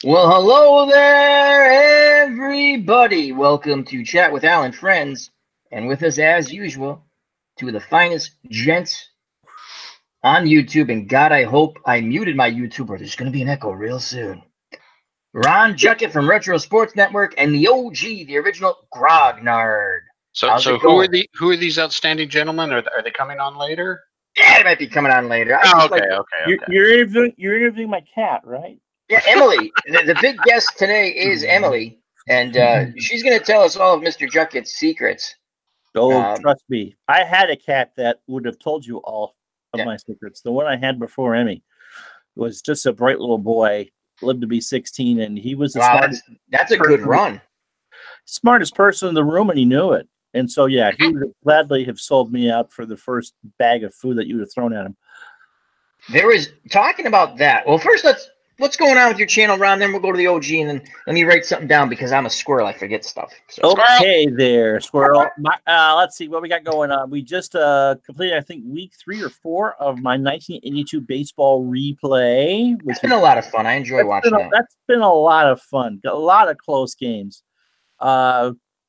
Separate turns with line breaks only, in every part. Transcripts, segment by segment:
Well, hello there, everybody. Welcome to Chat with Al and Friends. And with us, as usual, two of the finest gents on YouTube. And God, I hope I muted my YouTube, or there's going to be an echo real soon. Ron Juckett from Retro Sports Network and the OG, the original Grognard.
So,
How's
so
it
who are
going?
these outstanding gentlemen? Are they coming on later?
Yeah, it might be coming on later. I
Oh,
just
okay,
like,
okay,
You're
okay.
you're interviewing, you're interviewing my cat, right?
yeah, Emily. The big guest today is Emily, and she's going to tell us all of Mr. Juckett's secrets.
Oh,
Um,
trust me. I had a cat that would have told you all of
yeah.
my secrets. The one I had before Emmy was just a bright little boy, lived to be 16, and he was the
Wow, that's a good run.
smartest person in the room, and he knew it. And so, yeah, he would gladly have sold me out for the first bag of food that you would have thrown at him.
There was talking about that. Well, first what's going on with your channel, Ron? Then we'll go to the OG, and then let me write something down because I'm a squirrel. I forget stuff. So.
Okay, there, Squirrel. Let's see what we got going on. We just completed, I think, week 3 or 4 of my 1982 baseball replay.
It's been a lot of fun. I enjoy watching that.
That's been a lot of fun. Got a lot of close games.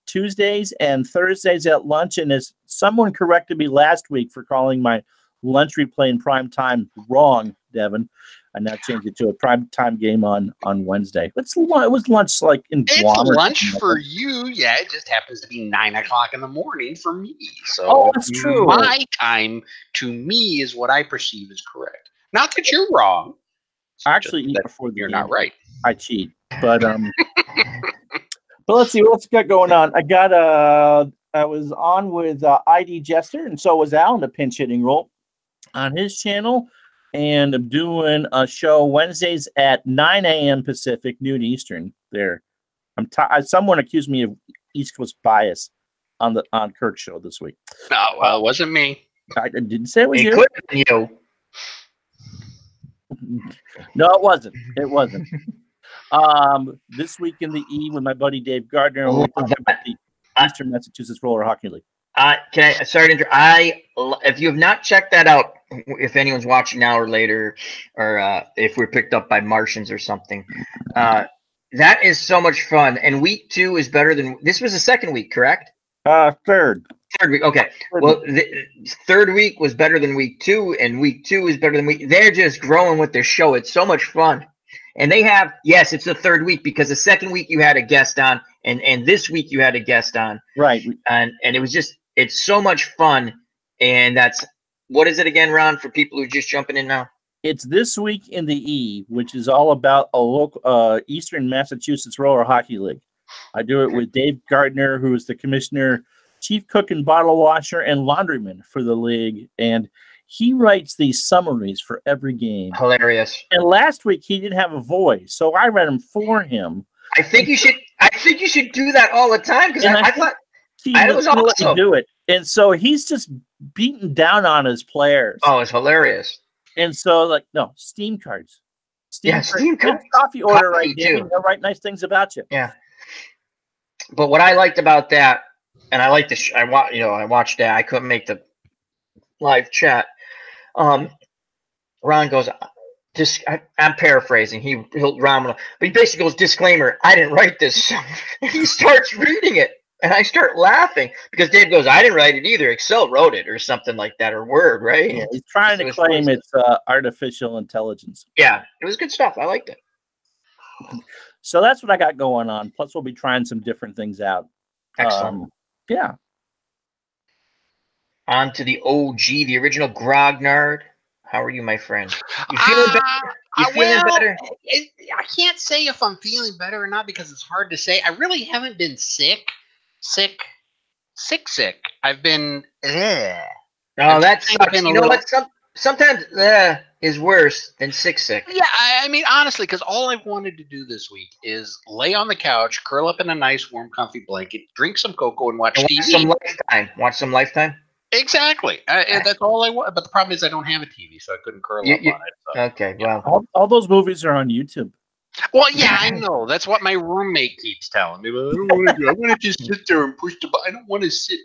Tuesdays and Thursdays at lunch, and as someone corrected me last week for calling my lunch replay in prime time wrong, Devin, I now changed it to a prime time game on Wednesday. It was lunch like in Guam.
It's lunch for you. Yeah, it just happens to be 9 o'clock in the morning for me. So
oh, that's true.
My time to me is what I perceive as correct. Not that you're wrong.
I actually eat before
you're
game.
Not right.
I cheat, but but let's see what's got going on. I was on with ID Jester, and so was Al in the pinch hitting role on his channel. And I'm doing a show Wednesdays at 9 a.m. Pacific, noon Eastern. There, someone accused me of East Coast bias on Kirk's show this week.
No, well, it wasn't me.
I didn't say it was you.
Could have been you.
No, it wasn't. It wasn't. This week in the E with my buddy Dave Gardner, and we'll talk about the Eastern Massachusetts Roller Hockey League.
If you have not checked that out, if anyone's watching now or later, or if we're picked up by Martians or something, that is so much fun. And week 2 is better than this was the second week, correct?
Third
week. Okay. Well, the third week was better than week 2, and week 2 is better than week. They're just growing with their show. It's so much fun. And they have, yes, it's the third week because the second week you had a guest on, and this week you had a guest on.
Right.
And it was just, it's so much fun. And that's, what is it again, Ron, for people who are just jumping in now?
It's This Week in the E, which is all about a local Eastern Massachusetts Roller Hockey League. I do it with Dave Gardner, who is the commissioner, chief cook and bottle washer, and laundryman for the league. And he writes these summaries for every game.
Hilarious.
And last week he didn't have a voice, so I read them for him.
I think you should do that all the time because I thought
it was awesome. Do it. And so he's just beating down on his players.
Oh, it's hilarious.
And so, no, Steam cards.
Steam cards.
Coffee order right there. They'll write nice things about you.
Yeah. But what I liked about that, and I like I watched that. I couldn't make the live chat. Ron goes, I'm paraphrasing. Ron, but he basically goes, disclaimer, I didn't write this. He starts reading it, and I start laughing because Dave goes, I didn't write it either. Excel wrote it, or something like that, or Word, right?
Yeah, he's trying to claim it's artificial intelligence.
Yeah, it was good stuff. I liked it.
So that's what I got going on. Plus, we'll be trying some different things out.
Excellent.
Yeah.
On to the OG, the original Grognard. How are you, my friend? You feeling better? You feeling better?
I can't say if I'm feeling better or not because it's hard to say. I really haven't been sick. I've been.
Oh, that sucks. You know what? Sometimes is worse than sick.
Yeah, I mean, honestly, because all I've wanted to do this week is lay on the couch, curl up in a nice, warm, comfy blanket, drink some cocoa, and watch TV.
Watch some Lifetime.
Exactly. That's all I want. But the problem is I don't have a TV, so I couldn't curl up on it. So.
Okay, well.
All those movies are on YouTube.
Well, yeah, I know. That's what my roommate keeps telling me. But I don't want to do. I want to just sit there and push the button. I don't want to sit.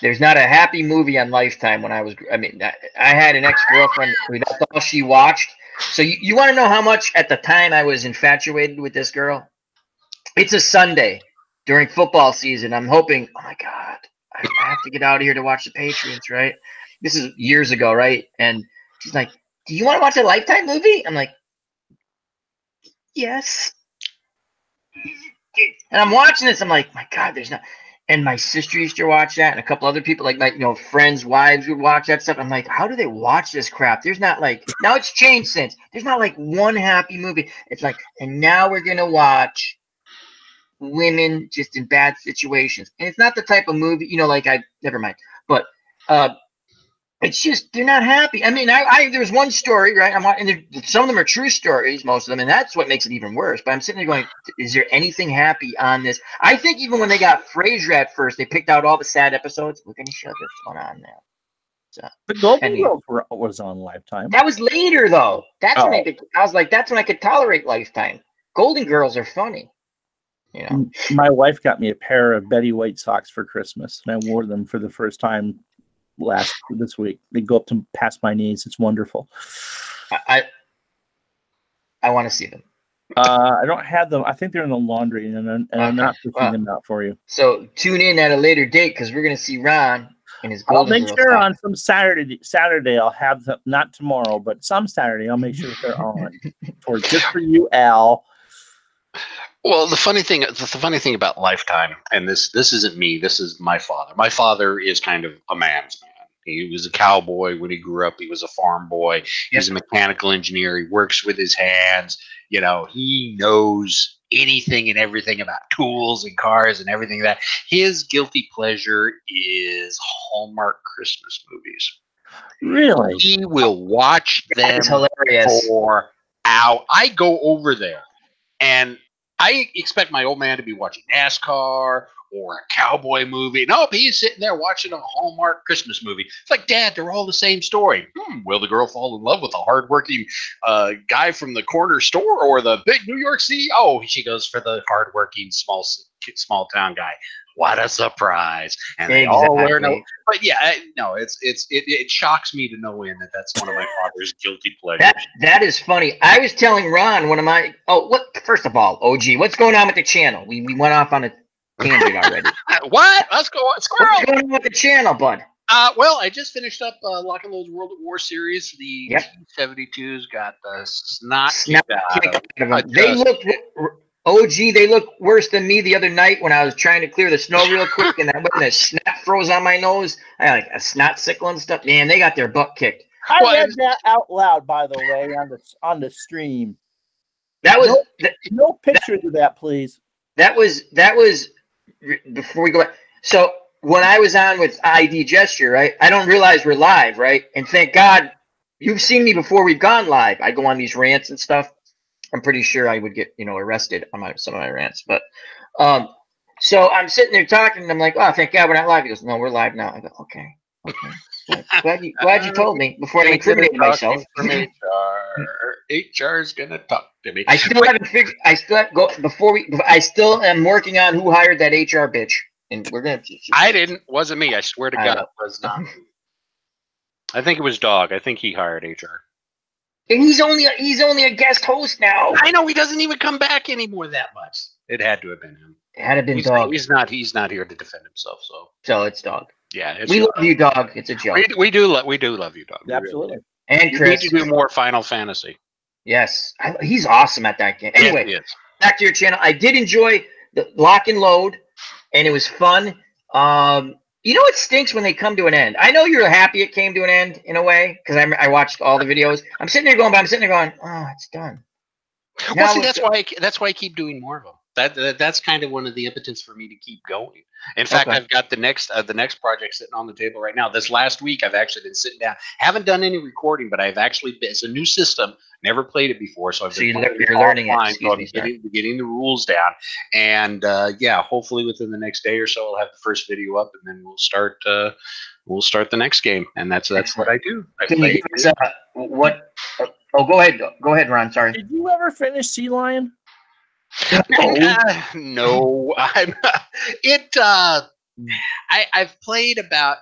There's not a happy movie on Lifetime when I had an ex-girlfriend who that's all she watched. So you want to know how much at the time I was infatuated with this girl? It's a Sunday during football season. I'm hoping, oh my God, I have to get out of here to watch the Patriots, right? This is years ago, right? And she's like, do you want to watch a Lifetime movie? I'm like, yes. And I'm watching this. I'm like, my God, there's not. And my sister used to watch that, and a couple other people, like my friends' wives would watch that stuff. I'm like, how do they watch this crap? There's not like now it's changed since. There's not like one happy movie. It's like, and now we're gonna watch women just in bad situations. And it's not the type of movie, like never mind. But it's just they're not happy. I mean, I there's one story, right? And some of them are true stories, most of them, and that's what makes it even worse. But I'm sitting there going, is there anything happy on this? I think even when they got Frasier at first, they picked out all the sad episodes. We're gonna show this one on now. So,
the Golden Girls was on Lifetime.
That was later, though. That's when I was like, that's when I could tolerate Lifetime. Golden Girls are funny.
My wife got me a pair of Betty White socks for Christmas, and I wore them for the first time this week. They go up to past my knees. It's wonderful.
I want to see them.
I don't have them. I think they're in the laundry, and I'm not picking them out for you.
So tune in at a later date because we're going to see Ron and his Golden Girls.
I'll make sure on some Saturday I'll have them, not tomorrow, but some Saturday I'll make sure that they're on just for you, Al.
Well, the funny thing about Lifetime, and this isn't me, this is my father. My father is kind of a man's man. He was a cowboy when he grew up. He was a farm boy. He's a mechanical engineer. He works with his hands. He knows anything and everything about tools and cars and everything that. His guilty pleasure is Hallmark Christmas movies.
Really?
He will watch them for hours. I go over there and I expect my old man to be watching NASCAR or a cowboy movie. Nope, he's sitting there watching a Hallmark Christmas movie. It's like, Dad, they're all the same story. Will the girl fall in love with a hardworking guy from the corner store or the big New York CEO? She goes for the hardworking small town guy. What a surprise! And they all learn. But yeah, no, it shocks me to no end that that's one of my father's guilty pleasures.
That is funny. I was telling Ron first of all, OG, what's going on with the channel? We went off on a tangent already.
What? Let's go. Squirrel.
What's going on with the channel, bud?
Well, I just finished up Lock and Load's World at War series. The T-72's got the snot kicked out of them.
They looked OG. They look worse than me the other night when I was trying to clear the snow real quick, and the snot froze on my nose. I had like a snot sickle and stuff. Man, they got their butt kicked.
I read that out loud, by the way, on the stream.
That was
no pictures of that, please.
That was before we go back. So when I was on with ID Gesture, right, I don't realize we're live, right? And thank God you've seen me before we've gone live. I go on these rants and stuff. I'm pretty sure I would get, arrested on some of my rants. But so I'm sitting there talking, and I'm like, oh, thank God we're not live. He goes, no, we're live now. I go, okay. Glad you told me before I incriminated myself.
HR's gonna talk to me.
I still haven't figured. I still am working on who hired that HR bitch, and we're gonna.
I didn't. Wasn't me. I swear to God, it was not. I think it was Dog. I think he hired HR.
And he's only a guest host now.
I know he doesn't even come back anymore that much. It had to have been him.
It had to have been Dog.
He's not here to defend himself. So
it's Dog.
Yeah,
we love you, Dog. It's a joke.
We do love you, Dog.
Absolutely.
And Chris,
you need to do more Final Fantasy.
Yes, he's awesome at that game. Anyway, back to your channel. I did enjoy the Lock and Load, and it was fun. It stinks when they come to an end. I know you're happy it came to an end in a way because I watched all the videos. I'm sitting there going, oh, it's done.
Well, see, that's why I keep doing more of them. That's kind of one of the impotence for me to keep going. In fact, I've got the next project sitting on the table right now. This last week, I've actually been sitting down. Haven't done any recording, but I've actually it's a new system. Never played it before, so you're learning it. So I'm getting the rules down, and hopefully within the next day or so, I'll have the first video up, and then we'll start the next game, and that's what I do.
Go ahead, Ron. Sorry.
Did you ever finish Sea Lion?
No, I've played about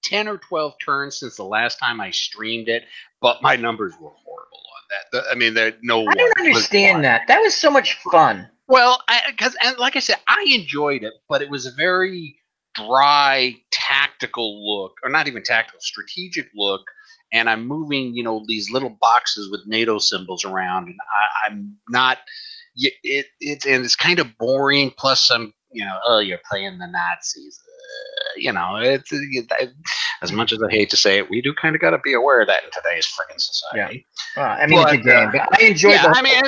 10 or 12 turns since the last time I streamed it, but my numbers were horrible on that I mean, no one.
I don't understand that. That was so much fun.
Well, because like I said, I enjoyed it, but it was a very dry, tactical look, or not even tactical, strategic look. And I'm moving, these little boxes with NATO symbols around, and I'm not. It's kind of boring. Plus, some, you're playing the Nazis. It's as much as I hate to say it, we do kind of got to be aware of that in today's freaking society.
Yeah. I mean, it's a game, but I enjoyed.
Yeah, I mean,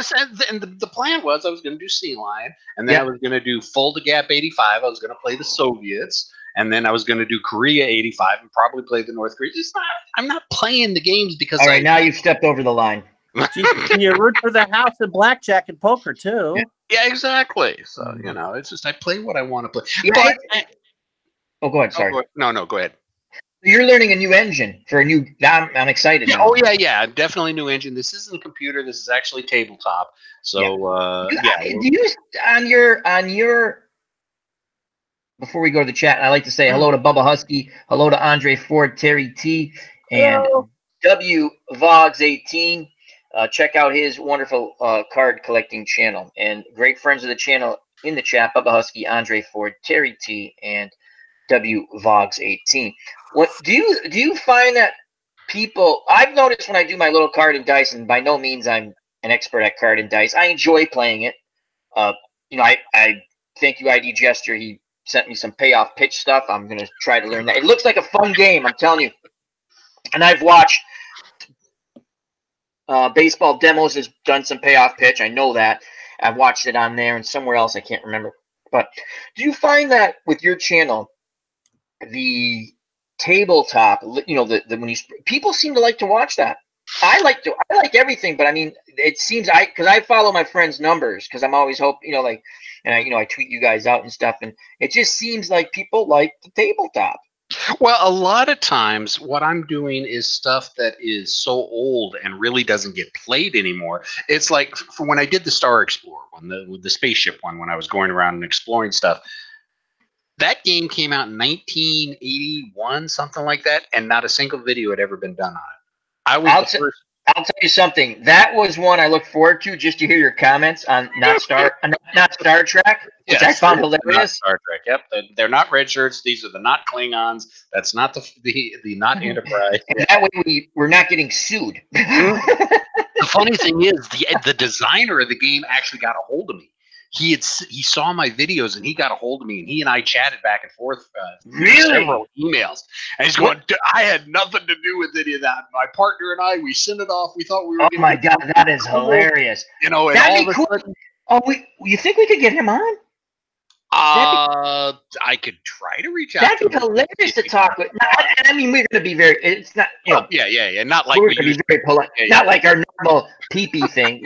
and the plan was I was going to do Sea Lion, and then I was going to do Fulda Gap '85. I was going to play the Soviets, and then I was going to do Korea '85 and probably play the North Korea. I'm not playing the games because.
All right, now you've stepped over the line.
You root for the house in blackjack and poker too.
Yeah, exactly. So it's just I play what I want to play.
Yeah, go ahead. Sorry.
No, go ahead.
You're learning a new engine for a new. I'm excited.
Yeah,
now.
Oh yeah, definitely new engine. This isn't a computer. This is actually tabletop. So
do you on your before we go to the chat? I like to say hello to Bubba Husky, hello to Andre Ford, Terry T, and W Vogs 18. Check out his wonderful card collecting channel, and great friends of the channel in the chat: Bubba Husky, Andre Ford, Terry T, and W Vogs 18. What do you find that people? I've noticed when I do my little card and dice, and by no means I'm an expert at card and dice. I enjoy playing it. I thank you, ID Jester. He sent me some payoff pitch stuff. I'm gonna try to learn that. It looks like a fun game. I'm telling you. And I've watched. Baseball Demos has done some payoff pitch. I know that. I've watched it on there and somewhere else. I can't remember. But do you find that with your channel, the tabletop, when people seem to like to watch that? I like everything, but I mean, it seems because I follow my friends' numbers because I'm always hoping, and I tweet you guys out and stuff, and it just seems like people like the tabletop.
Well, a lot of times what I'm doing is stuff that is so old and really doesn't get played anymore. It's like for when I did the Star Explorer one, the spaceship one, when I was going around and exploring stuff. That game came out in 1981, something like that, and not a single video had ever been done on it.
I'll tell you something. That was one I look forward to just to hear your comments on not Star Trek, which I found hilarious.
Star Trek. Yep, they're not red shirts. These are the not Klingons. That's not the not Enterprise.
And that way we're not getting sued.
The funny thing is, the designer of the game actually got a hold of me. He saw my videos and he got a hold of me and he and I chatted back and forth several emails. And he's going, I had nothing to do with any of that. My partner and I, we sent it off. We thought we were.
Oh my God, that is hilarious.
And all
that'd be cool. You think we could get him on?
I could try to reach out.
That'd be hilarious to talk with. I mean, we're going to be very. It's not.
Yeah. Not like
we're going to be very polite. Not like our normal pee-pee thing,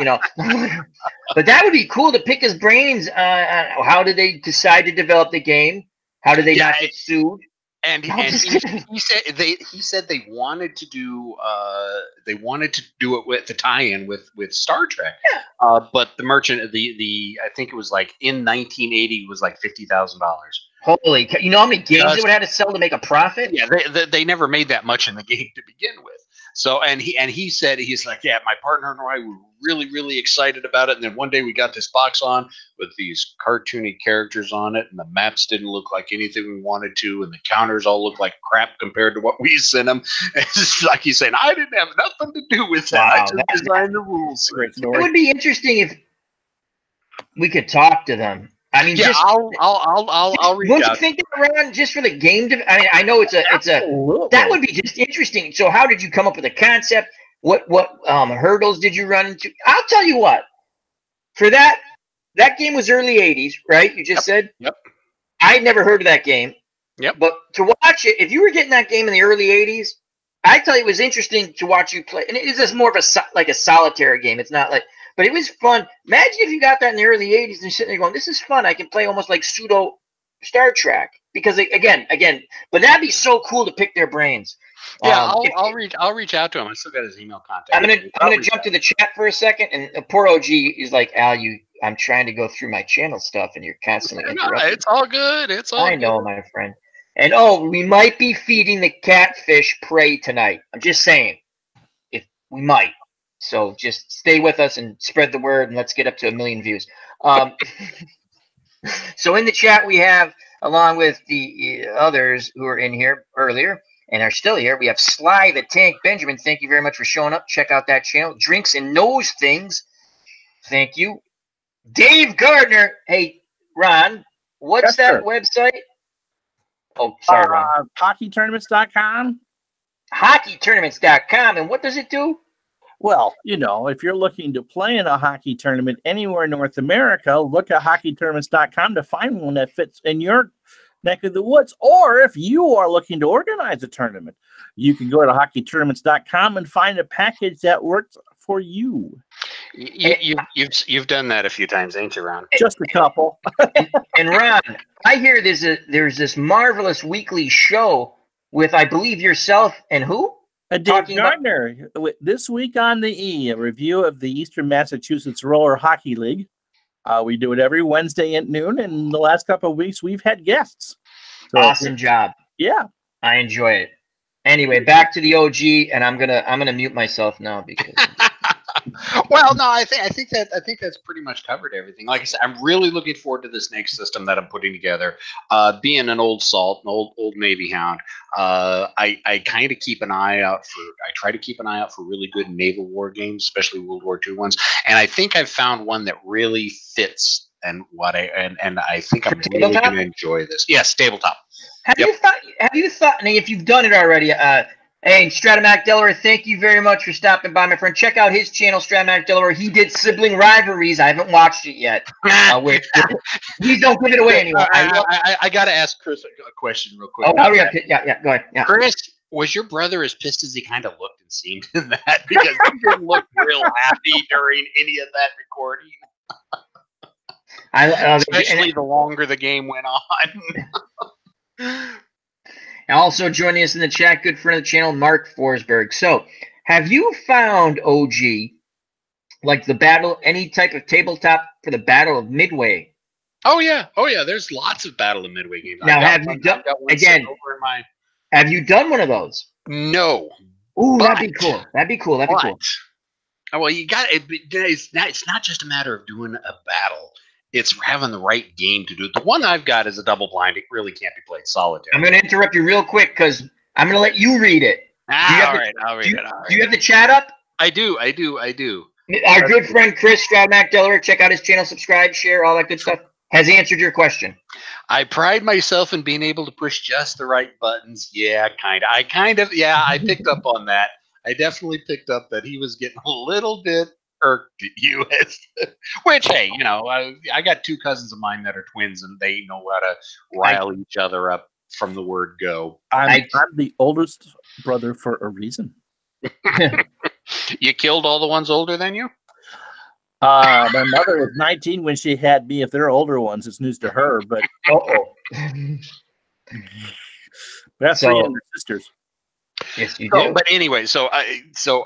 But that would be cool to pick his brains. How did they decide to develop the game? How did they not get sued?
And he said they wanted to do it with the tie-in with Star Trek.
Yeah.
But the merchant I think it was like in 1980 was like $50,000.
Holy, you know how many games they would have to sell to make a profit?
Yeah, they never made that much in the game to begin with. So he said he's like, yeah, my partner and I were really, really excited about it. And then one day we got this box on with these cartoony characters on it, and the maps didn't look like anything we wanted to, and the counters all looked like crap compared to what we sent them. It's just like he's saying, I didn't have nothing to do with that.
Wow,
I just designed the rules.
It would be interesting if we could talk to them. I mean,
yeah, I'll reach out.
Don't you think they're around just for the game? I mean, I know it's a that would be just interesting. So, how did you come up with a concept? What hurdles did you run into? I'll tell you what. For that game was early '80s, right? You just said.
Yep.
I'd never heard of that game.
Yep.
But to watch it, if you were getting that game in the early '80s, I tell you, it was interesting to watch you play. And it is just more of a solitaire game. It's not like. But it was fun. Imagine if you got that in the early '80s and you're sitting there going, "This is fun. I can play almost like pseudo Star Trek." Because again, but that'd be so cool to pick their brains.
Yeah, I'll reach out to him. I still got his email contact.
I'm gonna jump to the chat for a second, and poor OG is like, Al, I'm trying to go through my channel stuff, and you're constantly interrupting.
It's all good. I
know, my friend. And we might be feeding the catfish prey tonight. I'm just saying, if we might. So just stay with us and spread the word, and let's get up to 1 million views. So in the chat we have, along with the others who were in here earlier and are still here, we have Sly the Tank Benjamin. Thank you very much for showing up. Check out that channel. Drinks and Knows Things. Thank you. Dave Gardner. Hey, Ron, what's that website? Oh, sorry, Ron.
HockeyTournaments.com.
HockeyTournaments.com. And what does it do?
Well, you know, if you're looking to play in a hockey tournament anywhere in North America, look at HockeyTournaments.com to find one that fits in your neck of the woods. Or if you are looking to organize a tournament, you can go to HockeyTournaments.com and find a package that works for you.
You've done that a few times, ain't you, Ron?
Just a couple.
And Ron, I hear there's this marvelous weekly show with, I believe, yourself and who?
Dave Gardner. This week on the E, a review of the Eastern Massachusetts Roller Hockey League. We do it every Wednesday at noon, and the last couple of weeks we've had guests.
So, awesome job.
Yeah,
I enjoy it. Anyway, back to the OG, and I'm gonna mute myself now because.
Well, no, I think that's pretty much covered everything. Like I said, I'm really looking forward to this next system that I'm putting together. Being an old salt, an old Navy hound, I kind of keep an eye out for. I try to keep an eye out for really good naval war games, especially World War II ones. And I think I've found one that really fits and I think I'm really going to enjoy this. Yes, tabletop.
Have you thought? And if you've done it already, hey, Stratomac Delaware, thank you very much for stopping by, my friend. Check out his channel, Stratomac Delaware. He did Sibling Rivalries. I haven't watched it yet. Please don't give it away anymore.
I got to ask Chris a question real quick.
Oh, hurry up. Yeah, go ahead. Yeah.
Chris, was your brother as pissed as he kind of looked and seemed in that? Because he didn't look real happy during any of that recording. Especially the longer the game went on.
Also joining us in the chat, good friend of the channel, Mark Forsberg. So, have you found, OG, like the battle, any type of tabletop for the Battle of Midway?
Oh yeah. There's lots of Battle of Midway games.
Now, have you done one of those?
No.
Ooh, that'd be cool. That'd be cool.
Well, you got it. It's not just a matter of doing a battle. It's having the right game to do it. The one I've got is a double blind. It really can't be played solitaire.
I'm going to interrupt you real quick because I'm going to let you read it.
All right, I'll read it.
Do you have the chat up?
I do.
Our good friend Chris Stratomac Delaware, check out his channel, subscribe, share, all that good stuff, has answered your question.
I pride myself in being able to push just the right buttons. Yeah, kind of. I picked up on that. I definitely picked up that he was getting a little bit irked at you, which, hey, you know, I got two cousins of mine that are twins, and they know how to rile each other up from the word go.
I'm the oldest brother for a reason.
You killed all the ones older than you?
My mother was 19 when she had me. If they're older ones, it's news to her. But that's three younger sisters.
Yes, you do.
But anyway, so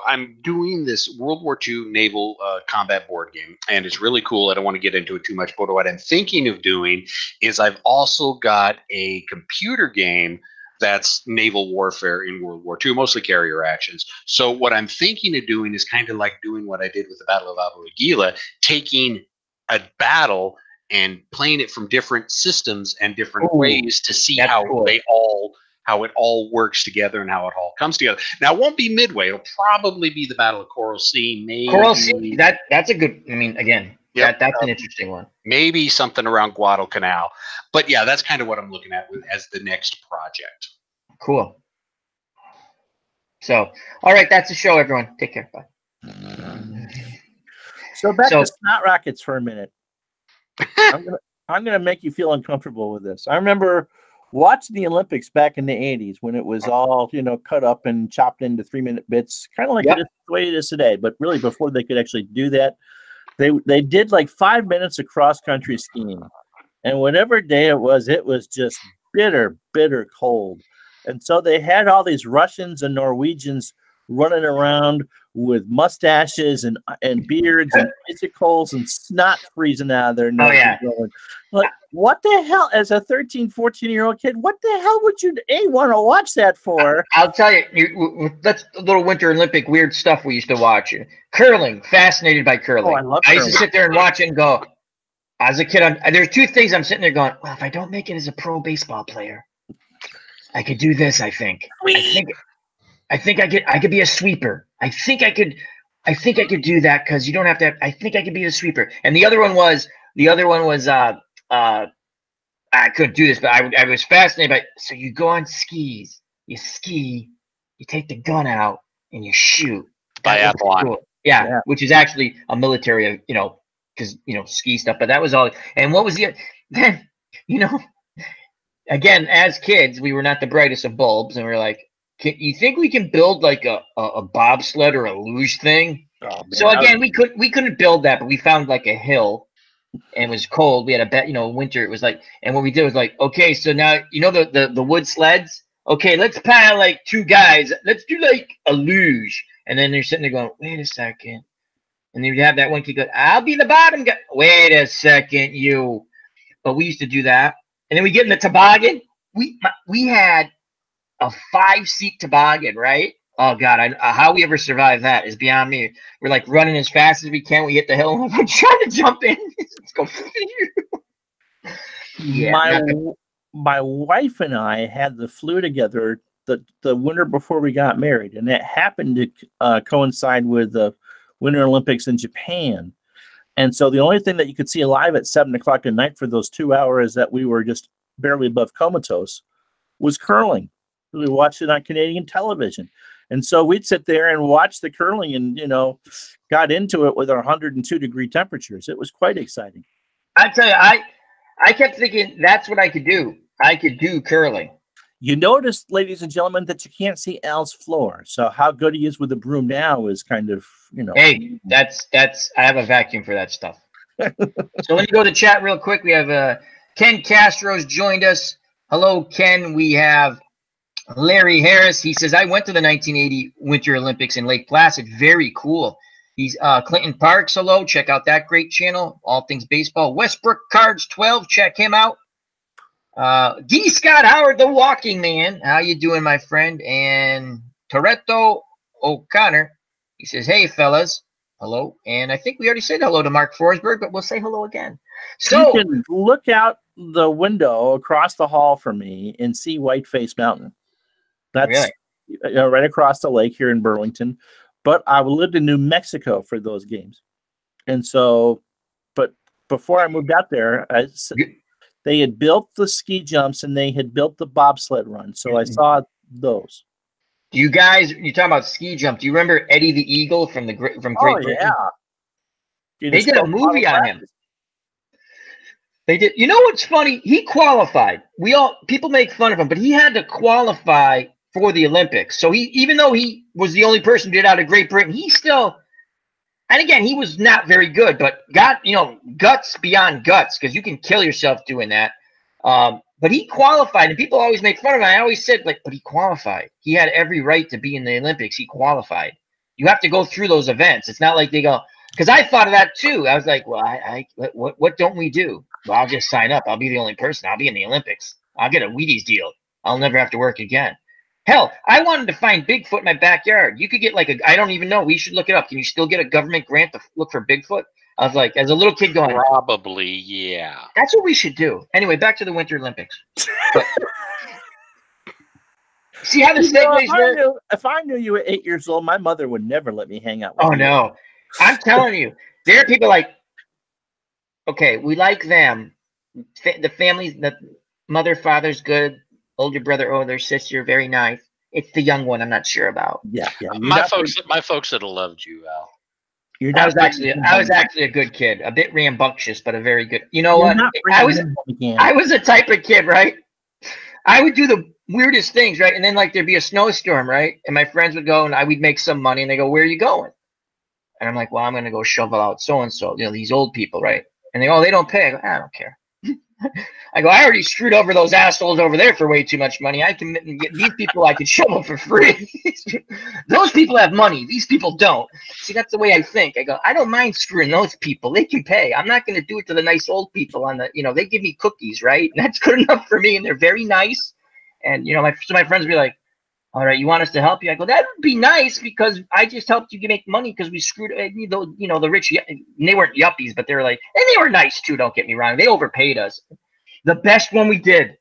I'm doing this World War II naval combat board game, and it's really cool. I don't want to get into it too much, but what I'm thinking of doing is I've also got a computer game that's naval warfare in World War II, mostly carrier actions. So what I'm thinking of doing is kind of like doing what I did with the Battle of Abu Aguila, taking a battle and playing it from different systems and different ways to see how it all works together and how it all comes together. Now, it won't be Midway. It'll probably be the Battle of Coral Sea. Maybe.
Coral Sea, that's a good, I mean, again, that's an interesting one.
Maybe something around Guadalcanal. But yeah, that's kind of what I'm looking at as the next project.
Cool. So, all right, that's the show, everyone. Take care. Bye.
So back to Snot Rockets for a minute. I'm gonna make you feel uncomfortable with this. I remember watching the Olympics back in the 80s when it was all, you know, cut up and chopped into 3-minute bits, kind of like the way it is today. But really, before they could actually do that, they did like 5 minutes of cross-country skiing. And whatever day it was just bitter, bitter cold. And so they had all these Russians and Norwegians running around with mustaches and beards and icicles and snot freezing out of their nose.
Oh, yeah.
Like, what the hell, as a 13, 14-year-old kid, what the hell would you want to watch that for?
I'll tell you, that's a little Winter Olympic weird stuff we used to watch. Curling, fascinated by curling.
Oh, I love
I used
curling.
to sit there and watch it and go, as a kid, there's two things I'm sitting there going, well, if I don't make it as a pro baseball player, I could do this, I think. I think I could be a sweeper. I think I could do that because you don't have to. I think I could be a sweeper. And the other one was I couldn't do this, but I was fascinated by. So you go on skis, you ski, you take the gun out, and you shoot.
Biathlon.
Cool. Yeah, which is actually a military, because ski stuff. But that was all. And what was then? Again, as kids, we were not the brightest of bulbs, and we were like, you think we can build like a bobsled or a luge thing? Oh, so again, we couldn't build that, but we found like a hill, and it was cold. We had a bet, winter. It was like, and what we did was like, okay, so now the wood sleds. Okay, let's pile like two guys. Let's do like a luge, and then they're sitting there going, wait a second, and then you'd have that one kid go, I'll be the bottom guy. Wait a second, you. But we used to do that, and then we get in the toboggan. We had a 5-seat toboggan, right? Oh God, how we ever survived that is beyond me. We're like running as fast as we can. We hit the hill, and we're trying to jump in. Let's go.
Yeah, my wife and I flew together the winter before we got married, and it happened to coincide with the Winter Olympics in Japan. And so the only thing that you could see live at 7:00 at night for those 2 hours that we were just barely above comatose was curling. We watched it on Canadian television. And so we'd sit there and watch the curling and, got into it with our 102-degree temperatures. It was quite exciting.
I tell you, I kept thinking that's what I could do. I could do curling.
You notice, ladies and gentlemen, that you can't see Al's floor. So how good he is with the broom now is kind of,
Hey, that's I have a vacuum for that stuff. So let me go to chat real quick. We have Ken Castro's joined us. Hello, Ken. We have Larry Harris. He says, I went to the 1980 Winter Olympics in Lake Placid. Very cool. He's Clinton Parks. Hello. Check out that great channel. All things baseball. Westbrook Cards 12. Check him out. D. Scott Howard, the walking man. How you doing, my friend? And Toretto O'Connor. He says, hey, fellas. Hello. And I think we already said hello to Mark Forsberg, but we'll say hello again. So
you can look out the window across the hall from me and see Whiteface Mountain. That's really? Right across the lake here in Burlington. But I lived in New Mexico for those games. And so, but before I moved out there, they had built the ski jumps and they had built the bobsled run. So I saw those.
You talking about ski jump. Do you remember Eddie the Eagle from Great Britain?
Yeah. Dude,
they did a movie on him. They did. You know what's funny? He qualified. People make fun of him, but he had to qualify for the Olympics. So even though he was the only person who did out of Great Britain, he still, and again, he was not very good, but got, guts beyond guts, because you can kill yourself doing that. But he qualified, and people always make fun of him. I always said, but he qualified. He had every right to be in the Olympics. He qualified. You have to go through those events. It's not like they go, because I thought of that too. I was like, well, what don't we do? Well, I'll just sign up. I'll be the only person. I'll be in the Olympics. I'll get a Wheaties deal. I'll never have to work again. Hell, I wanted to find Bigfoot in my backyard. You could get I don't even know. We should look it up. Can you still get a government grant to look for Bigfoot? I was like, as a little kid going,
probably, yeah.
That's what we should do. Anyway, back to the Winter Olympics. See how the segues work?
If I knew you were 8 years old, my mother would never let me hang out with you.
Oh, no. I'm telling you. There are people like, okay, we like them. The families, the mother, father's good. Older brother, older sister, very nice. It's the young one I'm not sure about.
Yeah.
My folks would have loved you, Al.
I was actually a good kid, a bit rambunctious, but a very good. You know what? I was the type of kid, right? I would do the weirdest things, right? And then there'd be a snowstorm, right? And my friends would go and we'd make some money, and they go, "Where are you going?" And I'm like, "Well, I'm going to go shovel out so and so." These old people, right? And they go, "Oh, they don't pay." I go, "I don't care." I go, I already screwed over those assholes over there for way too much money. I can get these people, I can shovel for free. Those people have money. These people don't. See, that's the way I think. I go, I don't mind screwing those people. They can pay. I'm not going to do it to the nice old people on the, they give me cookies, right? And that's good enough for me. And they're very nice. And, my friends be like, all right, you want us to help you? I go, that would be nice because I just helped you make money because we screwed, the rich, and they weren't yuppies, but they were like, and they were nice too, don't get me wrong. They overpaid us. The best one we did,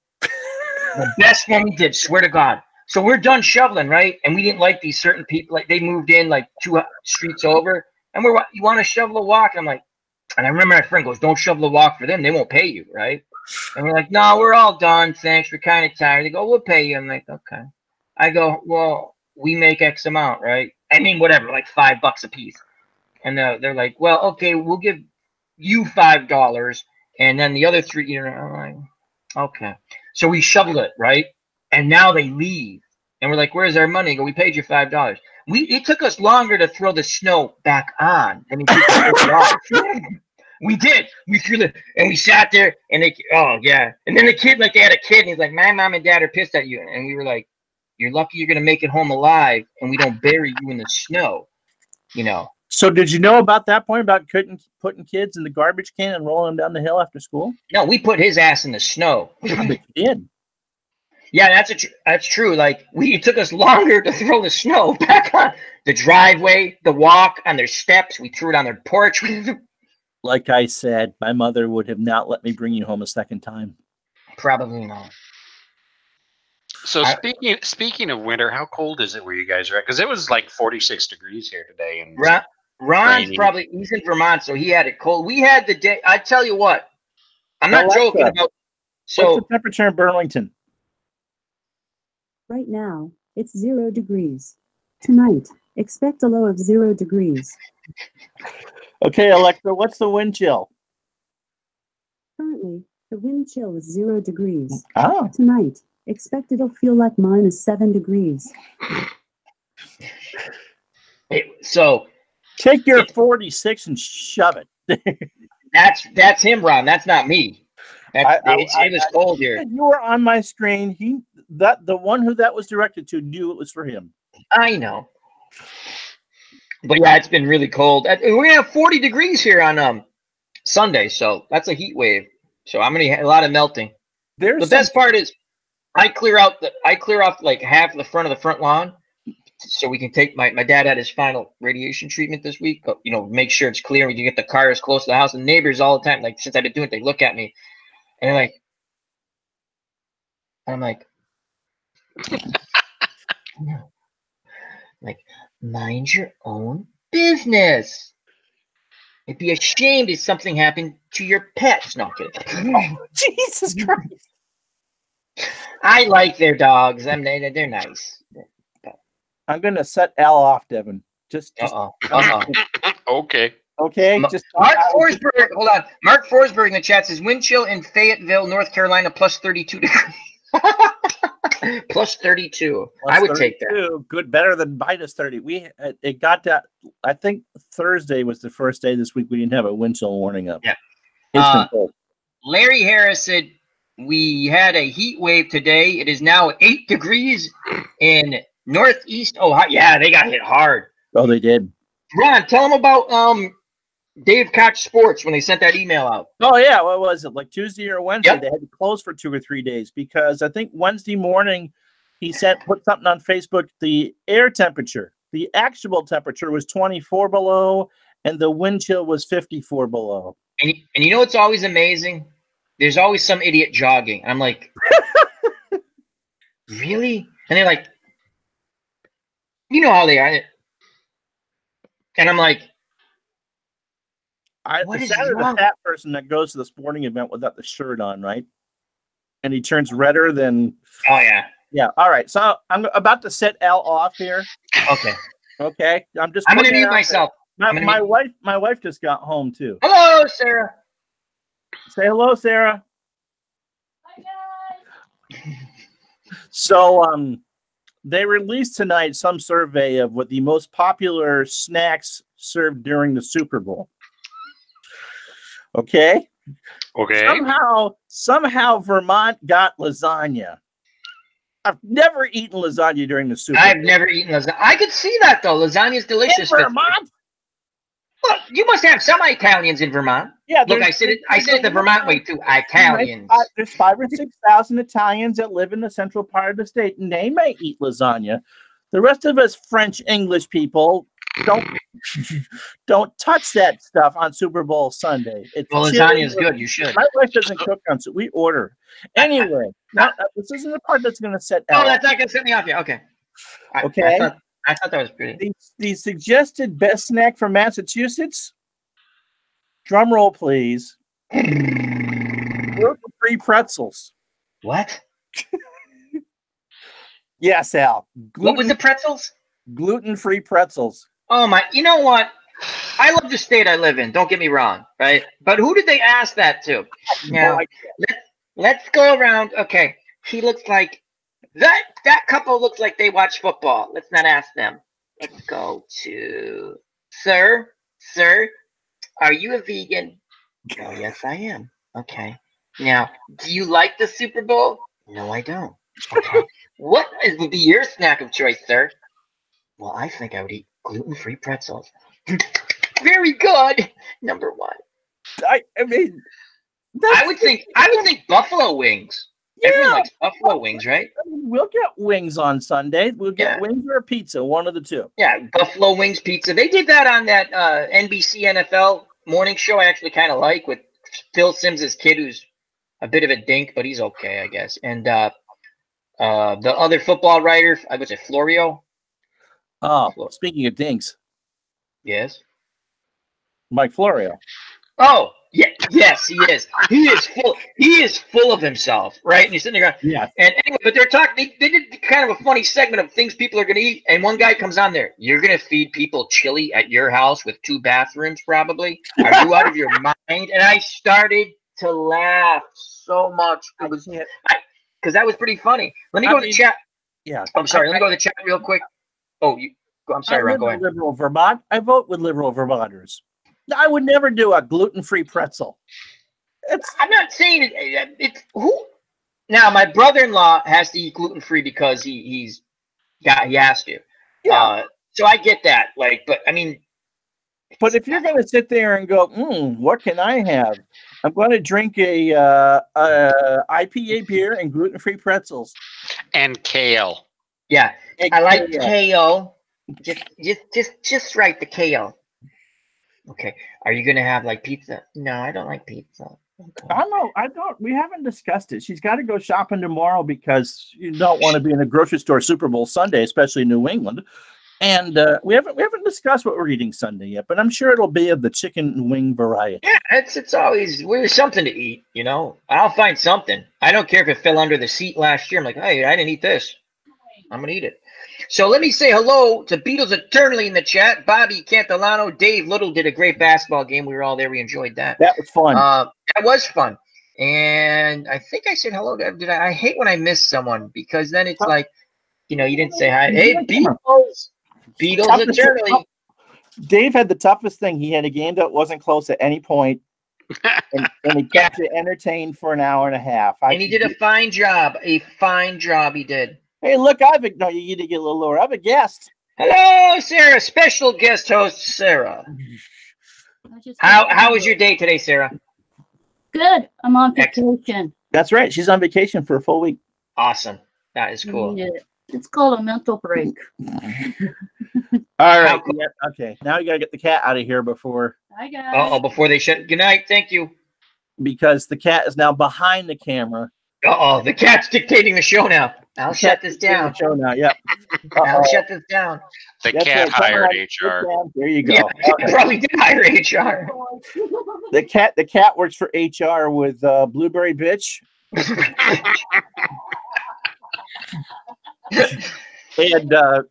swear to God. So we're done shoveling, right? And we didn't like these certain people. Like they moved in like 2 streets over and you want to shovel a walk? I'm like, and I remember my friend goes, don't shovel a walk for them. They won't pay you, right? And we're like, no, we're all done. Thanks. We're kind of tired. They go, we'll pay you. I'm like, okay. I go, well, we make X amount, right? I mean, whatever, like $5 a piece. And they're like, well, okay, we'll give you $5, and then the other 3, I'm like, okay. So we shoveled it, right? And now they leave, and we're like, where's our money? I go, we paid you $5. It took us longer to throw the snow back on. I mean, we did. We threw and we sat there, and oh yeah. And then the kid, like they had a kid, and he's like, my mom and dad are pissed at you, and we were like, you're lucky you're going to make it home alive and we don't bury you in the snow,
So did you know about that point about putting kids in the garbage can and rolling them down the hill after school?
No, we put his ass in the snow.
But you did.
Yeah, that's true. Like it took us longer to throw the snow back on the driveway, the walk, on their steps. We threw it on their porch.
Like I said, my mother would have not let me bring you home a second time.
Probably not.
So speaking of winter, how cold is it where you guys are at? Because it was like 46 degrees here today. And
Ron's he's in Vermont, so he had it cold. We had the day. I tell you what, I'm not joking about. So
what's the temperature in Burlington?
Right now, it's 0 degrees. Tonight, expect a low of 0 degrees.
Okay, Alexa, what's the wind chill?
Currently, the wind chill is 0 degrees.
Oh.
Tonight, expect it'll feel like -7 degrees.
So
take your 46 and shove it.
That's him, Ron. That's not me. It was cold here.
You were on my screen. The one who that was directed to knew it was for him.
I know. But yeah, it's been really cold. We're gonna have 40 degrees here on Sunday, so that's a heat wave. So I'm gonna have a lot of melting. The best part is I clear off like half the front lawn, so we can take my dad had his final radiation treatment this week. But, make sure it's clear. We can get the car as close to the house. And neighbors all the time, like since I've been doing it, they look at me and they're like, I'm like, mind your own business. It'd be a shame if something happened to your pets. No, I'm kidding.
Oh, Jesus Christ.
I like their dogs. They're nice.
I'm gonna set Al off, Devin. Just
Okay.
Okay.
Mark Forsberg. Hold on. Mark Forsberg in the chat says wind chill in Fayetteville, North Carolina, +32 degrees. +32. I would take that.
Good, better than -30. It got to. I think Thursday was the first day this week we didn't have a wind chill warning up.
Yeah.
It's been cold.
Larry Harris said we had a heat wave today. It is now 8 degrees in Northeast Ohio. Yeah, they got hit hard.
Oh, they did.
Ron, tell them about Dave Koch Sports when they sent that email out.
Oh yeah, what was it, like Tuesday or Wednesday?
Yep.
They had to close for 2 or 3 days because I think Wednesday morning he put something on Facebook. The air temperature, the actual temperature was 24 below, and the wind chill was 54 below.
And you know what's always amazing? There's always some idiot jogging. I'm like, really? And they're like, you know how they are. And I'm like, what is wrong?
The fat person that goes to the sporting event without the shirt on, right? And he turns redder than.
Oh yeah.
Yeah. All right. So I'm about to set Al off here.
Okay.
Okay. I'm going
to mute myself.
My wife just got home too.
Hello, Sarah.
Say hello, Sarah. Hi, guys. So they released tonight some survey of what the most popular snacks served during the Super Bowl. Okay.
Okay.
Somehow Vermont got lasagna. I've never eaten lasagna during the Super Bowl.
I've never eaten lasagna. I could see that though. Lasagna is delicious.
In Vermont?
Well, you must have some Italians in Vermont.
Yeah,
look, I said it the Vermont way too. Italians.
There's 5,000 or 6,000 Italians that live in the central part of the state, and they may eat lasagna. The rest of us French English people don't touch that stuff on Super Bowl Sunday.
Well, lasagna is good. You should.
My wife doesn't cook on, so we order. Anyway, now this isn't the part that's going to set.
Oh, that's not going to set me off. Yeah, okay.
Okay.
I thought that was pretty.
The suggested best snack from Massachusetts. Drum roll, please. Gluten-free pretzels.
What?
Yes, Al.
What was the pretzels?
Gluten-free pretzels.
Oh my! You know what? I love the state I live in. Don't get me wrong, right? But who did they ask that to? Now, let's go around. Okay, he looks like that couple looks like they watch football. Let's not ask them. Let's go to sir. Are you a vegan? Oh, yes, I am. Okay. Now, do you like the Super Bowl? No, I don't. Okay. What would be your snack of choice, sir? Well, I think I would eat gluten-free pretzels. Very good. Number one.
I mean,
I would think buffalo wings. Yeah. Everyone likes buffalo wings, right?
I mean, we'll get wings on Sunday. We'll get wings or a pizza, one of the two.
Yeah, buffalo wings, pizza. They did that on that NBC NFL morning show. I actually kind of like with Phil Simms' kid, who's a bit of a dink, but he's okay, I guess. And the other football writer, I would say Florio.
Oh, speaking of dinks.
Yes.
Mike Florio.
Oh, yeah, yes, he is. He is full of himself, right? And he's sitting there going,
yeah.
And anyway, but they're talking, they did kind of a funny segment of things people are going to eat. And one guy comes on there, you're going to feed people chili at your house with 2 bathrooms, probably? Are you out of your mind? And I started to laugh so much. It was because that was pretty funny. Let me go to the chat.
Yeah.
I'm sorry. Let me go to the chat real quick. Oh, I'm sorry, Ron. Go ahead.
Liberal Vermont. I vote with liberal Vermonters. I would never do a gluten-free pretzel.
I'm not saying it's who. Now, my brother-in-law has to eat gluten-free because he has to.
Yeah.
So I get that. Like, but I mean.
But if you're going to sit there and go, what can I have? I'm going to drink a IPA beer and gluten-free pretzels
and kale.
Yeah, I like kale. Just right, the kale. Okay. Are you going to have like pizza? No, I don't like pizza. Okay.
I don't. We haven't discussed it. She's got to go shopping tomorrow because you don't want to be in a grocery store Super Bowl Sunday, especially in New England. And we haven't discussed what we're eating Sunday yet, but I'm sure it'll be of the chicken wing variety.
Yeah, it's always there's something to eat, you know. I'll find something. I don't care if it fell under the seat last year. I'm like, hey, I didn't eat this. I'm gonna eat it. So let me say hello to Beatles Eternally in the chat. Bobby Cantilano, Dave Little did a great basketball game. We were all there. We enjoyed that.
That was fun.
That was fun. And I think I said hello to. I hate when I miss someone because then it's like, you know, you didn't say hi. Hey, Beatles Eternally.
Dave had the toughest thing. He had a game that wasn't close at any point, and he kept it entertained for an hour and a half.
And he did a fine job. A fine job he did.
Hey, look, you need to get a little lower. I have a guest.
Hello, Sarah. Special guest host, Sarah. How was your day today, Sarah?
Good. I'm on vacation.
That's right. She's on vacation for a full week.
Awesome. That is cool.
It's called a mental break.
All right. Yeah, okay. Now you got to get the cat out of here before.
Hi, guys.
Before they shut. Good night. Thank you.
Because the cat is now behind the camera.
The cat's dictating the show now. I'll shut this down.
Show now. Yep.
I'll shut this down.
The cat hired HR.
There you go.
Yeah, probably did hire HR.
The cat works for HR with Blueberry Bitch.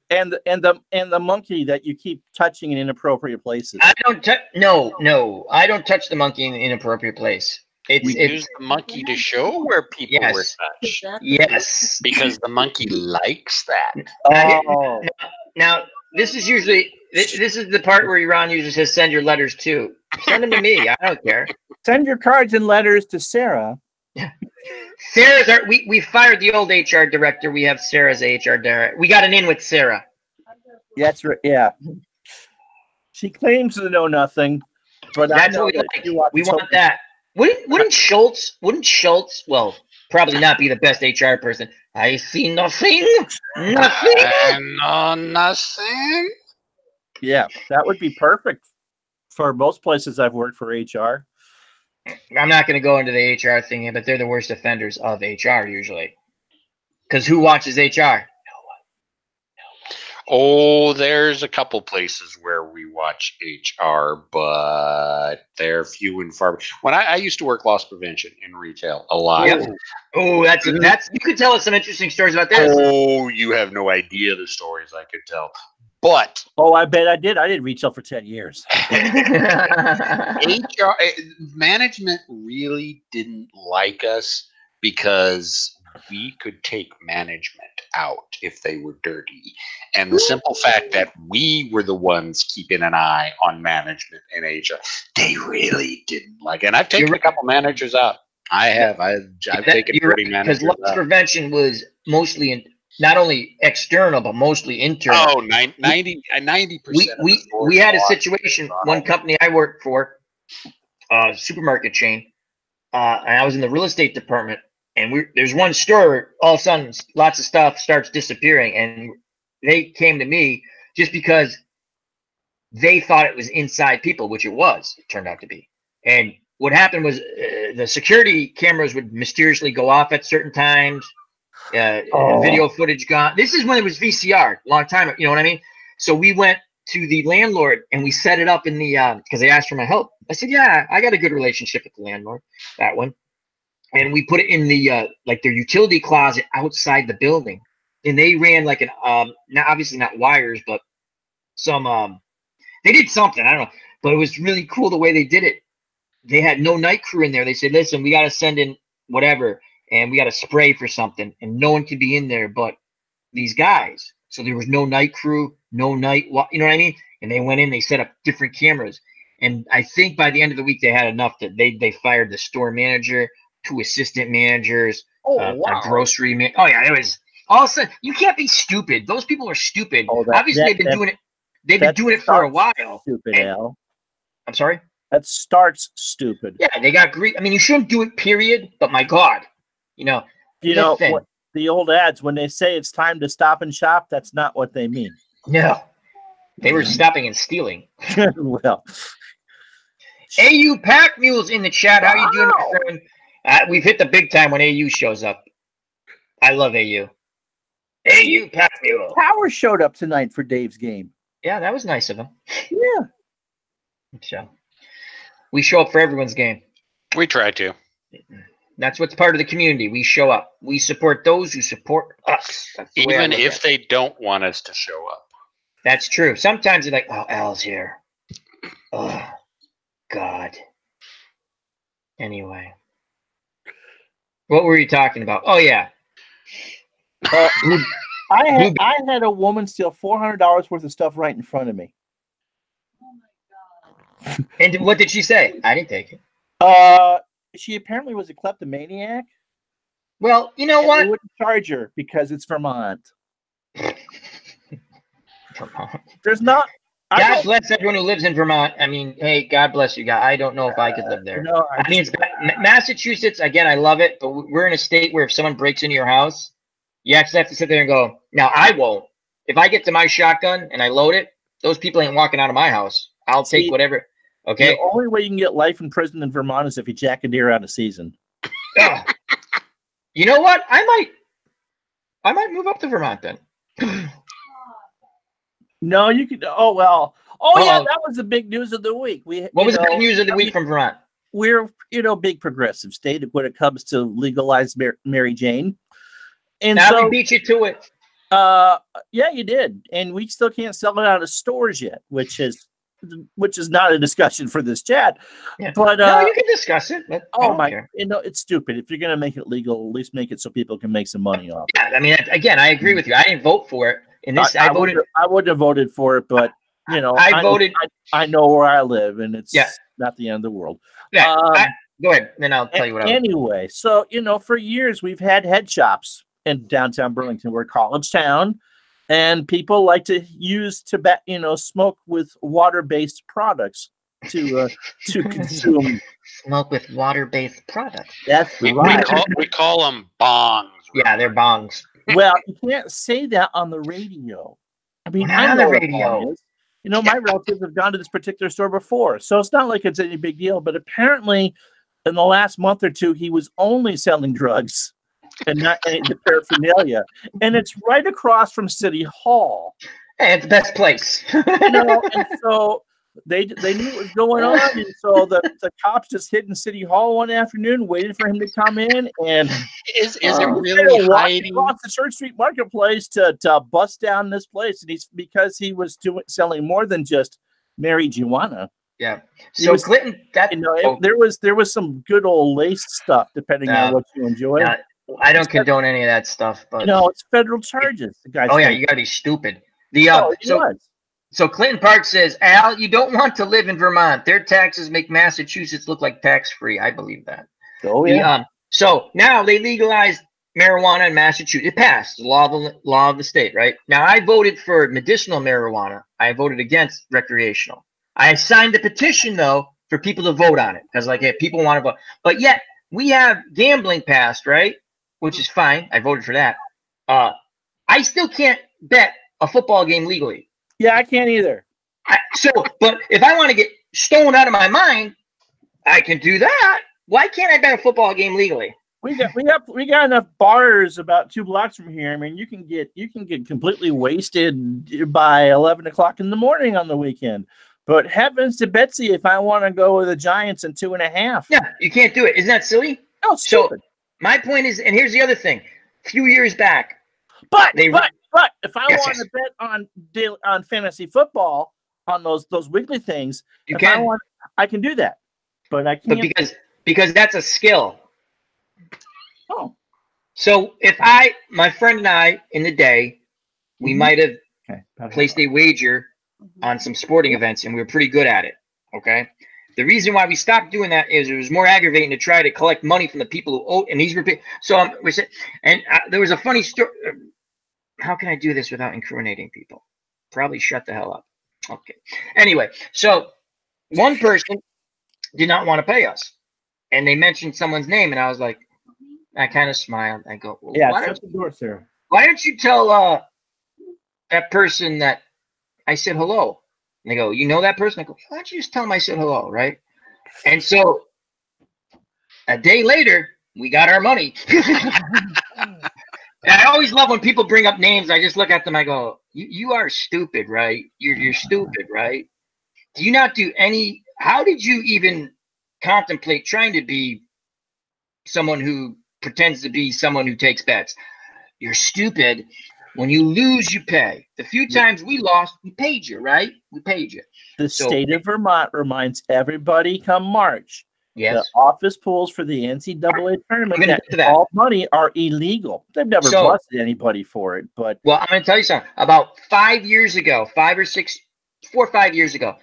and the monkey that you keep touching in inappropriate places.
I don't touch. No, I don't touch the monkey in an inappropriate place.
We use the monkey to show where people were touched.
Yes,
because the monkey likes that.
Now this is usually this is the part where Ron usually says send your letters to. Send them to me. I don't care.
Send your cards and letters to Sarah.
Sarah's we fired the old HR director. We have Sarah's HR director. We got an in with Sarah.
That's right. Yeah. She claims to know nothing, but
that's what we like. We want that. Wouldn't Schultz? Well, probably not be the best HR person. I see nothing. Nothing.
I know nothing.
Yeah, that would be perfect for most places I've worked for HR.
I'm not going to go into the HR thing here, but they're the worst offenders of HR usually. Because who watches HR?
Oh, there's a couple places where we watch HR, but they're few and far. When I used to work loss prevention in retail a lot.
Yep. Oh, that's you could tell us some interesting stories about this.
Oh, you have no idea the stories I could tell. But
I bet I did. I did retail for 10 years.
HR management really didn't like us because we could take management out if they were dirty. And the simple fact that we were the ones keeping an eye on management in HR, they really didn't like it. And I've taken a couple managers out. I have. I've taken dirty managers out.
Because loss prevention was mostly not only external, but mostly internal.
Oh, 90%.
We had a situation, one company I worked for, supermarket chain, and I was in the real estate department. And there's one store, all of a sudden, lots of stuff starts disappearing. And they came to me just because they thought it was inside people, which it turned out to be. And what happened was the security cameras would mysteriously go off at certain times. Video footage gone. This is when it was VCR, a long time ago. You know what I mean? So we went to the landlord and we set it up in the, because they asked for my help. I said, yeah, I got a good relationship with the landlord, that one. And we put it in the like their utility closet outside the building, and they ran like an obviously not wires, but some they did something, I don't know, but it was really cool the way they did it. They had no night crew in there. They said, listen, we got to send in whatever, and we got to spray for something, and no one could be in there but these guys. So there was no night crew, no night, you know what I mean? And they went in, they set up different cameras, and I think by the end of the week they had enough that they fired the store manager, 2 assistant managers, a grocery man. Oh yeah, it was all of a sudden. You can't be stupid. Those people are stupid. Obviously, they've been doing it. They've been doing it for a while.
Stupid, Al.
I'm sorry.
That starts stupid.
Yeah, they got greed. I mean, you shouldn't do it. Period. But my God,
what, the old ads when they say it's time to stop and shop, that's not what they mean.
No, they were stopping and stealing.
Well,
AU Pack Mules in the chat. How you doing, my friend? We've hit the big time when AU shows up. I love AU. AU Pack Mule.
Power showed up tonight for Dave's game.
Yeah, that was nice of him.
Yeah.
So we show up for everyone's game.
We try to.
That's what's part of the community. We show up. We support those who support us.
Even if they don't want us to show up.
That's true. Sometimes they're like, oh, Al's here. Oh, God. Anyway. What were you talking about? Oh, yeah.
I had a woman steal $400 worth of stuff right in front of me.
Oh my God.
And what did she say? I didn't take it.
She apparently was a kleptomaniac.
Well, you know what?
I wouldn't charge her because it's Vermont. There's not.
God bless everyone who lives in Vermont. I mean, hey, God bless you guys. I don't know if I could live there.
No,
I mean, Massachusetts, again, I love it, but we're in a state where if someone breaks into your house, you actually have to sit there and go, now I won't. If I get to my shotgun and I load it, those people ain't walking out of my house. I'll take whatever. Okay.
The only way you can get life in prison in Vermont is if you jack a deer out of season.
You know what? I might move up to Vermont then.
No, you could. Oh well. Oh yeah, that was the big news of the week.
What was the big news of the week from Vermont?
We're big progressive state when it comes to legalize Mary Jane, and
now so we beat you to it.
Yeah, you did, and we still can't sell it out of stores yet, which is not a discussion for this chat.
Yeah.
But
no, you can discuss it.
It's stupid. If you're gonna make it legal, at least make it so people can make some money off it.
Yeah, I mean, again, I agree with you. I didn't vote for it. In this, I
wouldn't have voted for it, but you know,
I voted.
I know where I live, and it's
Yeah.
not the end of the world.
Yeah, go ahead, then I'll tell you what I
Anyway, so, you know, for years we've had head shops in downtown Burlington. We're a college town, and people like to use tobacco, you know, smoke with water-based products to consume.
Smoke with water-based products.
That's
We
right.
call them bongs.
Yeah, they're bongs.
Well, you can't say that on the radio. I mean,
We're not
I
on
know
the
what a
radio.
bong is. You know, my relatives have gone to this particular store before, so it's not like it's any big deal. But apparently, in the last month or two, he was only selling drugs and not any of the paraphernalia. And it's right across from City Hall.
Hey, it's the best place.
You know, and so they knew what was going on, and so the cops just hid in City Hall one afternoon, waited for him to come in, and
Is it really hiding?
across the Church Street Marketplace to bust down this place, and because he was selling more than just marijuana.
Yeah. So Clinton,
there was some good old lace stuff, depending on what you enjoy.
I don't condone any of that stuff, but
it's federal charges. The guy.
Oh yeah, you gotta be stupid. So Clinton Park says, Al, you don't want to live in Vermont. Their taxes make Massachusetts look like tax-free. I believe that.
Oh yeah.
So now they legalized marijuana in Massachusetts. It passed the law of the state, right? Now I voted for medicinal marijuana. I voted against recreational. I signed the petition though for people to vote on it because if people want to vote, but yet we have gambling passed, right? Which is fine. I voted for that. I still can't bet a football game legally.
Yeah, I can't either.
But if I want to get stoned out of my mind, I can do that. Why can't I bet a football game legally?
We got enough bars about 2 blocks from here. I mean, you can get completely wasted by 11 o'clock in the morning on the weekend. But heavens to Betsy, if I want to go with the Giants in 2.5.
Yeah, you can't do it. Isn't that silly?
No, it's stupid.
So my point is, and here's the other thing. A few years back,
But if I want to bet on fantasy football on those weekly things, I can do that. But I can't.
But because that's a skill.
Oh.
So if my friend and I in the day, we might have placed a wager on some sporting events, and we were pretty good at it. Okay. The reason why we stopped doing that is it was more aggravating to try to collect money from the people who owed, and these were so we said, and there was a funny story. How can I do this without incriminating people? Probably shut the hell up. Okay. Anyway, so one person did not want to pay us, and they mentioned someone's name, and I was like, I kind of smiled. I go, well,
shut the door, sir.
Why don't you tell that person that I said hello? And they go, you know that person? I go, why don't you just tell them I said hello, right? And so a day later, we got our money. And I always love when people bring up names. I just look at them. I go, you are stupid, right? You're stupid, right? Do you not do any? How did you even contemplate trying to be someone who pretends to be someone who takes bets? You're stupid. When you lose, you pay. The few times we lost, we paid you, right? We paid you.
The state of Vermont reminds everybody come March.
Yes.
The office pools for the NCAA tournament that all money are illegal. They've never busted anybody for it. But
well, I'm going to tell you something. About 5 years ago, 4 or 5 years ago,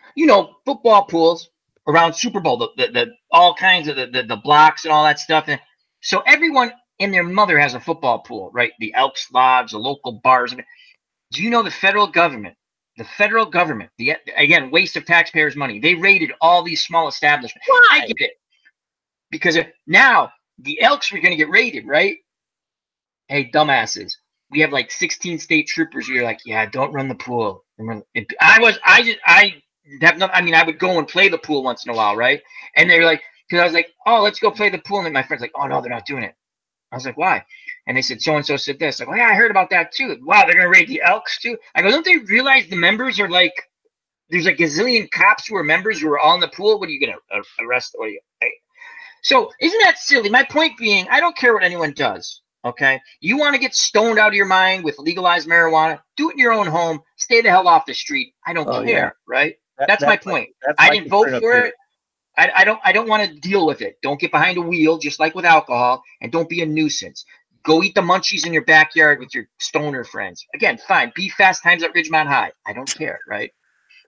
football pools around Super Bowl, the all kinds of the blocks and all that stuff. And so everyone and their mother has a football pool, right? The Elks Lodge, the local bars. Do you know the federal government, again, waste of taxpayers' money, they raided all these small establishments.
Why?
I get it. Because now the Elks were going to get raided, right? Hey, dumbasses. We have like 16 state troopers. You're like, yeah, don't run the pool. I would go and play the pool once in a while, right? And they were like, because I was like, oh, let's go play the pool. And then my friend's like, oh, no, they're not doing it. I was like, why? And they said, so-and-so said this. Like, well, yeah, I heard about that too. Wow, they're going to raid the Elks too? I go, don't they realize the members are like, there's a gazillion cops who are members who are all in the pool? What are you going to arrest? So isn't that silly? My point being, I don't care what anyone does, okay? You want to get stoned out of your mind with legalized marijuana, do it in your own home, stay the hell off the street. I don't care, right? That's my point. I didn't vote for it. I don't want to deal with it. Don't get behind a wheel, just like with alcohol, and don't be a nuisance. Go eat the munchies in your backyard with your stoner friends. Again, fine. Be Fast Times at Ridgemont High. I don't care, right?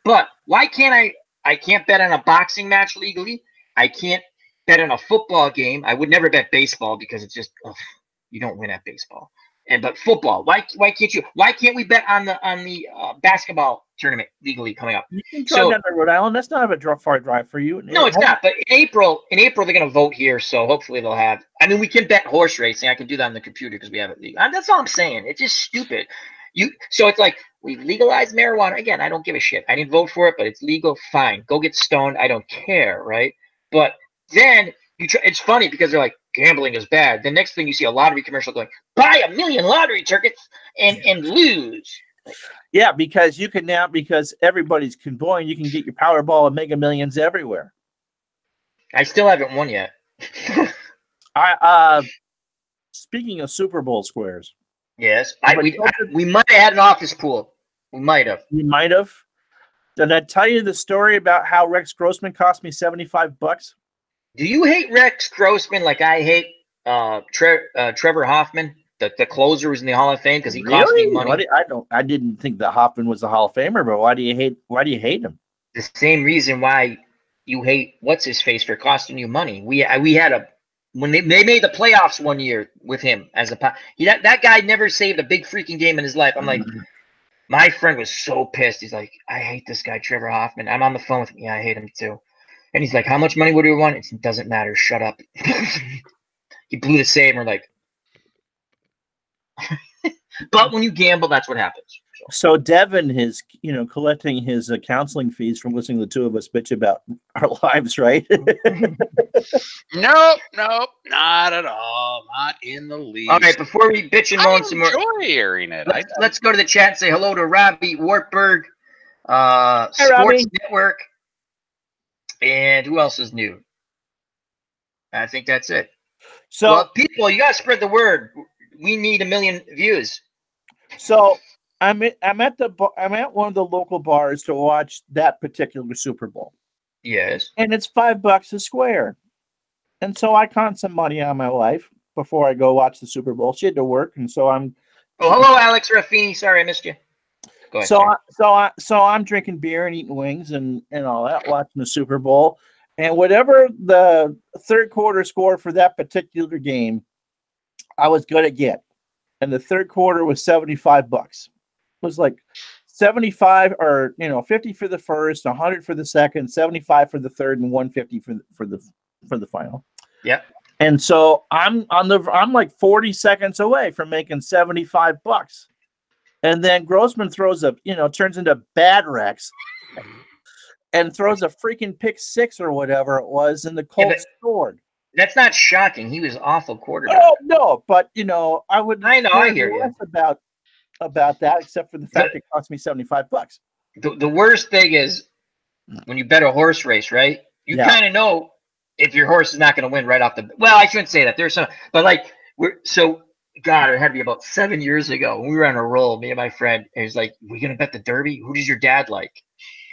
But why can't I can't bet on a boxing match legally. I can't bet on a football game. I would never bet baseball because it's just you don't win at baseball. But football, why can't you? Why can't we bet on the basketball tournament legally coming up?
You can drive down to Rhode Island. That's not a far drive for you.
No, it's not. But in April they're going to vote here, so hopefully they'll have. I mean, we can bet horse racing. I can do that on the computer because we have it legal. That's all I'm saying. It's just stupid. So it's like we legalized marijuana again. I don't give a shit. I didn't vote for it, but it's legal. Fine, go get stoned. I don't care, right? But then it's funny because they're like, gambling is bad. The next thing you see a lottery commercial going, buy 1 million lottery tickets and lose.
Yeah, because you can now, because everybody's combined, you can get your Powerball and Mega Millions everywhere.
I still haven't won yet.
Speaking of Super Bowl squares.
Yes, we might have had an office pool. We might have.
You might have. Did I tell you the story about how Rex Grossman cost me $75?
Do you hate Rex Grossman like I hate Trevor Hoffman, the closer who's in the Hall of Fame because he cost me money?
I didn't think that Hoffman was a Hall of Famer, but why do you hate him?
The same reason why you hate what's his face for costing you money. We had when they made the playoffs one year with him as that guy never saved a big freaking game in his life. I'm like, my friend was so pissed. He's like, I hate this guy Trevor Hoffman. I'm on the phone with him. Yeah, I hate him too. And he's like, how much money would he want? It doesn't matter. Shut up. He blew the save. And we're like, but when you gamble, that's what happens.
So Devin is, collecting his counseling fees from listening to the two of us bitch about our lives, right?
Nope, not at all. Not in the least.
All right, before we bitch and moan some more,
enjoy hearing it.
Let's go to the chat and say hello to Robbie Wartburg, Sports
Robbie.
Network. And who else is new? I think that's it. So, people, you got to spread the word. We need 1 million views.
So, I'm at one of the local bars to watch that particular Super Bowl.
Yes.
And it's $5 a square. And so I con some money on my wife before I go watch the Super Bowl. She had to work, and so I'm.
Oh, hello, Alex Raffini. Sorry, I missed you. Go ahead.
So I'm drinking beer and eating wings and all that, watching the Super Bowl, and whatever the third quarter score for that particular game, I was going to get, and the third quarter was $75. It was like 75 or 50 for the first, 100 for the second, 75 for the third, and 150 for the final.
Yep.
And so I'm like 40 seconds away from making $75. And then Grossman throws turns into Bad Rex and throws a freaking pick six or whatever it was, and the Colts scored.
That's not shocking. He was awful quarterback.
Oh no, but I
hear you
about that, except for the fact it cost me $75.
The worst thing is when you bet a horse race, right? You kind of know if your horse is not going to win right off the. Well, I shouldn't say that. There's some, but like God, it had to be about 7 years ago when we were on a roll, me and my friend. And he's like, "We're gonna bet the Derby. Who does your dad like?"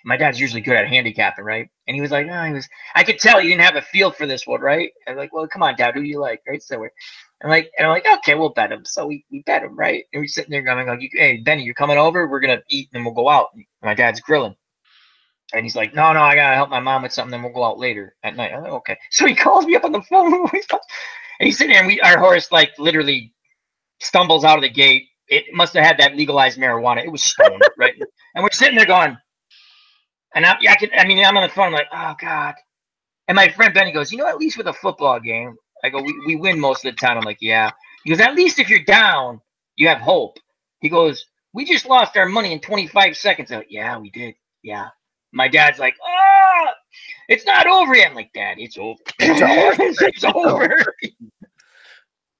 My dad's usually good at handicapping, right? And he was like, I could tell he didn't have a feel for this one, right? I'm like, well, come on, Dad, who do you like, right? So I'm like, okay, we'll bet him. So we bet him, right? And we're sitting there going, like, hey, Benny, you're coming over. We're gonna eat and then we'll go out. And my dad's grilling, and he's like, no, I gotta help my mom with something. Then we'll go out later at night. I'm like, okay. So he calls me up on the phone, and he's sitting there, and our horse like literally stumbles out of the gate. It must have had that legalized marijuana. It was stoned, right? And we're sitting there going. And I'm on the phone. I'm like, oh God. And my friend Benny goes, at least with a football game, I go, we win most of the time. I'm like, yeah. He goes, at least if you're down, you have hope. He goes, we just lost our money in 25 seconds. I'm like, yeah, we did. Yeah. My dad's like, it's not over yet. I'm like, Dad, it's over. It's over.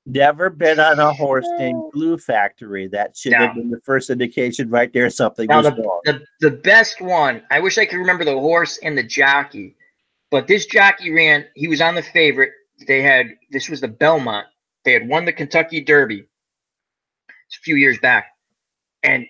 Never been on a horse named Glue Factory. That should have been the first indication right there. Something was wrong.
The best one, I wish I could remember the horse and the jockey, but this jockey ran, he was on the favorite. This was the Belmont. They had won the Kentucky Derby a few years back. And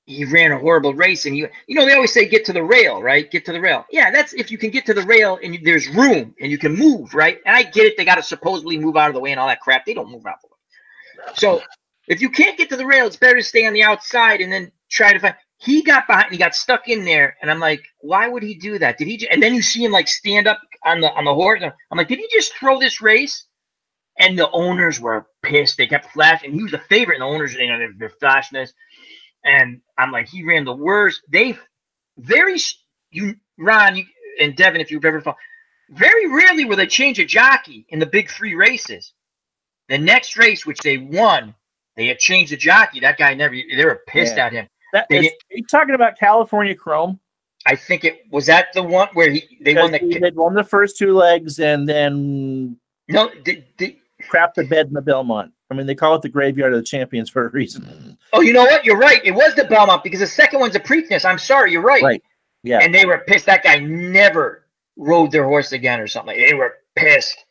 he ran a horrible race. And they always say, get to the rail, right? Get to the rail. Yeah, that's if you can get to the rail and there's room and you can move, right? And I get it. They got to supposedly move out of the way and all that crap. They don't move out of the way. So if you can't get to the rail, it's better to stay on the outside and then try to find. he got behind, he got stuck in there, and I'm like, why would he do that? Did he? And then you see him like stand up on the horse. I'm like, did he just throw this race? And the owners were pissed. They kept flashing. He was a favorite, and the owners, they're flashing this. And I'm like, he ran the worst. Ron and Devin, if you've ever followed, very rarely will they change a jockey in the big 3 races. The next race, which they won, they had changed the jockey. That guy never. They were pissed at him.
Are you talking about California Chrome?
I think it was that the one where they
won the first 2 legs and then crap the bed in the Belmont. I mean, they call it the graveyard of the champions for a reason.
Oh, you know what? You're right. It was the Belmont because the second one's a Preakness. I'm sorry. You're right.
Right. Yeah.
And they were pissed. That guy never rode their horse again or something. They were pissed.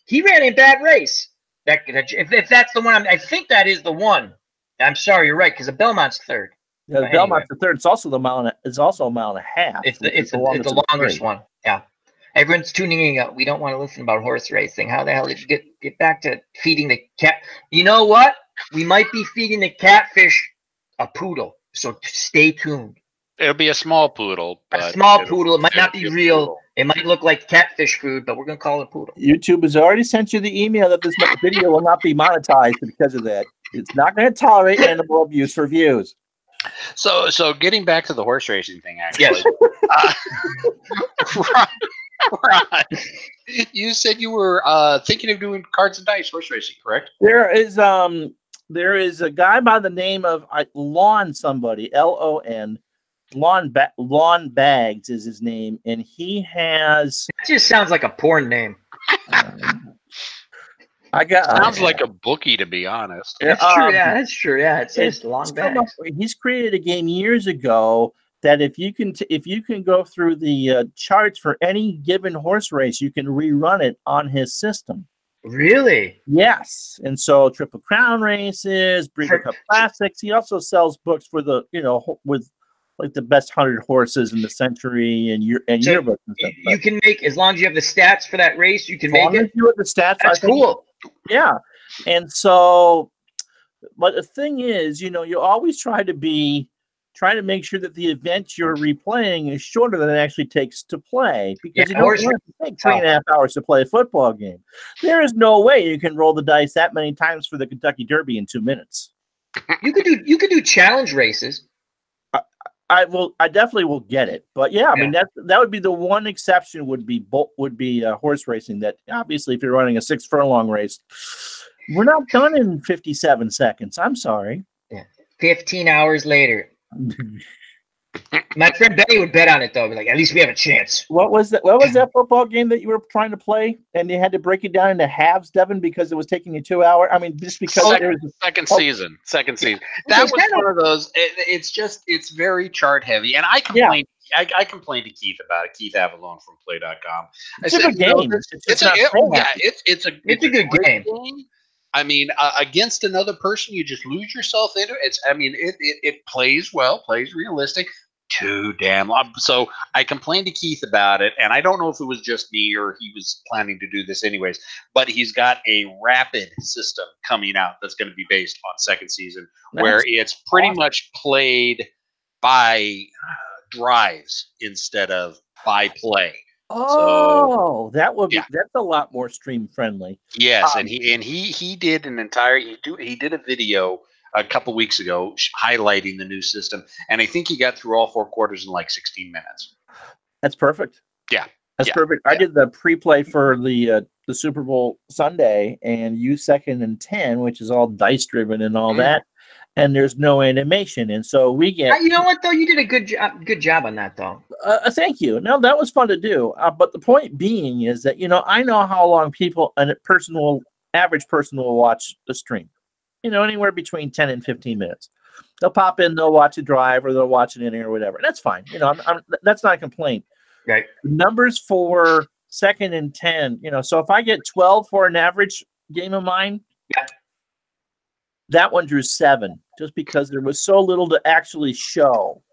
He ran a bad race. If that's the one, I think that is the one. I'm sorry. You're right because the Belmont's third.
Yeah, the Belmont's the third. It's also a mile and a half.
It's the longest one. Yeah. Everyone's tuning in. We don't want to listen about horse racing. How the hell did you get back to feeding the cat? You know what? We might be feeding the catfish a poodle. So stay tuned.
It'll be a small poodle.
A small poodle. It might not be real. Poodle. It might look like catfish food, but we're going to call it a poodle.
YouTube has already sent you the email that this video will not be monetized because of that. It's not going to tolerate animal abuse for views.
So getting back to the horse racing thing, actually.
Yes.
Ron, you said you were thinking of doing cards and dice horse racing, correct?
There is a guy by the name of Lon somebody, Lon. Lon Bags is his name, and he has.
It just sounds like a porn name.
Sounds like a bookie, to be honest.
That's true. Yeah, that's true. Yeah, it says Lon Bags.
He's created a game years ago that if you can go through the charts for any given horse race, you can rerun it on his system.
Really?
Yes. And so Triple Crown races, Breeder Cup Classics. He also sells books for the with like the best 100 horses in the century and yearbooks and stuff.
You can make, as long as you have the stats for that race, you can make it.
You have the stats.
That's cool.
Yeah. And so, but the thing is, you always try to make sure that the event you're replaying is shorter than it actually takes to play, because you don't want to take 3.5 hours to play a football game. There is no way you can roll the dice that many times for the Kentucky Derby in 2 minutes.
You could do challenge races.
I definitely will get it, but yeah, I mean that would be the one exception. Would be horse racing. That obviously, if you're running a 6 furlong race, we're not done in 57 seconds. I'm sorry.
Yeah. 15 hours later. My friend Benny would bet on it though. Like, at least we have a chance.
What was that football game that you were trying to play, and you had to break it down into halves, Devin, because it was taking you 2 hours? I mean, just because
second season. That was one of those. It's very chart heavy, and I complained. Yeah. I complained to Keith about it. Keith Avalone from Play.com.
It's a good game.
It's a good game. I mean, against another person, you just lose yourself into it. It plays well, plays realistic. Too damn long. So I complained to Keith about it, and I don't know if it was just me or he was planning to do this anyways, but he's got a rapid system coming out that's going to be based on second season, where it's pretty much played by drives instead of by play.
Oh, that would be that's a lot more stream friendly.
Yes, and he did an entire he did a video a couple weeks ago highlighting the new system, and I think he got through all 4 quarters in like 16 minutes.
That's perfect.
Yeah,
that's perfect. I did the pre-play for the Super Bowl Sunday, and you 2nd and 10, which is all dice driven and all that, and there's no animation, and so we get.
You know what though? You did a good job on that though.
Thank you. No, that was fun to do. But the point being is that I know how long average person will watch the stream. Anywhere between 10 and 15 minutes. They'll pop in, they'll watch a drive, or they'll watch an inning or whatever. That's fine. That's not a complaint.
Right.
The numbers for 2nd and 10. So if I get 12 for an average game of mine, that one drew 7, just because there was so little to actually show.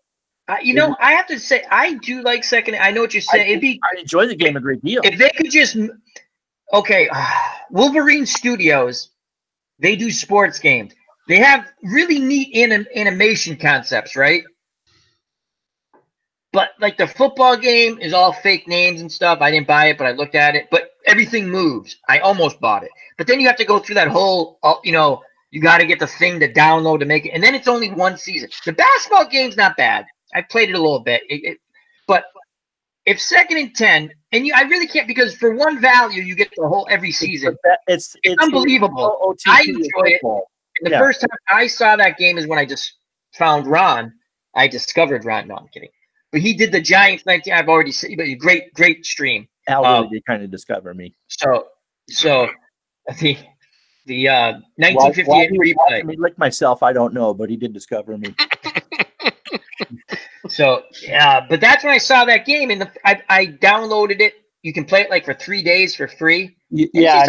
I have to say, I do like second. I know what you're saying.
I enjoy the game a great deal.
If they could just, Wolverine Studios, they do sports games. They have really neat animation concepts, right? But like the football game is all fake names and stuff. I didn't buy it, but I looked at it. But everything moves. I almost bought it. But then you have to go through that whole, you got to get the thing to download to make it. And then it's only one season. The basketball game's not bad. I played it a little bit. But if 2nd and 10, and I really can't, because for one value, you get the whole every season. It's unbelievable. I enjoy it. And the first time I saw that game is when I just found Ron. I discovered Ron. No, I'm kidding. But he did the Giants 19. I've already seen, but great stream.
Al really did kind of discover me.
So the 1958 replay.
I lick myself, I don't know, but he did discover me.
So but that's when I saw that game, and I downloaded it. You can play it like for 3 days for free.
Yeah,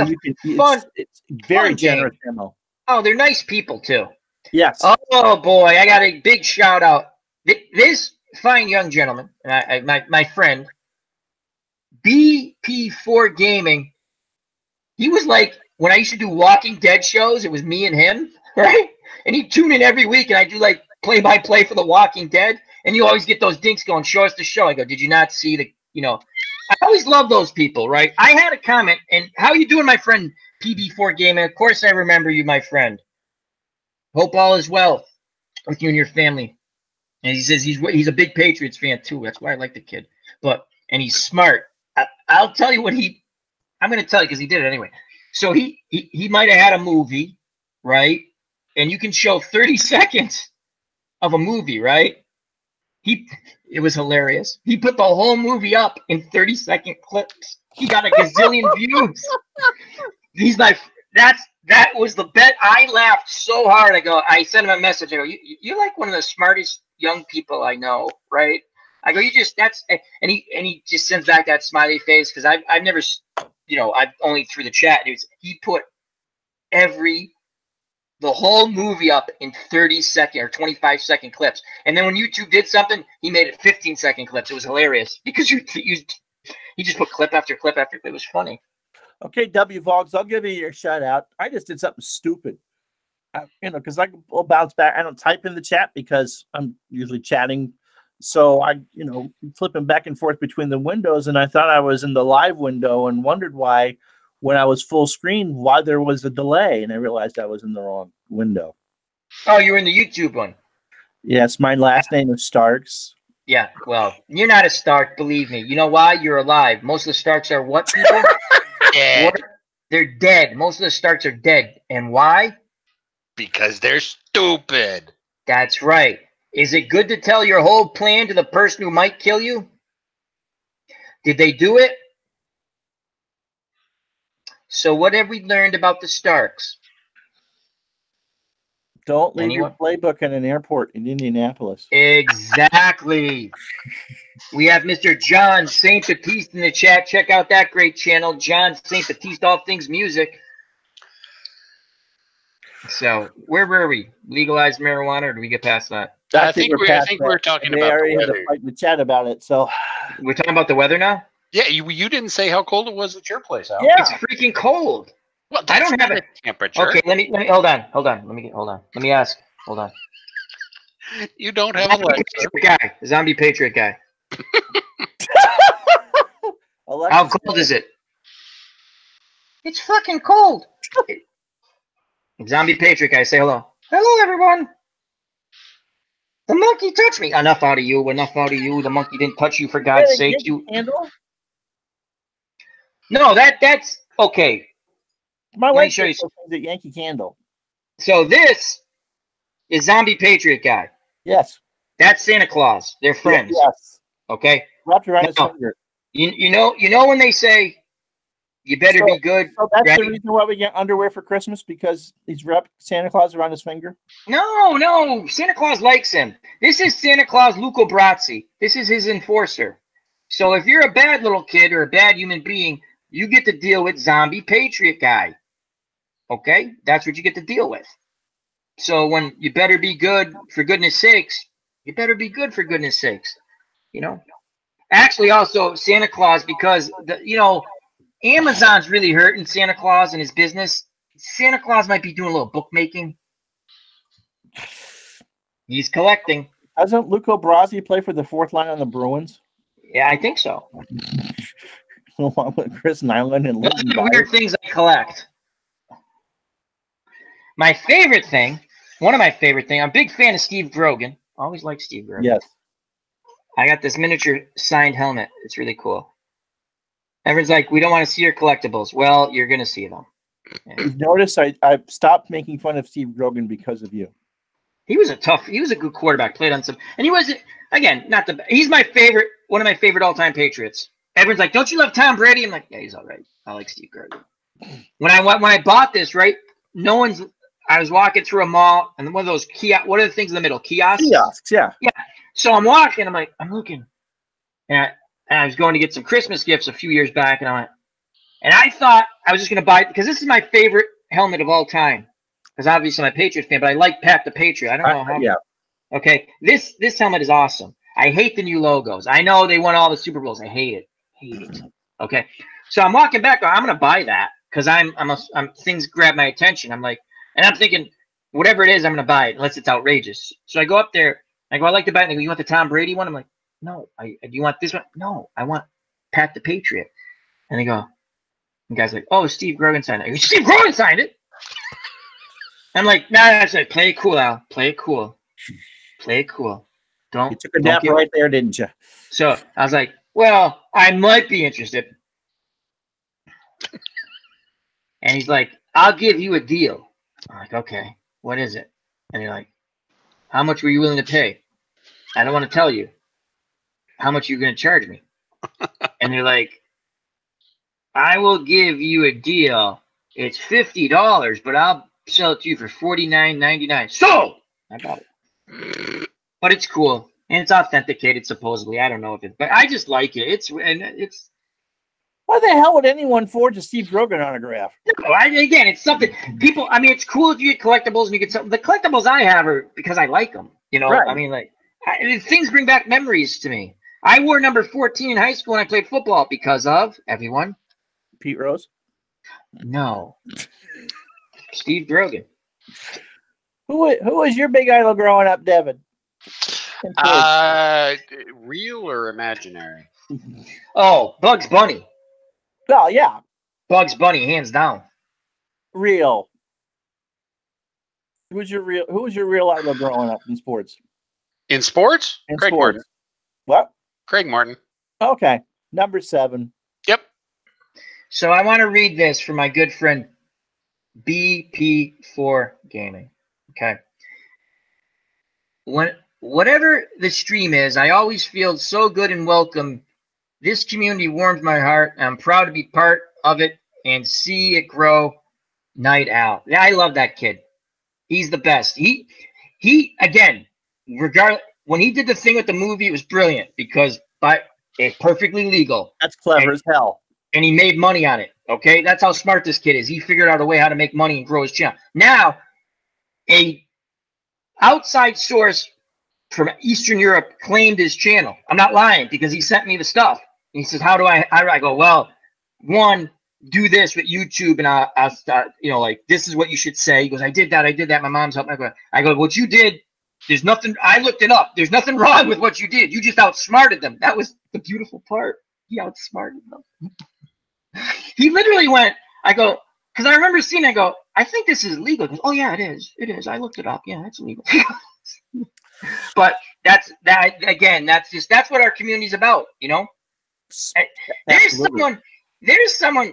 it's very generous demo.
Oh, they're nice people too.
Yes.
Oh boy, I got a big shout out. This fine young gentleman, my friend, BP4 Gaming. He was like, when I used to do Walking Dead shows, it was me and him, right? And he'd tune in every week, and I do like play-by-play for The Walking Dead. And you always get those dinks going, show us the show. I go, did you not see the, I always love those people, right? I had a comment, and how you doing, my friend PB4 Gaming? Of course I remember you, my friend. Hope all is well with you and your family. And he says he's a big Patriots fan too. That's why I like the kid. And he's smart. I'll tell you what I'm going to tell you because he did it anyway. So he might have had a movie, right? And you can show 30 seconds of a movie, right? It was hilarious. He put the whole movie up in 30-second clips. He got a gazillion views. He's like, that was the bet. I laughed so hard. I sent him a message. I go, you're like one of the smartest young people I know, right? I go, and he just sends back that smiley face because I've never, I've only through the chat. He put the whole movie up in 30-second or 25-second clips, and then when YouTube did something, he made it 15-second clips. It was hilarious because he just put clip after clip after clip. It was funny.
Okay, W Vogs, I'll give you your shout out. I just did something stupid. Because I'll bounce back. I don't type in the chat because I'm usually chatting. So I, flipping back and forth between the windows, and I thought I was in the live window and wondered why, when I was full screen, why there was a delay, and I realized I was in the wrong window.
Oh, you were in the YouTube one.
Yes, my last name is Starks.
Yeah, well, you're not a Stark, believe me. You know why? You're alive. Most of the Starks are what people?
Dead.
They're dead. Most of the Starks are dead. And why?
Because they're stupid.
That's right. Is it good to tell your whole plan to the person who might kill you? Did they do it? So what have we learned about the Starks?
Don't leave your playbook in an airport in Indianapolis.
Exactly. We have Mr. John St. Baptiste in the chat. Check out that great channel, John St. Baptiste, All Things Music. So where were we? Legalize marijuana, or did we get past that?
I think we're talking about the weather.
Fight in the chat about it. So
we're talking about the weather now.
Yeah, you didn't say how cold it was at your place, Al.
Yeah, it's freaking cold.
Well, I don't have a temperature.
Okay, let me hold on. Let me ask. Hold on.
You don't have a
Zombie Patriot guy. How cold is it? It's fucking cold. Zombie Patriot guy, say hello. Hello, everyone. The monkey touched me. Enough out of you. Enough out of you. The monkey didn't touch you, for God's sake.
Candle?
No, that's okay.
My wife show you the Yankee Candle.
So this is Zombie Patriot guy.
Yes.
That's Santa Claus. They're friends.
Yes.
Okay.
Wrapped around his finger.
You know when they say you better be good.
So that's the reason why we get underwear for Christmas, because he's wrapped Santa Claus around his finger?
No. Santa Claus likes him. This is Santa Claus Luco Brazzi. This is his enforcer. So if you're a bad little kid or a bad human being, you get to deal with Zombie Patriot guy. Okay? That's what you get to deal with. So when you better be good, for goodness sakes, you better be good for goodness sakes. Actually, also Santa Claus, because Amazon's really hurting Santa Claus and his business. Santa Claus might be doing a little bookmaking. He's collecting.
Doesn't Luca Brasi play for the fourth line on the Bruins?
Yeah, I think so.
Along with Chris Nyland and
Those
Linton
are the weird things I collect. My favorite thing, one of my favorite things, I'm a big fan of Steve Grogan. Always liked Steve Grogan.
Yes.
I got this miniature signed helmet. It's really cool. Everyone's like, we don't want to see your collectibles. Well, you're going to see them. Yeah.
You've noticed I've stopped making fun of Steve Grogan because of you.
He was a good quarterback, played on some, and he wasn't, again, he's my favorite, one of my favorite all-time Patriots. Everyone's like, don't you love Tom Brady? I'm like, yeah, he's all right. I like Steve Grogan. When I bought this, right, I was walking through a mall, and one of those what are the things in the middle? Kiosks?
Kiosks, yeah.
Yeah. So I'm walking, I'm looking, and I was going to get some Christmas gifts a few years back, and I thought I was just going to buy it, because this is my favorite helmet of all time. Because obviously I'm a Patriots fan, but I like Pat the Patriot. I don't know how.
Yeah.
Okay, this helmet is awesome. I hate the new logos. I know they won all the Super Bowls. I hate it. Okay, so I'm walking back. I'm gonna buy that because things grab my attention. I'm like, and I'm thinking, whatever it is, I'm gonna buy it unless it's outrageous. So I go up there. I go, I like to buy it. And they go, you want the Tom Brady one? I'm like, no. Do you want this one? No, I want Pat the Patriot. And they go, the guy's like, oh, Steve Grogan signed it. I go, Steve Grogan signed it. I'm like, nah, I said, play it cool, Al. Play it cool. Play it cool. Don't.
You took a nap right there, didn't you?
So I was like, well, I might be interested. And he's like, I'll give you a deal. I'm like, okay, what is it? And you're like, how much were you willing to pay? I don't want to tell you. How much are you going to charge me? And they're like, I will give you a deal. It's $50, but I'll sell it to you for $49.99. So I bought it, but it's cool and it's authenticated supposedly. I don't know if it, but I just like it. It's
Why the hell would anyone forge a Steve Grogan autograph?
No, again, it's something people. I mean, it's cool if you get collectibles and you get some. The collectibles I have are because I like them. You know,
right.
I mean, things bring back memories to me. I wore number 14 in high school when I played football because of everyone.
Pete Rose?
No. Steve Grogan.
Who was your big idol growing up, Devin?
Real or imaginary?
Oh, Bugs Bunny.
Well, yeah.
Bugs Bunny, hands down.
Real. Who was your real idol growing up in sports?
In sports? Craig Martin.
What?
Craig Martin.
Okay. Number 7.
Yep.
So I want to read this from my good friend BP4 Gaming. Okay. Whatever the stream is, I always feel so good and welcome. This community warms my heart. I'm proud to be part of it and see it grow night out. Yeah, I love that kid. He's the best. He again, regardless, when he did the thing with the movie, it was brilliant because it's perfectly legal.
That's clever as hell.
And he made money on it. Okay, that's how smart this kid is. He figured out a way how to make money and grow his channel. Now, a outside source from Eastern Europe claimed his channel. I'm not lying because he sent me the stuff. And he says, "How do I?" I go, "Well, one, do this with YouTube, and I'll start. You know, like this is what you should say." He goes, "I did that. My mom's helping." I go, "What you did? There's nothing. I looked it up. There's nothing wrong with what you did. You just outsmarted them. That was the beautiful part. He outsmarted them." He literally went, I go, because I remember seeing, I go, I think this is legal. He goes, oh, yeah, it is. It is. I looked it up. Yeah, it's legal. But that's what our community is about, you know? There's someone,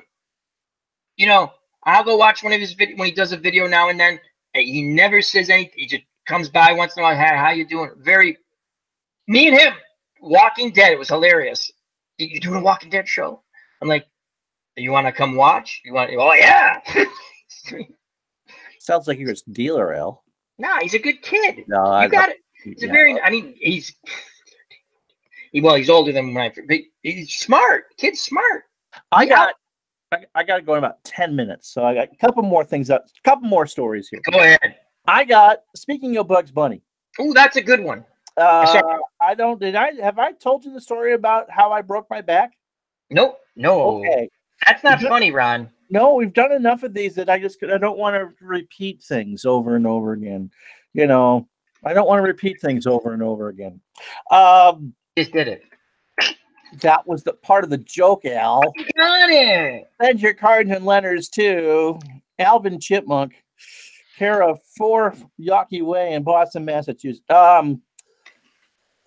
you know, I'll go watch one of his videos when he does a video now and then. He never says anything. He just comes by once in a while. Hey, how you doing? Me and him, Walking Dead. It was hilarious. You doing a Walking Dead show? I'm like, you want to come watch? Oh, yeah.
Sounds like you're a dealer, Al.
No, he's a good kid.
No,
you got it. He's older than mine, but he's smart. Kid's smart.
I got to go in about 10 minutes, so I got a couple more stories here.
Go ahead.
Speaking of Bugs Bunny.
Oh, that's a good one.
Have I told you the story about how I broke my back?
Nope. No.
Okay.
That's not funny, Ron.
No, we've done enough of these that I don't want to repeat things over and over again. You know, I don't want to repeat things over and over again.
Just did it.
That was the part of the joke, Al.
You got it.
Send your cards and letters to Alvin Chipmunk, care of 4 Yawkey Way in Boston, Massachusetts.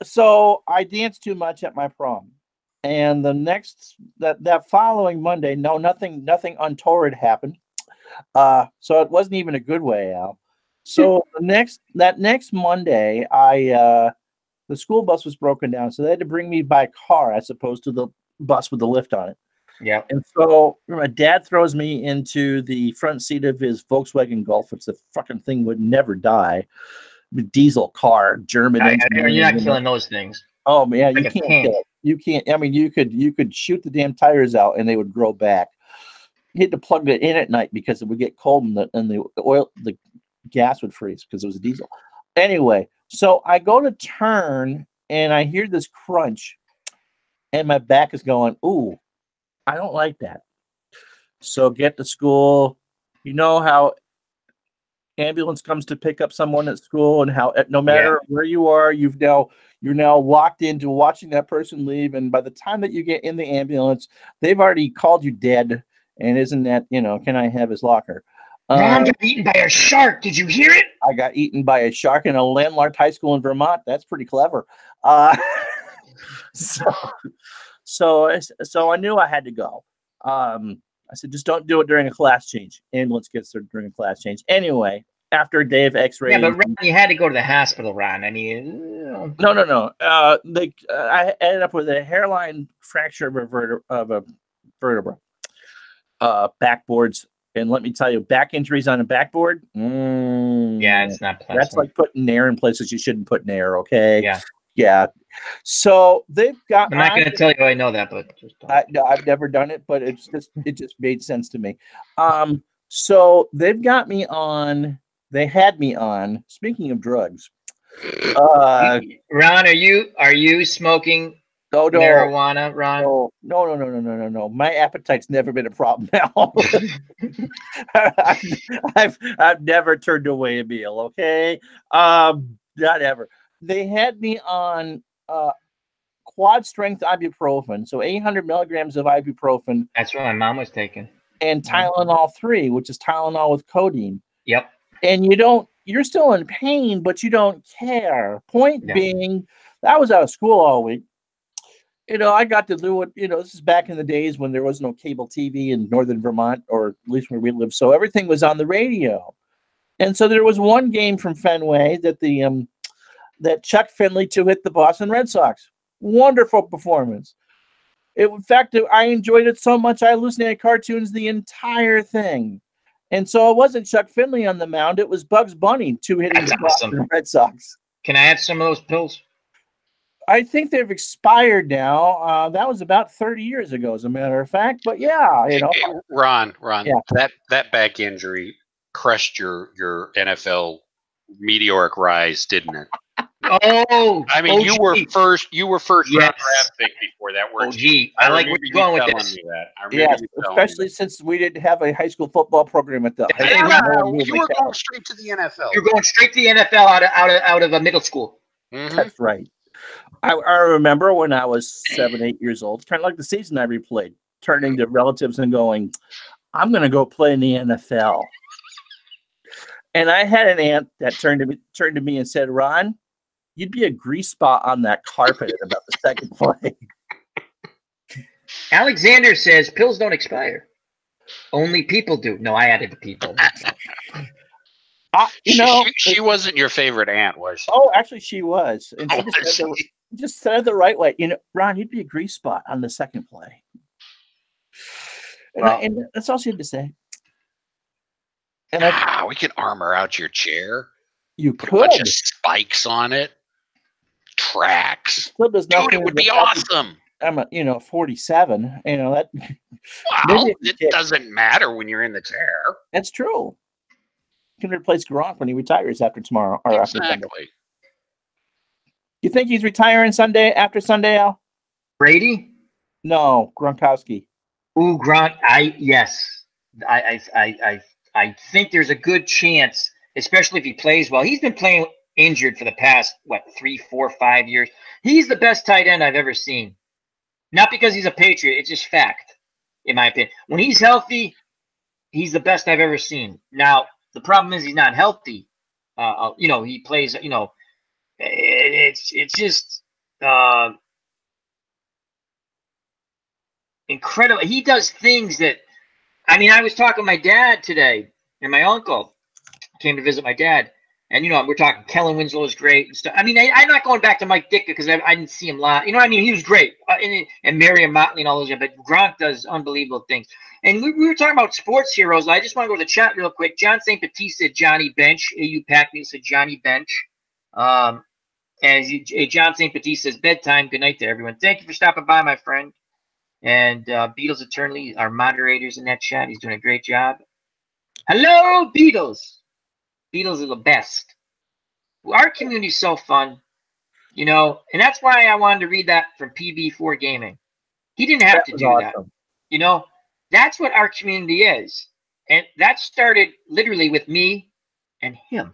So I danced too much at my prom. And the next that following Monday, nothing untoward happened. So it wasn't even a good way, Al. So that next Monday, the school bus was broken down, so they had to bring me by car as opposed to the bus with the lift on it.
Yeah.
And so my dad throws me into the front seat of his Volkswagen Golf. It's the fucking thing would never die. Diesel car, German engine.
You're not killing those things.
Oh yeah, you can't kill it. You can't. I mean, you could shoot the damn tires out and they would grow back. You had to plug it in at night because it would get cold and the gas would freeze because it was a diesel. Anyway, so I go to turn and I hear this crunch, and my back is going, ooh, I don't like that. So get to school. You know how ambulance comes to pick up someone at school, and how no matter where you are, you're now locked into watching that person leave. And by the time that you get in the ambulance, they've already called you dead. And isn't that, can I have his locker?
Ron got eaten by a shark. Did you hear it?
I got eaten by a shark in a landlocked high school in Vermont. That's pretty clever. So I knew I had to go. I said, just don't do it during a class change. Ambulance gets there during a class change. Anyway, after a day of x-rays.
Yeah, but Ron, you had to go to the hospital, Ron. I mean,
No. I ended up with a hairline fracture of a vertebra. Backboards, and let me tell you, back injuries on a backboard.
Yeah, it's not pleasant.
That's like putting air in places you shouldn't put air. Okay.
Yeah.
So they've got.
I'm not going to tell you I know that, but just
I've never done it, but it just made sense to me. So they've got me on. They had me on. Speaking of drugs,
Ron, are you smoking?
No.
Marijuana, Ron?
No. My appetite's never been a problem now. I've never turned away a meal, okay? Not ever. They had me on quad strength ibuprofen, so 800 milligrams of ibuprofen.
That's what my mom was taking.
And Tylenol 3, which is Tylenol with codeine.
Yep.
And you're still in pain, but you don't care. Point being, I was out of school all week. I got to do it. This is back in the days when there was no cable TV in northern Vermont, or at least where we lived. So everything was on the radio. And so there was one game from Fenway that that Chuck Finley to hit the Boston Red Sox. Wonderful performance. In fact, I enjoyed it so much I hallucinated cartoons the entire thing. And so it wasn't Chuck Finley on the mound. It was Bugs Bunny to hitting the Boston Red Sox.
Can I have some of those pills?
I think they've expired now. That was about 30 years ago, as a matter of fact. But yeah,
Ron, that back injury crushed your NFL meteoric rise, didn't it?
Oh,
I mean, you were first round draft pick before that.
I like where you're going with this.
Yeah, especially since we didn't have a high school football program at the high
school. You were going straight to the NFL.
You're going straight to the NFL out of a middle school.
Mm-hmm. That's right. I remember when I was 7, 8 years old, kind of like the season I replayed, turning to relatives and going, I'm going to go play in the NFL. And I had an aunt that turned to me and said, Ron, you'd be a grease spot on that carpet at about the second play.
Alexander says pills don't expire. Only people do. No, I added the people.
She wasn't your favorite aunt, was she?
Oh, actually, she was. And she just said it the right way. Ron, you'd be a grease spot on the second play. And that's all she had to say. And
we could armor out your chair.
You
put
could.
A bunch of spikes on it. Tracks. Dude, it would be awesome.
I'm 47. That.
Well, it doesn't matter when you're in the chair.
That's true. You can replace Gronk when he retires after tomorrow or after Sunday. You think he's retiring after Sunday, Al?
Brady?
No, Gronkowski.
Ooh, Gronk. Yes. I think there's a good chance, especially if he plays well. He's been playing injured for the past, 3, 4, 5 years. He's the best tight end I've ever seen. Not because he's a Patriot, it's just fact, in my opinion. When he's healthy, he's the best I've ever seen. Now, the problem is he's not healthy. He plays, it's just incredible. He does things that, I was talking to my dad today, and my uncle came to visit my dad. And, we're talking Kellen Winslow is great and stuff. I'm not going back to Mike Ditka because I didn't see him live. He was great. And Marion Motley and all those. But Gronk does unbelievable things. And we were talking about sports heroes. I just want to go to the chat real quick. John St. Petit said Johnny Bench. AU Pac-Man said Johnny Bench. John St. Petit says bedtime. Good night to everyone. Thank you for stopping by, my friend. And Beatles Eternally, our moderators in that chat. He's doing a great job. Hello, Beatles. Beatles are the best. Our community is so fun, and that's why I wanted to read that from PB4 Gaming. He didn't have to do awesome. That. That's what our community is. And that started literally with me and him.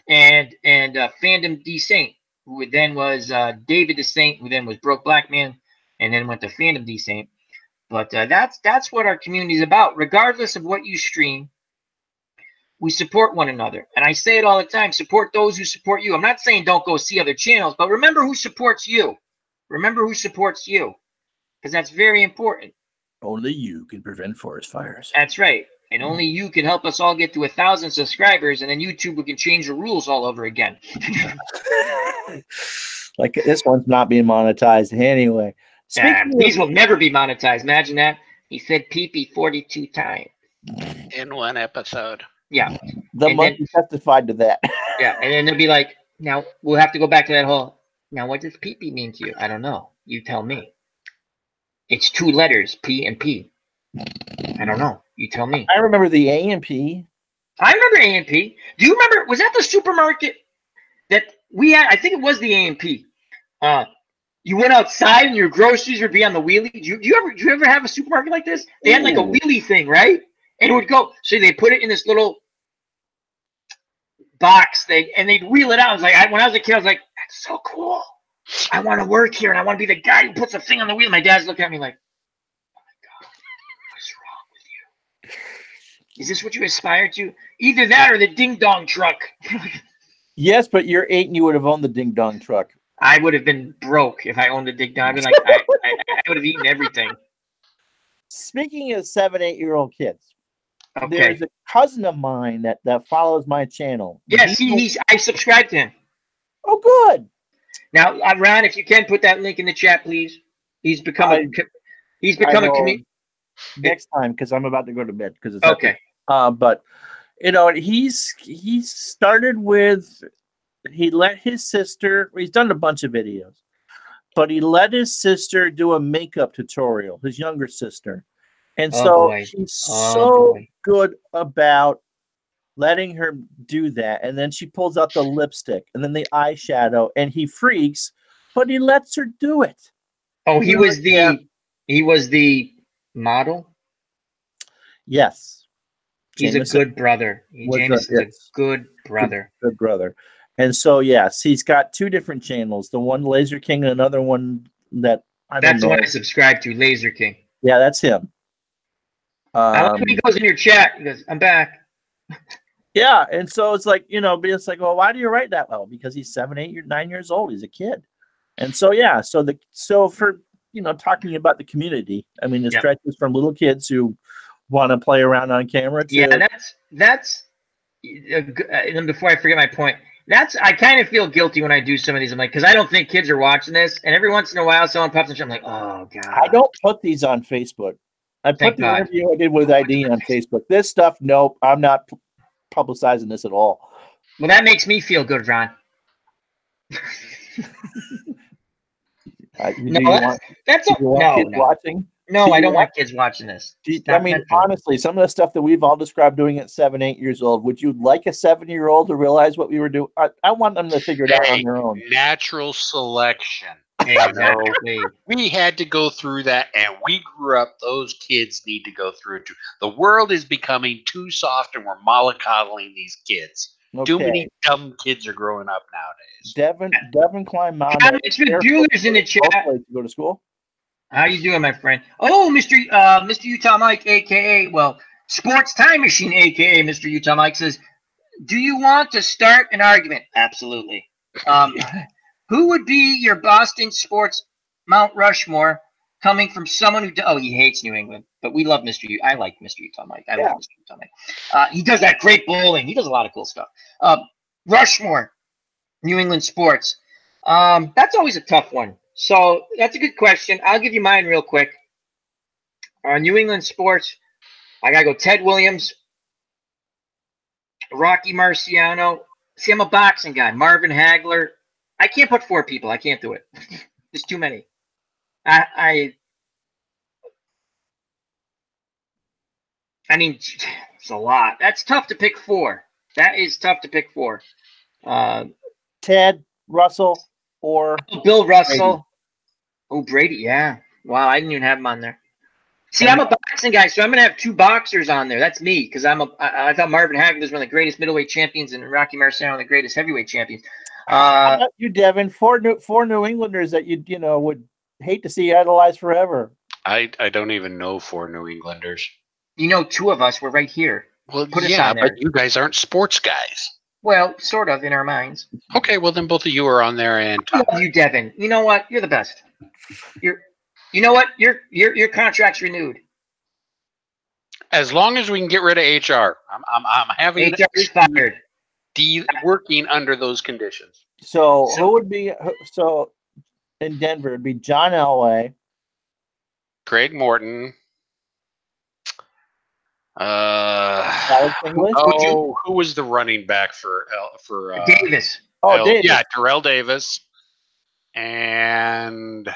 and Fandom D Saint, who then was David D Saint, who then was Broke Black Man, and then went to Fandom D Saint. But that's what our community is about. Regardless of what you stream, we support one another. And I say it all the time, support those who support you. I'm not saying don't go see other channels, but remember who supports you. Remember who supports you, because that's very important.
Only you can prevent forest fires.
That's right. And only you can help us all get to 1,000 subscribers, and then YouTube can change the rules all over again.
Like this one's not being monetized anyway.
These will never be monetized. Imagine that. He said pee-pee 42 times.
In one episode.
Yeah.
The monkey testified to that.
Yeah. And then they'll be like, now we'll have to go back to that whole, now what does pee-pee mean to you? I don't know. You tell me. It's 2 letters, P and P. I don't know. You tell me.
I remember the A and P.
I remember A and P. Do you remember, was that the supermarket that we had? I think it was the A and P. You went outside and your groceries would be on the wheelie. Do you ever have a supermarket like this? They had like a wheelie thing, right? And it would go. So they put it in this little box thing, and they'd wheel it out. I was like, when I was a kid, I was like, that's so cool. I want to work here, and I want to be the guy who puts a thing on the wheel. My dad's looking at me like, oh my God, what's wrong with you? Is this what you aspire to? Either that or the ding dong truck.
Yes, but you're 8 and you would have owned the ding dong truck.
I would have been broke if I owned a ding dong. I'd be like, I would have eaten everything.
Speaking of 7, 8-year-old kids,
okay.
There's a cousin of mine that follows my channel.
Yes, I subscribed to him.
Oh, good.
Now, Ron, if you can put that link in the chat, please. He's become a comedian.
Next time, because I'm about to go to bed. Because it's
okay.
But he started with. He let his sister. He's done a bunch of videos, but he let his sister do a makeup tutorial. His younger sister, and he's so good about letting her do that. And then she pulls out the lipstick and then the eyeshadow, and he freaks, but he lets her do it.
Oh, he was the model.
Yes,
he's a good brother. James is a good brother.
Good brother. And so, yes, he's got 2 different channels. The one Laser King and another one that I don't know.
That's the one I subscribe to, Laser King.
Yeah, that's him.
I like when he goes in your chat. He goes, "I'm back."
Yeah, and so it's like, but it's like, well, why do you write that? Well, because he's 7, 8, 9 years old. He's a kid. And so, yeah, so for talking about the community, it stretches from little kids who want to play around on camera to
that's and before I forget my point. I kind of feel guilty when I do some of these. I'm like, because I don't think kids are watching this, and every once in a while someone pops in, I'm like, oh God.
I don't put these on Facebook. I put the interview I did with ID on Facebook. This stuff, nope, I'm not publicizing this at all.
Well, that makes me feel good, Ron.
Watching?
No, I don't want kids watching this.
Honestly, some of the stuff that we've all described doing at 7, 8 years old, would you like a 7-year-old to realize what we were doing? I want them to figure it out on their own.
Natural selection.
Exactly.
We had to go through that, and we grew up. Those kids need to go through it too. The world is becoming too soft, and we're mollycoddling these kids.
Okay.
Too many dumb kids are growing up nowadays.
Devin climbed Mount
Comments with Bueller's in the chat.
To go to school.
How you doing, my friend? Oh, Mr. Utah Mike, aka Sports Time Machine, aka Mr. Utah Mike says, "Do you want to start an argument?" Absolutely. Who would be your Boston sports Mount Rushmore, coming from someone who? Oh, he hates New England, but we love Mr. I like Mr. Utah Mike. I love Mr. Utah Mike. He does that great bowling. He does a lot of cool stuff. Rushmore, New England sports. That's always a tough one. So that's a good question. I'll give you mine real quick. New England sports, I gotta go Ted Williams, Rocky Marciano. See, I'm a boxing guy. Marvin Hagler. I can't put 4 people. I can't do it. There's too many. I mean, it's a lot. That's tough to pick 4. That is tough to pick 4.
Ted, Russell, or
Bill Russell.
Brady.
Oh, Brady, yeah. Wow, I didn't even have him on there. See, I'm a boxing guy, so I'm gonna have 2 boxers on there. That's me, because I thought Marvin Hagler was one of the greatest middleweight champions, and Rocky Marciano one of the greatest heavyweight champions.
How about you, Devin? 4 New Englanders that you would hate to see idolized forever.
I don't even know 4 New Englanders.
You know, 2 of us were right here.
Well, yeah, but you guys aren't sports guys.
Well, sort of in our minds.
Okay, well then both of you are on there, and
I love you, Devin. You know what? You're the best. You know what? Your contract's renewed.
As long as we can get rid of HR, I'm having
HR's fired.
Working under those conditions.
So who would be in Denver? It'd be John Elway,
Greg Morton.
Alex English.
Who was the running back for
Davis?
Davis.
Yeah, Terrell Davis, and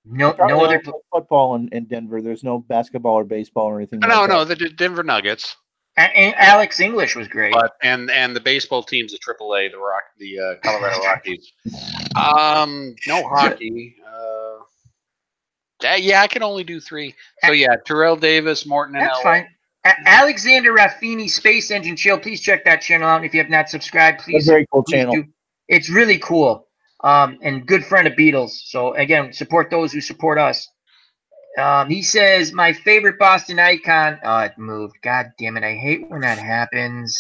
no other
football in Denver. There's no basketball or baseball or anything.
No, the Denver Nuggets.
And Alex English was great.
But and the baseball teams, the AAA, the Colorado Rockies. No hockey. Yeah, I can only do 3. So yeah, Terrell Davis, Morton, and
that's fine. Alexander Raffini, Space Engine Chill. Please check that channel out. If you have not subscribed, please.
It's a very cool channel.
Do. It's really cool. And good friend of Beatles. So again, support those who support us. He says, my favorite Boston icon. Oh, it moved. God damn it. I hate when that happens.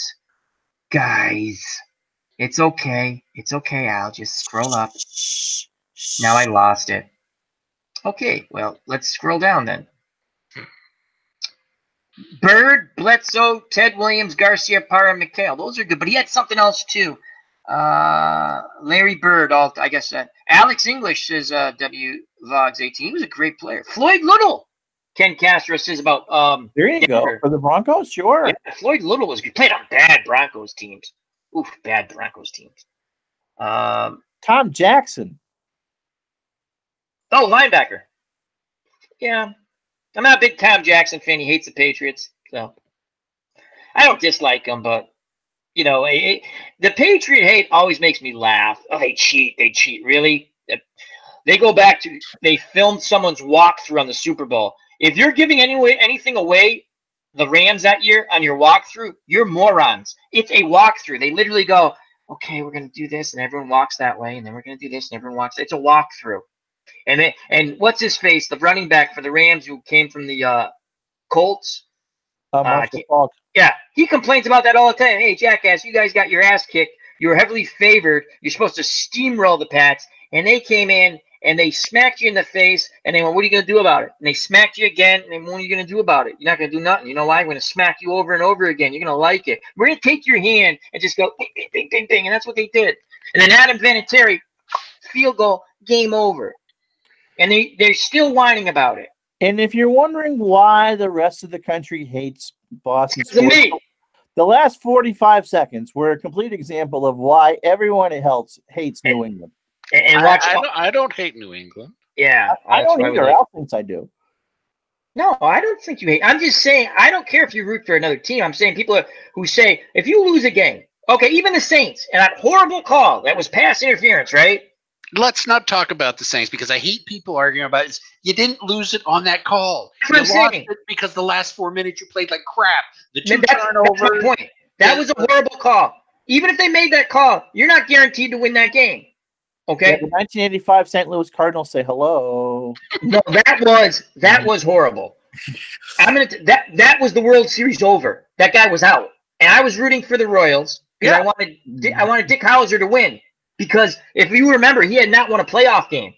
Guys, it's okay. It's okay, Al. Just scroll up. Now I lost it. Okay, well, let's scroll down then. Bird, Bledsoe, Ted Williams, Garcia, Parra, McHale. Those are good, but he had something else too. Larry Bird, I guess. Alex English says W Vogs 18. He was a great player. Floyd Little. Ken Castro says about
there you go for the Broncos. Sure.
Yeah, Floyd Little was good. Played on bad Broncos teams. Oof, bad Broncos teams.
Tom Jackson.
Oh, linebacker. Yeah, I'm not a big Tom Jackson fan. He hates the Patriots, so I don't dislike him, but. You know, the Patriot hate always makes me laugh. Oh, they cheat. They cheat. Really? They go back to they filmed someone's walkthrough on the Super Bowl. If you're giving anything away, the Rams that year on your walkthrough, you're morons. It's a walkthrough. They literally go, okay, we're going to do this, and everyone walks that way, and then we're going to do this, and everyone walks. It's a walkthrough. And what's his face? The running back for the Rams who came from the Colts. Yeah, he complains about that all the time. Hey, jackass, you guys got your ass kicked. You were heavily favored. You're supposed to steamroll the Pats, and they came in and they smacked you in the face, and they went, what are you going to do about it? And they smacked you again, and what are you going to do about it? You're not going to do nothing. You know why? I'm going to smack you over and over again. You're going to like it. We're going to take your hand and just go ding, ding, ding, ding, ding, and that's what they did. And then Adam Vinatieri, field goal, game over. And they're still whining about it.
And if you're wondering why the rest of the country hates Boston sports, the last 45 seconds were a complete example of why everyone else hates New England.
And
I don't hate New England.
Yeah.
I don't either. Al thinks I do.
No, I don't think you hate. I'm just saying, I don't care if you root for another team. I'm saying people who say, if you lose a game, okay, even the Saints, and that horrible call, that was pass interference, right?
Let's not talk about the Saints because I hate people arguing about it. You didn't lose it on that call.
That's what I'm saying.
Lost it because the last 4 minutes you played like crap. The 2 turnovers.
That's my point. That was a horrible call. Even if they made that call, you're not guaranteed to win that game. Okay.
Yeah, the 1985 St. Louis Cardinals say hello.
No, that was horrible. That was the World Series over. That guy was out, and I was rooting for the Royals because I wanted Dick Howser to win, because if you remember, he had not won a playoff game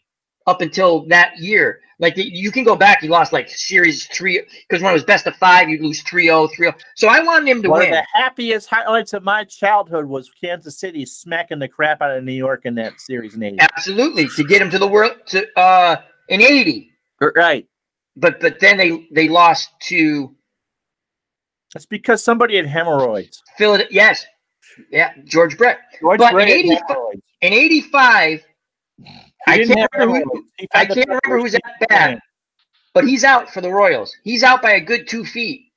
up until that year. Like you can go back, he lost like series 3 because when it was best of 5, you'd lose 3-0, 3-0. So I wanted him to win.
One of the happiest highlights of my childhood was Kansas City smacking the crap out of New York in that series in 80.
Absolutely, to get him to the world in 80.
Right.
But then they lost to.
That's because somebody had hemorrhoids.
Yes. Yeah, George Brett.
But
in 85, I can't remember who's at bat, but he's out for the Royals. He's out by a good 2 feet.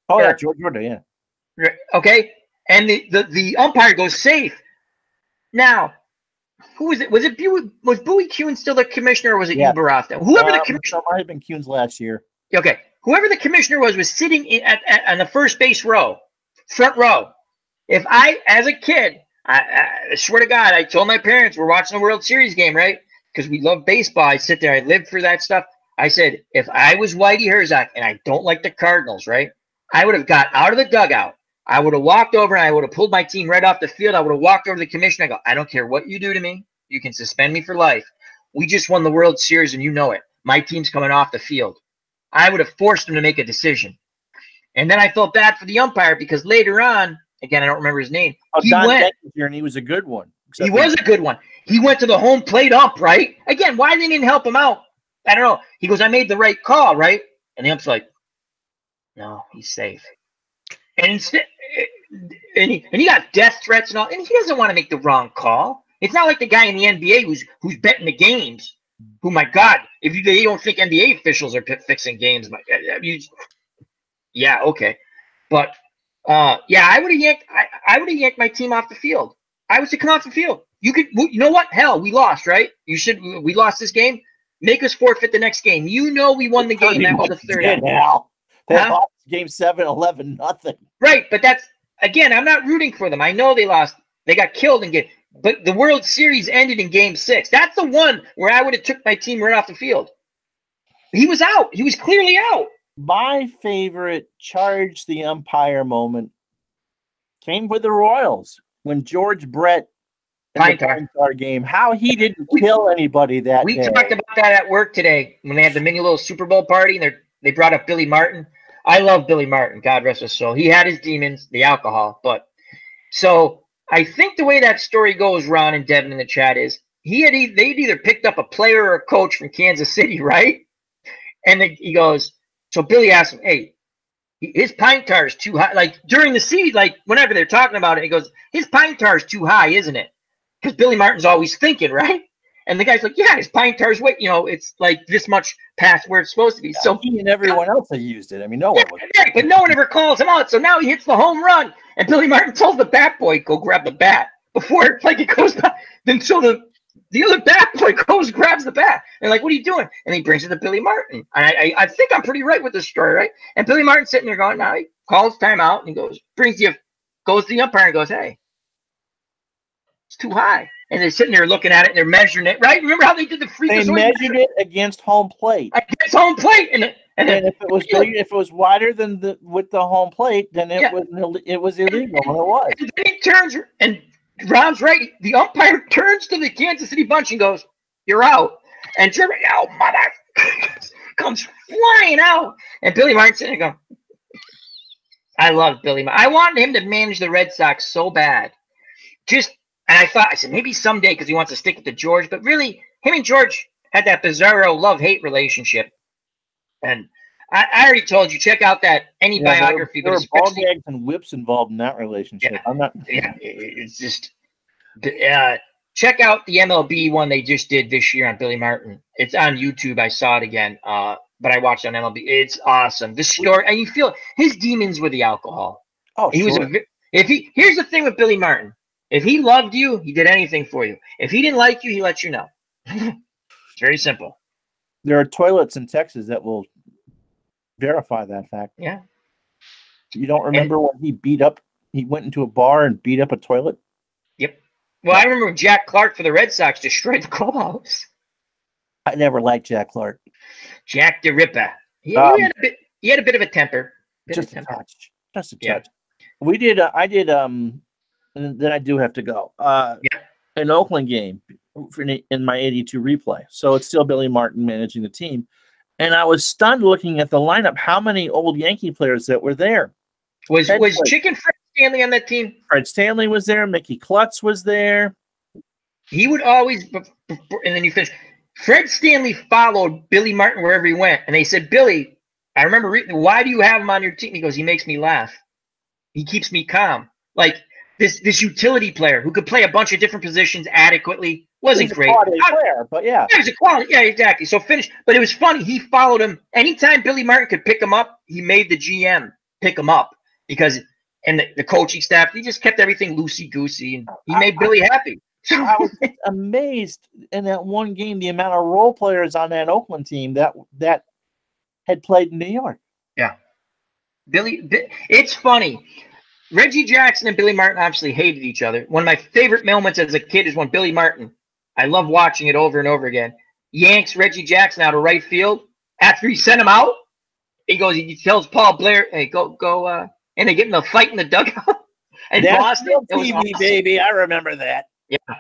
Oh, yeah, George Brett, yeah.
Okay, and the umpire goes safe. Now, who was it? Was Bowie Kuhn still the commissioner, or was it Uberoth? Whoever the commissioner
might have been Kuhn's last year.
Okay, whoever the commissioner was sitting on the first base row, front row. If I, as a kid, I swear to God, I told my parents we're watching a World Series game, right? Because we love baseball. I sit there, I lived for that stuff. I said, if I was Whitey Herzog and I don't like the Cardinals, right? I would have got out of the dugout. I would have walked over and I would have pulled my team right off the field. I would have walked over to the commissioner. I go, I don't care what you do to me. You can suspend me for life. We just won the World Series and you know it. My team's coming off the field. I would have forced him to make a decision. And then I felt bad for the umpire because later on, again, I don't remember his name. He went,
and he was a good one.
He was a good one. He went to the home plate ump, right? Again, why they didn't help him out? I don't know. He goes, I made the right call, right? And the ump's like, no, he's safe. And instead, and he got death threats and all, and he doesn't want to make the wrong call. It's not like the guy in the NBA who's betting the games. Who, my God, if they don't think NBA officials are fixing games, yeah, okay, but I would have yanked my team off the field. I was to come off the field. You know what? Hell, we lost, right? We lost this game. Make us forfeit the next game. You know we won the game. That was the third out.
Now they lost game 7, 11-0.
Right, but that's again. I'm not rooting for them. I know they lost. They got killed in game. But the World Series ended in game 6. That's the one where I would have took my team right off the field. He was out. He was clearly out.
My favorite charge the umpire moment came with the Royals when George Brett in the Pine-Tar game. How he didn't kill anybody that day.
We talked about that at work today when they had the mini little Super Bowl party and they brought up Billy Martin. I love Billy Martin. God rest his soul. He had his demons, the alcohol. But so I think the way that story goes, Ron and Devin in the chat, is they'd either picked up a player or a coach from Kansas City, right? And he goes, so Billy asked him, hey, his pine tar is too high. Like during the season, like whenever they're talking about it, he goes, his pine tar is too high, isn't it? Because Billy Martin's always thinking, right? And the guy's like, yeah, his pine tar's weight, it's like this much past where it's supposed to be. So
he and everyone else had used it. I mean, no one was.
Right, but no one ever calls him out. So now he hits the home run, and Billy Martin tells the bat boy, go grab the bat before it goes back. Then so the other bat boy goes, grabs the bat. And like, what are you doing? And he brings it to Billy Martin. And I think I'm pretty right with this story, right? And Billy Martin's sitting there going, now he calls timeout and he goes to the umpire and goes, hey, it's too high. And they're sitting there looking at it and they're measuring it, right? Remember how they did the free?
They measured it against home plate.
Against home plate, and
if it was wider than with the home plate, then it was illegal, and it was.
And then he turns, and Ron's right. The umpire turns to the Kansas City bunch and goes, "You're out." And Jeremy, mother, comes flying out, and Billy Martin's sitting there going, "I love Billy Martin. I wanted him to manage the Red Sox so bad, And I said, maybe someday because he wants to stick it to George. But really, him and George had that bizarro love-hate relationship. And I already told you, check out that biography.
There were ball gags and whips involved in that relationship.
Yeah, it's just check out the MLB one they just did this year on Billy Martin. It's on YouTube. I saw it again, but I watched it on MLB. It's awesome. The story, and you feel his demons were the alcohol.
Oh,
here's the thing with Billy Martin. If he loved you, he did anything for you. If he didn't like you, he let you know. It's very simple.
There are toilets in Texas that will verify that fact.
Yeah.
You don't remember when he beat up he went into a bar and beat up a toilet?
Yep. Well, I remember when Jack Clark for the Red Sox destroyed the clubhouse.
I never liked Jack Clark.
Jack the Ripper. He had a bit of a temper.
Just a touch. Just a touch.
Yeah.
We did. I did. And then I do have to go. An Oakland game in my 82 replay. So it's still Billy Martin managing the team. And I was stunned looking at the lineup, how many old Yankee players that were there.
Was Chicken Fred Stanley on that team?
Fred Stanley was there. Mickey Klutz was there.
He would always, and then you finish. Fred Stanley followed Billy Martin wherever he went. And they said, Billy, I remember, why do you have him on your team? He goes, he makes me laugh. He keeps me calm. Like this utility player who could play a bunch of different positions adequately. Wasn't great.
Player, but yeah.
He was a quality. Yeah, exactly. So finish. But it was funny. He followed him. Anytime Billy Martin could pick him up, he made the GM pick him up because, and the coaching staff, he just kept everything loosey-goosey, and he made Billy happy.
I was amazed in that one game the amount of role players on that Oakland team that had played in New York.
Yeah. It's funny. Reggie Jackson and Billy Martin obviously hated each other. One of my favorite moments as a kid is when Billy Martin, I love watching it over and over again, yanks Reggie Jackson out of right field. After he sent him out, he tells Paul Blair, hey, go, and they get in a fight in the dugout. And Boston,
TV, awesome. Baby, I remember that.
Yeah.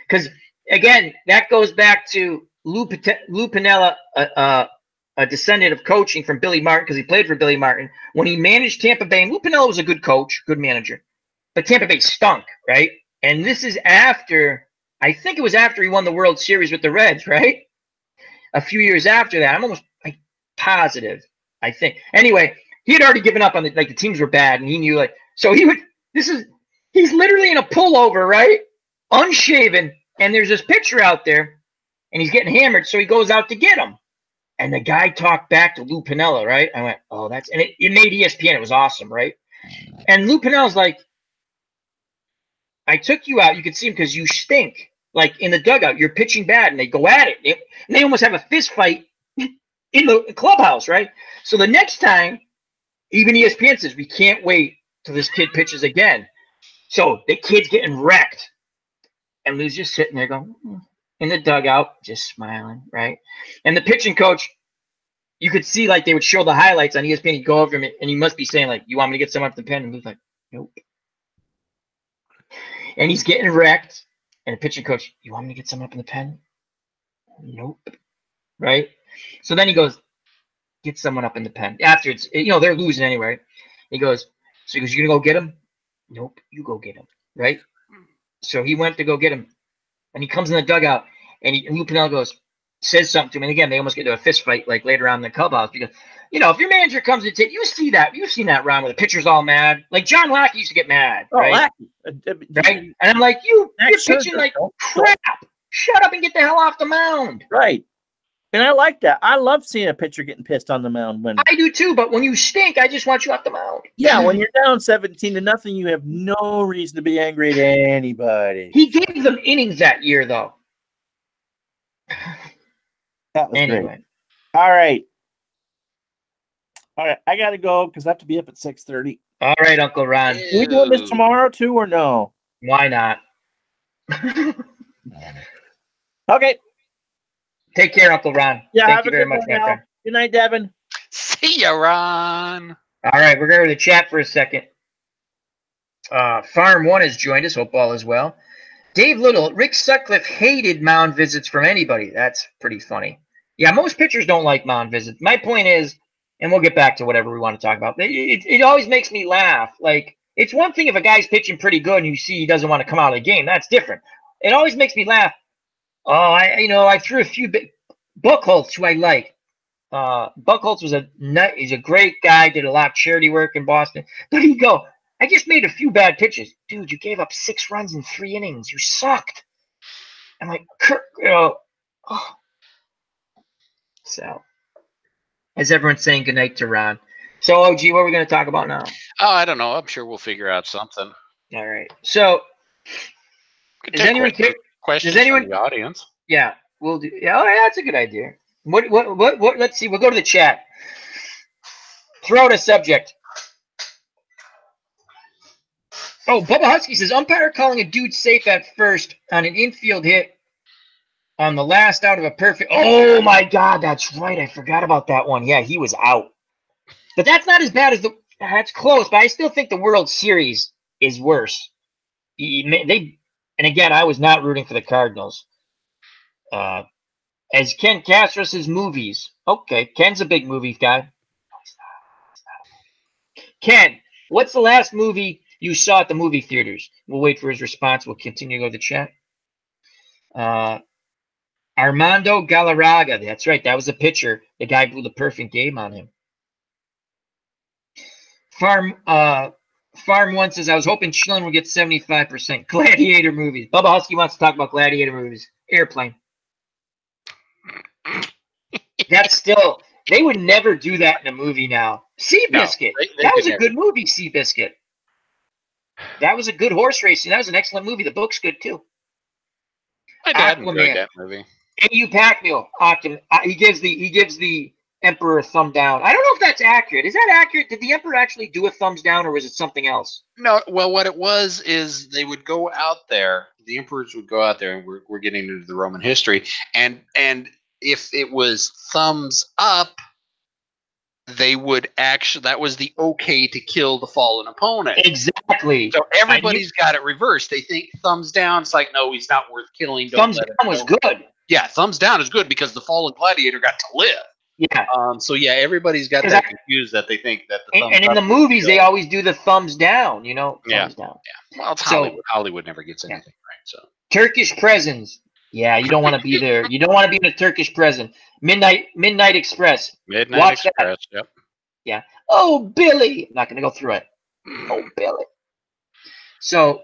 Because, again, that goes back to Lou Piniella, a descendant of coaching from Billy Martin, because he played for Billy Martin. When he managed Tampa Bay, and Lou Piniella was a good coach, good manager, but Tampa Bay stunk, right? And this is after, I think it was after he won the World Series with the Reds, right? A few years after that. I'm almost positive, I think. Anyway, he had already given up on the teams were bad, and he knew, so he's literally in a pullover, right? Unshaven, and there's this picture out there, and he's getting hammered, so he goes out to get him. And the guy talked back to Lou Piniella, right? I went, oh, and it made ESPN. It was awesome, right? And Lou Pinella's like, I took you out. You could see him because you stink. Like in the dugout, you're pitching bad, and they go at it. And they almost have a fist fight in the clubhouse, right? So the next time, even ESPN says, we can't wait till this kid pitches again. So the kid's getting wrecked. And Lou's just sitting there going, in the dugout, just smiling, right? And the pitching coach, you could see they would show the highlights on ESPN. He'd go over him, and he must be saying, you want me to get someone up the pen? And Lou's like, nope. And he's getting wrecked. And the pitching coach, you want me to get someone up in the pen? Nope. Right? So then he goes, get someone up in the pen. After it's, they're losing anyway. He goes, you going to go get him? Nope, you go get him. Right? So he went to go get him. And he comes in the dugout, and Lou Piniella says something to him. And again, they almost get into a fist fight later on in the clubhouse because, if your manager comes to take, you see that. You've seen that round where the pitcher's all mad. Like John Lackey used to get mad, right? Right? And I'm like, you're pitching like crap. Shut up and get the hell off the mound.
Right. And I like that. I love seeing a pitcher getting pissed on the mound.
I do too, but when you stink, I just want you off the mound.
Yeah, when you're down 17-0, you have no reason to be angry at anybody.
He gave them innings that year, though.
That was great. All right, I got to go because I have to be up at 6:30.
All right, Uncle Ron.
Are we doing this tomorrow too or no?
Why not?
Okay.
Take care, Uncle Ron.
Yeah,
thank you very much, my friend.
Good night, Devin.
See ya, Ron.
All right, we're going to chat for a second. Farm 1 has joined us. Hope all is well. Dave Little, Rick Sutcliffe hated mound visits from anybody. That's pretty funny. Yeah, most pitchers don't like mound visits. My point is, and we'll get back to whatever we want to talk about. It always makes me laugh. It's one thing if a guy's pitching pretty good and you see he doesn't want to come out of the game. That's different. It always makes me laugh. Oh, I threw a few Buchholz, who I like. Buchholz he's a great guy, did a lot of charity work in Boston. But he'd go, I just made a few bad pitches. Dude, you gave up 6 runs in 3 innings. You sucked. I'm like, So, as everyone's saying goodnight to Ron. So, OG, what are we going to talk about now?
Oh, I don't know. I'm sure we'll figure out something.
All right. So, does anyone care?
Questions from the audience?
Yeah, we'll do. Yeah, that's a good idea. What? Let's see. We'll go to the chat. Throw out a subject. Oh, Bubba Husky says umpire calling a dude safe at first on an infield hit on the last out of a perfect. Oh my God, that's right. I forgot about that one. Yeah, he was out. But that's not as bad as the. That's close, but I still think the World Series is worse. They, and again, I was not rooting for the Cardinals. As Ken Castro says, movies. Okay, Ken's a big movie guy. Ken, what's the last movie you saw at the movie theaters? We'll wait for his response. We'll continue to go to the chat. Armando Galarraga. That's right. That was the pitcher. The guy blew the perfect game on him. Farm One says, I was hoping Chillin would get 75%. Gladiator movies. Bubba Husky wants to talk about gladiator movies. Airplane. That's still, they would never do that in a movie now. Seabiscuit.
No, they
that was a
never.
good movie, Seabiscuit. That was a good horse racing. That was an excellent movie. The book's good too.
I enjoyed that movie.
A.U. Pac-Mule. He gives the Emperor a thumb down. I don't know if that's accurate. Is that accurate? Did the Emperor actually do a thumbs down, or was it something else?
No, well, what it was is they would go out there. The emperors would go out there, and we're getting into the Roman history, and if it was thumbs up, they would actually, that was the okay to kill the fallen opponent.
Exactly.
So everybody's got it reversed. They think thumbs down. It's like, no, he's not worth killing.
Thumbs down was good.
Yeah, thumbs down is good because the fallen gladiator got to live.
Yeah.
So yeah, everybody's got that confused that they think that the thumbs
and in the movies they always do the thumbs down. You know, thumbs down.
Yeah. Well, it's Hollywood. Hollywood never gets anything right. So
Turkish presents. Yeah, you don't want to be there. You don't want to be in a Turkish present. Midnight Express.
Midnight Express. That. Yep.
Yeah. Oh, Billy. I'm not going to go through it. Oh, Billy. So,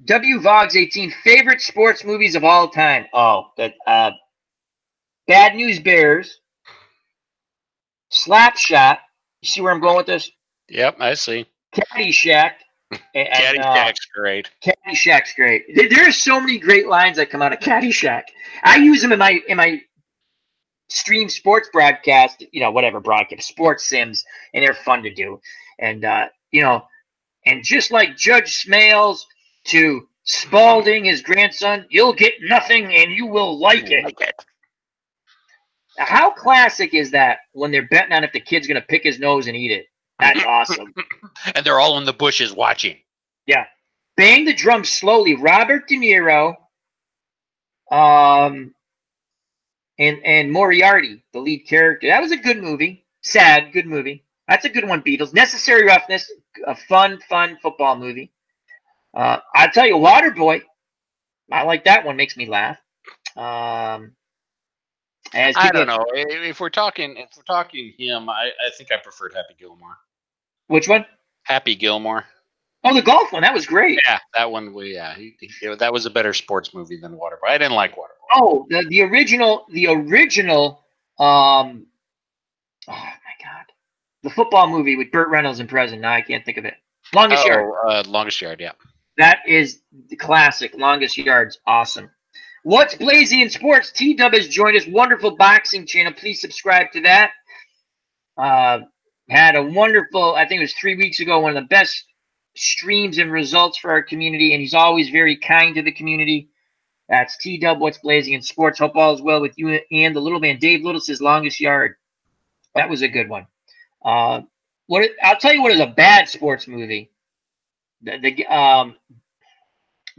W Vogs 18 favorite sports movies of all time. Oh, that Bad News Bears, Slapshot. You see where I'm going with this?
Yep, I see.
Caddyshack.
Caddyshack's great.
Caddyshack's great. There are so many great lines that come out of Caddyshack. I use them in my stream sports broadcast, whatever broadcast, sports sims, and they're fun to do. And and just like Judge Smales to Spalding, his grandson, you'll get nothing and you will like it. How classic is that when they're betting on if the kid's gonna pick his nose and eat it? That's awesome.
And they're all in the bushes watching.
Yeah. Bang the Drum Slowly. Robert De Niro. And Moriarty, the lead character. That was a good movie. Sad, good movie. That's a good one, Beatles. Necessary Roughness, a fun football movie. I'll tell you, Waterboy. I like that one. Makes me laugh.
I don't know. If we're talking him, I think I preferred Happy Gilmore.
Which one?
Happy Gilmore.
Oh, the golf one. That was great.
Yeah, that one. That was a better sports movie than Waterboy. I didn't like Waterboy.
Oh, the original. Oh my God, the football movie with Burt Reynolds in present. Now I can't think of it. Longest Yard.
Longest Yard. Yeah.
That is the classic. Longest Yard's awesome. What's Blazy in Sports? T-Dub has joined us. Wonderful boxing channel. Please subscribe to that. Had a wonderful, I think it was 3 weeks ago, one of the best streams and results for our community, and he's always very kind to the community. That's T-Dub, What's Blazing in Sports. Hope all is well with you and the little man. Dave Little says Longest Yard. That was a good one. I'll tell you what is a bad sports movie. The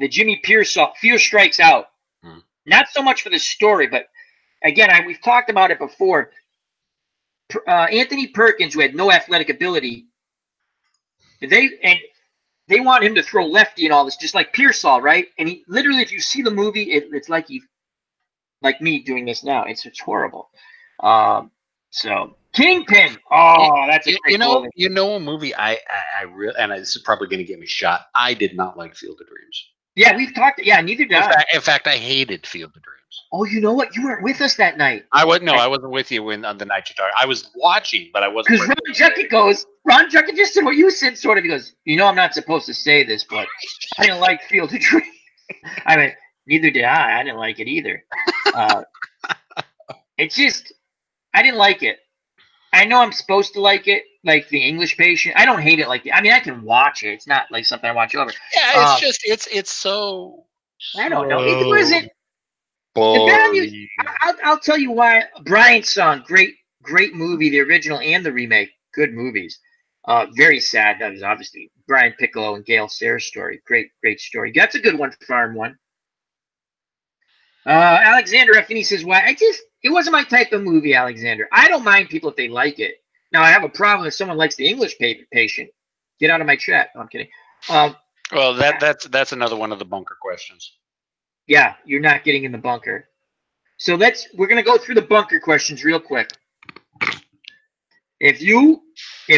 Jimmy Pearsall, Fear Strikes Out. Not so much for the story, but again, we've talked about it before. Anthony Perkins, who had no athletic ability, they want him to throw lefty and all this, just like Pearsall, right? And he literally, if you see the movie, it's like like me doing this now. It's horrible. So Kingpin. Oh, that's a great movie.
You know a movie I really, and this is probably going to get me shot. I did not like Field of Dreams.
Yeah, we've talked. Yeah, neither did I.
In fact, I hated Field of Dreams.
Oh, you know what? You weren't with us that night.
I wasn't with you on the night you talked. I was watching, but I wasn't.
Because Ron Juckett just said what you said, sort of. He goes, I'm not supposed to say this, but I didn't like Field of Dreams. I mean, neither did I. I didn't like it either. It's just, I didn't like it. I know I'm supposed to like it. like The English Patient. I don't hate it like I mean, I can watch it. It's not like something I watch over.
Yeah, it's just it's so.
I don't know. It wasn't. The bad news.
Boring.
I'll tell you why. Brian's Son, great movie. The original and the remake, good movies. Very sad. That was obviously Brian Piccolo and Gail Sayers' story. Great story. That's a good one. Farm one. Alexander Effini says, "Why? It wasn't my type of movie, Alexander. I don't mind people if they like it. Now I have a problem if someone likes The English Patient. Get out of my chat. No, I'm kidding.
Well, that's another one of the bunker questions.
Yeah, you're not getting in the bunker. So we're gonna go through the bunker questions real quick. If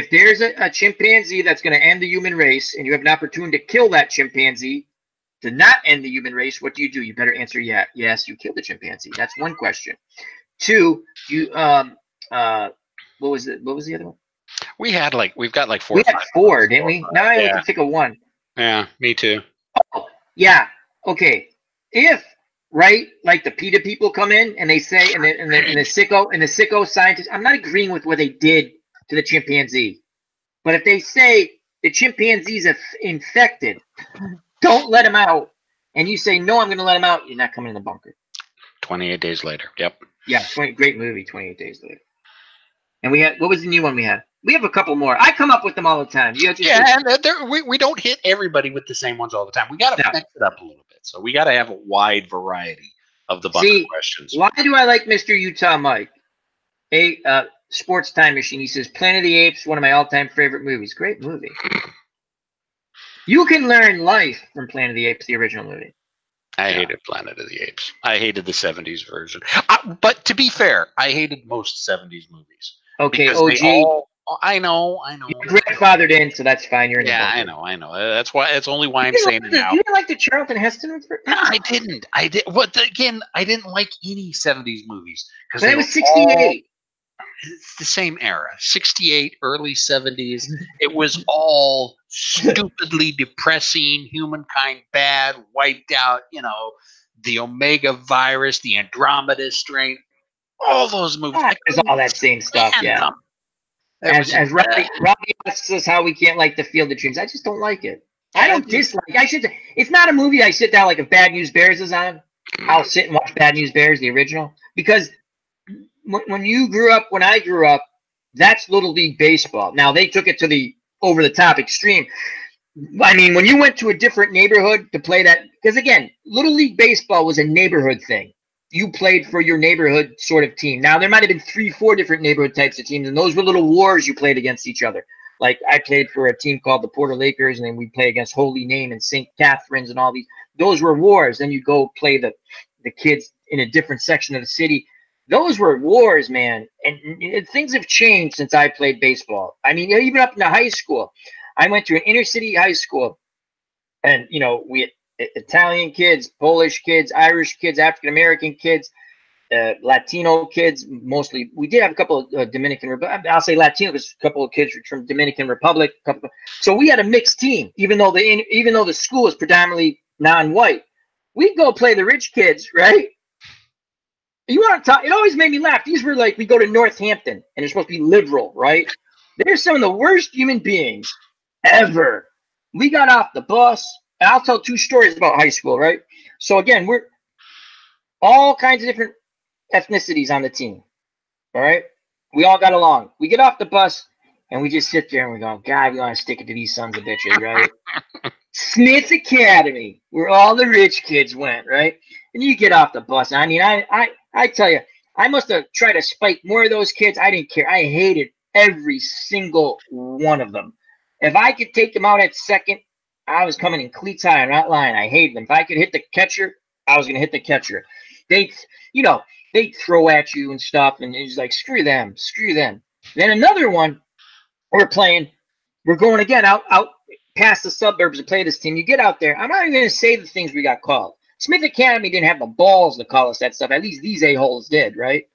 there's a chimpanzee that's gonna end the human race, and you have an opportunity to kill that chimpanzee to not end the human race, what do? You better answer yes, you killed the chimpanzee. That's one question. Two, what was the other one?
We've got like four.
We had four, didn't we? Now I only can think of one.
Yeah, me too.
Oh, yeah. Okay. If like the PETA people come in and they say and the sicko scientists, I'm not agreeing with what they did to the chimpanzee, but if they say the chimpanzee's infected, don't let him out, and you say no, I'm going to let him out, you're not coming in the bunker.
28 Days Later. Yep.
Yeah, great movie. 28 Days Later. And we had, what was the new one we had? We have a couple more. I come up with them all the time.
And we don't hit everybody with the same ones all the time. We got to mix it up a little bit. So we got to have a wide variety of the bunker questions.
Why do I like Mr. Utah Mike? Sports Time Machine. He says Planet of the Apes, one of my all-time favorite movies. Great movie. You can learn life from Planet of the Apes, the original movie.
I hated Planet of the Apes. I hated the 70s version. But to be fair, I hated most 70s movies.
Okay, OG.
I know.
Your grandfather didn't, so that's fine. You're in the bunker.
I know. That's only why I'm saying it now.
You didn't like the Charlton Heston?
No, I didn't. I didn't like any 70s movies because
it was 68.
It's the same era, 68, early 70s. It was all stupidly depressing, humankind bad, wiped out. The Omega virus, the Andromeda strain, all those movies.
There's all that same stuff. Yeah. As Robbie asks us how we can't like the Field of Dreams, I just don't like it. I don't dislike. It's not a movie I sit down like if Bad News Bears is on. I'll sit and watch Bad News Bears, the original, because when I grew up, that's Little League baseball. Now they took it to the over the top extreme. I mean, when you went to a different neighborhood to play that, because again, Little League baseball was a neighborhood thing. You played for your neighborhood sort of team. Now, there might have been 3-4 different neighborhood types of teams, and those were little wars you played against each other. Like, I played for a team called the Porter Lakers, and then we play against Holy Name and St. Catharines and all these. Those were wars. Then you go play the kids in a different section of the city. Those were wars, man. And things have changed since I played baseball. I mean, even up into high school. I went to an inner city high school, and, we had Italian kids, Polish kids, Irish kids, African-American kids, Latino kids, mostly. We did have a couple of Dominican, I'll say Latino, because a couple of kids from Dominican Republic. So we had a mixed team, even though the school is predominantly non-white. We'd go play the rich kids, right? You want to talk? It always made me laugh. These were like, we go to Northampton, and they're supposed to be liberal, right? They're some of the worst human beings ever. We got off the bus. And I'll tell 2 stories about high school, right? So again, we're all kinds of different ethnicities on the team. All right? We all got along. We get off the bus and we just sit there and we go, God, we want to stick it to these sons of bitches, right? Smith Academy, where all the rich kids went, right? And you get off the bus. I mean, I tell you, I must have tried to spike more of those kids. I didn't care. I hated every single one of them. If I could take them out at second, I was coming in cleats high on that line. I hated them. If I could hit the catcher, I was going to hit the catcher. They'd throw at you and stuff, and it's like, screw them. Then another one, we're going again out past the suburbs to play this team. You get out there. I'm not even going to say the things we got called. Smith Academy didn't have the balls to call us that stuff. At least these a-holes did, right?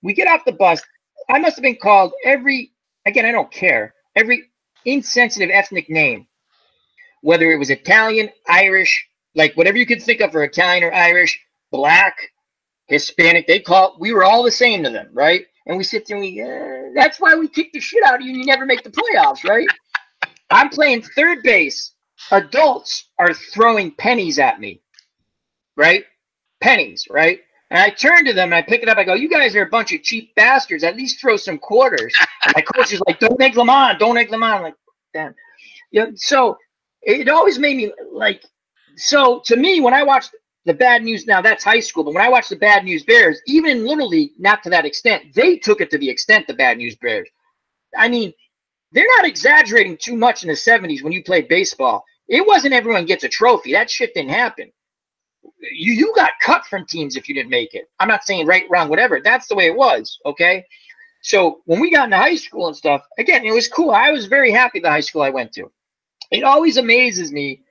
We get off the bus. I must have been called I don't care, every insensitive ethnic name. Whether it was Italian, Irish, like whatever you could think of for Italian or Irish, black, Hispanic, we were all the same to them, right? and we sit there and we, that's why we kick the shit out of you and you never make the playoffs, right? I'm playing third base. Adults are throwing pennies at me, right? Pennies, right? And I turn to them and I pick it up. I go, you guys are a bunch of cheap bastards. At least throw some quarters. And my coach is like, don't egg them on. Don't egg them on. I'm like, damn. Yeah. So it always made me like, so to me, when I watched the Bad News, now that's high school, but when I watched the Bad News Bears, even in Little League, not to that extent, they took it to the extent, the Bad News Bears. I mean, they're not exaggerating too much in the 70s when you played baseball. It wasn't everyone gets a trophy. That shit didn't happen. You got cut from teams if you didn't make it. I'm not saying right, wrong, whatever. That's the way it was, okay? So when we got into high school and stuff, again, it was cool. I was very happy the high school I went to. It always amazes me.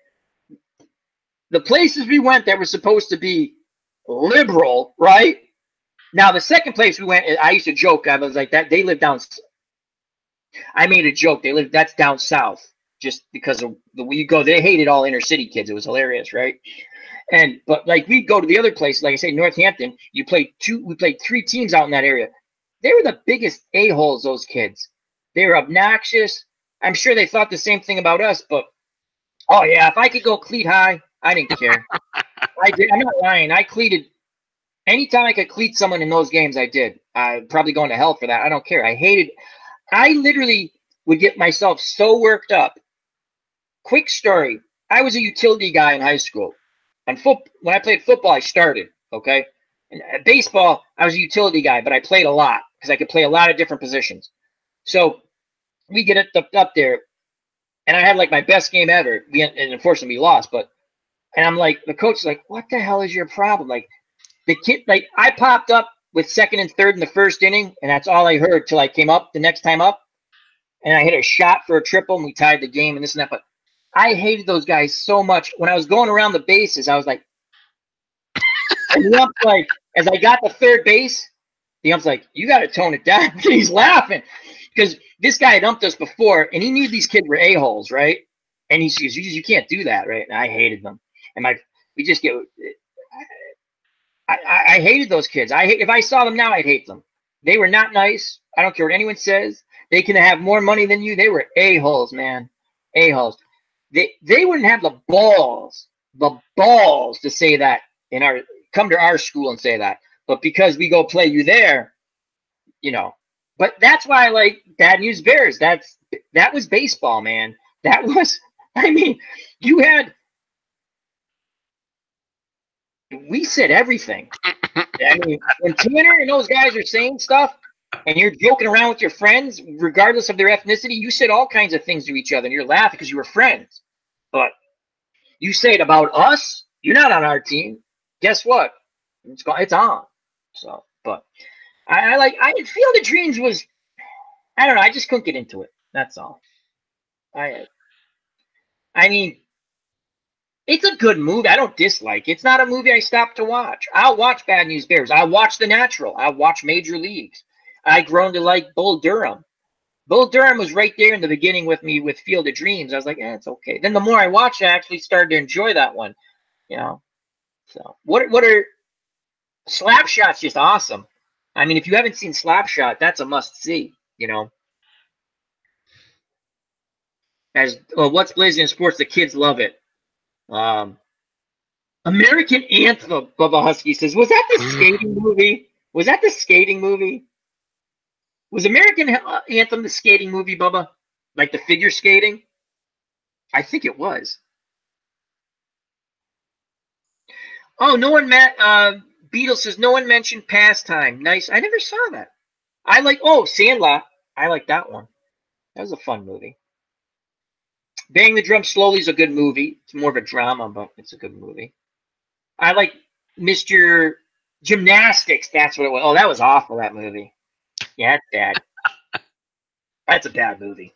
The places we went that were supposed to be liberal, right? Now, the second place we went, I used to joke. I was like, that they live down. I made a joke. That's down south just because of the way you go. They hated all inner city kids. It was hilarious, right? But like we'd go to the other place, like I say, Northampton. We played 3 teams out in that area. They were the biggest a-holes, those kids. They were obnoxious. I'm sure they thought the same thing about us, but oh yeah, if I could go cleat high, I didn't care. I did. I'm not lying. I cleated anytime I could cleat someone in those games. I did. I'm probably going to hell for that. I don't care. I literally would get myself so worked up. Quick story. I was a utility guy in high school. When I played football, I started, okay? And baseball, I was a utility guy, but I played a lot because I could play a lot of different positions. So we get it up there, and I had like my best game ever. And unfortunately, we lost. And I'm like, the coach is like, what the hell is your problem? Like, the kid, like, I popped up with second and third in the first inning, and that's all I heard till I came up the next time up. And I hit a shot for a triple, and we tied the game and this and that. But I hated those guys so much. When I was going around the bases, I was like, and the ump's like, as I got to third base, the ump's like, you got to tone it down. He's laughing because this guy had umped us before, and he knew these kids were a-holes, right? And he says, you can't do that, right? And I hated them. And I hated those kids. If I saw them now, I'd hate them. They were not nice. I don't care what anyone says. They can have more money than you. They were a-holes, man. A-holes. They wouldn't have the balls to say that come to our school and say that. But because we go play you there, you know. But that's why I like Bad News Bears. That was baseball, man. That was, I mean, we said everything. I mean, when Tanner and those guys are saying stuff and you're joking around with your friends, regardless of their ethnicity, you said all kinds of things to each other and you're laughing because you were friends. But you say it about us, you're not on our team. Guess what? It's on. So, but I Field of Dreams was, I don't know, I just couldn't get into it. That's all. I mean, it's a good movie. I don't dislike it. It's not a movie I stop to watch. I'll watch Bad News Bears. I'll watch The Natural. I'll watch Major Leagues. I've grown to like Bull Durham. Bull Durham was right there in the beginning with me with Field of Dreams. I was like, it's okay. Then the more I watched, I actually started to enjoy that one. You know. So what are Slapshot's just awesome. I mean, if you haven't seen Slapshot, that's a must see, you know. As What's Blazing in Sports, the kids love it. American Anthem, Bubba Husky says, was that the skating movie? Was that the skating movie? Was American Anthem the skating movie, Bubba? Like the figure skating? I think it was. Oh, no one Beatles says, no one mentioned Pastime. Nice. I never saw that. Sandlot. I like that one. That was a fun movie. Bang the Drum Slowly is a good movie. It's more of a drama, but it's a good movie. I like Mr. Gymnastics. That's what it was. Oh, that was awful, that movie. Yeah, that's bad. That's a bad movie.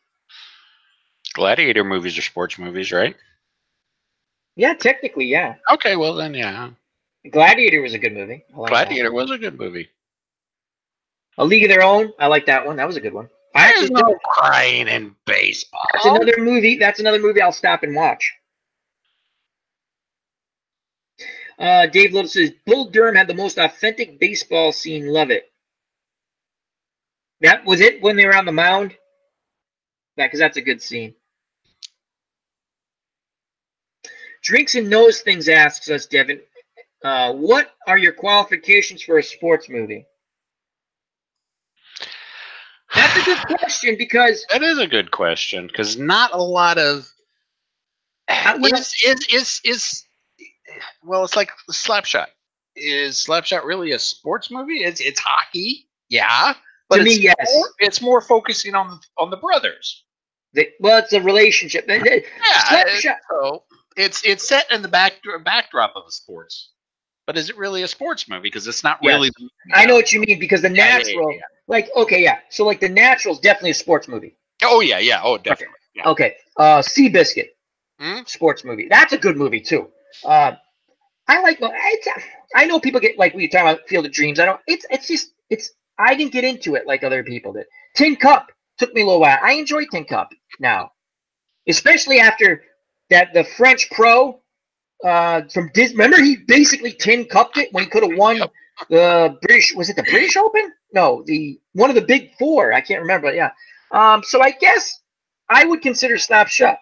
Gladiator movies are sports movies, right?
Yeah, technically, yeah.
Okay, well then, yeah.
Gladiator was a good movie.
Gladiator was a good movie.
A League of Their Own. I like that one. That was a good one.
There's no crying in baseball.
That's another movie. I'll stop and watch. Dave Little says, Bull Durham had the most authentic baseball scene. Love it. That was it when they were on the mound. Yeah, because that's a good scene. Drinks and Knows Things asks us, Devin, what are your qualifications for a sports movie? That's a good question because
that is a good question because not a lot of well, it's like Slapshot. Is Slapshot really a sports movie? It's hockey, yeah, but
to me, yes.
It's more focusing on the brothers.
Well, it's a relationship.
Yeah,
Slapshot.
So it's set in the backdrop of a sports, but is it really a sports movie? Because it's not really.
Yes. I know what you mean because The Natural, like, okay, yeah. So like The Natural is definitely a sports movie.
Oh yeah. Oh, definitely.
Okay.
Yeah.
Okay. Seabiscuit, sports movie. That's a good movie too. I like. I know people get like we talk about Field of Dreams. I don't. It's just. I didn't get into it like other people did. Tin Cup took me a little while. I enjoy Tin Cup now, especially after that the French pro from Disney. Remember he basically Tin Cupped it when he could have won the British. Was it the British Open? No, one of the big four. I can't remember. But yeah. So I guess I would consider Slapshot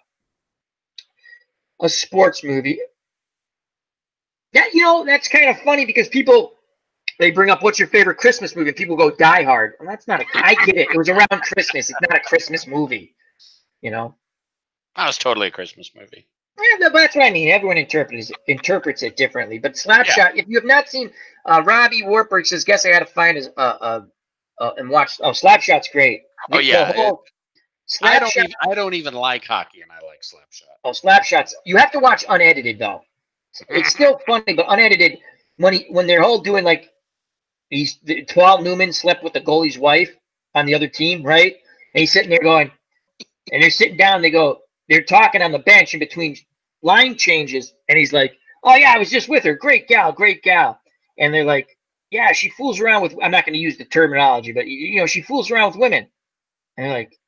a sports movie. Yeah, that's kind of funny because they bring up what's your favorite Christmas movie, and people go Die Hard. Well, that's not I get it. It was around Christmas. It's not a Christmas movie, That
was totally a Christmas movie.
Yeah, that's what I mean. Everyone interprets it differently. But Slapshot, if you have not seen, Robbie Warburg says, "Guess I got to find and watch." Oh, Slapshot's great.
Oh yeah. I don't even like hockey, and I like Slapshot.
Oh, Slapshot's. You have to watch unedited though. It's still funny, but unedited when they're all doing like Twal Newman slept with the goalie's wife on the other team, right? And he's sitting there going, and they're sitting down. They're talking on the bench in between line changes, and he's like, "Oh yeah, I was just with her. Great gal, great gal." And they're like, "Yeah, she fools around with." I'm not going to use the terminology, but she fools around with women. And they're like,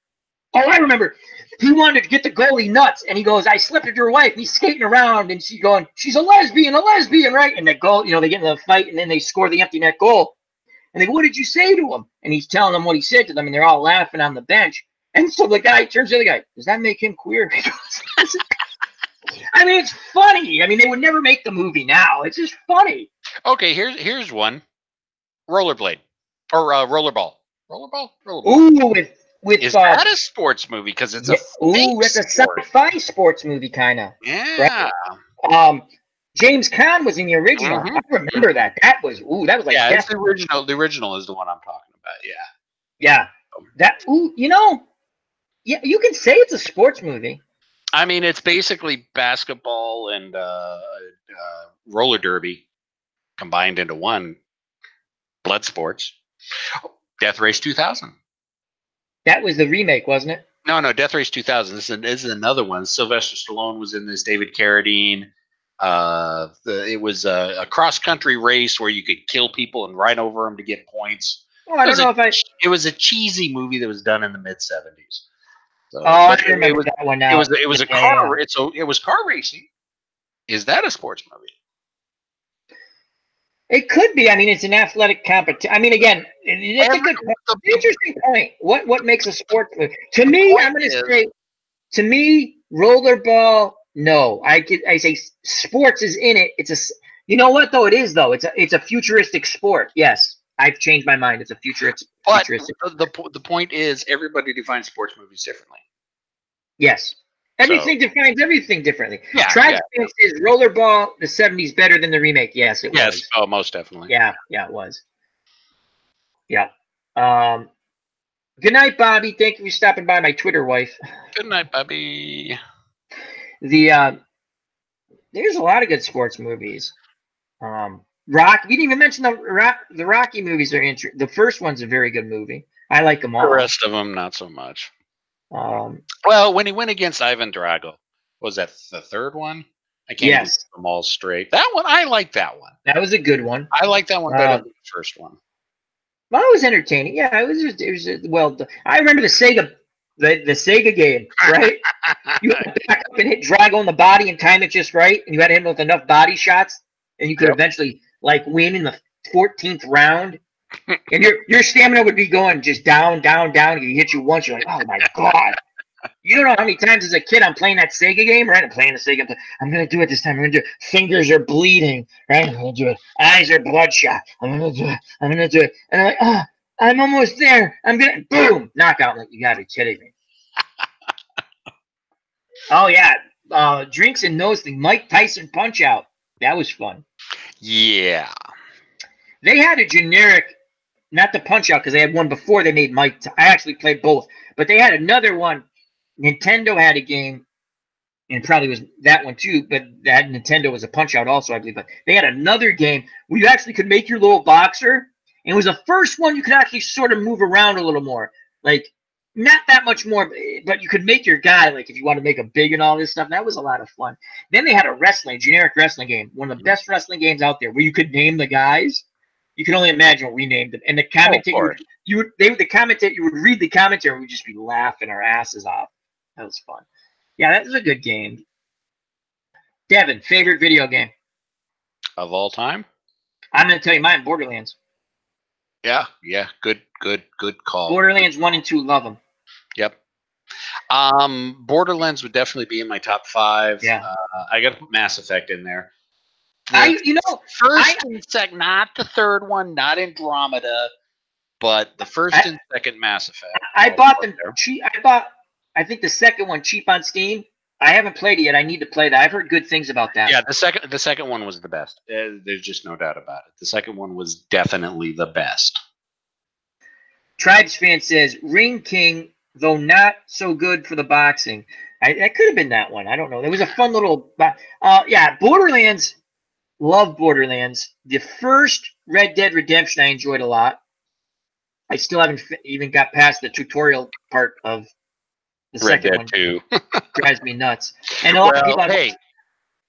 "Oh, I remember. He wanted to get the goalie nuts, and he goes, I slept with your wife." And he's skating around, and she's going, "She's a lesbian, right?" And the goal, they get in the fight, and then they score the empty net goal. And they go, "What did you say to him?" And he's telling them what he said to them, and they're all laughing on the bench. And so the guy turns to the other guy, "Does that make him queer?" I mean, it's funny. I mean, they would never make the movie now. It's just funny.
Okay, here's one. Rollerblade. Or Rollerball. Rollerball?
Ooh, with
is that a sports movie? Because it's
it's a sci-fi sports movie, kind of.
Yeah.
Right? James Caan was in the original. I remember that. That was like
it's the original. The original is the one I'm talking about.
Yeah. Yeah, you can say it's a sports movie.
I mean, it's basically basketball and roller derby combined into one. Blood sports. Death Race 2000.
That was the remake, wasn't it?
No, Death Race 2000. This is another one. Sylvester Stallone was in this. David Carradine. It was a cross country race where you could kill people and ride over them to get points.
Oh, I don't know if
It was a cheesy movie that was done in the mid '70s. So,
I remember that one now.
It was a car. It was car racing. Is that a sports movie?
It could be. I mean, it's an athletic competition. I mean, again, it's a good, interesting point. What makes a sport movie? To me, I'm going to say, to me, rollerball. No, I say sports is in it. It's a. You know what though? It is though. It's a futuristic sport. Yes, I've changed my mind. It's a futuristic.
But the point is, everybody defines sports movies differently.
Yes. Everything defines everything differently.
Yeah,
Track is Rollerball, the 70s better than the remake. Yes, it was.
Yes, oh, most definitely.
Yeah, it was. Yeah. Good night, Bobby. Thank you for stopping by, my Twitter wife.
Good night, Bobby.
There's a lot of good sports movies. Rock. We didn't even mention the Rocky movies are interesting. The first one's a very good movie. I like them all.
The rest of them, not so much. Well, when he went against Ivan Drago, was that the third one? I can't get them all straight. That one, I like that one.
That was a good one.
I like that one better than the first one.
Well, it was entertaining. Yeah, it was well done. I remember the Sega game, right? You had to back up and hit Drago in the body and time it just right, and you had to hit him with enough body shots, and you could eventually win in the 14th round. And your stamina would be going just down, down, down. You hit you once, you're like, oh my god. You don't know how many times as a kid I'm playing that Sega game, right? I'm playing the Sega. I'm gonna do it this time. I'm gonna do it. Fingers are bleeding, right? I'm gonna do it. Eyes are bloodshot. I'm gonna do it. I'm gonna do it. And I'm like, ah, I'm almost there. I'm gonna boom knockout. I'm like, you gotta be kidding me. Oh yeah, drinks and nose thing. Mike Tyson Punch Out. That was fun.
Yeah.
They had a generic, not the Punch Out because they had one before they made Mike. I actually played both, but they had another one. Nintendo had a game, and probably was that one too. But that Nintendo was a Punch Out also, I believe. But they had another game where you actually could make your little boxer, and it was the first one you could actually sort of move around a little more, like not that much more, but you could make your guy like if you want to make him big and all this stuff. That was a lot of fun. Then they had a generic wrestling game, one of the best wrestling games out there, where you could name the guys. You can only imagine what we named them, and the commentator you would read the commentary, and we'd just be laughing our asses off. That was fun. Yeah, that was a good game. Devin, favorite video game
of all time?
I'm going to tell you mine. Borderlands.
Yeah, good call.
Borderlands 1 and 2, love them.
Yep. Borderlands would definitely be in my top 5.
Yeah.
I got to put Mass Effect in there.
First
and second, not the third one, not Andromeda, but the first and second Mass Effect.
I bought them cheap. I think the second one cheap on Steam. I haven't played it yet. I need to play that. I've heard good things about that.
Yeah, the second one was the best. There's just no doubt about it. The second one was definitely the best.
Tribes fan says Ring King, though not so good for the boxing. That could have been that one. I don't know. It was a fun little. Yeah, Borderlands. Love Borderlands. The first Red Dead Redemption I enjoyed a lot. I still haven't even got past the tutorial part of the second one.
Too.
Drives me nuts. And a lot of people.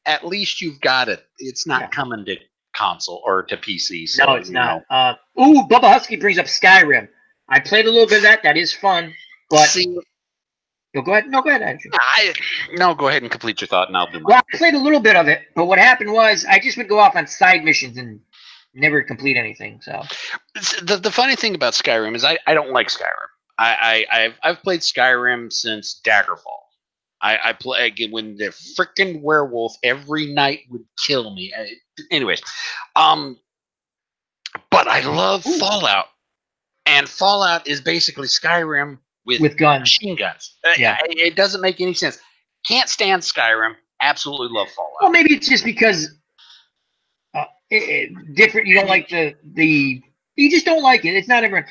At least you've got it. It's not coming to console or to PC. So,
no, it's not. Bubba Husky brings up Skyrim. I played a little bit of that. That is fun. But go ahead. No, go ahead, Andrew.
Go ahead and complete your thought, and I'll do mine.
Well, I played a little bit of it, but what happened was I just would go off on side missions and never complete anything. So
the funny thing about Skyrim is I don't like Skyrim. I've played Skyrim since Daggerfall. I play again when the freaking werewolf every night would kill me. Anyways, but I love Fallout, and Fallout is basically Skyrim with
guns,
machine guns. Yeah, it doesn't make any sense. Can't stand Skyrim. Absolutely love Fallout.
Well, maybe it's just because different. You don't like the. You just don't like it. It's not everyone.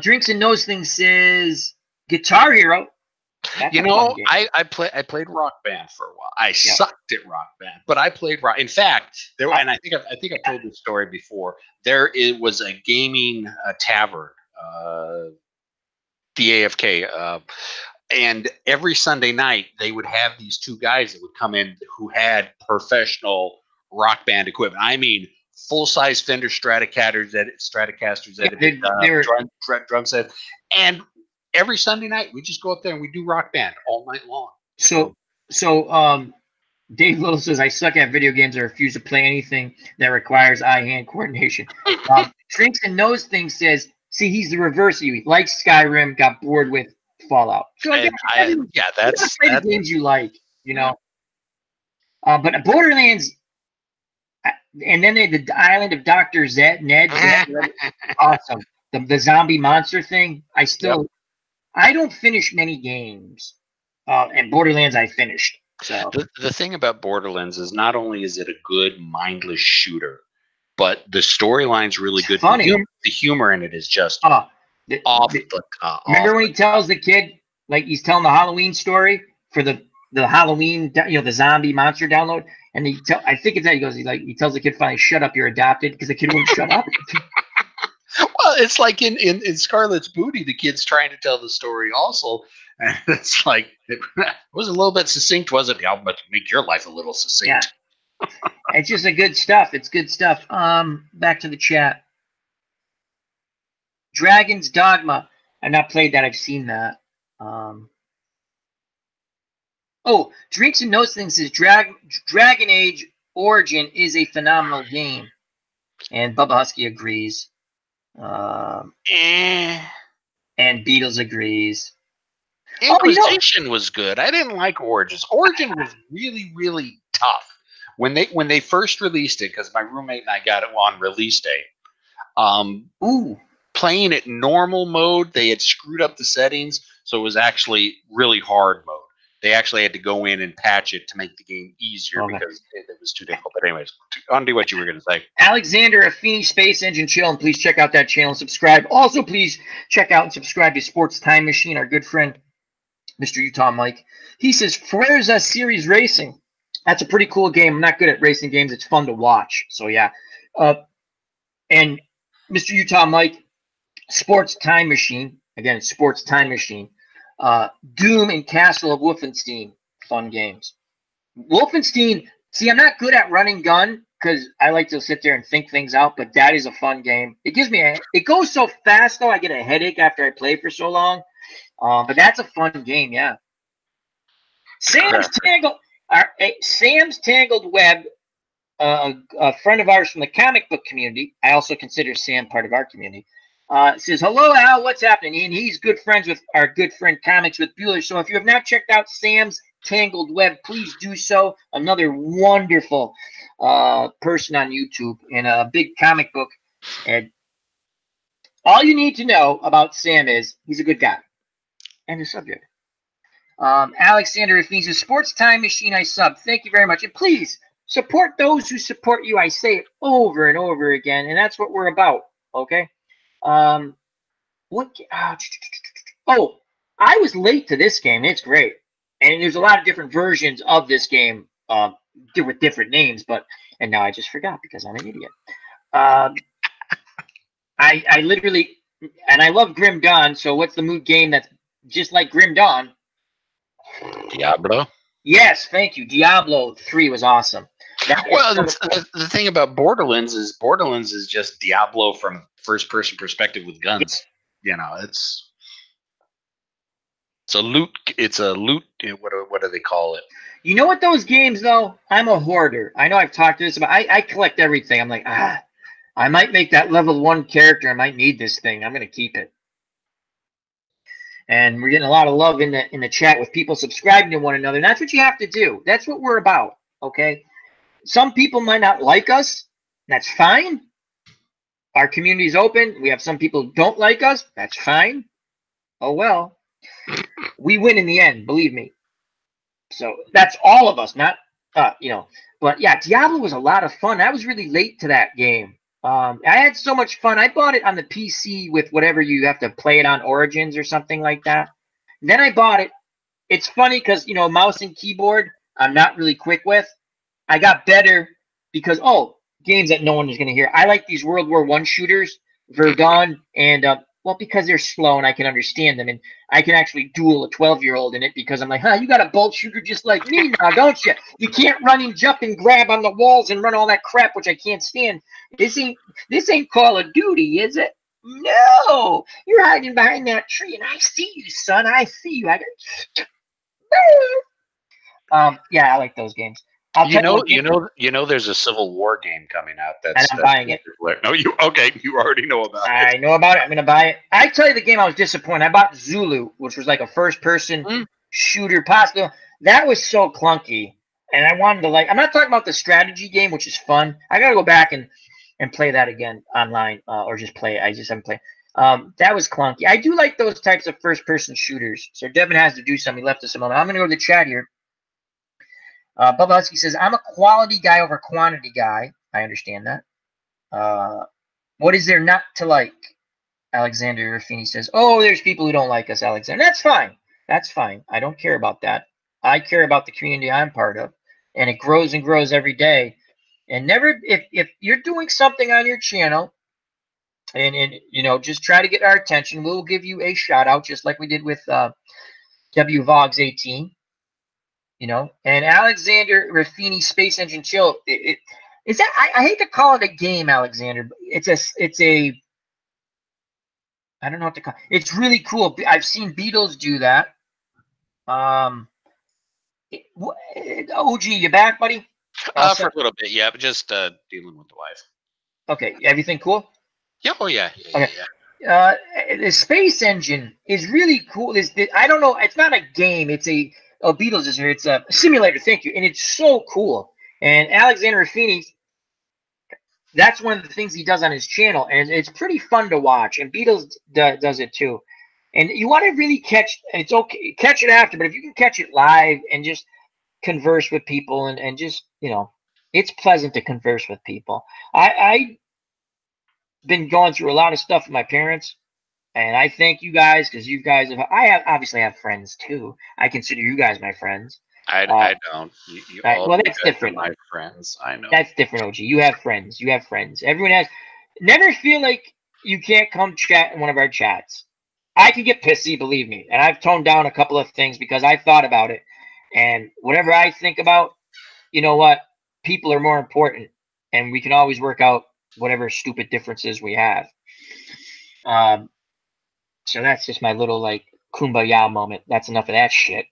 Drinks and Nose Thing says Guitar Hero.
That's I played Rock Band for a while. I sucked at Rock Band, but I played rock. In fact, and I think I've told this story before. It was a gaming tavern, the AFK, and every Sunday night they would have these two guys that would come in who had professional Rock Band equipment. I mean, full-size Fender Stratocasters that drum set, and every Sunday night we just go up there and we do Rock Band all night long.
So Dave Little says I suck at video games. I refuse to play anything that requires eye-hand coordination. Drinks and Nose Thing says, see, he's the reverse of you. He likes Skyrim, got bored with Fallout. So that's the games you like, But Borderlands. And then the Island of Dr. Ned. Awesome. The zombie monster thing. I don't finish many games. And Borderlands I finished. So
the thing about Borderlands is not only is it a good mindless shooter, but the storyline's really good.
Funny.
The humor in it is just off.
Remember when he tells the kid, like he's telling the Halloween story for the Halloween, the zombie monster download, and I think it's that he tells the kid finally, shut up, you're adopted, because the kid won't shut up.
Well, it's like in Scarlet's Booty, the kid's trying to tell the story also, and it's like it was a little bit succinct, wasn't it? I'll make your life a little succinct.
Yeah. It's just good stuff. It's good stuff. Back to the chat. Dragon's Dogma. I've not played that. I've seen that. Drinks and Nose Things says Dragon Age Origin is a phenomenal game. And Bubba Husky agrees. And Beatles agrees.
Inquisition was good. I didn't like Origins. Origin was really, really tough when they first released it, because my roommate and I got it on release day. Playing it normal mode, they had screwed up the settings, so it was actually really hard mode. They actually had to go in and patch it to make the game easier because it was too difficult. But anyways, on to what you were going to say.
Alexander Affini, Space Engine Chill, and please check out that channel and subscribe. Also, please check out and subscribe to Sports Time Machine, our good friend, Mr. Utah Mike. He says, Forza Series Racing. That's a pretty cool game. I'm not good at racing games. It's fun to watch. So, yeah. And Mr. Utah Mike, Sports Time Machine. Again, it's Sports Time Machine. Doom and Castle of Wolfenstein, fun games. Wolfenstein, see, I'm not good at running gun because I like to sit there and think things out, but that is a fun game. It goes so fast, though, I get a headache after I play for so long. But that's a fun game, yeah. Sam's Tangled Web, a friend of ours from the comic book community. I also consider Sam part of our community. Says, hello, Al, what's happening? And he's good friends with our good friend Comics with Bueller. So if you have not checked out Sam's Tangled Web, please do so. Another wonderful person on YouTube and a big comic book. And all you need to know about Sam is he's a good guy. And the subject. Alexander, if he's a Sports Time Machine, I sub. Thank you very much. And please support those who support you. I say it over and over again. And that's what we're about. Okay? I was late to this game. It's great, and there's a lot of different versions of this game with different names. And now I just forgot because I'm an idiot. I literally, and I love Grim Dawn. So what's the mood game that's just like Grim Dawn?
Diablo.
Yes, thank you. Diablo 3 was awesome.
The thing about Borderlands is just Diablo from first-person perspective with guns. You know, it's a loot. It's a loot. What do they call it?
You know what those games though? I'm a hoarder. I know I've talked to this about. I collect everything. I'm like, I might make that level 1 character. I might need this thing. I'm gonna keep it. And we're getting a lot of love in the chat with people subscribing to one another. And that's what you have to do. That's what we're about. Okay. Some people might not like us. That's fine. Our community is open. We have some people who don't like us. That's fine. Oh, well. We win in the end, believe me. So that's all of us, not, But yeah, Diablo was a lot of fun. I was really late to that game. I had so much fun. I bought it on the PC with whatever you have to play it on Origins or something like that. And then I bought it. It's funny because, mouse and keyboard, I'm not really quick with. I got better because, games that no one is going to hear. I like these World War I shooters, Verdun, and, because they're slow and I can understand them. And I can actually duel a 12-year-old in it because I'm like, you got a bolt shooter just like me now, don't you? You can't run and jump and grab on the walls and run all that crap, which I can't stand. This ain't Call of Duty, is it? No! You're hiding behind that tree, and I see you, son. I see you. Yeah, I like those games.
There's a Civil War game coming out.
And I'm buying it.
No, you already know about it.
I know about it. I'm gonna buy it. I tell you, the game I was disappointed. I bought Zulu, which was like a first-person shooter, possible. That was so clunky, and I wanted to I'm not talking about the strategy game, which is fun. I gotta go back and play that again online, or just play it. I just haven't played. That was clunky. I do like those types of first-person shooters. So Devin has to do something. He left us a moment. I'm gonna go to the chat here. Bubba Husky says, I'm a quality guy over quantity guy. I understand that. What is there not to like? Alexander Raffini says, there's people who don't like us, Alexander. That's fine. That's fine. I don't care about that. I care about the community I'm part of. And it grows and grows every day. And if you're doing something on your channel and just try to get our attention, we'll give you a shout out just like we did with WVogs18. And Alexander Raffini, Space Engine Chill. Is that I hate to call it a game, Alexander. But it's a I don't know what to call it. It's really cool. I've seen Beatles do that. OG, you back, buddy?
For a little bit, yeah, but just dealing with the wife.
Okay, everything cool?
Yeah, oh yeah.
Okay. The space engine is really cool. I don't know. It's not a game. It's Beatles is here. It's a simulator. Thank you. And it's so cool. And Alexander Ruffini, that's one of the things he does on his channel, and it's pretty fun to watch. And Beatles does it too. And you want to really catch. It's okay, catch it after, but if you can catch it live and just converse with people and just it's pleasant to converse with people. I been going through a lot of stuff with my parents. And I thank you guys because you guys obviously have friends too. I consider you guys my friends.
I don't.
Well, that's different.
My friends, I know.
That's different, OG. You have friends. You have friends. Everyone has. Never feel like you can't come chat in one of our chats. I can get pissy, believe me, and I've toned down a couple of things because I thought about it. And whatever I think about, you know what? People are more important, and we can always work out whatever stupid differences we have. So that's just my little kumbaya moment. That's enough of that shit.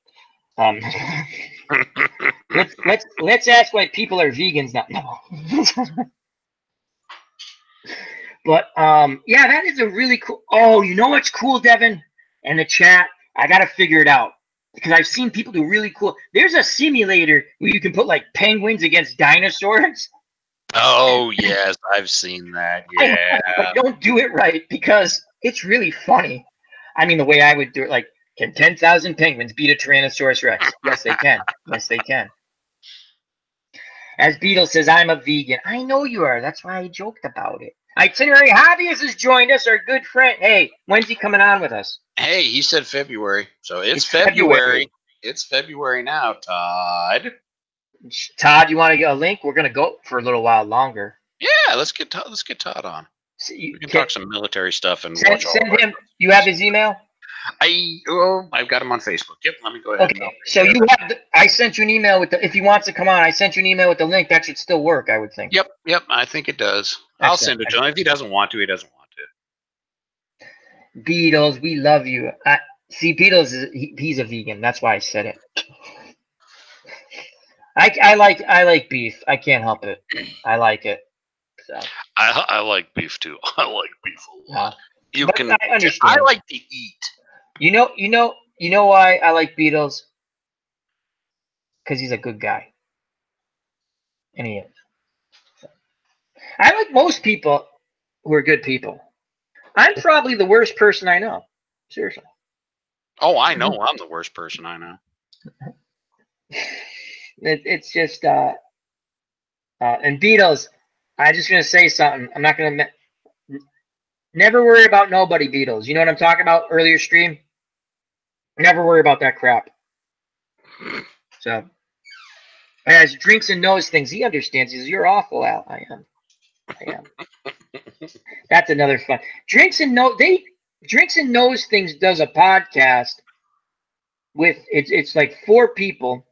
Let's ask why people are vegans now. No. But yeah, that is a really cool. Oh, you know what's cool, Devin? And the chat, I gotta figure it out because I've seen people do really cool. There's a simulator where you can put penguins against dinosaurs.
Oh yes, I've seen that. Yeah,
but don't do it right because it's really funny. I mean, the way I would do it, can 10,000 penguins beat a Tyrannosaurus Rex? Yes, they can. Yes, they can. As Beetle says, I'm a vegan. I know you are. That's why I joked about it. Itinerary Hobbyist has joined us, our good friend. Hey, when's he coming on with us?
Hey, he said February. So it's February. It's February now, Todd.
Todd, you want to get a link? We're going to go for a little while longer.
Yeah, let's get Todd on. So we can talk some military stuff and watch
send him. You have his email?
I've got him on Facebook. Yep, let me go ahead.
Okay, so you have. I sent you an email with if he wants to come on. I sent you an email with the link. That should still work, I would think.
Yep. I think it does. I'll send it to him. If he doesn't want to, he doesn't want to.
Beatles, we love you. See, Beatles he's a vegan. That's why I said it. I like beef. I can't help it. I like it. So.
I like beef too. I like beef a lot.
I understand.
I like to eat.
You know why I like Beatles? Because he's a good guy. And he is. So. I like most people who are good people. I'm probably the worst person I know. Seriously.
Oh, I know I'm the worst person I know.
It's just and Beatles, I'm just gonna say something. I'm not gonna never worry about nobody, Beatles. You know what I'm talking about? Earlier stream. Never worry about that crap. So as drinks and knows things, he understands. He says, "You're awful, Al." I am. That's another fun. Drinks and knows things does a podcast with it's like 4 people.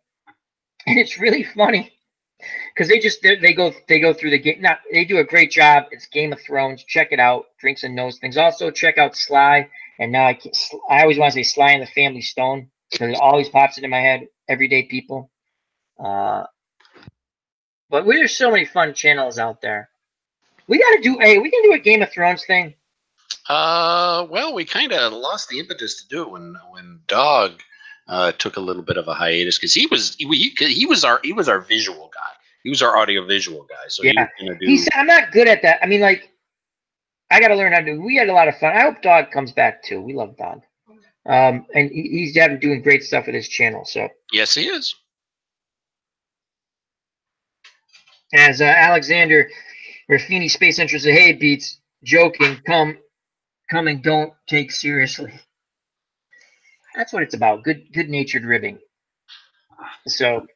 And it's really funny because they go through the game. Now they do a great job. It's Game of Thrones. Check it out. Drinks and Knows Things. Also check out Sly. And now I always want to say Sly and the Family Stone because it always pops into my head. Everyday People. But there's so many fun channels out there. We can do a Game of Thrones thing.
Well, we kind of lost the impetus to do it when Dog. Took a little bit of a hiatus because he was our visual guy. He was our audio visual guy. So
yeah,
he
said, "I'm not good at that." I mean, I got to learn how to do. We had a lot of fun. I hope Dog comes back too. We love Dog, and he's doing great stuff with his channel. So
yes, he is.
As Alexander Ruffini Space Interest said, "Hey, Beats, joking. Come and don't take seriously." That's what it's about. Good-natured ribbing. So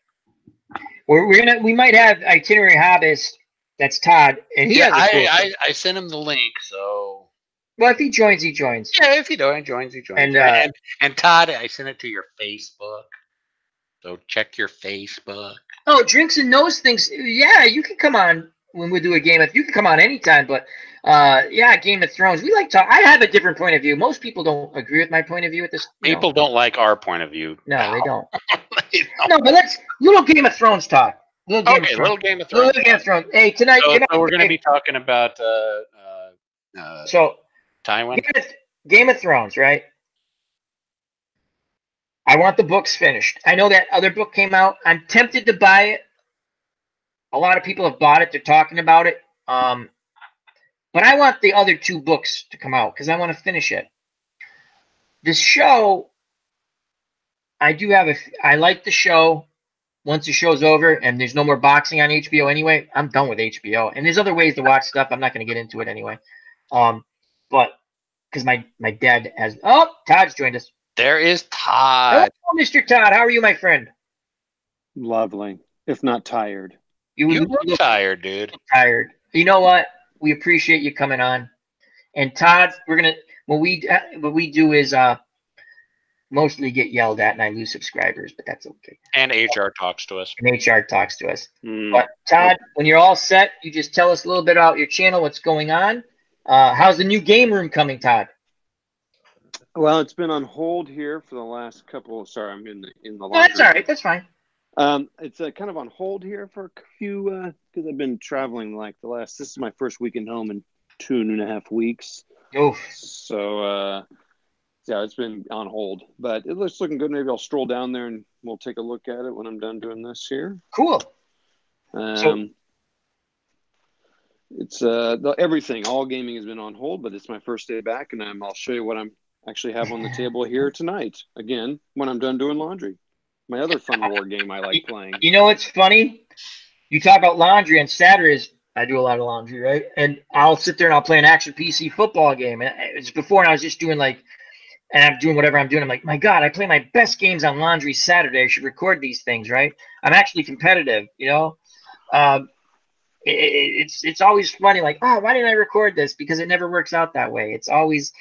we might have Itinerary Hobbyist. That's Todd, and
I sent him the link. So
well, if he joins, he joins.
Yeah, if he joins, he joins. And Todd, I sent it to your Facebook. So check your Facebook.
Oh, Drinks and Knows Things. Yeah, you can come on when we do a game. You can come on anytime, but yeah, Game of Thrones. We like to. I have a different point of view. Most people don't agree with my point of view at this.
People don't like our point of view.
No, they don't. No, but let's little Game of Thrones talk. Little Game of Thrones.
Little Game of Thrones.
Little Game of Thrones. Hey, tonight.
So we're going to be talking about Tywin.
Game of Thrones, right? I want the books finished. I know that other book came out. I'm tempted to buy it. A lot of people have bought it. They're talking about it. But I want the other 2 books to come out because I want to finish it. This show, I like the show. Once the show's over and there's no more boxing on HBO anyway, I'm done with HBO. And there's other ways to watch stuff. I'm not going to get into it anyway. But because my dad has. Oh, Todd's joined us.
There is Todd.
Hello, Mr. Todd. How are you, my friend?
Lovely, if not tired.
You look tired, dude.
Tired. You know what? We appreciate you coming on. And Todd, what we do is mostly get yelled at and I lose subscribers, but that's okay.
And HR talks to us.
But Todd, when you're all set, you just tell us a little bit about your channel, what's going on. How's the new game room coming, Todd?
Well, it's been on hold here for the last couple. Sorry, I'm in the laundry.
That's all right. That's fine.
It's kind of on hold here for a few because I've been traveling this is my first weekend home in 2.5 weeks.
Oof.
So yeah, it's been on hold, but it looks looking good. Maybe I'll stroll down there and we'll take a look at it when I'm done doing this here.
Cool.
It's everything. All gaming has been on hold, but it's my first day back, and I'll show you what I'm actually have on the table here tonight. Again, when I'm done doing laundry. My other fun war game I like playing.
You know what's funny? You talk about laundry on Saturdays. I do a lot of laundry, right? And I'll sit there and I'll play an action PC football game. And it's before, and I was just doing and I'm doing whatever I'm doing. I'm like, my God, I play my best games on laundry Saturday. I should record these things, right? I'm actually competitive, you know? It's always funny, like, oh, why didn't I record this? Because it never works out that way. It's always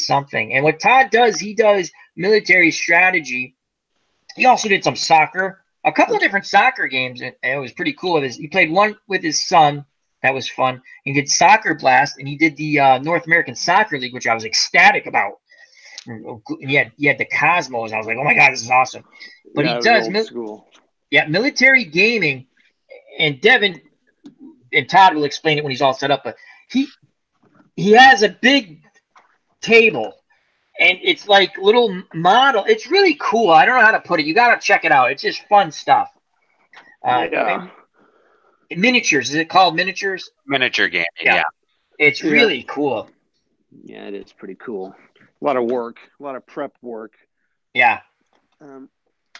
something. And what Todd does, he does military strategy. He also did some soccer, a couple of different soccer games, and it was pretty cool. He played one with his son. That was fun. He did Soccer Blast, and he did the North American Soccer League, which I was ecstatic about. And he had the Cosmos. I was like, oh my God, this is awesome. But he does military gaming, and Devin and Todd will explain it when he's all set up. But he has a big table, and it's like little model. It's really cool. I don't know how to put it. You got to check it out. It's just fun stuff. Miniatures. Is it called miniatures?
Miniature game. Yeah.
It's really cool.
Yeah, it is pretty cool. A lot of work, a lot of prep work.
Yeah.
You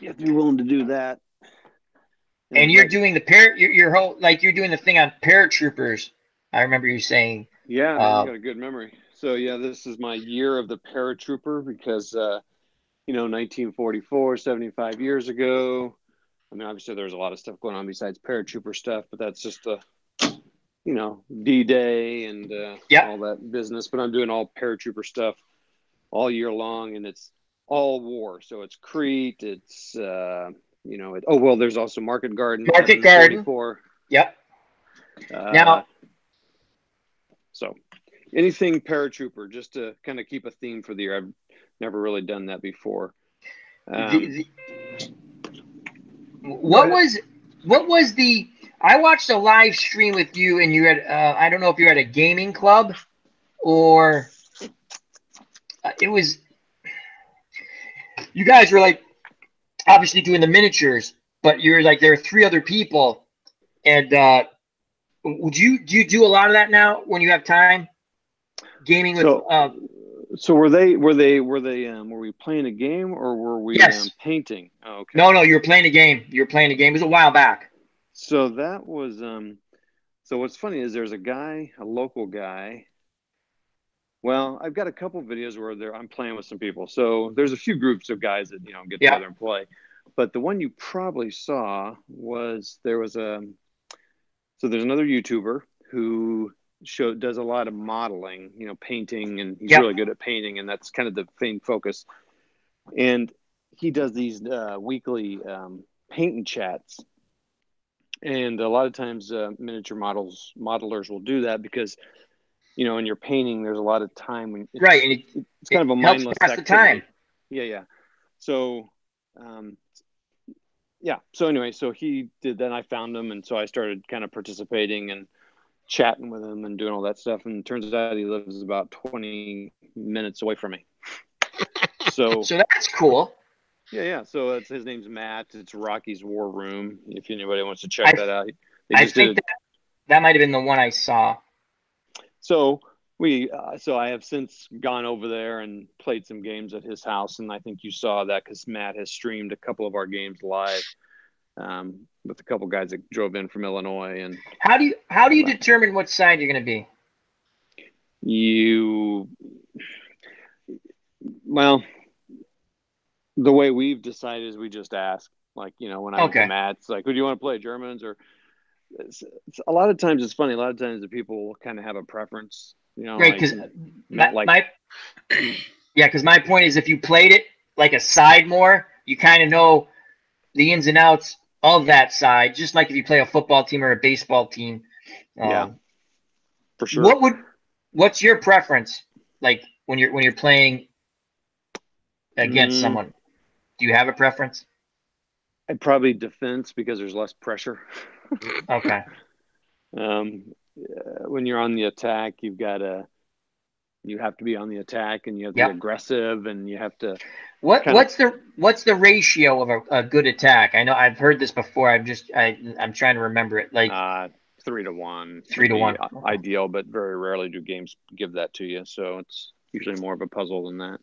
have to be willing to do that.
And you're doing you're doing the thing on paratroopers. I remember you saying.
Yeah, you got a good memory. So yeah, this is my year of the paratrooper because 1944, 75 years ago. I mean, obviously there's a lot of stuff going on besides paratrooper stuff, but that's just D-Day and all that business. But I'm doing all paratrooper stuff all year long, and it's all war. So it's Crete, it's there's also Market Garden.
Market Garden. Yep.
So anything paratrooper, just to kind of keep a theme for the year. I've never really done that before.
What was the? I watched a live stream with you, and you had I don't know if you're at a gaming club or it was. You guys were like obviously doing the miniatures, but you're like there are 3 other people, and do you do a lot of that now when you have time? Gaming with.
So were we playing a game or were we painting? Oh, okay.
No, you were playing a game. It was a while back.
So that was so what's funny is there's a local guy. Well, I've got a couple videos where I'm playing with some people. So there's a few groups of guys that get together and play. But the one you probably saw was there's another YouTuber who does a lot of modeling, painting, and he's really good at painting, and that's kind of the main focus. And he does these weekly painting chats, and a lot of times miniature modelers will do that because in your painting there's a lot of time when it's kind of a mindless activity.
The time.
Yeah. So yeah. So anyway, so he did that. And I found him, and so I started kind of participating and chatting with him and doing all that stuff. And it turns out he lives about 20 minutes away from me. So
that's cool.
Yeah. So his name's Matt. It's Rocky's War Room. If anybody wants to check that out,
I think that might have been the one I saw.
So so I have since gone over there and played some games at his house, and I think you saw that because Matt has streamed a couple of our games live with a couple guys that drove in from Illinois. And
how do you determine what side you're going to be?
Well, the way we've decided is we just ask. Like, when I went to Matt, it's like, who do you want to play, Germans or? It's a lot of times it's funny. A lot of times the people kind of have a preference.
Right, because because my point is, if you played it like a side more, you kind of know the ins and outs of that side. Just like if you play a football team or a baseball team.
Yeah, for sure.
What's your preference? Like when you're playing against someone, do you have a preference?
I'd probably defense because there's less pressure.
Okay.
When you're on the attack, you have to be on the attack, and you have to be aggressive, and you have to. What's
the ratio of a good attack? I know I've heard this before. I'm trying to remember it. Like
3-1.
3-1.
Ideal, but very rarely do games give that to you. So it's usually more of a puzzle than that.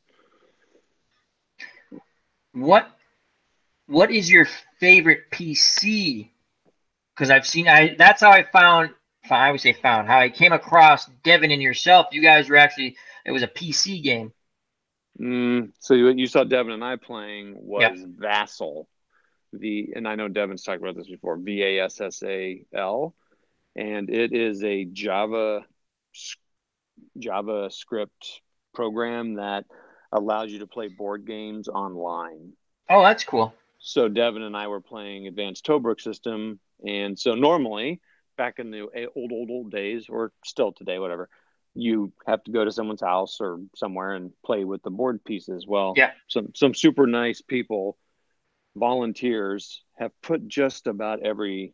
What is your favorite PC? Because that's how I found. I always say found. How I came across Devin and yourself. You guys were it was a PC game.
So what you saw Devin and I playing was Vassal. And I know Devin's talked about this before. VASSAL, and it is a JavaScript program that allows you to play board games online.
Oh, that's cool.
So Devin and I were playing Advanced Tobruk system, and so normally back in the old days, or still today, whatever, you have to go to someone's house or somewhere and play with the board pieces. Well, some super nice people, volunteers, have put just about every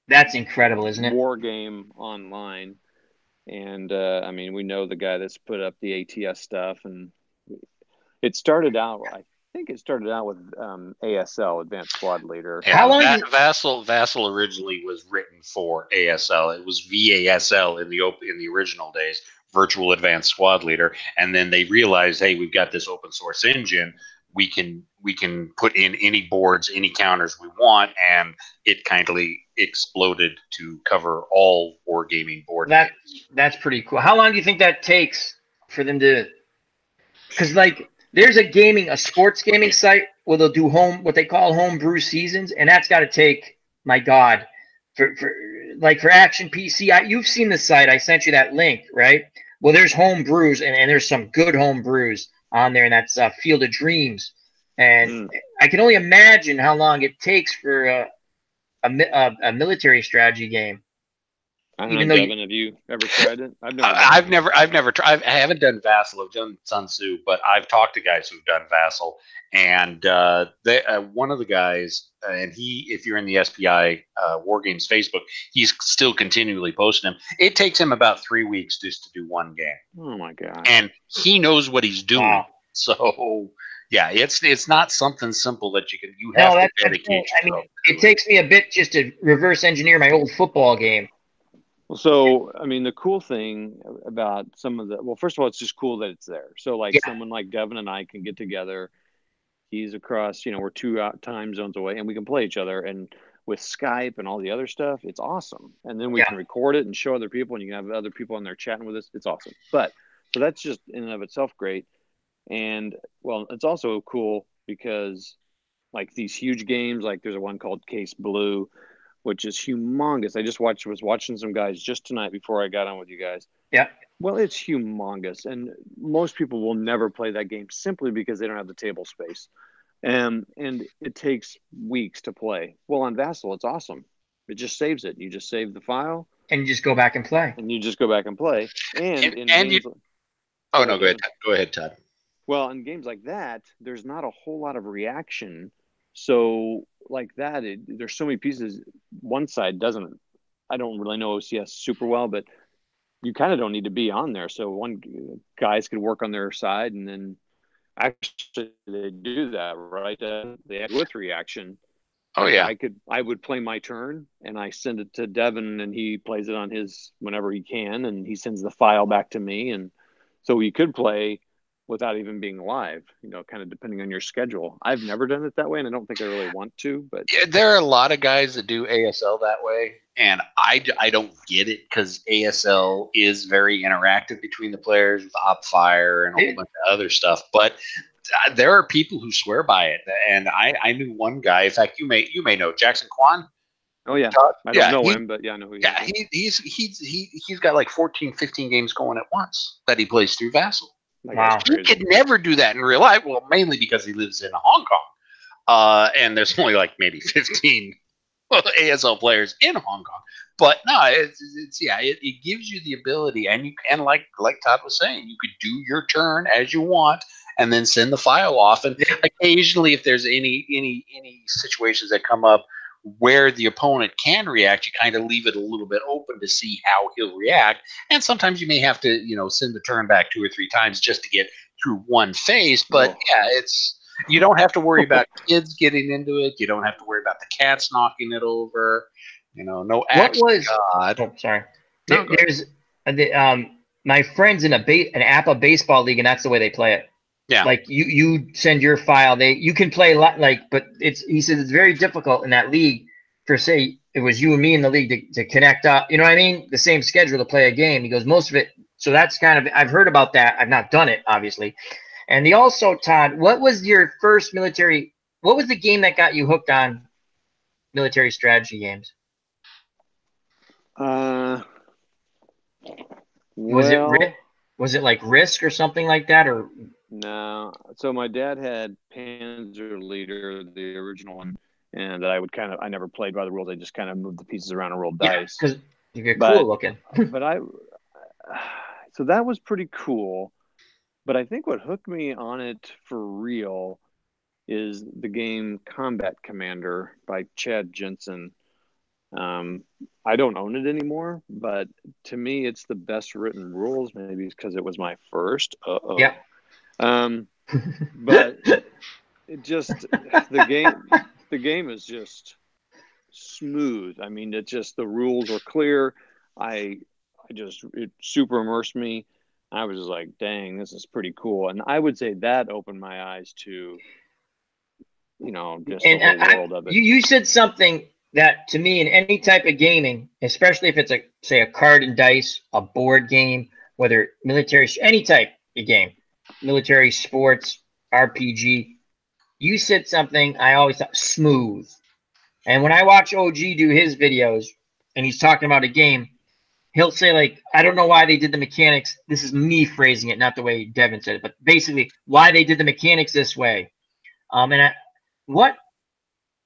that's incredible, isn't it?
War game online, and I mean, we know the guy that's put up the ATS stuff, and it started out. I think it started out with ASL, Advanced Squad Leader.
Yeah, how long Vassal originally was written for ASL. It was VASL in the original days, Virtual Advanced Squad Leader, and then they realized, hey, we've got this open source engine. We can put in any boards, any counters we want, and it kindly exploded to cover all wargaming board games.
That's pretty cool. How long do you think that takes for them to? Because there's a sports gaming site where they'll do what they call homebrew seasons, and that's got to take, my God, for Action PC. You've seen the site. I sent you that link, right? Well, there's home brews, and there's some good home brews on there, and that's Field of Dreams. And I can only imagine how long it takes for a military strategy game.
I don't know, Devin, have you ever tried it?
I've never tried. I haven't done Vassal. I've done Sun Tzu, but I've talked to guys who've done Vassal, and one of the guys, and if you're in the SPI War Games Facebook, he's still continually posting them. It takes him about 3 weeks just to do one game.
Oh my God!
And he knows what he's doing.
Wow.
So yeah, it's not something simple that you have to dedicate yourself.
I mean, it takes me a bit just to reverse engineer my old football game.
Well, so, I mean, the cool thing about first of all, it's just cool that it's there. So, someone like Devin and I can get together. He's across, we're 2 time zones away, and we can play each other. And with Skype and all the other stuff, it's awesome. And then we can record it and show other people, and you can have other people on there chatting with us. It's awesome. So that's just in and of itself great. And, well, it's also cool because, these huge games, there's one called Case Blue, which is humongous. I just was watching some guys just tonight before I got on with you guys.
Yeah.
Well, it's humongous, and most people will never play that game simply because they don't have the table space, and it takes weeks to play. Well, on Vassal, it's awesome. It just saves it. You just save the file,
and you just go back and play.
And
Go ahead, Todd.
Well, in games like that, there's not a whole lot of reaction. So like that, there's so many pieces. One side doesn't. I don't really know OCS super well, but you kind of don't need to be on there. So one guys could work on their side, and then actually they do that, right? They have with reaction.
Oh yeah.
I would play my turn and I send it to Devin and he plays it on his whenever he can, and he sends the file back to me, and so we could play without even being live, kind of depending on your schedule. I've never done it that way, and I don't think I really want to, but
yeah, there are a lot of guys that do ASL that way, and I don't get it because ASL is very interactive between the players with OpFire and a whole bunch of other stuff, but there are people who swear by it, and I knew one guy. In fact, you may know Jackson Kwan.
Oh yeah, I don't know him, but yeah, I know who he is.
He's got like 14, 15 games going at once that he plays through Vassal.
Wow.
He could never do that in real life. Well, mainly because he lives in Hong Kong, and there's only like maybe 15 ASL players in Hong Kong. But no, it gives you the ability, and you can like Todd was saying, you could do your turn as you want, and then send the file off. And occasionally, if there's any situations that come up where the opponent can react, you kind of leave it a little bit open to see how he'll react. And sometimes you may have to, send the turn back 2 or 3 times just to get through one phase. But you don't have to worry about kids getting into it. You don't have to worry about the cats knocking it over. No axe.
What was? Oh, sorry.
No,
there's my friends in an APA baseball league, and that's the way they play it.
Yeah.
Like you send your file, you can play but he says it's very difficult in that league for, say, it was you and me in the league to connect up, you know what I mean? The same schedule to play a game. He goes, most of it. So that's I've heard about that. I've not done it, obviously. And he also, Todd, what was the game that got you hooked on military strategy games? Was it like Risk or something like that, or?
No. So my dad had Panzer Leader, the original one, and I never played by the rules. I just kind of moved the pieces around and rolled dice.
Because you get cool looking.
So that was pretty cool. But I think what hooked me on it for real is the game Combat Commander by Chad Jensen. I don't own it anymore, but to me, it's the best written rules. Maybe it's because it was my first.
Yeah.
But it just the game is just smooth. I mean, the rules are clear. It super immersed me. I was just like, dang, this is pretty cool. And I would say that opened my eyes to, just the whole world of it.
You said something that to me in any type of gaming, especially if it's a card and dice, a board game, whether military, any type of game, military, sports, RPG, you said something I always thought smooth. And when I watch OG do his videos and he's talking about a game, he'll say, like, I don't know why they did the mechanics. This is me phrasing it, not the way Devin said it, but basically why they did the mechanics this way.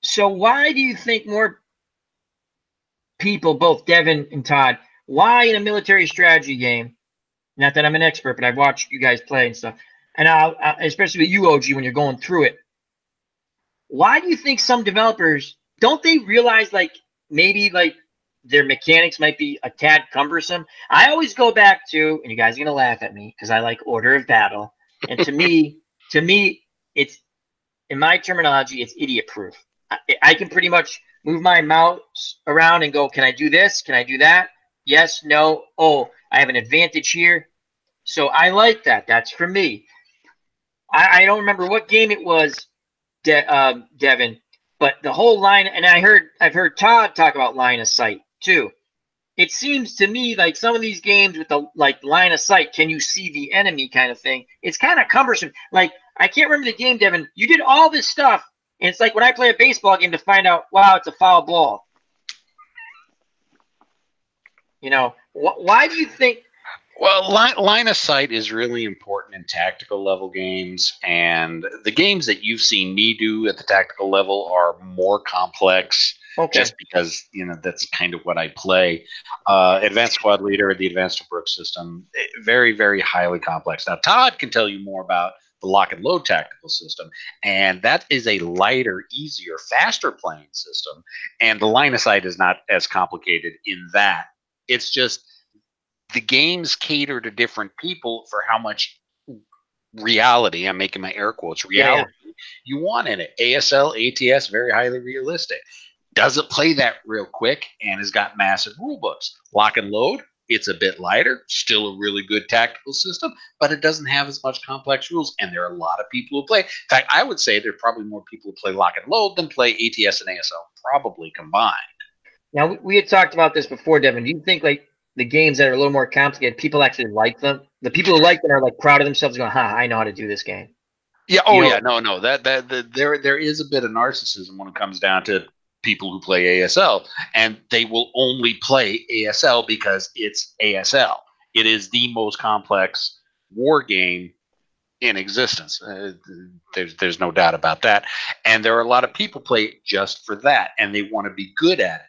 So why do you think more people, both Devin and Todd, why in a military strategy game, not that I'm an expert, but I've watched you guys play and stuff, and especially with you, OG, when you're going through it, why do you think some developers, don't they realize, like, maybe, like, their mechanics might be a tad cumbersome? I always go back to, and you guys are going to laugh at me because I like Order of Battle. And to me, it's, in my terminology, it's idiot proof. I can pretty much move my mouse around and go, can I do this? Can I do that? Yes, no. Oh, I have an advantage here. So I like that. That's for me. I don't remember what game it was, Devin, but the whole line, and I've heard Todd talk about line of sight too. It seems to me like some of these games with the line of sight, can you see the enemy kind of thing? It's kind of cumbersome. Like, I can't remember the game, Devin. You did all this stuff, and it's like when I play a baseball game to find out, wow, it's a foul ball. Why do you think?
Well, line of sight is really important in tactical level games, and the games that you've seen me do at the tactical level are more complex.
Okay.
Just because that's kind of what I play. Advanced Squad Leader, the Advanced Brooks system, very, very highly complex. Now, Todd can tell you more about the lock and load tactical system, and that is a lighter, easier, faster playing system. And the line of sight is not as complicated in that. It's just the games cater to different people for how much reality, I'm making my air quotes, reality you want in it. ASL, ATS, very highly realistic. Doesn't play that real quick and has got massive rule books. Lock and load, it's a bit lighter, still a really good tactical system, but it doesn't have as much complex rules, and there are a lot of people who play. In fact, I would say there are probably more people who play lock and load than play ATS and ASL, probably combined.
Now, we had talked about this before, Devin. Do you think like the games that are a little more complicated, people actually like them? The people who like them are like proud of themselves, going, "Ha, I know how to do this game."
Yeah. Oh, yeah. No. There is a bit of narcissism when it comes down to people who play ASL, and they will only play ASL because it's ASL. It is the most complex war game in existence. There's no doubt about that. And there are a lot of people play it just for that, and they want to be good at it.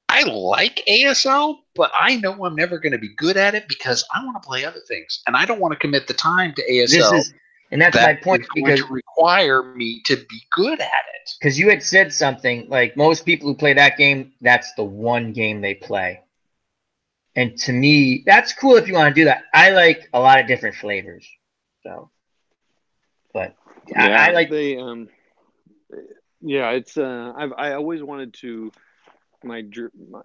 I like ASL, but I know I'm never going to be good at it because I want to play other things, and I don't want to commit the time to ASL.
And that's my point,
because to require me to be good at it.
Because you had said something like most people who play that game, that's the one game they play. And to me, that's cool if you want to do that. I like a lot of different flavors. So, but
yeah,
I like
the yeah, it's I always wanted to. My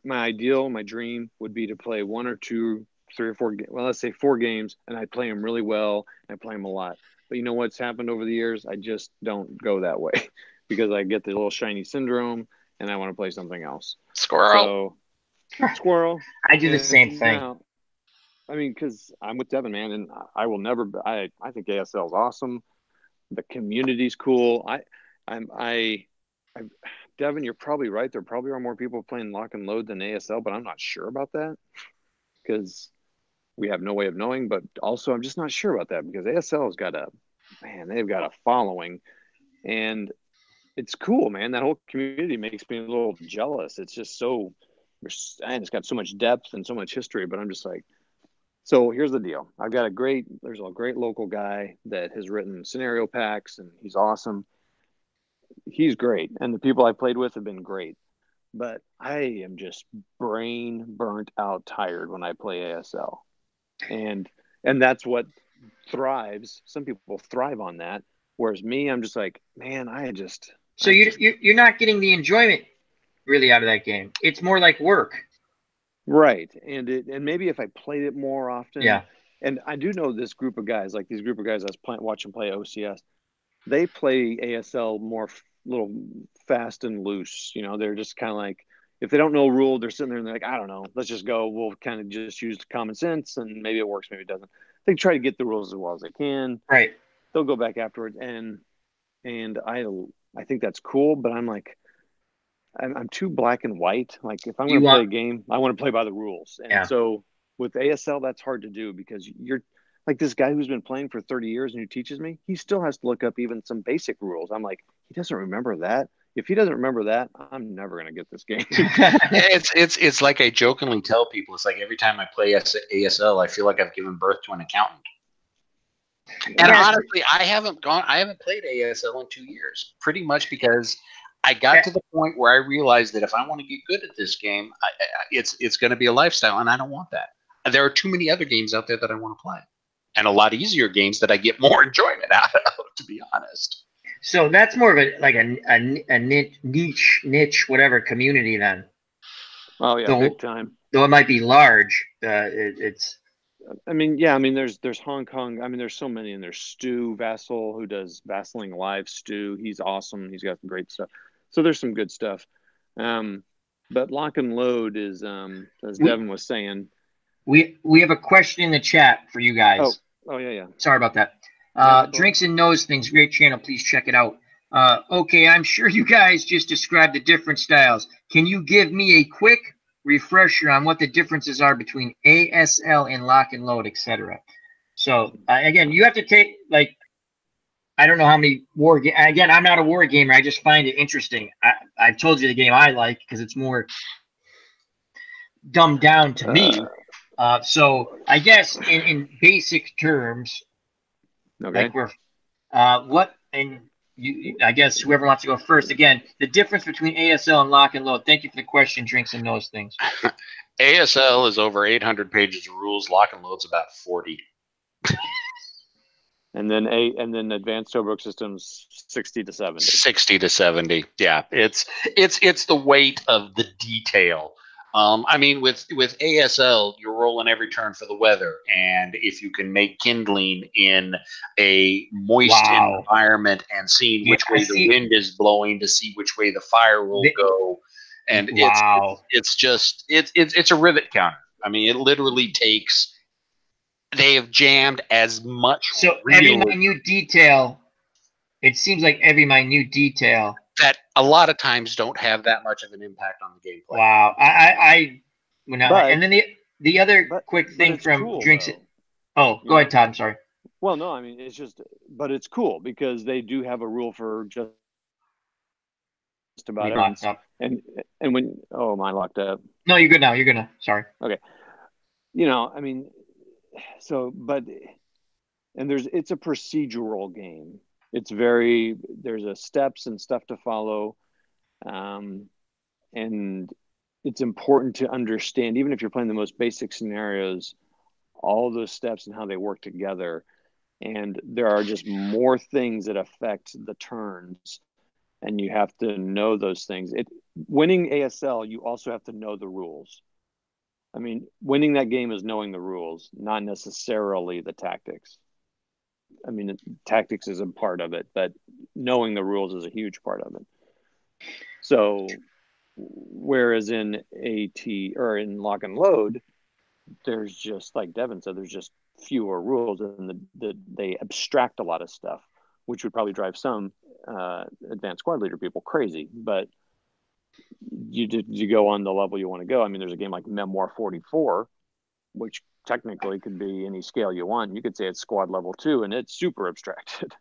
ideal, my dream would be to play 1 or 2, 3 or 4. Well, let's say 4 games, and I play them really well. And I play them a lot. But you know what's happened over the years? I just don't go that way because I get the little shiny syndrome, and I want to play something else.
Squirrel.
So, squirrel.
I do the same thing.
Now, I mean, because I'm with Devin, man, and I will never. I think ASL is awesome. The community's cool. Devin, you're probably right. There probably are more people playing lock and load than ASL, but I'm not sure about that because we have no way of knowing. But also, I'm just not sure about that because ASL has got they've got a following, and it's cool, man. That whole community makes me a little jealous. It's just so, and it's got so much depth and so much history. But I'm just like, so here's the deal. There's a great local guy that has written scenario packs, and he's awesome. He's great, and the people I played with have been great, but I am just brain burnt out tired when I play ASL, and that's what thrives. Some people thrive on that, whereas me, I'm just like, man,
so you're not getting the enjoyment really out of that game. It's more like work,
right? And maybe if I played it more often,
yeah.
And I do know this group of guys, like these group of guys I was watching play OCS, they play ASL more little fast and loose. You know, they're just kind of like, if they don't know a rule, they're sitting there and they're like, I don't know, let's just go. We'll kind of just use common sense, and maybe it works, maybe it doesn't. They try to get the rules as well as they can.
Right.
They'll go back afterwards, and I think that's cool. But I'm like, I'm too black and white. Like if I'm going to play a game, I want to play by the rules. And so with ASL, that's hard to do because you're like this guy who's been playing for 30 years and who teaches me, he still has to look up even some basic rules. I'm like, he doesn't remember that. If he doesn't remember that, I'm never going to get this game.
It's like I jokingly tell people, it's like every time I play ASL, I feel like I've given birth to an accountant. And honestly, I haven't played ASL in 2 years, pretty much because I got to the point where I realized that if I want to get good at this game, it's going to be a lifestyle, and I don't want that. There are too many other games out there that I want to play, and a lot easier games that I get more enjoyment out of, to be honest.
So that's more of a niche whatever community then.
Oh yeah, big time.
Though it might be large, it's.
I mean, yeah. I mean, there's Hong Kong. I mean, there's so many, and there's Stu Vassal who does Vasseling Live. Stu, he's awesome. He's got some great stuff. So there's some good stuff. But lock and load is, as Devin was saying.
We have a question in the chat for you guys.
Oh yeah.
Sorry about that. Drinks and Knows Things, great channel. Please check it out. Okay, I'm sure you guys just described the different styles. Can you give me a quick refresher on what the differences are between ASL and lock and load, etc.? So again, you have to take like, I don't know how many war games. Again, I'm not a war gamer. I just find it interesting. I've told you the game I like because it's more dumbed down to me. So I guess in basic terms,
Okay.
Like we're what and you I guess whoever wants to go first. Again, the difference between ASL and lock and load. Thank you for the question, Drinks and Those Things.
ASL is over 800 pages of rules. Lock and load's about 40.
And then advanced Tobruk systems 60 to 70.
60 to 70. Yeah, it's the weight of the detail. I mean, with ASL, you're rolling every turn for the weather, and if you can make kindling in a moist environment and seeing which way the wind is blowing to see which way the fire will go, and it's a rivet counter. I mean, it literally takes. They have jammed as much.
So every minute detail. It seems like every minute detail
that a lot of times don't have that much of an impact on the gameplay.
Wow, and then the other quick thing from
cool,
Drinks.
Though.
Oh, go ahead, Todd. I'm sorry.
Well, no, I mean but it's cool because they do have a rule for just about everything. And when mine locked up.
No, you're good now. You're good now. Sorry.
Okay. I mean, it's a procedural game. There's a steps and stuff to follow. And it's important to understand, even if you're playing the most basic scenarios, all those steps and how they work together. And there are just more things that affect the turns, and you have to know those things. Winning ASL, you also have to know the rules. I mean, winning that game is knowing the rules, not necessarily the tactics. I mean, tactics is a part of it, but knowing the rules is a huge part of it. So, whereas in in lock and load, there's just, like Devin said, there's just fewer rules, and they abstract a lot of stuff, which would probably drive some advanced squad leader people crazy. But you go on the level you want to go. I mean, there's a game like Memoir 44, which technically could be any scale you want. You could say it's squad level 2, and it's super abstracted.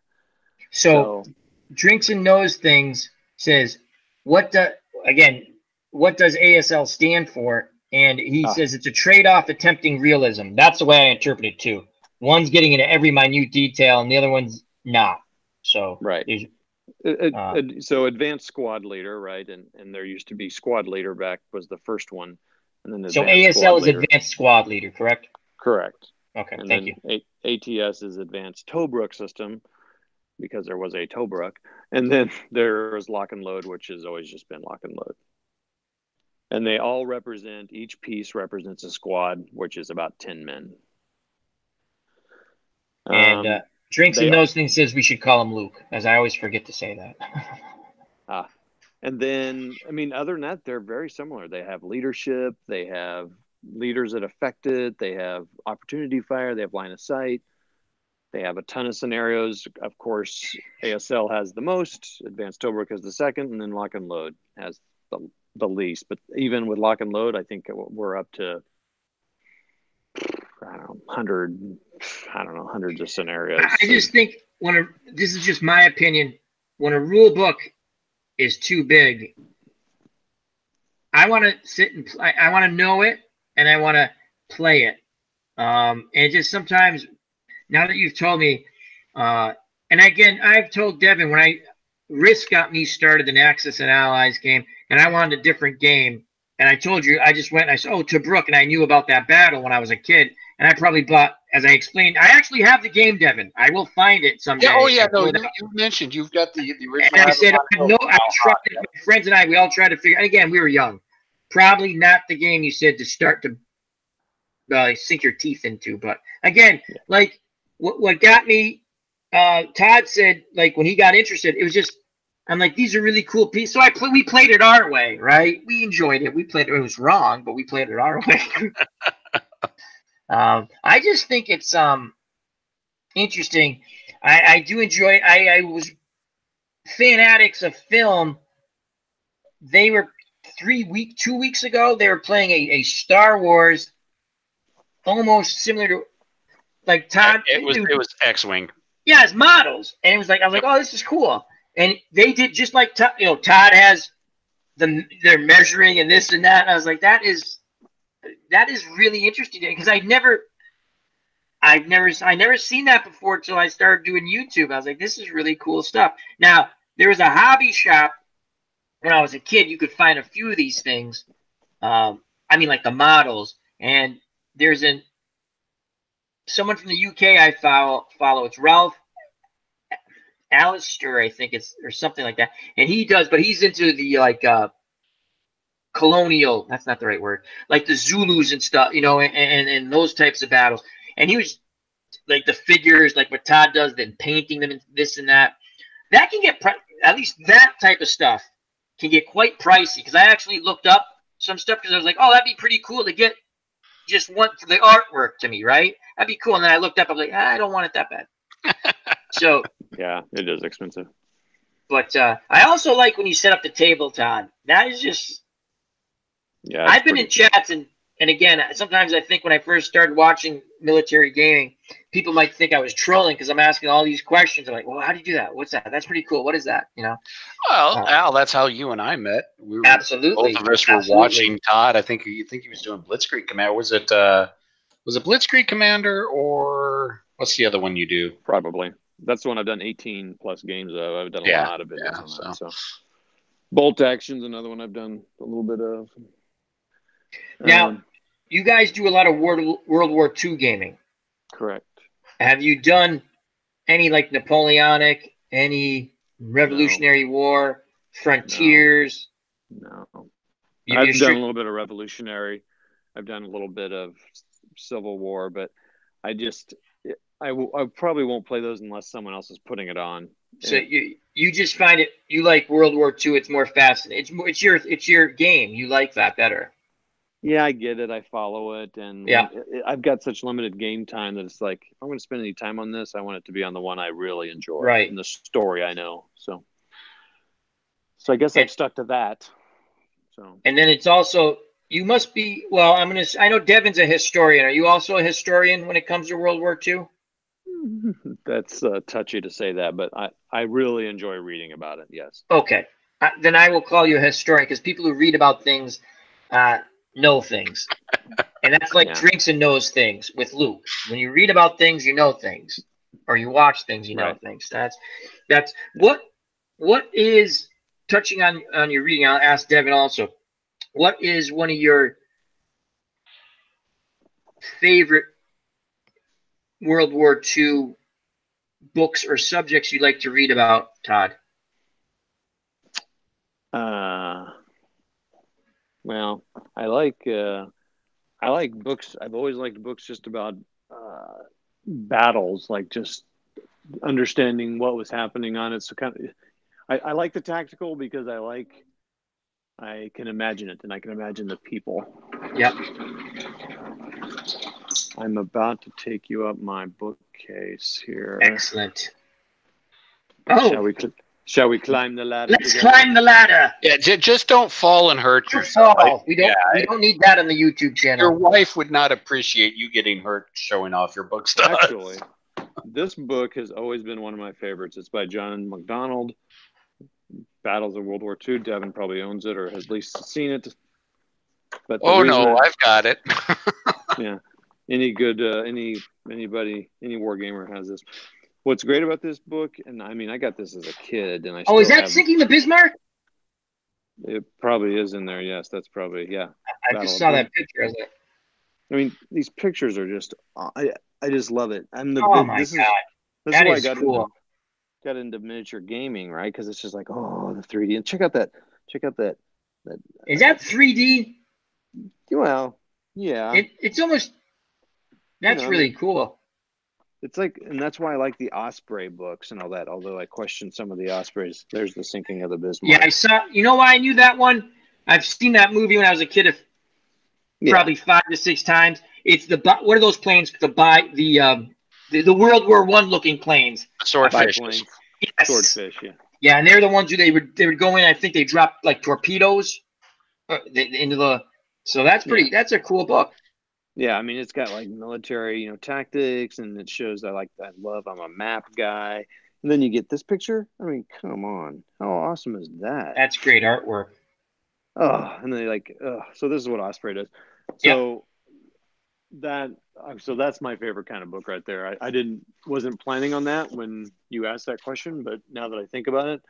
So Drinks and Those Things says, what does ASL stand for? And he says it's a trade-off attempting realism. That's the way I interpret it too. One's getting into every minute detail, and the other one's not. So
right. So advanced squad leader, right? And there used to be squad leader back was the first one, and then
so ASL is advanced squad leader, correct?
Correct.
Okay,
and
thank you.
ATS is advanced Tobruk system, because there was a Tobruk, and then there's lock and load, which has always just been lock and load. And they all each piece represents a squad, which is about 10 men.
And Drinks and Those Things says we should call him Luke, as I always forget to say that.
And then, I mean, other than that, they're very similar. They have leadership. They have leaders that affect it. They have opportunity fire. They have line of sight. They have a ton of scenarios. Of course, ASL has the most. Advanced Tobruk has the second. And then Lock and Load has the least. But even with Lock and Load, I think we're up to, hundreds of scenarios.
I just think this is just my opinion. When a rule book is too big, I want to sit and play. I want to know it, and I want to play it. And just sometimes, now that you've told me, and again, I've told Devin when Risk got me started in Axis and Allies game, and I wanted a different game. And I told you, I just went and I said, Tobruk, and I knew about that battle when I was a kid. And I probably bought, as I explained, I actually have the game, Devin. I will find it someday.
Yeah, you mentioned you've got the original.
And I said, I tried, my friends and I, we all tried to figure, and again, we were young. Probably not the game you said to start to sink your teeth into. But again, like what got me, Todd said, like when he got interested, it was just, I'm like, these are really cool pieces. So we played it our way, right? We enjoyed it. We played it. It was wrong, but we played it our way. I just think it's interesting. I do enjoy. I was fanatics of film. They were 2 weeks ago. They were playing a Star Wars, almost similar to like Todd.
It was X-wing.
Yeah, it's models, and it was like I was like, oh, this is cool. And they did just like Todd has their measuring and this and that. And I was like, that is really interesting because I never seen that before until I started doing YouTube. I was like, this is really cool stuff. Now, there was a hobby shop when I was a kid. You could find a few of these things. I mean, like the models. And there's someone from the UK I follow. It's Ralph Alistair, I think it's, or something like that. And but he's into the like colonial. That's not the right word. Like the Zulus and stuff, and those types of battles. And he was like the figures, like what Todd does, then painting them and this and that. That can get at least that type of stuff can get quite pricey. Because I actually looked up some stuff because I was like, oh, that'd be pretty cool to get just one for the artwork to me, right? That'd be cool. And then I looked up, I was like, I don't want it that bad. So
yeah, it is expensive.
But I also like when you set up the table, Todd. That is just. Yeah, I've been in chats and again, sometimes I think when I first started watching military gaming, people might think I was trolling because I'm asking all these questions. I'm like, well, how do you do that? What's that? That's pretty cool. What is that?
Well, Al, that's how you and I met.
Absolutely.
Both of us were watching Todd. I think he was doing Blitzkrieg Commander. Was it Blitzkrieg Commander or what's the other one you do?
Probably. That's the one I've done 18 plus games of. I've done a lot of videos on that. So Bolt Action's another one I've done a little bit of.
Now, you guys do a lot of World War II gaming.
Correct. Have
you done any like Napoleonic, any Revolutionary War, Frontiers?
No. I've done a little bit of Revolutionary. I've done a little bit of Civil War, but I probably won't play those unless someone else is putting it on.
So you just find you like World War II. It's more fascinating. It's your game. You like that better.
Yeah, I get it. I follow it, and I've got such limited game time that it's like if I'm going to spend any time on this, I want it to be on the one I really enjoy,
right?
And the story I know. So I guess I've stuck to that. So
and then it's also you must be well. I know Devin's a historian. Are you also a historian when it comes to World War II?
That's touchy to say that, but I really enjoy reading about it. Yes.
Okay, then I will call you a historian because people who read about things. Know things, and that's like drinks and knows things with Luke. When you read about things, you know things, or you watch things, you know things. That's what is touching on your reading. I'll ask Devin also. What is one of your favorite World War II books or subjects you like to read about, Todd?
Well, I like books. I've always liked books just about battles, like just understanding what was happening on it. So I like the tactical because I can imagine it and I can imagine the people.
Yep.
I'm about to take you up my bookcase here.
Excellent.
Oh. Shall we climb the ladder?
Let's climb the ladder.
Yeah, just don't fall and hurt yourself.
We don't need that on the YouTube channel.
Your wife would not appreciate you getting hurt showing off your book stuff.
Actually, this book has always been one of my favorites. It's by John MacDonald. Battles of World War II. Devin probably owns it or has at least seen it. But
I've got it.
Yeah, any war gamer has this. What's great about this book, and I mean, I got this as a kid, and
is that Sinking the Bismarck?
It probably is in there. Yes, that's probably
I just saw that picture of it.
I mean, these pictures are just. I just love it.
My God, that is cool.
Got into miniature gaming, right? Because it's just like, oh, the 3D, and check out that.
Is that 3D?
Well, yeah.
It's almost. That's really cool.
It's like, and that's why I like the Osprey books and all that. Although I question some of the Ospreys. There's the Sinking of the Bismarck.
Yeah, I saw. You know why I knew that one? I've seen that movie when I was a kid, probably 5 to 6 times. It's what are those planes? The World War I looking planes.
Swordfish.
Yes. Swordfish. Yeah.
Yeah, and they're the ones who they would go in. I think they dropped like torpedoes into the. So that's pretty. That's a cool book.
Yeah, I mean, it's got like military, tactics, and it shows I'm a map guy. And then you get this picture. I mean, come on, how awesome is that?
That's great artwork.
Oh, and then so this is what Osprey does. So So that's my favorite kind of book right there. I wasn't planning on that when you asked that question, but now that I think about it,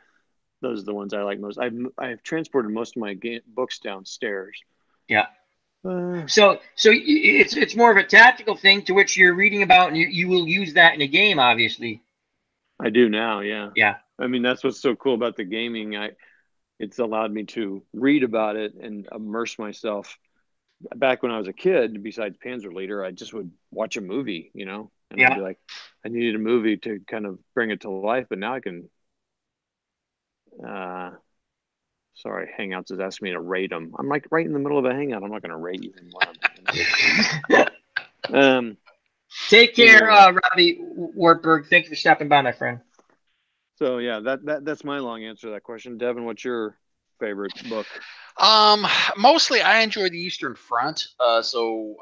those are the ones I like most. I've transported most of my books downstairs.
Yeah. So it's more of a tactical thing to which you're reading about, and you will use that in a game, obviously.
I do now, yeah.
Yeah.
I mean, that's what's so cool about the gaming. It's allowed me to read about it and immerse myself. Back when I was a kid, besides Panzer Leader, I just would watch a movie, you know, and I'd be like, I needed a movie to kind of bring it to life, but now I can. Sorry, Hangouts is asking me to rate them. I'm like right in the middle of a hangout. I'm not going to rate you anymore.
Take care, Robbie Wartburg. Thank you for stopping by, my friend.
So yeah, that's my long answer to that question. Devin, what's your favorite book?
Mostly I enjoy the Eastern Front. So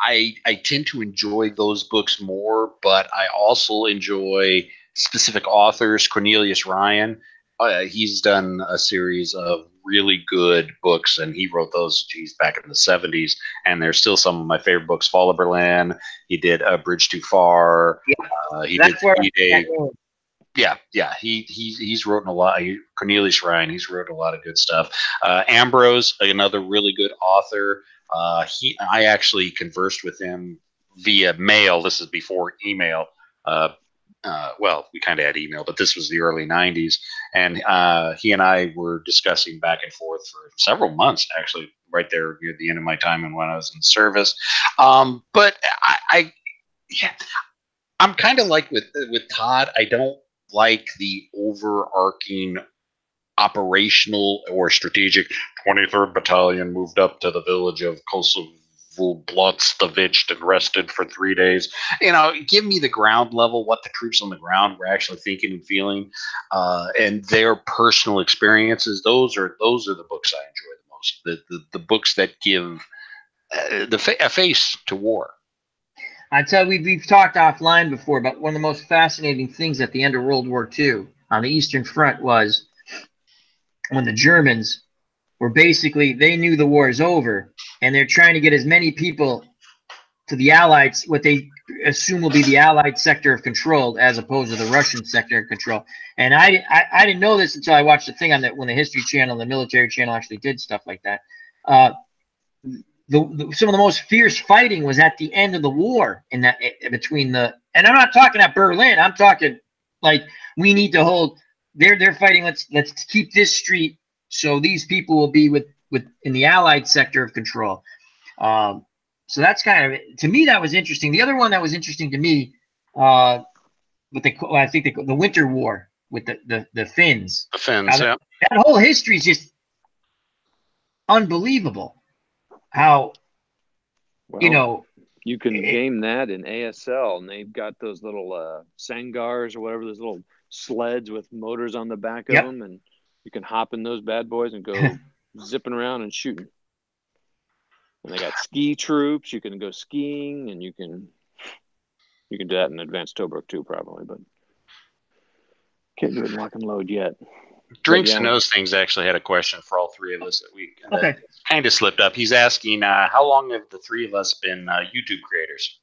I tend to enjoy those books more, but I also enjoy specific authors. Cornelius Ryan. He's done a series of really good books, and he wrote those, back in the 70s. And they're still some of my favorite books. Fall of Berlin. He did A Bridge Too Far.
Yeah.
He did 3 Day. Yeah. He's written a lot. Cornelius Ryan. He's wrote a lot of good stuff. Ambrose, another really good author. I actually conversed with him via mail. This is before email. Well, we kind of had email, but this was the early 90s. And he and I were discussing back and forth for several months, actually, right there near the end of my time and when I was in service. But I'm kind of like with Todd. I don't like the overarching operational or strategic 23rd Battalion moved up to the village of Kosovo. Blotstavich and rested for 3 days. You know, give me the ground level, what the troops on the ground were actually thinking and feeling, and their personal experiences. Those are the books I enjoy the most. The books that give a face to war.
I tell you, we've talked offline before about one of the most fascinating things at the end of World War II on the Eastern Front was when the Germans were basically, they knew the war is over, and they're trying to get as many people to the Allies, what they assume will be the Allied sector of control, as opposed to the Russian sector of control. And I didn't know this until I watched the thing on that when the History Channel, the Military Channel, actually did stuff like that. Some of the most fierce fighting was at the end of the war in that between the, and I'm not talking at Berlin. I'm talking like we need to hold. They're fighting. Let's keep this street. So these people will be with in the Allied sector of control. So that's kind of, to me, that was interesting. The other one that was interesting to me, I think the Winter War with the Finns.
The Finns, yeah.
That whole history is just unbelievable. How,
you can game that in ASL, and they've got those little Sangars or whatever, those little sleds with motors on the back of them, and you can hop in those bad boys and go zipping around and shooting. And they got ski troops. You can go skiing, and you can do that in Advanced Tobruk too, probably, but can't do it in Lock and Load yet.
Drinks and those things actually had a question for all three of us that we kind of slipped up. He's asking, how long have the three of us been YouTube creators?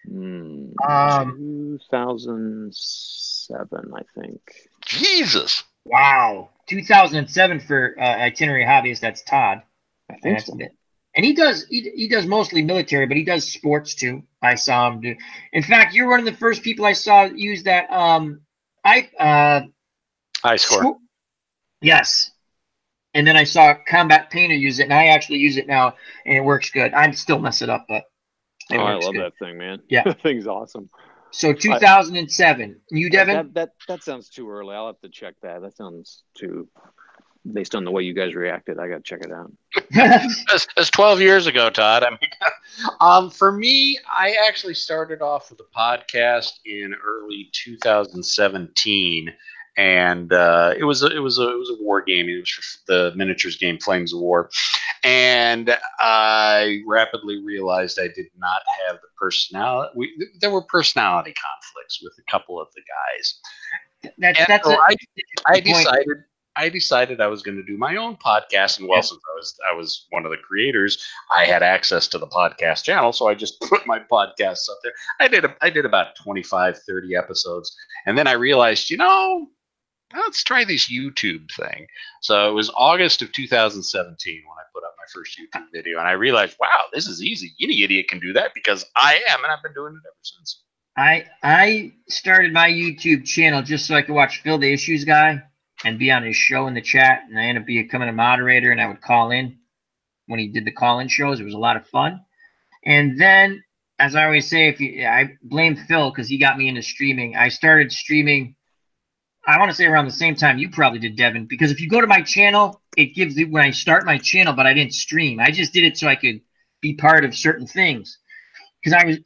2007, I think.
Jesus.
Wow. 2007 for Itinerary Hobbyist. That's Todd.
I think so.
And he does mostly military, but he does sports too. I saw him do. In fact, you're one of the first people I saw use that
iScore.
Yes. And then I saw Combat Painter use it, and I actually use it now, and it works good. I still mess it up, but
I love that thing, man.
Yeah.
That thing's awesome.
So 2007. You, Devin?
That sounds too early. I'll have to check that. That sounds too, based on the way you guys reacted, I got to check it out.
That's 12 years ago, Todd. I mean, for me, I actually started off with a podcast in early 2017, and it was a war game. It was the miniatures game Flames of War, and I rapidly realized I did not have the personality. There were personality conflicts with a couple of the guys. I decided I decided I was going to do my own podcast, and well, since I was one of the creators, I had access to the podcast channel, so I just put my podcasts up there. I did about 25, 30 episodes, and then I realized, let's try this YouTube thing. So it was August of 2017 when I put up my first YouTube video, and I realized, wow, this is easy. Any idiot can do that because I am, and I've been doing it ever since.
I started my YouTube channel just so I could watch Phil the Issues Guy and be on his show in the chat, and I ended up becoming a moderator, and I would call in when he did the call-in shows. It was a lot of fun. And then, as I always say, I blame Phil because he got me into streaming. I started streaming, I want to say around the same time you probably did, Devin, because if you go to my channel, it gives you when I start my channel, but I didn't stream. I just did it so I could be part of certain things. Because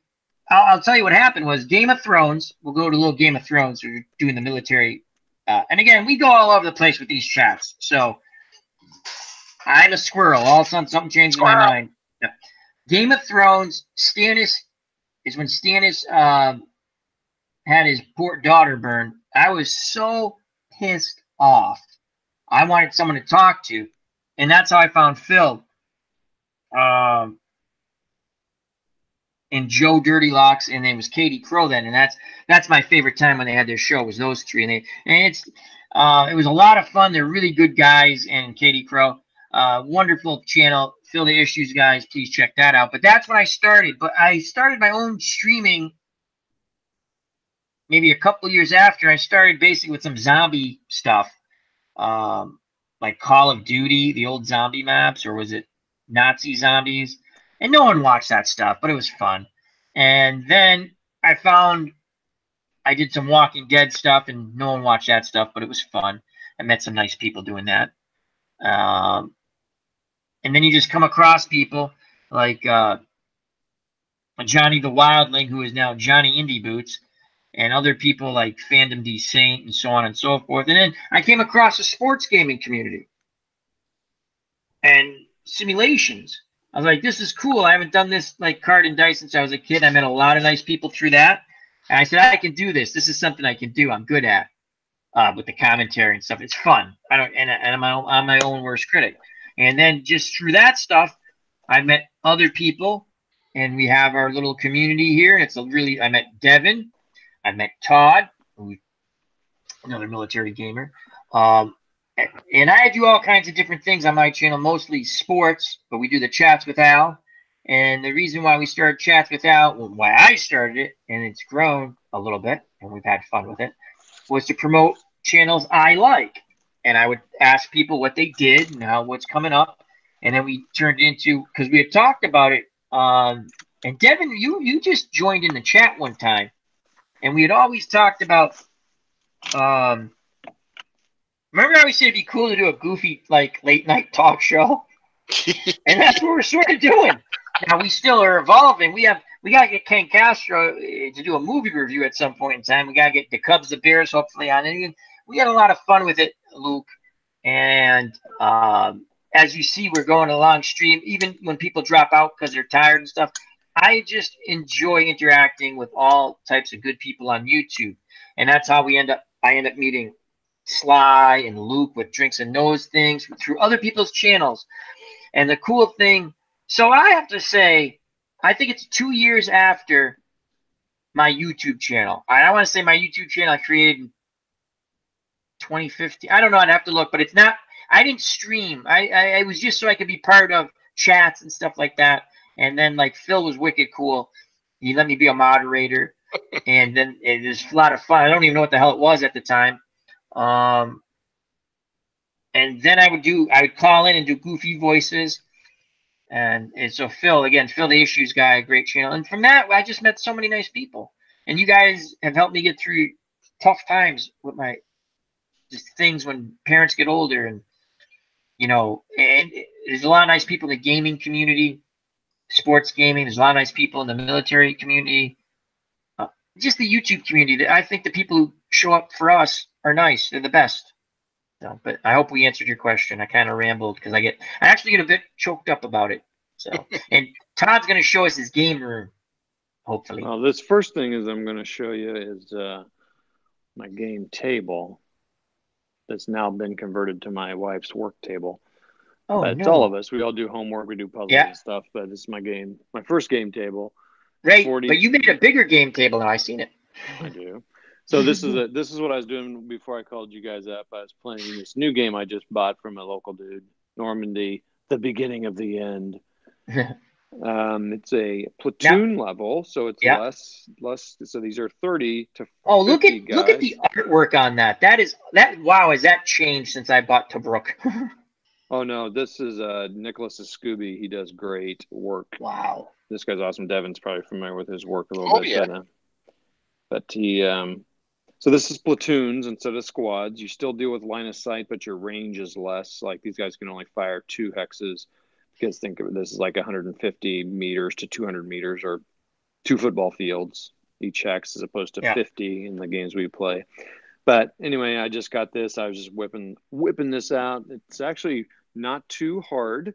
I'll tell you what happened was Game of Thrones. We'll go to a little Game of Thrones. We're doing the military. And again, we go all over the place with these chats. So I'm a squirrel. All of a sudden, something changed in my mind. Yeah. Game of Thrones, Stannis is when Stannis had his poor daughter burned. I was so pissed off. I wanted someone to talk to. And that's how I found Phil. And Joe Dirty Locks, and then it was Katie Crow then, and that's my favorite time when they had their show was those three, and it was a lot of fun. They're really good guys, and Katie Crow, wonderful channel. Phil the Issues guys, please check that out. But that's when I started. But I started my own streaming maybe a couple years after. I started basically with some zombie stuff, like Call of Duty, the old zombie maps, or was it Nazi zombies? And no one watched that stuff, but it was fun. And then I did some Walking Dead stuff, and no one watched that stuff, but it was fun. I met some nice people doing that. And then you just come across people like Johnny the Wildling, who is now Johnny Indie Boots, and other people like Fandom D Saint, and so on and so forth. And then I came across a sports gaming community and simulations. I was like, this is cool. I haven't done this like card and dice since I was a kid. I met a lot of nice people through that. And I said, I can do this. This is something I can do. I'm good at with the commentary and stuff. It's fun. And I'm my own worst critic. And then just through that stuff, I met other people, and we have our little community here. And I met Devin. I met Todd, another military gamer. And I do all kinds of different things on my channel, mostly sports, but we do the Chats with Al. And the reason why we started Chats with Al, why I started it, and it's grown a little bit, and we've had fun with it, was to promote channels I like. And I would ask people what they did and what's coming up. And then we turned it into, because we had talked about it. And Devin, you just joined in the chat one time. And we had always talked about remember how we said it'd be cool to do a goofy, like, late-night talk show? And that's what we're sort of doing. Now, we still are evolving. We got to get Ken Castro to do a movie review at some point in time. We got to get the Cubs, the Bears, hopefully on it. We had a lot of fun with it, Luke. And as you see, we're going along stream. Even when people drop out because they're tired and stuff, I just enjoy interacting with all types of good people on YouTube. And that's how I end up meeting Sly and Luke with Drinks and Nose Things through other people's channels. And the cool thing, so I have to say, I think it's 2 years after my YouTube channel. I want to say my YouTube channel I created in 2015. I don't know, I'd have to look, but it's not, I didn't stream. I was just so I could be part of chats and stuff like that. And then like Phil was wicked cool. He let me be a moderator. And then it was a lot of fun. I don't even know what the hell it was at the time. And then I would call in and do goofy voices. And so Phil the Issues guy, a great channel. And from that, I just met so many nice people. And you guys have helped me get through tough times with my just things when parents get older. And, and there's a lot of nice people in the gaming community, sports gaming. There's a lot of nice people in the military community. Just the YouTube community. I think the people who show up for us are nice. They're the best. So, but I hope we answered your question. I kind of rambled because I actually get a bit choked up about it. So, and Todd's going to show us his game room, hopefully.
Well, this first thing is I'm going to show you is my game table. that's now been converted to my wife's work table.
Oh,
but it's all of us. We all do homework. We do puzzles and stuff. But this is my first game table.
Right, but you made a bigger game table now. I've seen it.
I do. So this is what I was doing before I called you guys up. I was playing this new game I just bought from a local dude, Normandy, The Beginning of the End. It's a platoon level, so it's less. So these are 30 to 50
look at
guys.
the artwork on that. Wow, has that changed since I bought Tobruk?
Oh no, this is Nicholas Scooby. He does great work.
Wow,
this guy's awesome. Devin's probably familiar with his work a little bit.
Yeah.
But he so this is platoons instead of squads. You still deal with line of sight, but your range is less. Like these guys can only fire 2 hexes. Because think of it, this is like 150 meters to 200 meters, or 2 football fields each hex, as opposed to 50 in the games we play. But anyway, I just got this. I was just whipping this out. It's actually not too hard.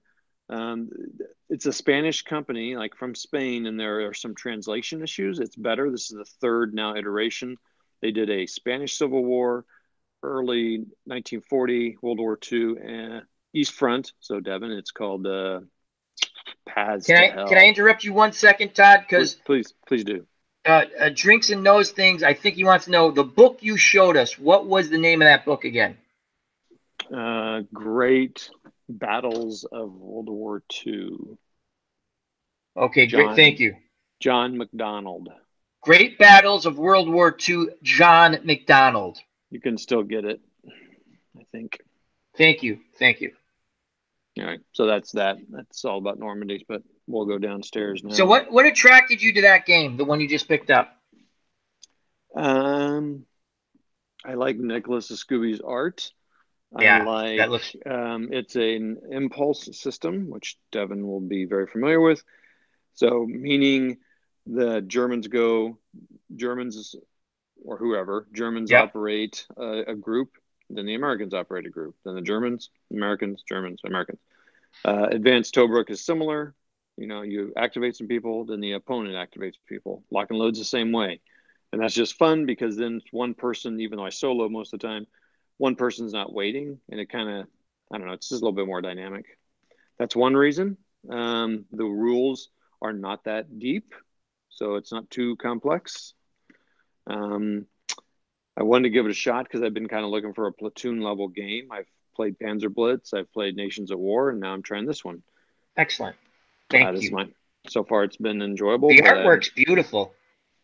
It's a Spanish company, like from Spain, and there are some translation issues. It's better. This is the 3rd now iteration. They did a Spanish Civil War, early 1940, World War II, and East Front. So Devin, it's called Paths to Hell.
Can I interrupt you 1 second, Todd? Because
please do.
Drinks and Knows Things. I think he wants to know the book you showed us. What was the name of that book again?
Great Battles of World War II.
Okay, great. Thank you.
John McDonald.
Great Battles of World War II, John McDonald.
You can still get it, I think.
Thank you.
All right, so that's that. That's all about Normandy, but we'll go downstairs now.
So what attracted you to that game, the one you just picked up?
I like Nicholas Scooby's art.
Yeah,
that looks. It's an impulse system, which Devin will be very familiar with. So meaning the Germans or whoever, operate a group, then the Americans operate a group, then the Germans, Americans, Germans, Americans. Advanced Tobruk is similar. You activate some people, then the opponent activates people. Lock and load's the same way. And that's just fun because then one person, even though I solo most of the time, one person's not waiting, and it kind of, I don't know, it's just a little bit more dynamic. That's one reason. The rules are not that deep, so it's not too complex. I wanted to give it a shot because I've been kind of looking for a platoon level game. I've played Panzer Blitz, I've played Nations at War, and now I'm trying this one.
Excellent. Thank you.
So far, it's been enjoyable.
The artwork's beautiful.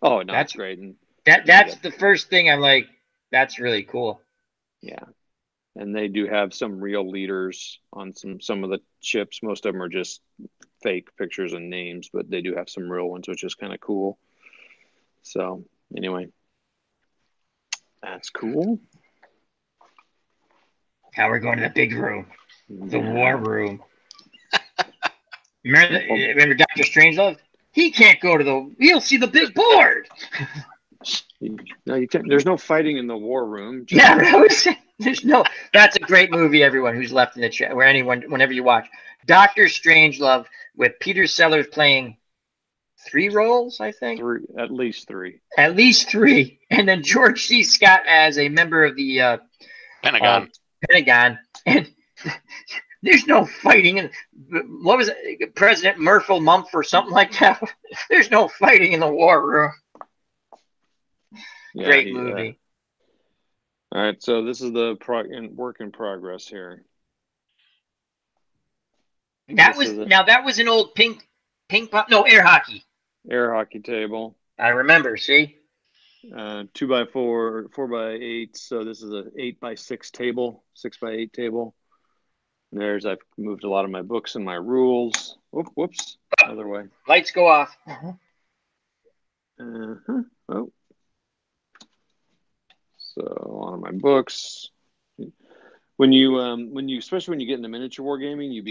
Oh, no, that's great. And
that's the first thing I'm like, that's really cool.
Yeah. And they do have some real leaders on some of the ships. Most of them are just fake pictures and names, but they do have some real ones, which is kind of cool. So anyway, that's cool.
Now we're going to the big room, the war room. Remember Dr. Strangelove? He can't go he'll see the big board.
No, you can't. There's no fighting in the war room.
That's a great movie, everyone who's left in the chat, whenever you watch. Dr. Strangelove with Peter Sellers playing 3 roles, I think.
3, at least 3.
At least 3. And then George C. Scott as a member of the
Pentagon.
And there's no fighting. And what was it? President Mumph or something like that. There's no fighting in the war room.
Yeah,
great movie.
All right, so this is the work in progress here.
That was an old ping pong, no, air hockey.
Air hockey table.
I remember. See.
2x4, 4x8. So this is a 8x6 table, 6x8 table. I've moved a lot of my books and my rules. Whoops, other way.
Lights go off.
Oh. So a lot of my books. When you especially when you get into miniature wargaming, you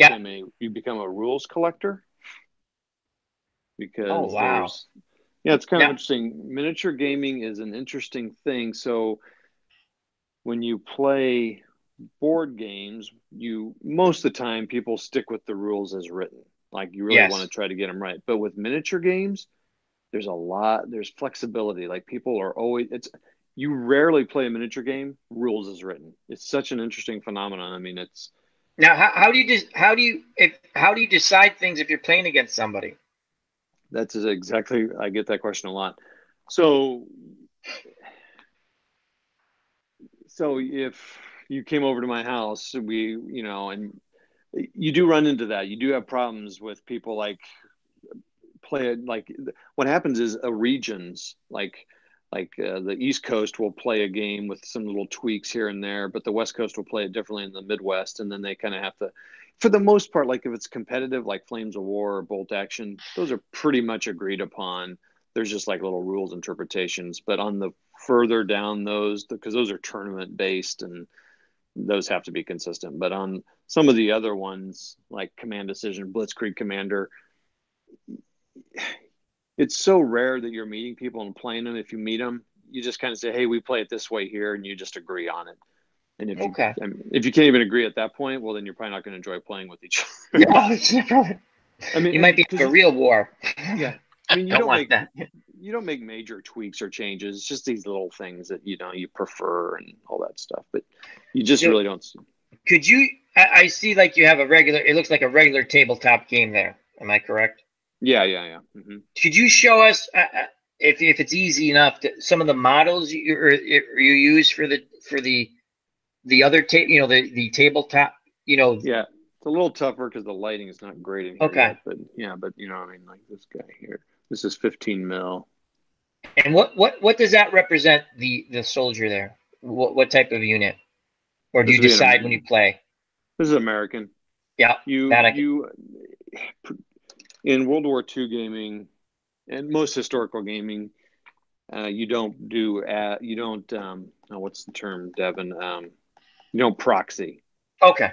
become a rules collector. Because it's kind of interesting. Miniature gaming is an interesting thing. So when you play board games, most of the time people stick with the rules as written. Like you really want to try to get them right. But with miniature games, there's flexibility. Like people are always you rarely play a miniature game rules as written. It's such an interesting phenomenon. I mean, it's
now how do you decide things if you're playing against somebody?
That's exactly, I get that question a lot. So if you came over to my house, and you do run into that. You do have problems with people play it what happens is regions the East Coast will play a game with some little tweaks here and there, but the West Coast will play it differently in the Midwest, and then they kind of have to, for the most part, like if it's competitive, like Flames of War or Bolt Action, those are pretty much agreed upon. There's just like little rules interpretations, but on the further down those, because those are tournament based and those have to be consistent. But on some of the other ones, like Command Decision, Blitzkrieg Commander, it's so rare that you're meeting people and playing them. If you meet them, you just kind of say, hey, we play it this way here, and you just agree on it. And if you can't even agree at that point, well, then you're probably not going to enjoy playing with each other.
Yeah. I mean, it might be a real war.
Yeah. I mean, you don't make major tweaks or changes. It's just these little things that, you prefer and all that stuff, but you just really don't.
Could you, I see like you have it looks like a regular tabletop game there. Am I correct?
Yeah. Mm-hmm.
Could you show us, if it's easy enough, some of the models you use for the other the tabletop,
Yeah, it's a little tougher because the lighting is not great in here.
Okay.
Yet, but like this guy here. This is 15 mil.
And what does that represent, the soldier there? What type of unit? Or do you decide when you play?
This is American.
Yeah.
In World War II gaming and most historical gaming, you don't what's the term, Devin? You don't proxy.
Okay.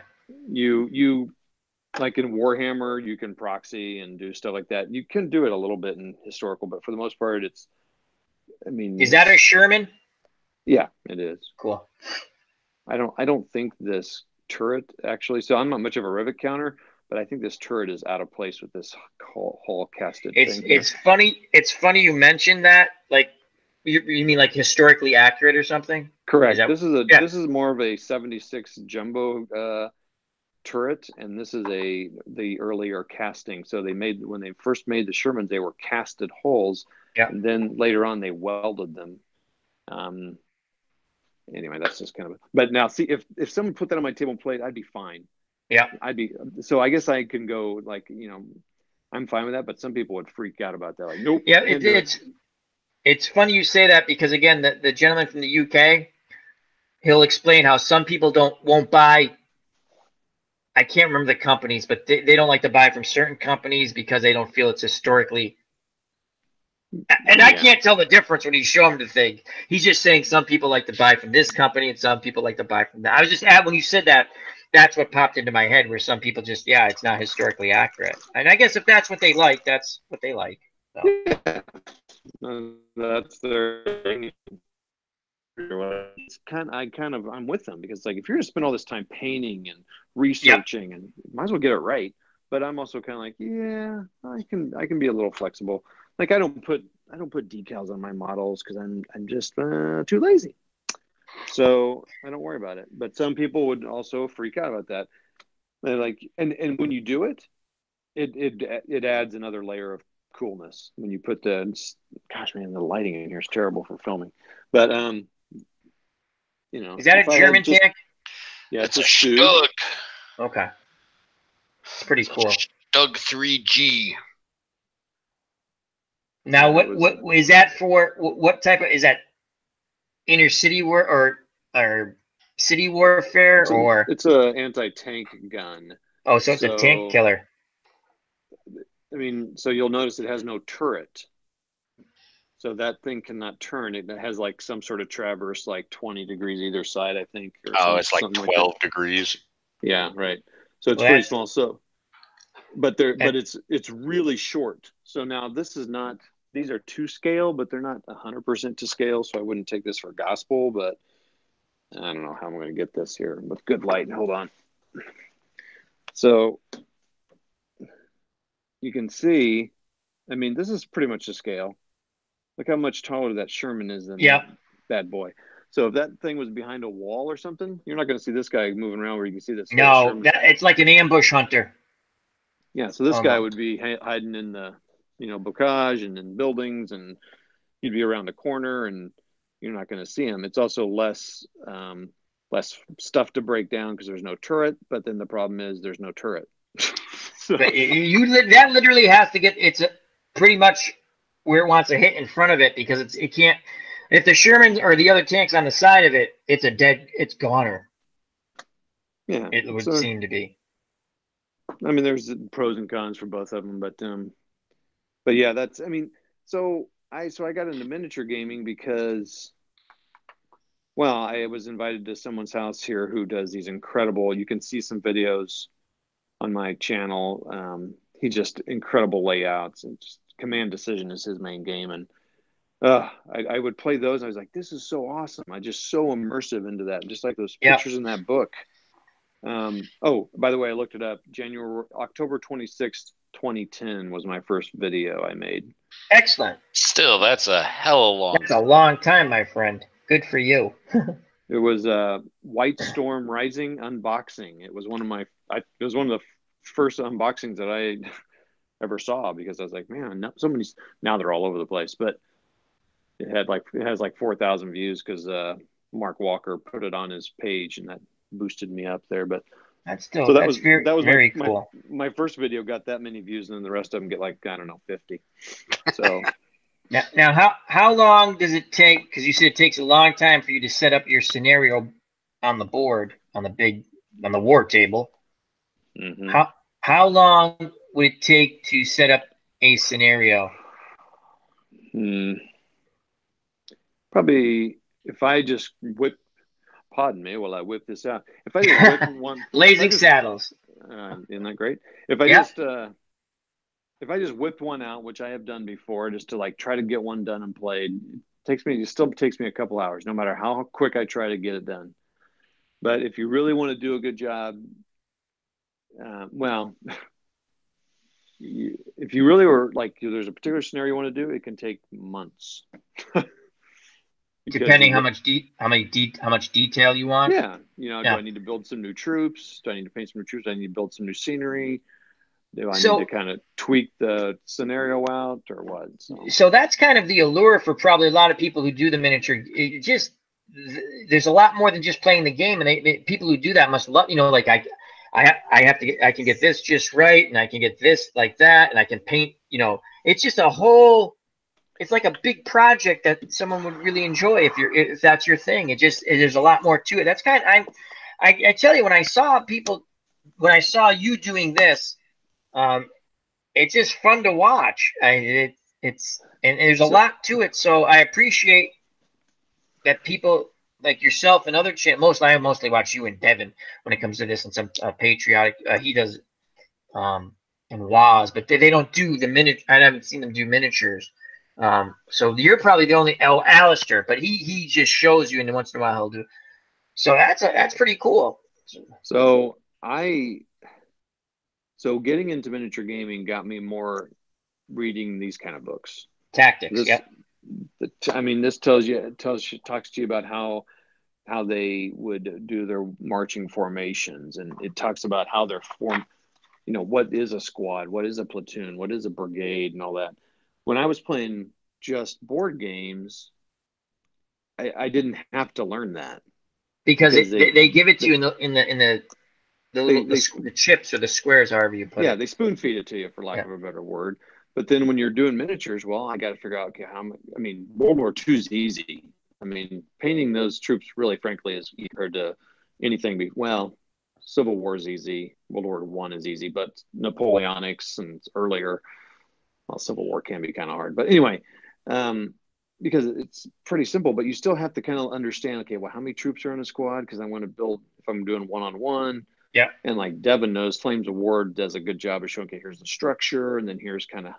You like in Warhammer, you can proxy and do stuff like that. You can do it a little bit in historical, but for the most part, is
that a Sherman?
Yeah, it is.
Cool.
I don't think this turret actually. So I'm not much of a rivet counter, but I think this turret is out of place with this hull casted thing.
It's funny. It's funny you mentioned that. Like, you mean like historically accurate or something?
Correct. This is more of a 76 jumbo turret, and this is the earlier casting. So when they first made the Shermans, they were casted hulls, and then later on they welded them. Anyway, that's just kind of. But now, see, if someone put that on my table plate, I'd be fine.
Yeah,
So I guess I can go I'm fine with that, but some people would freak out about that. Like, nope.
Yeah, it's funny you say that, because again, the gentleman from the UK, he'll explain how some people won't buy. I can't remember the companies, but they don't like to buy from certain companies because they don't feel it's historically. And I can't tell the difference when you show him the thing. He's just saying some people like to buy from this company and some people like to buy from that. I was just when you said that, that's what popped into my head, where some people just, it's not historically accurate. And I guess if that's what they like, that's what they like. So.
Yeah. That's their thing. I'm with them, because if you're going to spend all this time painting and researching, and you might as well get it right. But I'm also kind of like, I can be a little flexible. Like I don't put decals on my models because I'm just too lazy. So I don't worry about it. But some people would also freak out about that. And when you do it, it adds another layer of coolness when you put the lighting in here is terrible for filming. But
is that a German tank?
Yeah,
it's a Stug.
Okay, it's pretty cool.
Stug 3G.
Now, what is that for? What type of, is that inner city war or city warfare, or
it's a anti-tank gun?
Oh, so it's a tank killer.
I mean, so you'll notice it has no turret. So that thing cannot turn. It has some sort of traverse, 20 degrees either side, I think.
It's 12 degrees.
Yeah, right. So it's pretty small. So, but it's really short. So now these are to scale, but they're not 100% to scale. So I wouldn't take this for gospel, but I don't know how I'm going to get this here with good light. Hold on. So you can see, this is pretty much to scale. Look how much taller that Sherman is than bad boy. So if that thing was behind a wall or something, you're not going to see this guy moving around where you can see this.
No, it's like an ambush hunter.
Yeah, so this guy would be hiding in the, bocage and in buildings, and he'd be around the corner, and you're not going to see him. It's also less stuff to break down because there's no turret. But then the problem is there's no turret. So,
that literally has to get pretty much where it wants to hit in front of it, because it can't. If the Shermans or the other tanks on the side of it, it's goner.
Yeah,
it would seem to be.
I mean, there's pros and cons for both of them, but yeah, that's. I mean, so I got into miniature gaming because, well, I was invited to someone's house here who does these incredible. You can see some videos on my channel. He just incredible layouts, and just Command Decision is his main game, and I would play those. And I was like, this is so awesome. I just so immersive into that, just like those pictures in that book. Oh, by the way, I looked it up. October 26th, 2010 was my first video I made.
Excellent.
Still, that's a hell of a long time.
That's a long time, my friend. Good for you.
It was White Storm Rising unboxing. It was one of the first unboxings that I ever saw, because I was like, man, now they're all over the place, but it has like 4,000 views because Mark Walker put it on his page, and that boosted me up there. But
that was very cool.
My first video got that many views, and then the rest of them get like, I don't know, 50. So
now how long does it take? Because you said it takes a long time for you to set up your scenario on the board, on the war table.
Mm-hmm.
How long would it take to set up a scenario?
Probably if I just pardon me while I whip this out. If I just whip one,
Blazing Saddles.
Isn't that great? If I just whipped one out, which I have done before, just to like try to get one done and played, it still takes me a couple hours, no matter how quick I try to get it done. But if you really want to do a good job, if you really were like, there's a particular scenario you want to do, it can take months.
Depending how much detail you want.
Yeah, do I need to build some new troops? Do I need to paint some new troops? Do I need to build some new scenery? Do I need to kind of tweak the scenario out, or what?
So that's kind of the allure for probably a lot of people who do the miniature. There's a lot more than just playing the game, and people who do that must love. Like I can get this just right, and I can get this like that, and I can paint. It's just a whole. It's like a big project that someone would really enjoy if that's your thing. There's a lot more to it. That's I tell you, when I saw you doing this, it's just fun to watch. And there's a lot to it. So I appreciate that people like yourself and other I mostly watch you and Devin when it comes to this, and some patriotic. He does and Waz, but they don't do the miniature. I haven't seen them do miniatures. So you're probably the only Alistair, but he just shows you, and once in a while he'll do. So that's pretty cool.
So getting into miniature gaming got me more reading these kind of books.
Tactics.
This talks to you about how they would do their marching formations, and it talks about how they're formed. What is a squad? What is a platoon? What is a brigade, and all that. When I was playing just board games, I didn't have to learn that,
because they give it to you in the chips or the squares, however you put it.
Yeah, they spoon feed it to you, for lack of a better word. But then when you're doing miniatures, well, I got to figure out, okay, World War II is easy. Painting those troops, really, frankly, is compared to anything. Civil War is easy. World War I is easy, but Napoleonics and earlier. Well, Civil War can be kind of hard, but anyway, because it's pretty simple, but you still have to kind of understand, okay, well, how many troops are in a squad? Because I want to build, if I'm doing one-on-one.
Yeah.
And like Devin knows, Flames of War does a good job of showing, okay, here's the structure, and then here's kind of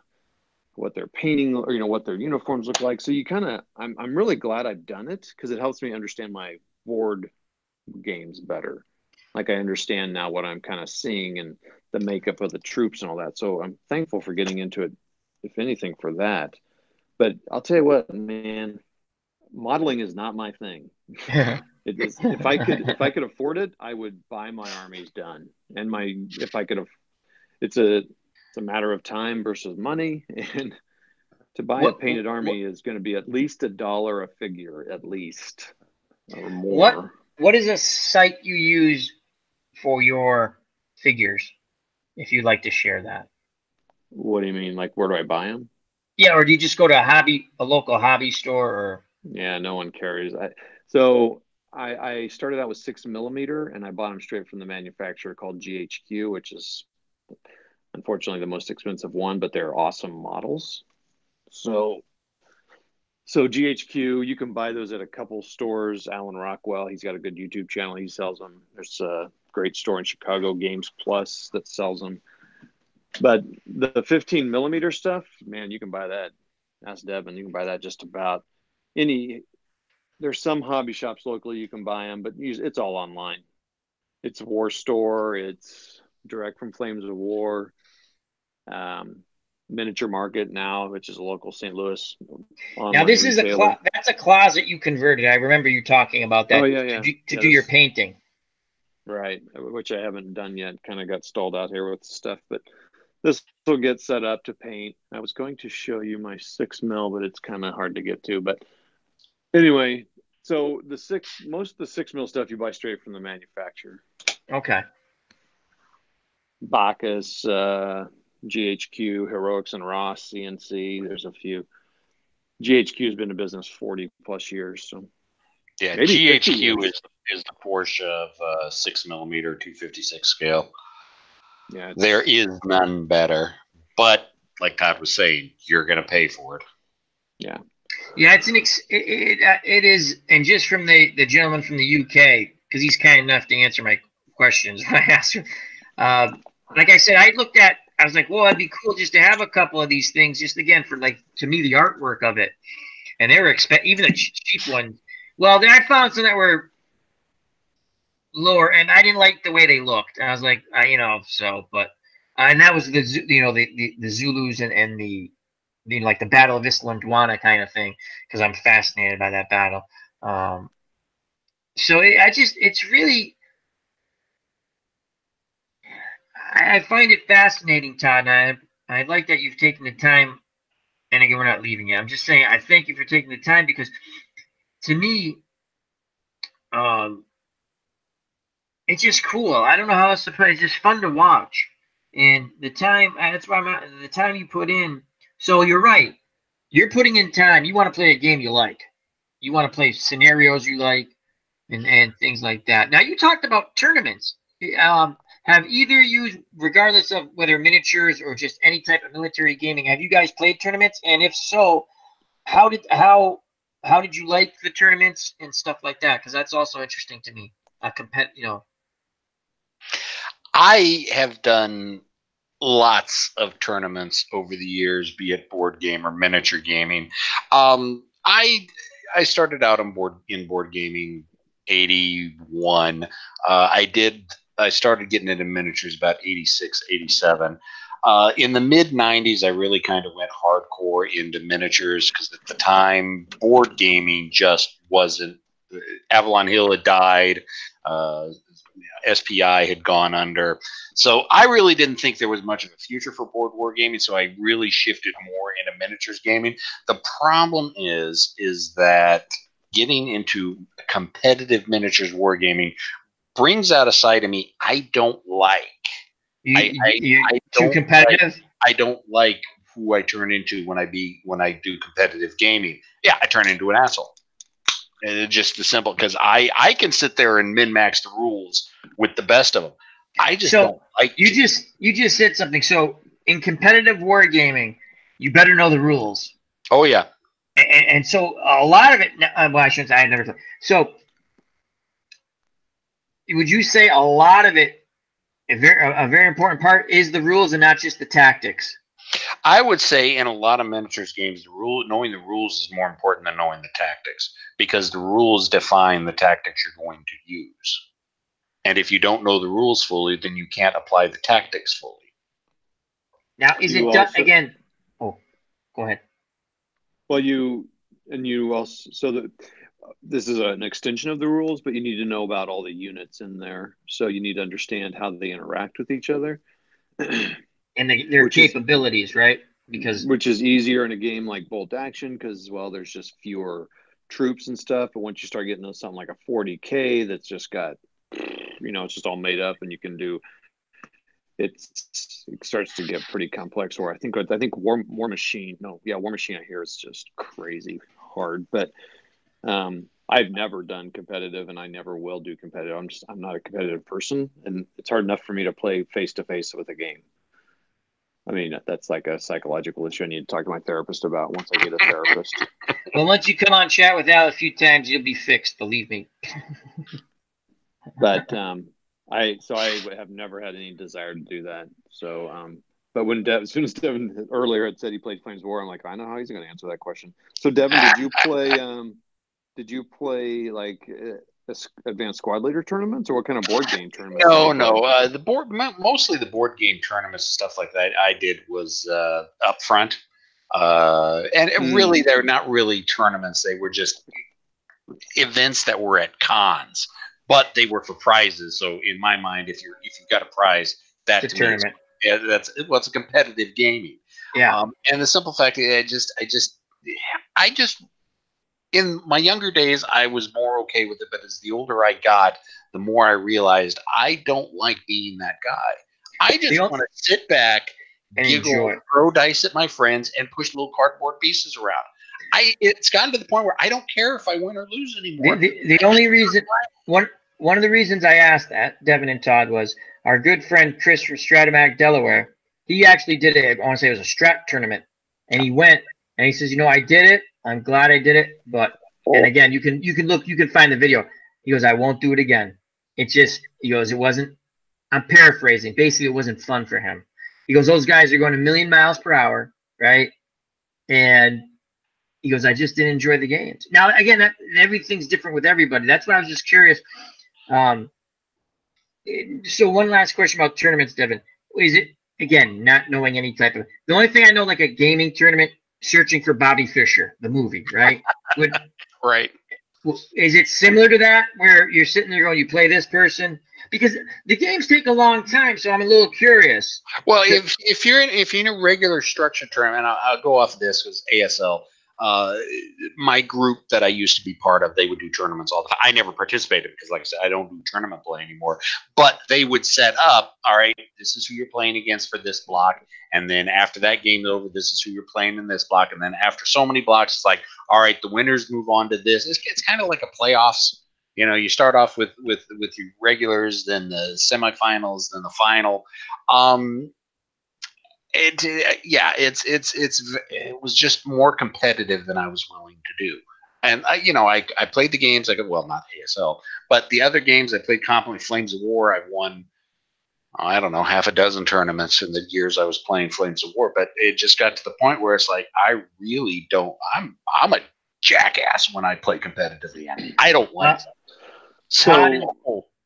what they're painting, or, what their uniforms look like. So you kind of, I'm really glad I've done it, because it helps me understand my board games better. Like I understand now what I'm kind of seeing and the makeup of the troops and all that. So I'm thankful for getting into it, if anything, for that. But I'll tell you what, man, modeling is not my thing. It is, if I could afford it, I would buy my armies done. And if I could, it's a matter of time versus money. And to buy a painted army is going to be at least $1 a figure, at least, or more.
What is a site you use for your figures, if you'd like to share that?
What do you mean? Like, where do I buy them?
Yeah, or do you just go to a local hobby store? Or
yeah, no one carries. I started out with 6mm, and I bought them straight from the manufacturer called GHQ, which is unfortunately the most expensive one, but they're awesome models. So GHQ, you can buy those at a couple stores. Alan Rockwell, he's got a good YouTube channel. He sells them. There's a great store in Chicago, Games Plus, that sells them. But the 15mm stuff, man, you can buy that. Ask Devin. You can buy that just about any. There's some hobby shops locally you can buy them, but it's all online. It's War Store. It's direct from Flames of War. Miniature Market now, which is a local St. Louis online
now this
retailer.
is that's a closet you converted. I remember you talking about that.
Oh yeah.
To do your painting.
Right, which I haven't done yet. Kind of got stalled out here with stuff, but this will get set up to paint. I was going to show you my 6mm, but it's kind of hard to get to. But anyway, so most of the 6mm stuff you buy straight from the manufacturer.
Okay.
Bacchus, GHQ, Heroics and Ross, CNC. There's a few. GHQ has been in business 40 plus years. So
yeah, GHQ is the Porsche of 6mm 256 scale.
Yeah,
there is none better. But like Todd was saying, you're going to pay for it.
Yeah.
Yeah, it is, and just from the gentleman from the UK, because he's kind enough to answer my questions when I asked him. Like I said, I was like, well, it'd be cool just to have a couple of these things, just again for to me the artwork of it, and they were even the cheap ones. Well, then I found some that were lower, and I didn't like the way they looked. And I was like, and that was the Zulus and the like the Battle of Isla Duana kind of thing, because I'm fascinated by that battle. So it's really, I find it fascinating, Todd, and I like that you've taken the time. And again, we're not leaving yet. I'm just saying I thank you for taking the time, because to me, it's just cool. I don't know how else to put it. It's just fun to watch. And the time, that's why the time you put in. So you're right. You're putting in time. You want to play a game you like. You want to play scenarios you like, and things like that. Now, you talked about tournaments. Have either of you, regardless of whether miniatures or just any type of military gaming, have you guys played tournaments? And if so, how did you like the tournaments and stuff like that? Because that's also interesting to me.
I have done lots of tournaments over the years, be it board game or miniature gaming. I started out in board gaming 81. I started getting into miniatures about 86, 87. In the mid 90s, I really kind of went hardcore into miniatures, because at the time, board gaming just wasn't. Avalon Hill had died. SPI had gone under. So I really didn't think there was much of a future for board war gaming, so I really shifted more into miniatures gaming. The problem is that getting into competitive miniatures wargaming brings out a side of me I don't like.
Too competitive?
I don't like who I turn into when I do competitive gaming. Yeah, I turn into an asshole. And it's just as simple, because I can sit there and min-max the rules with the best of them. I just don't like
you. Just said something. So in competitive wargaming, you better know the rules.
Oh yeah.
And so a lot of it. Well, I shouldn't say. I never. So would you say a lot of it, a very important part, is the rules and not just the tactics?
I would say in a lot of miniatures games, knowing the rules is more important than knowing the tactics, because the rules define the tactics you're going to use. And if you don't know the rules fully, then you can't apply the tactics fully.
Now, is it done again? Oh, go ahead.
Well, And you also, so that this is an extension of the rules, but you need to know about all the units in there. So you need to understand how they interact with each other.
And their capabilities, right?
Which is easier in a game like Bolt Action because, well, there's just fewer troops and stuff. But once you start getting to something like a 40K that's just got, it's just all made up, and you can do it starts to get pretty complex. Or I think War Machine I hear is just crazy hard. But I've never done competitive, and I never will do competitive. I'm not a competitive person, and it's hard enough for me to play face to face with a game. I mean, that's like a psychological issue I need to talk to my therapist about once I get a therapist.
Well, once you come on Chat with Al a few times, you'll be fixed. Believe me.
But I have never had any desire to do that. So, but when as soon as Devin earlier had said he played Flames of War, I'm like, I know how he's going to answer that question. So, Devin, did you play? Did you play like advanced squad leader tournaments, or what kind of board game tournaments?
No. Mostly the board game tournaments, stuff like that. I did was up front, and really, they're not really tournaments. They were just events that were at cons, but they were for prizes. So in my mind, if you got a prize, that's a tournament. It's a competitive gaming.
Yeah.
And the simple fact is, I just in my younger days, I was more okay with it. But as the older I got, the more I realized I don't like being that guy. I just want to sit back, giggle, throw dice at my friends, and push little cardboard pieces around. It's gotten to the point where I don't care if I win or lose anymore.
The only reason, one of the reasons I asked that, Devin and Todd, was our good friend Chris from Stratomac, Delaware. He actually did it. I want to say it was a Strat tournament, and he went and he says, I did it. I'm glad I did it, but and again, you can find the video. He goes, I won't do it again. He goes, it wasn't. I'm paraphrasing. Basically, it wasn't fun for him. He goes, those guys are going a million miles per hour, right? And he goes, I just didn't enjoy the games. Now, again, everything's different with everybody. That's why I was just curious. So one last question about tournaments, Devin. Is it, again, not knowing any type of... The only thing I know, like a gaming tournament, searching for Bobby Fischer, the movie, right?
Right.
Is it similar to that, where you're sitting there going, you play this person? Because the games take a long time, so I'm a little curious.
Well, if you're in a regular structured tournament, I'll go off of this because ASL. My group that I used to be part of, they would do tournaments all the time. I never participated because, like I said, I don't do tournament play anymore. But they would set up, all right, this is who you're playing against for this block. And then after that game's over, this is who you're playing in this block. And then after so many blocks, it's like, all right, the winners move on to this. It's kind of like a playoffs. You start off with your regulars, then the semifinals, then the final. It was just more competitive than I was willing to do. And I played the games. Not ASL, but the other games I played competently. Flames of War, I've won, I don't know, half a dozen tournaments in the years I was playing Flames of War. But it just got to the point where it's like, I really don't. I'm a jackass when I play competitively. I don't like that.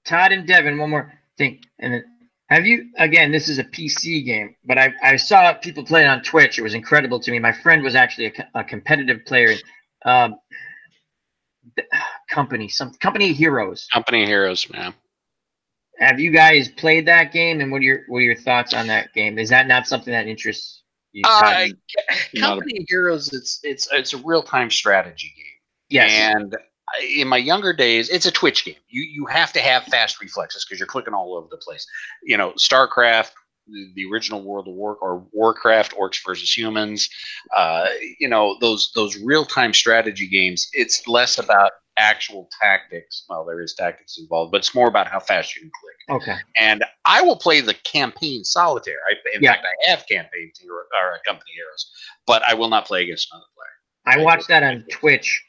Todd and Devin, one more thing, and then. Have you, again, this is a PC game, but I saw people play it on Twitch. It was incredible to me. My friend was actually a competitive player. Company Heroes.
Company Heroes, man.
Have you guys played that game, and what are your thoughts on that game? Is that not something that interests you?
Company Heroes, it's a real-time strategy game.
Yes.
And in my younger days, it's a Twitch game. You have to have fast reflexes because you're clicking all over the place. StarCraft, the original World of War, or Warcraft, Orcs versus Humans. Those real-time strategy games. It's less about actual tactics. Well, there is tactics involved, but it's more about how fast you can click.
Okay.
And I will play the campaign solitaire. In fact, I have campaign or Company Heroes, but I will not play against another player.
I watched that on Twitch.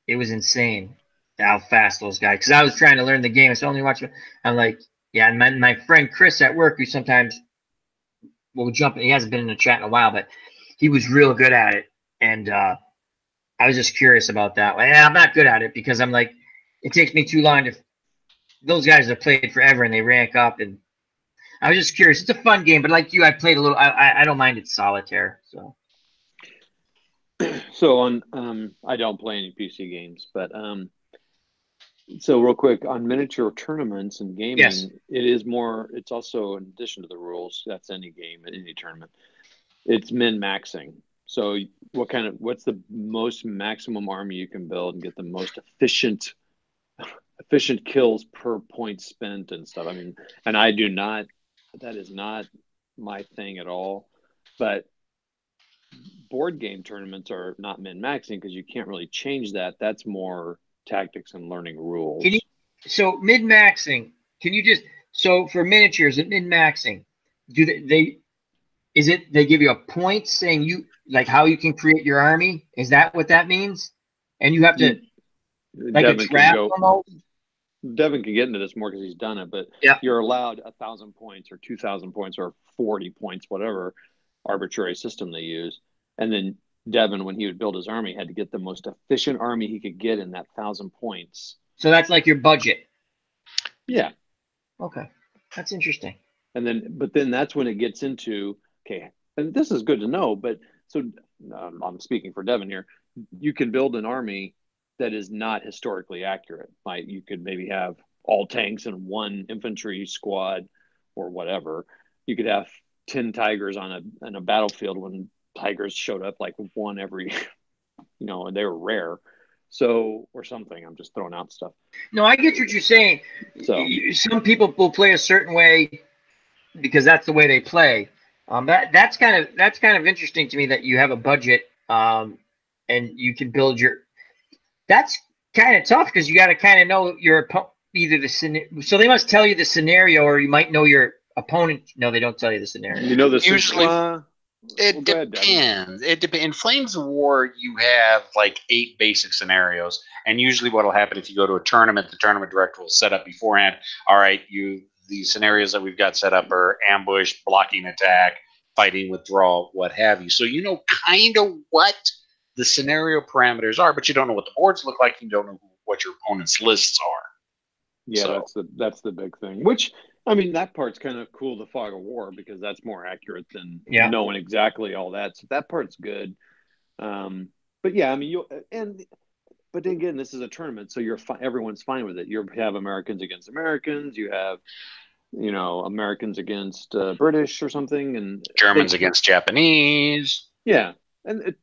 It was insane how fast those guys. Because I was trying to learn the game, so only watching. I'm like, yeah. And my friend Chris at work, who sometimes will jump. He hasn't been in the chat in a while, but he was real good at it. And I was just curious about that. And I'm not good at it because I'm like, it takes me too long to. Those guys have played forever and they rank up. And I was just curious. It's a fun game, but like you, I played a little. I don't mind it solitaire. So.
So on, I don't play any PC games, but so real quick on miniature tournaments and gaming,
Yes.
it is more. It's also in addition to the rules. That's any game, any tournament. It's min-maxing. So what's the most maximum army you can build and get the most efficient kills per point spent and stuff. I mean, and I do not. That is not my thing at all. But board game tournaments are not min-maxing because you can't really change that. That's more tactics and learning rules.
So min-maxing, can you just, so for miniatures and min-maxing, do they give you a point saying you, like how you can create your army? Is that what that means? And you have to, like
Devin
a draft almost?
Devin can get into this more because he's done it, but
yeah,
you're allowed 1,000 points or 2,000 points or 40 points, whatever arbitrary system they use. And then Devin, when he would build his army, had to get the most efficient army he could get in that 1,000 points.
So that's like your budget.
Yeah.
Okay, that's interesting.
And then that's when it gets into, okay, and this is good to know, but so I'm speaking for Devin here. You can build an army that is not historically accurate. Like you could maybe have all tanks in one infantry squad or whatever. You could have 10 tigers on a battlefield when tigers showed up like one every, and they were rare. So, or something. I'm just throwing out stuff.
No, I get what you're saying. So some people will play a certain way because that's the way they play. That's kind of interesting to me that you have a budget and you can build your. That's kind of tough because you got to kind of know your either the so they must tell you the scenario or you might know your opponent. No, they don't tell you the scenario.
You know the
usually.
It
depends. It depends. In Flames of War, you have like 8 basic scenarios, and usually what will happen if you go to a tournament, the tournament director will set up beforehand. All right, the scenarios that we've got set up are ambush, blocking attack, fighting withdrawal, what have you. So you know kind of what the scenario parameters are, but you don't know what the boards look like. You don't know what your opponent's lists are.
Yeah, so that's the big thing. Which, I mean, that part's kind of cool, the fog of war, because that's more accurate than knowing exactly all that. So that part's good. But yeah, I mean, but then again, this is a tournament, so everyone's fine with it. You have Americans against Americans. You have, Americans against British or something, and
Germans against Japanese.
Yeah, and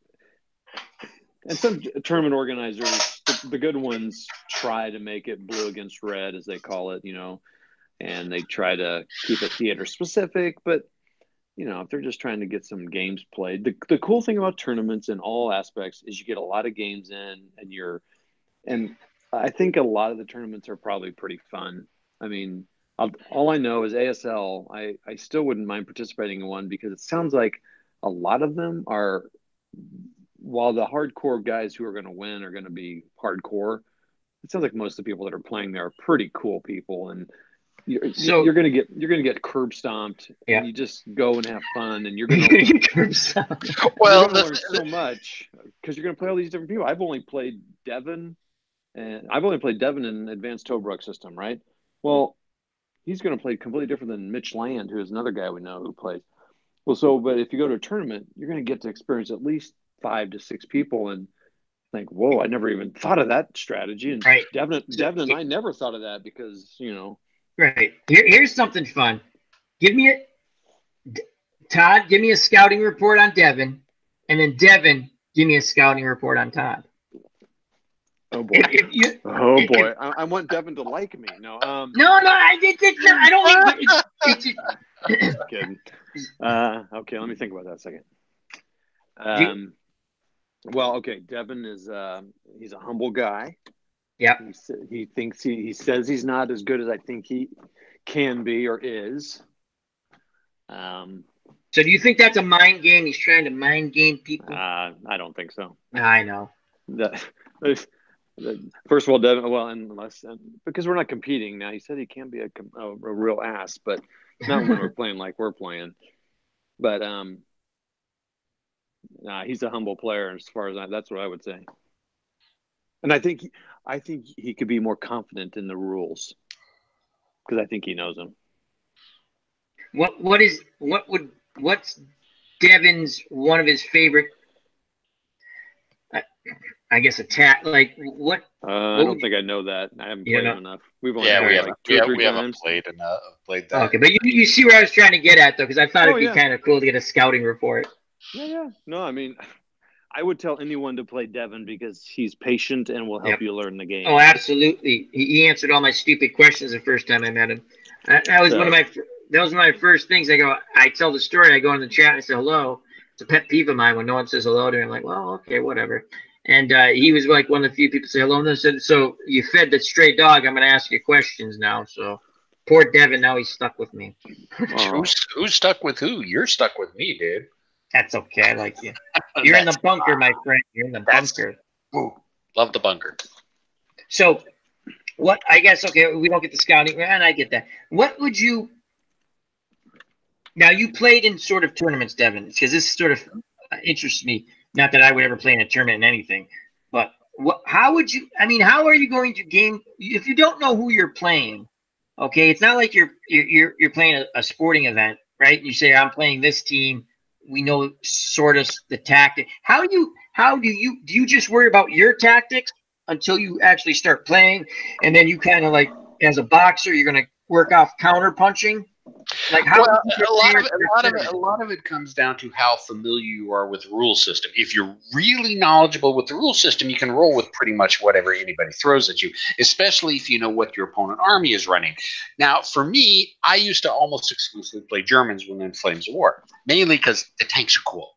some tournament organizers, the good ones, try to make it blue against red, as they call it, and they try to keep it theater specific. But, if they're just trying to get some games played, the cool thing about tournaments in all aspects is you get a lot of games in, and I think a lot of the tournaments are probably pretty fun. I mean, all I know is ASL. I still wouldn't mind participating in one because it sounds like a lot of them are. While the hardcore guys who are going to win are going to be hardcore, it sounds like most of the people that are playing there are pretty cool people, and you're going to get curb stomped, and you just go and have fun, and you're going to get curb stomped. Well, learn so much because you're going to play all these different people. I've only played Devin in Advanced Tobruk system, right? Well, he's going to play completely different than Mitch Land, who is another guy we know who plays. Well, but if you go to a tournament, you're going to get to experience at least 5 to 6 people and think, whoa, I never even thought of that strategy. And Devin and I never thought of that because,
Right. Here's something fun. Todd, give me a scouting report on Devin, and then Devin, give me a scouting report on Todd.
Oh boy! Boy! I want Devin to like me. No.
No. I don't.
Just kidding. Okay, let me think about that a second. Well, okay, Devin is he's a humble guy.
Yeah.
He says he's not as good as I think he can be or is.
So do you think that's a mind game? He's trying to mind game people?
I don't think so.
I know.
First of all, Devin, because we're not competing now. He said he can't be a real ass, but not when we're playing like we're playing. But he's a humble player as far as that's what I would say. And I think he could be more confident in the rules because I think he knows them.
What's Devin's one of his favorite? I guess attack. Like what?
I don't think I know that. I haven't played enough. We've only played like two or three times.
Played that.
Okay, but you see where I was trying to get at though, because I thought it'd be kind of cool to get a scouting report.
Yeah. No, I mean, I would tell anyone to play Devin because he's patient and will help you learn the game.
Oh, absolutely. He answered all my stupid questions the first time I met him. That was one of my first things. I tell the story. I go in the chat and I say hello. It's a pet peeve of mine when no one says hello to me. I'm like, well, okay, whatever. And he was like one of the few people say hello. And I said, so you fed the stray dog. I'm going to ask you questions now. So poor Devin, now he's stuck with me.
Who's stuck with who? You're stuck with me, dude.
That's okay. I like you. You're in the bunker, my friend. You're in the bunker.
Ooh, love the bunker.
So what, I guess, okay, we don't get the scouting, and I get that. What would you, now you played in sort of tournaments, Devin, because this sort of interests me. Not that I would ever play in a tournament in anything, but how would you, I mean, how are you going to game, if you don't know who you're playing, okay, it's not like you're playing a sporting event, right? You say, I'm playing this team. We know sort of the tactic. Do you just worry about your tactics until you actually start playing, and then you kind of like, as a boxer, you're going to work off counter punching? Like how?
Well, a lot of it comes down to how familiar you are with the rule system. If you're really knowledgeable with the rule system, you can roll with pretty much whatever anybody throws at you, especially if you know what your opponent army is running. Now, for me, I used to almost exclusively play Germans when in Flames of War, mainly because the tanks are cool.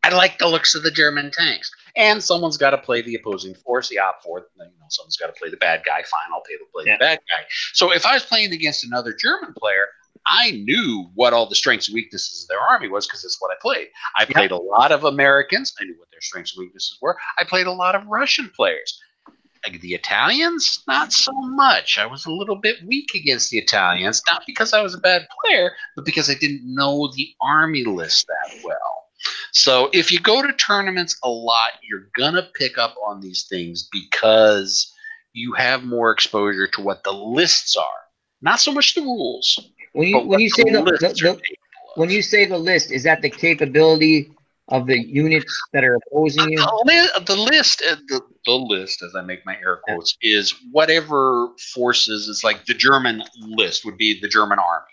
I like the looks of the German tanks. And someone's got to play the opposing force, the op force. Someone's got to play the bad guy. Fine, I'll play the bad guy. So if I was playing against another German player, I knew what all the strengths and weaknesses of their army was because that's what I played. I played a lot of Americans. I knew what their strengths and weaknesses were. I played a lot of Russian players. Like the Italians, not so much. I was a little bit weak against the Italians, not because I was a bad player, but because I didn't know the army list that well. So if you go to tournaments a lot, you're going to pick up on these things because you have more exposure to what the lists are. Not so much the rules.
When you say the list, is that the capability of the units that are opposing you?
The list, as I make my air quotes, is whatever forces is like the German list would be the German army.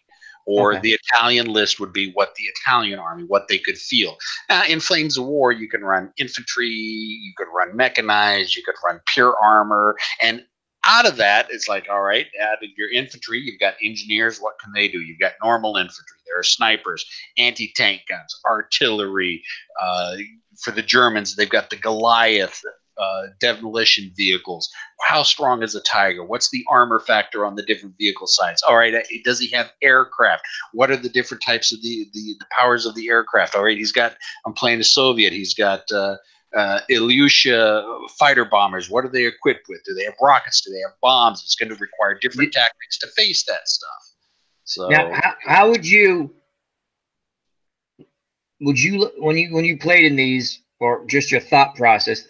Or the Italian list would be what the Italian army, what they could feel. In Flames of War, you can run infantry, you could run mechanized, you could run pure armor. And out of that, it's like, all right, out of your infantry, you've got engineers. What can they do? You've got normal infantry. There are snipers, anti-tank guns, artillery. For the Germans, they've got the Goliath, demolition vehicles. How strong is a Tiger? What's the armor factor on the different vehicle sides? All right, does he have aircraft? What are the different types of the powers of the aircraft? All right, I'm playing a Soviet. He's got Ilyusha fighter bombers. What are they equipped with? Do they have rockets? Do they have bombs? It's going to require different tactics to face that stuff. So
now, how would you when you played in these, or just your thought process?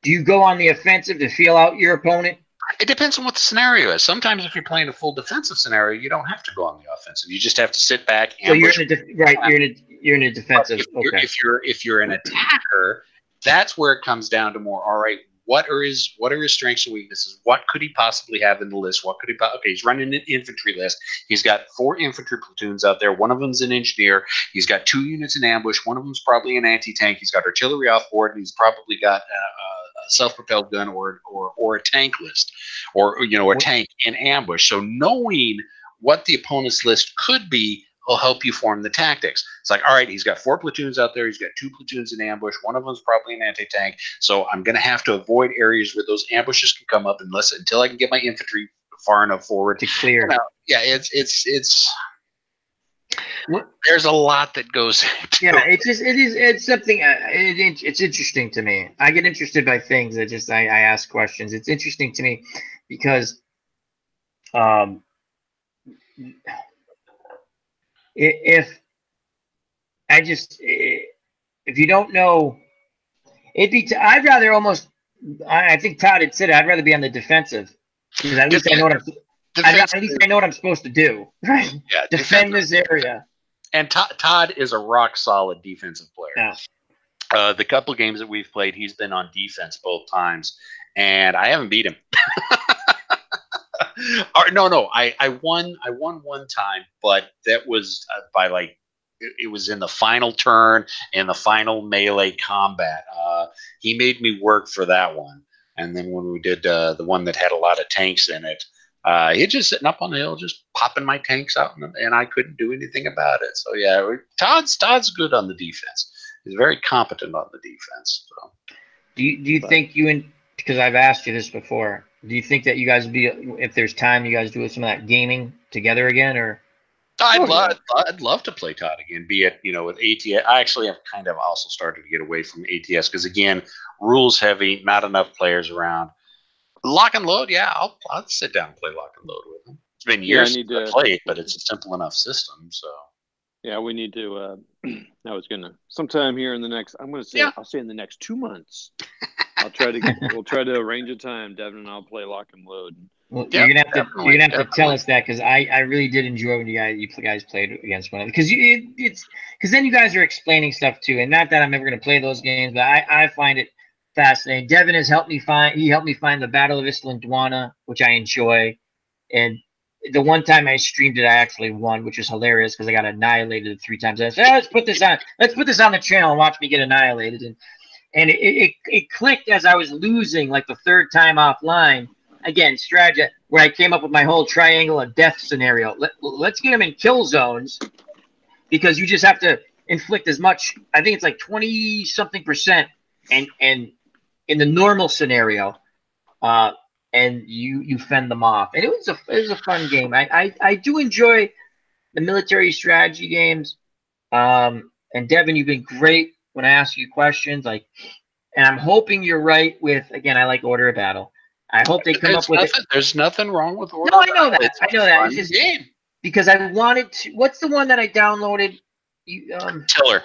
Do you go on the offensive to feel out your opponent?
It depends on what the scenario is. Sometimes if you're playing a full defensive scenario, you don't have to go on the offensive. You just have to sit back.
So you're in a defensive.
If you're an attacker, that's where it comes down to more. All right, what are his strengths and weaknesses? What could he possibly have in the list? He's running an infantry list. He's got 4 infantry platoons out there. One of them's an engineer. He's got 2 units in ambush. One of them's probably an anti-tank. He's got artillery off board, and he's probably got a self-propelled gun or a tank list, or a tank in ambush. So knowing what the opponent's list could be will help you form the tactics. It's like, all right, he's got 4 platoons out there. He's got 2 platoons in ambush. One of them's probably an anti-tank. So I'm going to have to avoid areas where those ambushes can come up until I can get my infantry far enough forward
to clear.
It's there's a lot that goes into
it's something. It's interesting to me. I get interested by things. I ask questions. It's interesting to me because if you don't know, I'd rather almost. I think Todd had said it, I'd rather be on the defensive because at least I know what I'm supposed to do. Right?
Yeah,
defend this area.
And Todd is a rock solid defensive player. The couple of games that we've played, he's been on defense both times, and I haven't beat him. No, I won one time, but that was by like it was in the final turn in the final melee combat. He made me work for that one, and then when we did the one that had a lot of tanks in it, he just sitting up on the hill, just popping my tanks out, and I couldn't do anything about it. So yeah, Todd's good on the defense. He's very competent on the defense. So.
Do you think you and because I've asked you this before? Do you think that you guys would be, if there's time, you guys do some of that gaming together again, or?
I'd love to play Todd again. Be it with ATS. I actually have kind of also started to get away from ATS because again, rules heavy, not enough players around. Lock and load, yeah, I'll sit down and play lock and load with them. It's been years since I played, but it's a simple enough system. So
yeah, we need to. I was gonna sometime here in the next. I'm gonna say I'll say in the next 2 months. We'll try to arrange a time. Devin and I'll play lock and load.
Well, you're gonna have to tell us that because I really did enjoy when you guys played against one another because then you guys are explaining stuff too, and not that I'm ever gonna play those games, but I find it fascinating. Devin has helped me find the Battle of Islandwana, which I enjoy, and the one time I streamed it, I actually won, which was hilarious because I got annihilated 3 times. I said, let's put this on the channel and watch me get annihilated, and it clicked as I was losing like the 3rd time offline. Again, strategy where I came up with my whole triangle of death scenario. Let's get them in kill zones because you just have to inflict as much. I think it's like 20-something%, and in the normal scenario, and you fend them off. And it was a fun game. I do enjoy the military strategy games. And Devin, you've been great when I ask you questions. And I'm hoping you're right with. Again, I like Order of Battle. I hope they come up with it.
There's nothing wrong with Order.
No, I know that. It's just
game.
Because I wanted to. What's the one that I downloaded?
Tiller.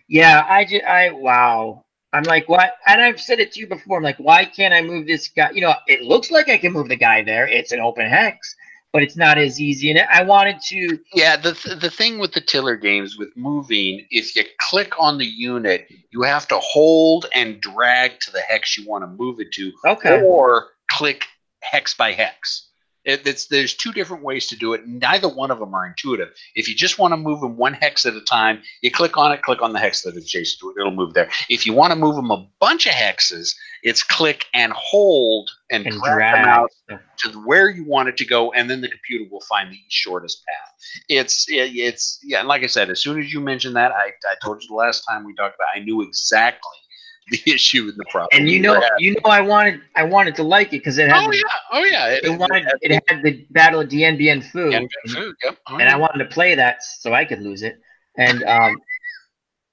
Yeah, wow. I'm like, what? And I've said it to you before. I'm like, why can't I move this guy? It looks like I can move the guy there. It's an open hex, but it's not as easy. And I wanted to.
Yeah, the thing with the Tiller games with moving, if you click on the unit, you have to hold and drag to the hex you want to move it to, or click hex by hex. There's 2 different ways to do it. Neither one of them are intuitive. If you just want to move them 1 hex at a time, you click on the hex that is adjacent to it. It'll move there. If you want to move them a bunch of hexes, it's click and hold and drag them out to where you want it to go, and then the computer will find the shortest path. It's and like I said, as soon as you mentioned that, I told you the last time we talked about it, I knew exactly the issue and the problem.
And I wanted to like it because it had it had the Battle of Dien Bien Phu.
Yep.
And I wanted to play that so I could lose it. And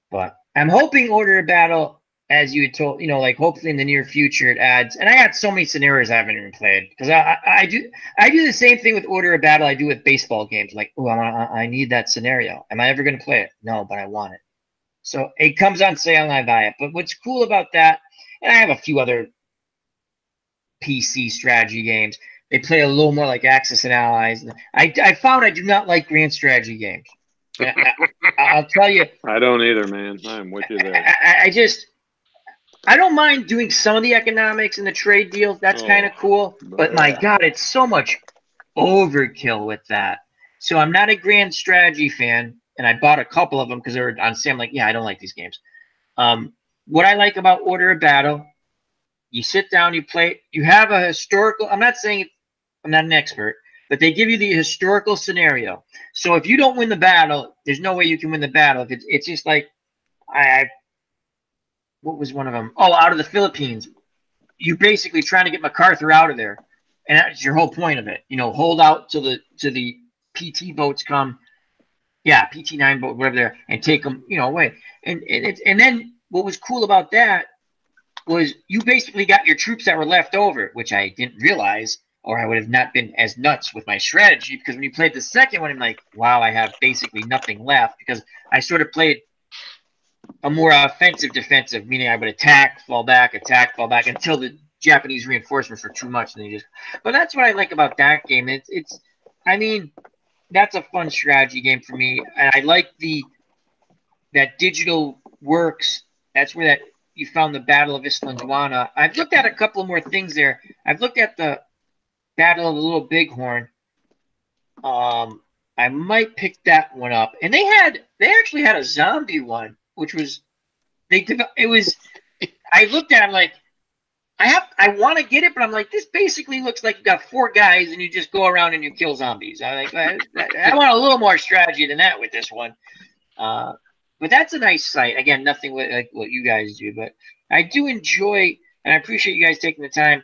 but I'm hoping Order of Battle, as you had told, hopefully in the near future it adds. And I got so many scenarios I haven't even played because I do the same thing with Order of Battle I do with baseball games. Like, I need that scenario. Am I ever going to play it? No, but I want it. So it comes on sale and I buy it. But what's cool about that, and I have a few other PC strategy games. They play a little more like Axis and Allies. I found I do not like grand strategy games. I'll tell you.
I don't either, man. I'm with you there.
I don't mind doing some of the economics and the trade deals. That's kind of cool. But my God, it's so much overkill with that. So I'm not a grand strategy fan. And I bought a couple of them because they were on sale. I'm like, I don't like these games. What I like about Order of Battle, you sit down, you play, you have a historical. I'm not saying I'm not an expert, but they give you the historical scenario. So if you don't win the battle, there's no way you can win the battle. It's just like, what was one of them? Oh, out of the Philippines. You basically trying to get MacArthur out of there, and that's your whole point of it. Hold out till the PT boats come. Yeah, PT9 boat, whatever there, and take them, away. And then what was cool about that was you basically got your troops that were left over, which I didn't realize, or I would have not been as nuts with my strategy. Because when you played the second one, I'm like, wow, I have basically nothing left because I sort of played a more offensive defensive, meaning I would attack, fall back until the Japanese reinforcements were too much. And but that's what I like about that game. That's a fun strategy game for me, and I like that digital works That's where you found the Battle of Islandwana. I've looked at a couple more things there. I've looked at the Battle of the Little Bighorn. I might pick that one up. And they actually had a zombie one, which was I looked at it like I want to get it, but I'm like, this basically looks like you got 4 guys and you just go around and you kill zombies. I want a little more strategy than that with this one. But that's a nice site. Again, nothing like what you guys do, but I do enjoy, and I appreciate you guys taking the time.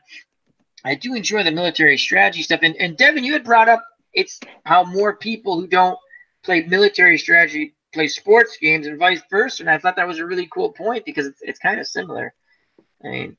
I do enjoy the military strategy stuff. And Devin, you had brought up it's how more people who don't play military strategy play sports games and vice versa. And I thought that was a really cool point because it's kind of similar. I mean,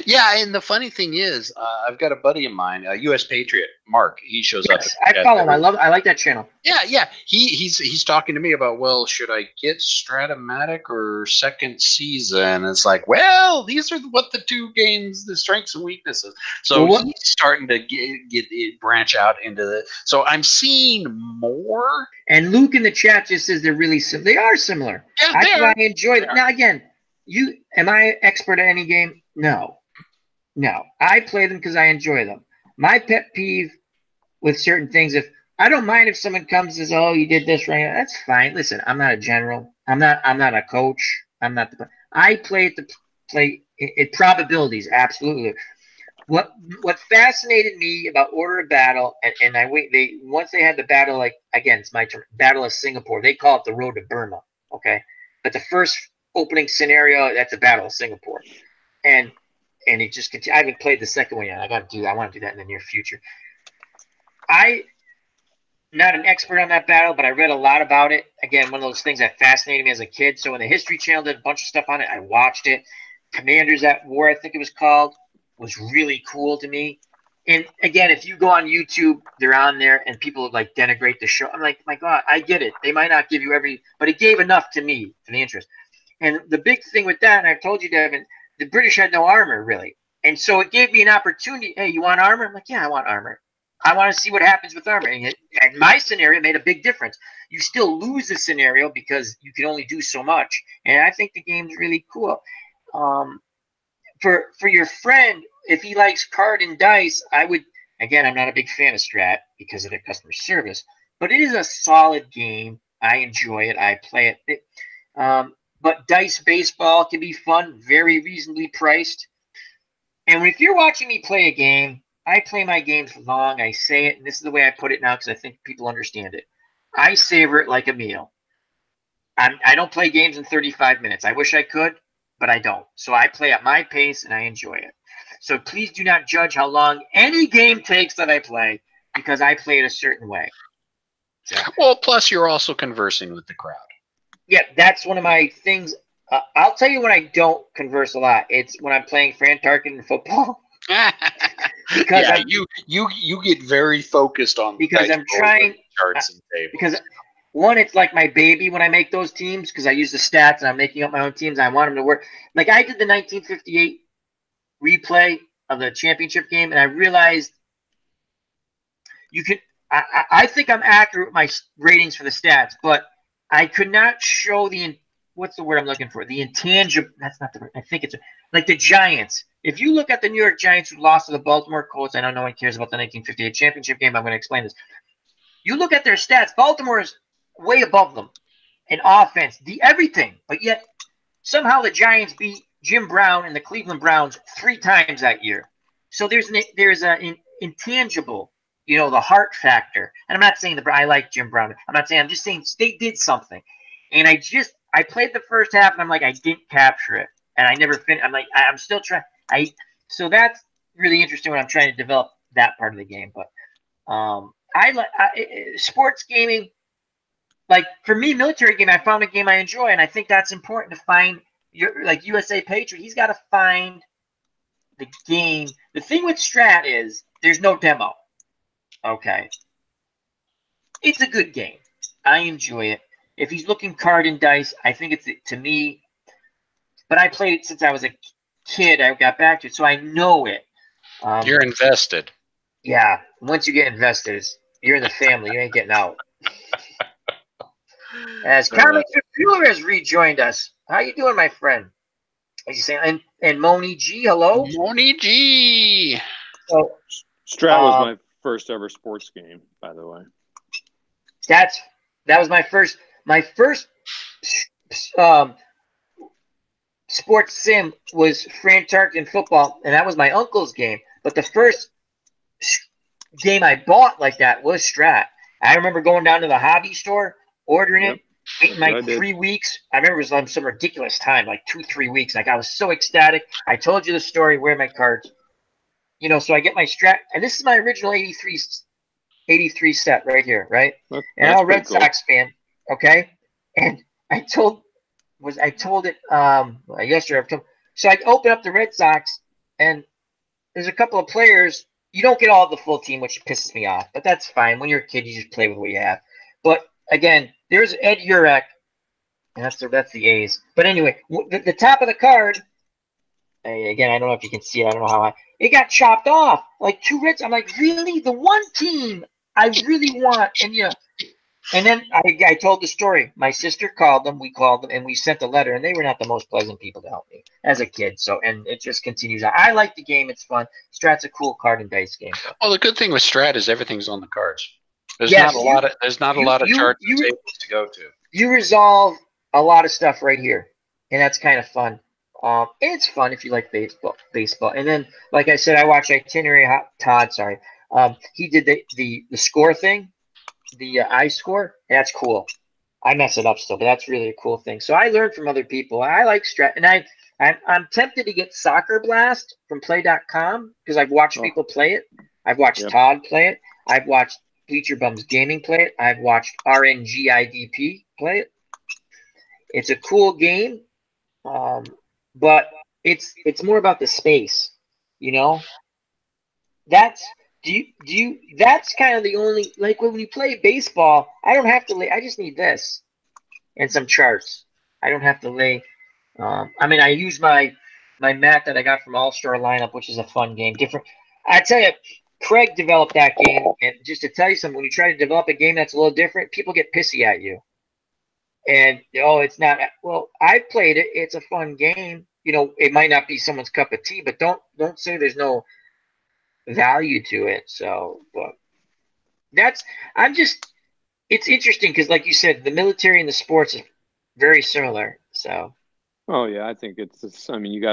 yeah, and the funny thing is, I've got a buddy of mine, a U.S. Patriot, Mark. He shows up.
I follow him. I like that channel.
Yeah. He's talking to me about, well, should I get Stratomatic or Second Season? It's like, well, these are what the 2 games, the strengths and weaknesses. So he's starting to get branch out into the. So I'm seeing more.
And Luke in the chat just says they're really similar. They are similar.
Yeah,
That's why I enjoy them. Now again, am I expert at any game? No. I play them because I enjoy them. My pet peeve with certain things, if I don't mind if someone comes and says, "Oh, you did this right," that's fine. Listen, I'm not a general. I'm not a coach. I play it to play it probabilities. Absolutely. What fascinated me about Order of Battle, and once they had the battle, like again, it's my term, Battle of Singapore. They call it the Road to Burma. Okay, but the first opening scenario, that's a Battle of Singapore, and it just continues. I haven't played the second one yet. I want to do that in the near future. I'm not an expert on that battle, but I read a lot about it. Again, one of those things that fascinated me as a kid. So when the History Channel did a bunch of stuff on it, I watched it. Commanders at War, I think it was called, was really cool to me. And again, if you go on YouTube, they're on there, and people like denigrate the show. I'm like, my God, I get it. They might not give you but it gave enough to me for the interest. And the big thing with that, and I've told you, Devin, the British had no armor, really. And so it gave me an opportunity. Hey, you want armor? I'm like, yeah, I want armor. I want to see what happens with armor. And my scenario made a big difference. You still lose the scenario because you can only do so much. And I think the game's really cool. For your friend, if he likes card and dice, I would, again, I'm not a big fan of Strat because of their customer service. But it is a solid game. I enjoy it. I play it. But Dice Baseball can be fun, very reasonably priced. And if you're watching me play a game, I play my games long. I say it, and this is the way I put it now because I think people understand it. I savor it like a meal. I don't play games in 35 minutes. I wish I could, but I don't. So I play at my pace, and I enjoy it. So please do not judge how long any game takes that I play because I play it a certain way. So,
well, plus you're also conversing with the crowd.
Yeah, that's one of my things. I'll tell you when I don't converse a lot. It's when I'm playing Fran Tarkin in football.
Because you get very focused on
because I'm trying
charts and tables.
Because one, it's like my baby when I make those teams because I use the stats and I'm making up my own teams. I want them to work. Like I did the 1958 replay of the championship game, and I realized you can. I think I'm accurate with my ratings for the stats, but I could not show what's the word I'm looking for? The intangible. That's not the word. I think it's like the Giants. If you look at the New York Giants who lost to the Baltimore Colts, I know no one cares about the 1958 championship game. I'm going to explain this. You look at their stats. Baltimore is way above them in offense, everything. But yet somehow the Giants beat Jim Brown and the Cleveland Browns 3 times that year. So there's an intangible, the heart factor. And I'm not saying I like Jim Brown. I'm just saying they did something. And I played the first half and I'm like, I didn't capture it. And I never finished. I'm like, I'm still trying. So that's really interesting when I'm trying to develop that part of the game. But sports gaming, like for me, military game, I found a game I enjoy. And I think that's important to find like USA Patriot. He's got to find the game. The thing with Strat is there's no demo. Okay. It's a good game. I enjoy it. If he's looking card and dice, I think it's to me. But I played it since I was a kid. I got back to it, so I know it.
You're invested.
Yeah. Once you get invested, you're in the family. You ain't getting out. As Comics Bueller has rejoined us. How you doing, my friend? As you say, and Moni G, hello.
Moni G.
So
Strat was my first ever sports game, by the way.
That was my first sports sim was Fran Tarkenton football, and that was my uncle's game. But the first game I bought like that was Strat. I remember going down to the hobby store, ordering it, waiting like 3 weeks. I remember it was on some ridiculous time, like 2-3 weeks. Like I was so ecstatic. I told you the story. Where are my cards? You know, so I get my Strat, and this is my original 83 set right here, right? And I'm a Red Sox fan, okay? And I told it yesterday. So I open up the Red Sox, and there's a couple of players. You don't get all the full team, which pisses me off, but that's fine. When you're a kid, you just play with what you have. But again, there's Ed Urek, and that's the A's. But anyway, the top of the card. Again, I don't know if you can see it. I don't know how it got chopped off. Like 2 Reds. I'm like, really? The one team I really want. And then I told the story. My sister called them. We called them, and we sent a letter. And they were not the most pleasant people to help me as a kid. So, and it just continues on. I like the game. It's fun. Strat's a cool card and dice game.
Well, the good thing with Strat is everything's on the cards. There's not a lot of charts and tables to go to.
You resolve a lot of stuff right here, and that's kind of fun. It's fun if you like baseball. And then, like I said, I watched Itinerary. Todd, sorry. He did the score thing, the I score. That's cool. I mess it up still, but that's really a cool thing. So I learned from other people. I like Strat, and I'm tempted to get Soccer Blast from Play.com because I've watched people play it. I've watched Todd play it. I've watched Bleacher Bums Gaming play it. I've watched RNGIDP play it. It's a cool game. But it's more about the space, you know. That's that's kind of the only, like when you play baseball, I don't have to lay. I just need this and some charts. I don't have to lay. I mean, I use my mat that I got from All Star Lineup, which is a fun game. Different. I tell you, Craig developed that game, and just to tell you something, when you try to develop a game that's a little different, people get pissy at you. And it's not. Well, I played it. It's a fun game. You know, it might not be someone's cup of tea, but don't say there's no value to it. So, but it's interesting because, like you said, the military and the sports is very similar. So.
Oh yeah, I think it's. I mean, you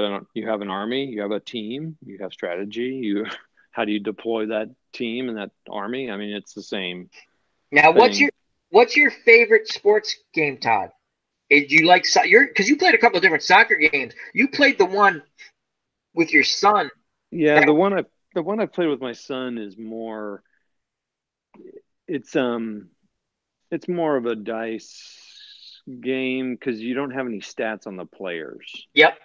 have an army, you have a team, you have strategy. How do you deploy that team and that army? I mean, it's the same.
Now, what's your favorite sports game, Todd? Do you like because you played a couple of different soccer games. You played the one with your son.
Yeah, the one I played with my son is more. It's more of a dice game because you don't have any stats on the players.
Yep.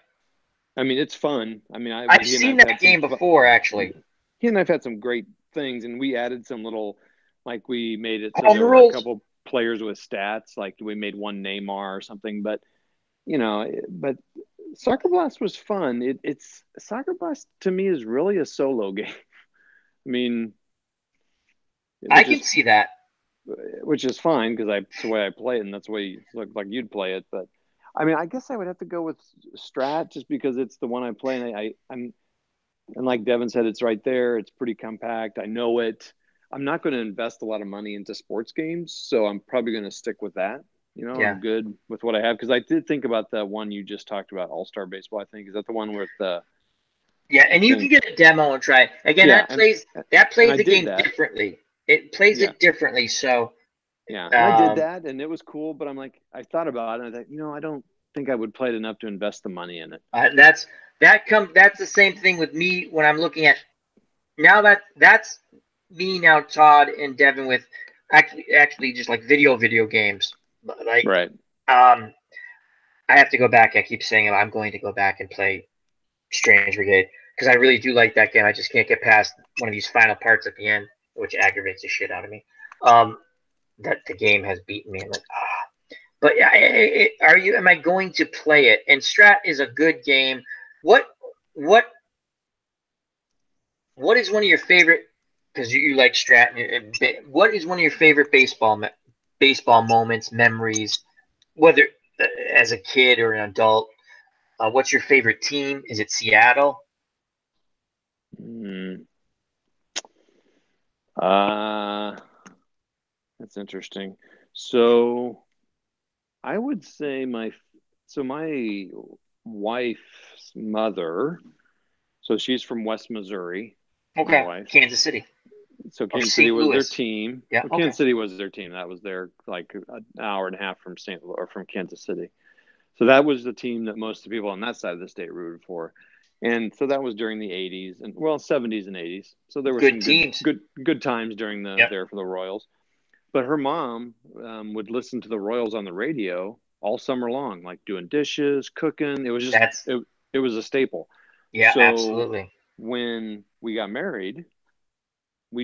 I mean, it's fun. I mean,
I've seen that game before, actually.
He and I've had some great things, and we added some little, like we made it
so
there were a couple players with stats, like we made one Neymar or something. But but Soccer Blast was fun. It's Soccer Blast to me is really a solo game. I mean,
I can see that,
which is fine because that's the way I play it, and that's the way you look like you'd play it. But I mean, I guess I would have to go with Strat just because it's the one I play, and and like Devin said, it's right there. It's pretty compact. I know it. I'm not going to invest a lot of money into sports games, so I'm probably going to stick with that. I'm good with what I have because I did think about the one you just talked about, All-Star Baseball. I think is that the one with the.
Yeah, and you can get a demo and try it. Again, that plays the game differently. It plays it differently. So
yeah, I did that, and it was cool. But I'm like, I thought about it, and I thought, I don't think I would play it enough to invest the money in it.
That's the same thing with me when I'm looking at now. That's me now, Todd and Devin, with actually just like video games. Like
right.
I have to go back. I keep saying I'm going to go back and play Strange Brigade because I really do like that game. I just can't get past one of these final parts at the end, which aggravates the shit out of me. That the game has beaten me. I'm like, But am I going to play it? And Strat is a good game. What is one of your favorite? Because you like Strat. What is one of your favorite baseball moments, memories, whether as a kid or an adult? What's your favorite team? Is it Seattle?
That's interesting. So I would say my wife's mother, so she's from West Missouri.
Okay.
My wife.
Kansas City.
So Kansas City was their
Louis.
team.
Yeah.
Well, Kansas City was their team. That was their like an hour and a half from from Kansas City. So that was the team that most of the people on that side of the state rooted for. And so that was during the 80s and 70s and 80s. So there were
good
some
teams.
good times during there for the Royals. But her mom would listen to the Royals on the radio all summer long, like doing dishes, cooking. It was just it was a staple.
Yeah,
so
absolutely.
When we got married, we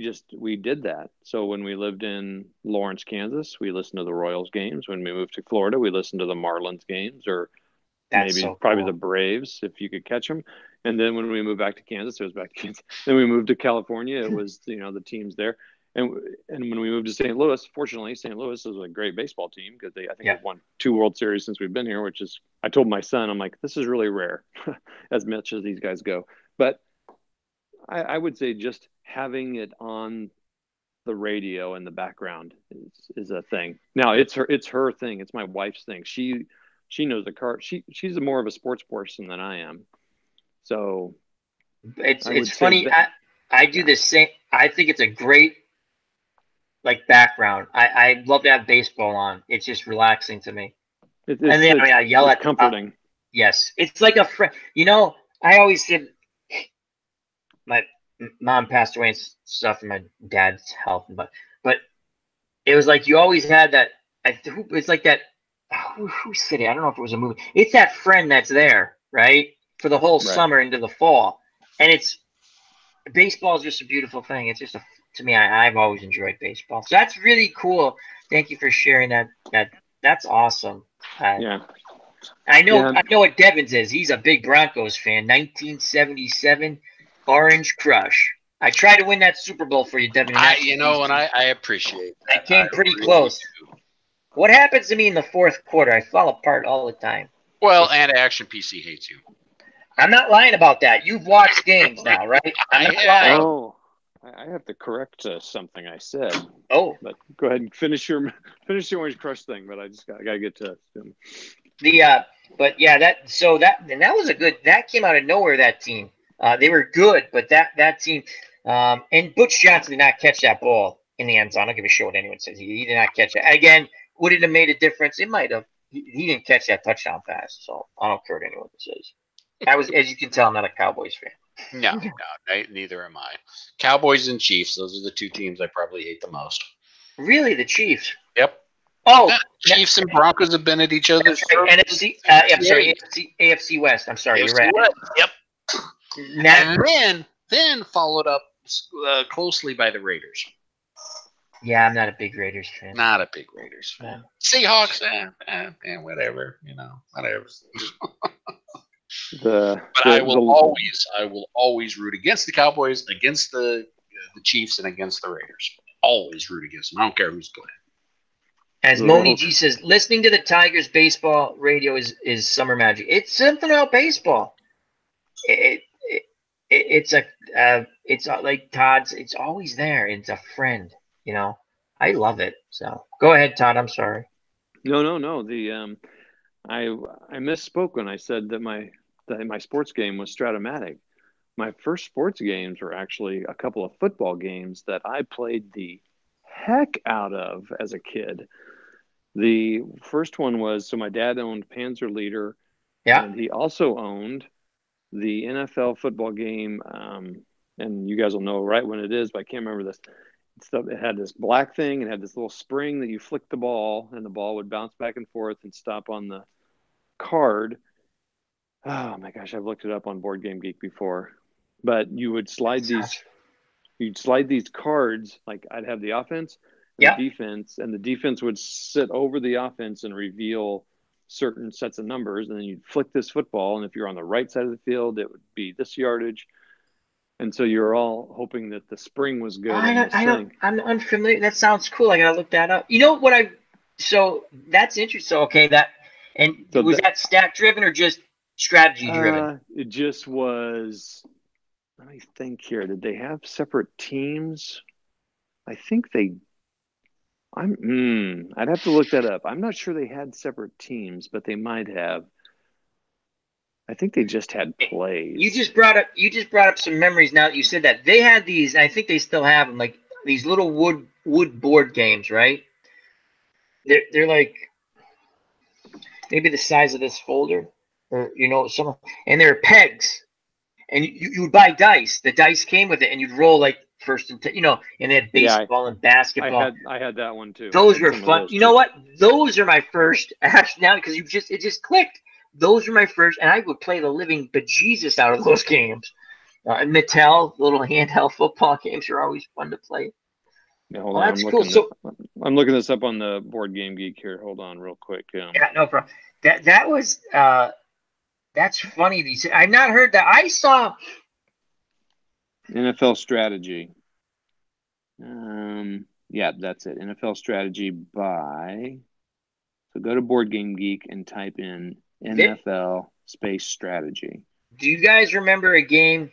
did that. So when we lived in Lawrence, Kansas, we listened to the Royals games. When we moved to Florida, we listened to the Marlins games, or probably the Braves if you could catch them. And then when we moved back to Kansas, it was back to Kansas. Then we moved to California. It was the teams there. And when we moved to St. Louis, fortunately, St. Louis is a great baseball team because I think they've won 2 World Series since we've been here, which is, I told my son, I'm like, this is really rare as much as these guys go. But I would say just having it on the radio in the background is a thing. Now it's her thing. It's my wife's thing. She knows the card. She's more of a sports person than I am. So
it's funny. I do the same. I think it's a great background. I love to have baseball on. It's just relaxing to me. I yell at
comforting.
Yes, it's like a friend. I always said my mom passed away and stuff, and my dad's health, but it was like you always had that. It's like that. Who said it? I don't know if it was a movie. It's that friend that's there, right, for the whole summer into the fall, and baseball is just a beautiful thing. It's just to me, I've always enjoyed baseball. So that's really cool. Thank you for sharing that. That's awesome.
Yeah.
I know what Devins is. He's a big Broncos fan. 1977 Orange Crush. I tried to win that Super Bowl for you, Devin.
I appreciate that.
I came pretty close. What happens to me in the fourth quarter? I fall apart all the time.
Well, and Action PC hates you.
I'm not lying about that. You've watched games now, right? I'm not lying.
Oh, I have to correct something I said.
Oh,
but go ahead and finish your Orange Crush thing. But I got to get to
But yeah, that was a good. That came out of nowhere. That team, they were good, but that team, and Butch Johnson did not catch that ball in the end zone. I don't give a shit what anyone says. He did not catch it. Again, would it have made a difference? It might have. He didn't catch that touchdown pass, so I don't care what anyone says. As you can tell, I'm not a Cowboys fan.
No, neither am I. Cowboys and Chiefs, those are the 2 teams I probably hate the most.
Really, the Chiefs?
Yep.
Oh,
Chiefs and Broncos have been at each other's.
NFC. I'm sorry, AFC West. I'm sorry, you're right.
West. Yep. And then followed up closely by the Raiders.
Yeah, I'm not a big Raiders fan.
Not a big Raiders fan. Seahawks, whatever, whatever. I will always root against the Cowboys, against the Chiefs, and against the Raiders. Always root against them. I don't care who's playing.
As Moni G says, listening to the Tigers baseball radio is summer magic. It's something about baseball. It's like Todd's. It's always there. It's a friend. I love it. So go ahead, Todd. I'm sorry.
No. I misspoke when I said that my sports game was Stratomatic. My first sports games were actually a couple of football games that I played the heck out of as a kid. The first one was, so my dad owned Panzer Leader, and he also owned the NFL football game, and you guys will know right when it is, but I can't remember this. It had this black thing, and had this little spring that you flicked the ball, and the ball would bounce back and forth and stop on the card. Oh my gosh, I've looked it up on Board Game Geek before. But you would slide these cards, like I'd have the offense and the defense, and the defense would sit over the offense and reveal certain sets of numbers, and then you'd flick this football, and if you're on the right side of the field, it would be this yardage. And so you're all hoping that the spring was good.
I'm unfamiliar. That sounds cool. I gotta look that up. So that's interesting. So, okay, was that stat driven or just strategy driven?
It just was. Let me think here. Did they have separate teams? I think they. I'd have to look that up. I'm not sure they had separate teams, but they might have. I think they just had plays.
You just brought up some memories. Now that you said that, they had these. I think they still have them, like these little wood board games, right? They're like maybe the size of this folder, or some, and they're pegs, and you would buy dice. The dice came with it, and you'd roll like first and and they had baseball and basketball.
I had that one too.
Those were fun. You know what? Those are my first. Actually, now because it just clicked. Those were my first, and I would play the living bejesus out of those games. Mattel little handheld football games are always fun to play.
Yeah, hold on. That's cool. I'm looking this up on the Board Game Geek here. Hold on, real quick.
Yeah, no problem. That was that's funny. I've not heard that. I saw
NFL Strategy. Yeah, that's it. NFL Strategy by. So go to Board Game Geek and type in NFL space strategy.
Do you guys remember a game?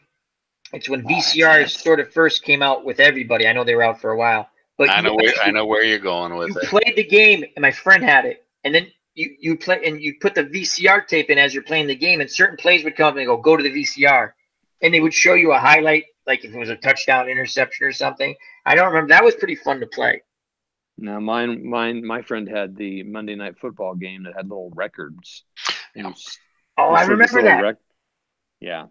It's when VCRs sort of first came out with everybody. I know they were out for a while, but
I know where you're going with it.
You played the game, and my friend had it, and then you play, and you put the VCR tape in as you're playing the game, and certain plays would come up and they go to the VCR, and they would show you a highlight, like if it was a touchdown, interception, or something. I don't remember. That was pretty fun to play.
Now, my friend had the Monday Night Football game that had little records.
I remember that.
Yeah.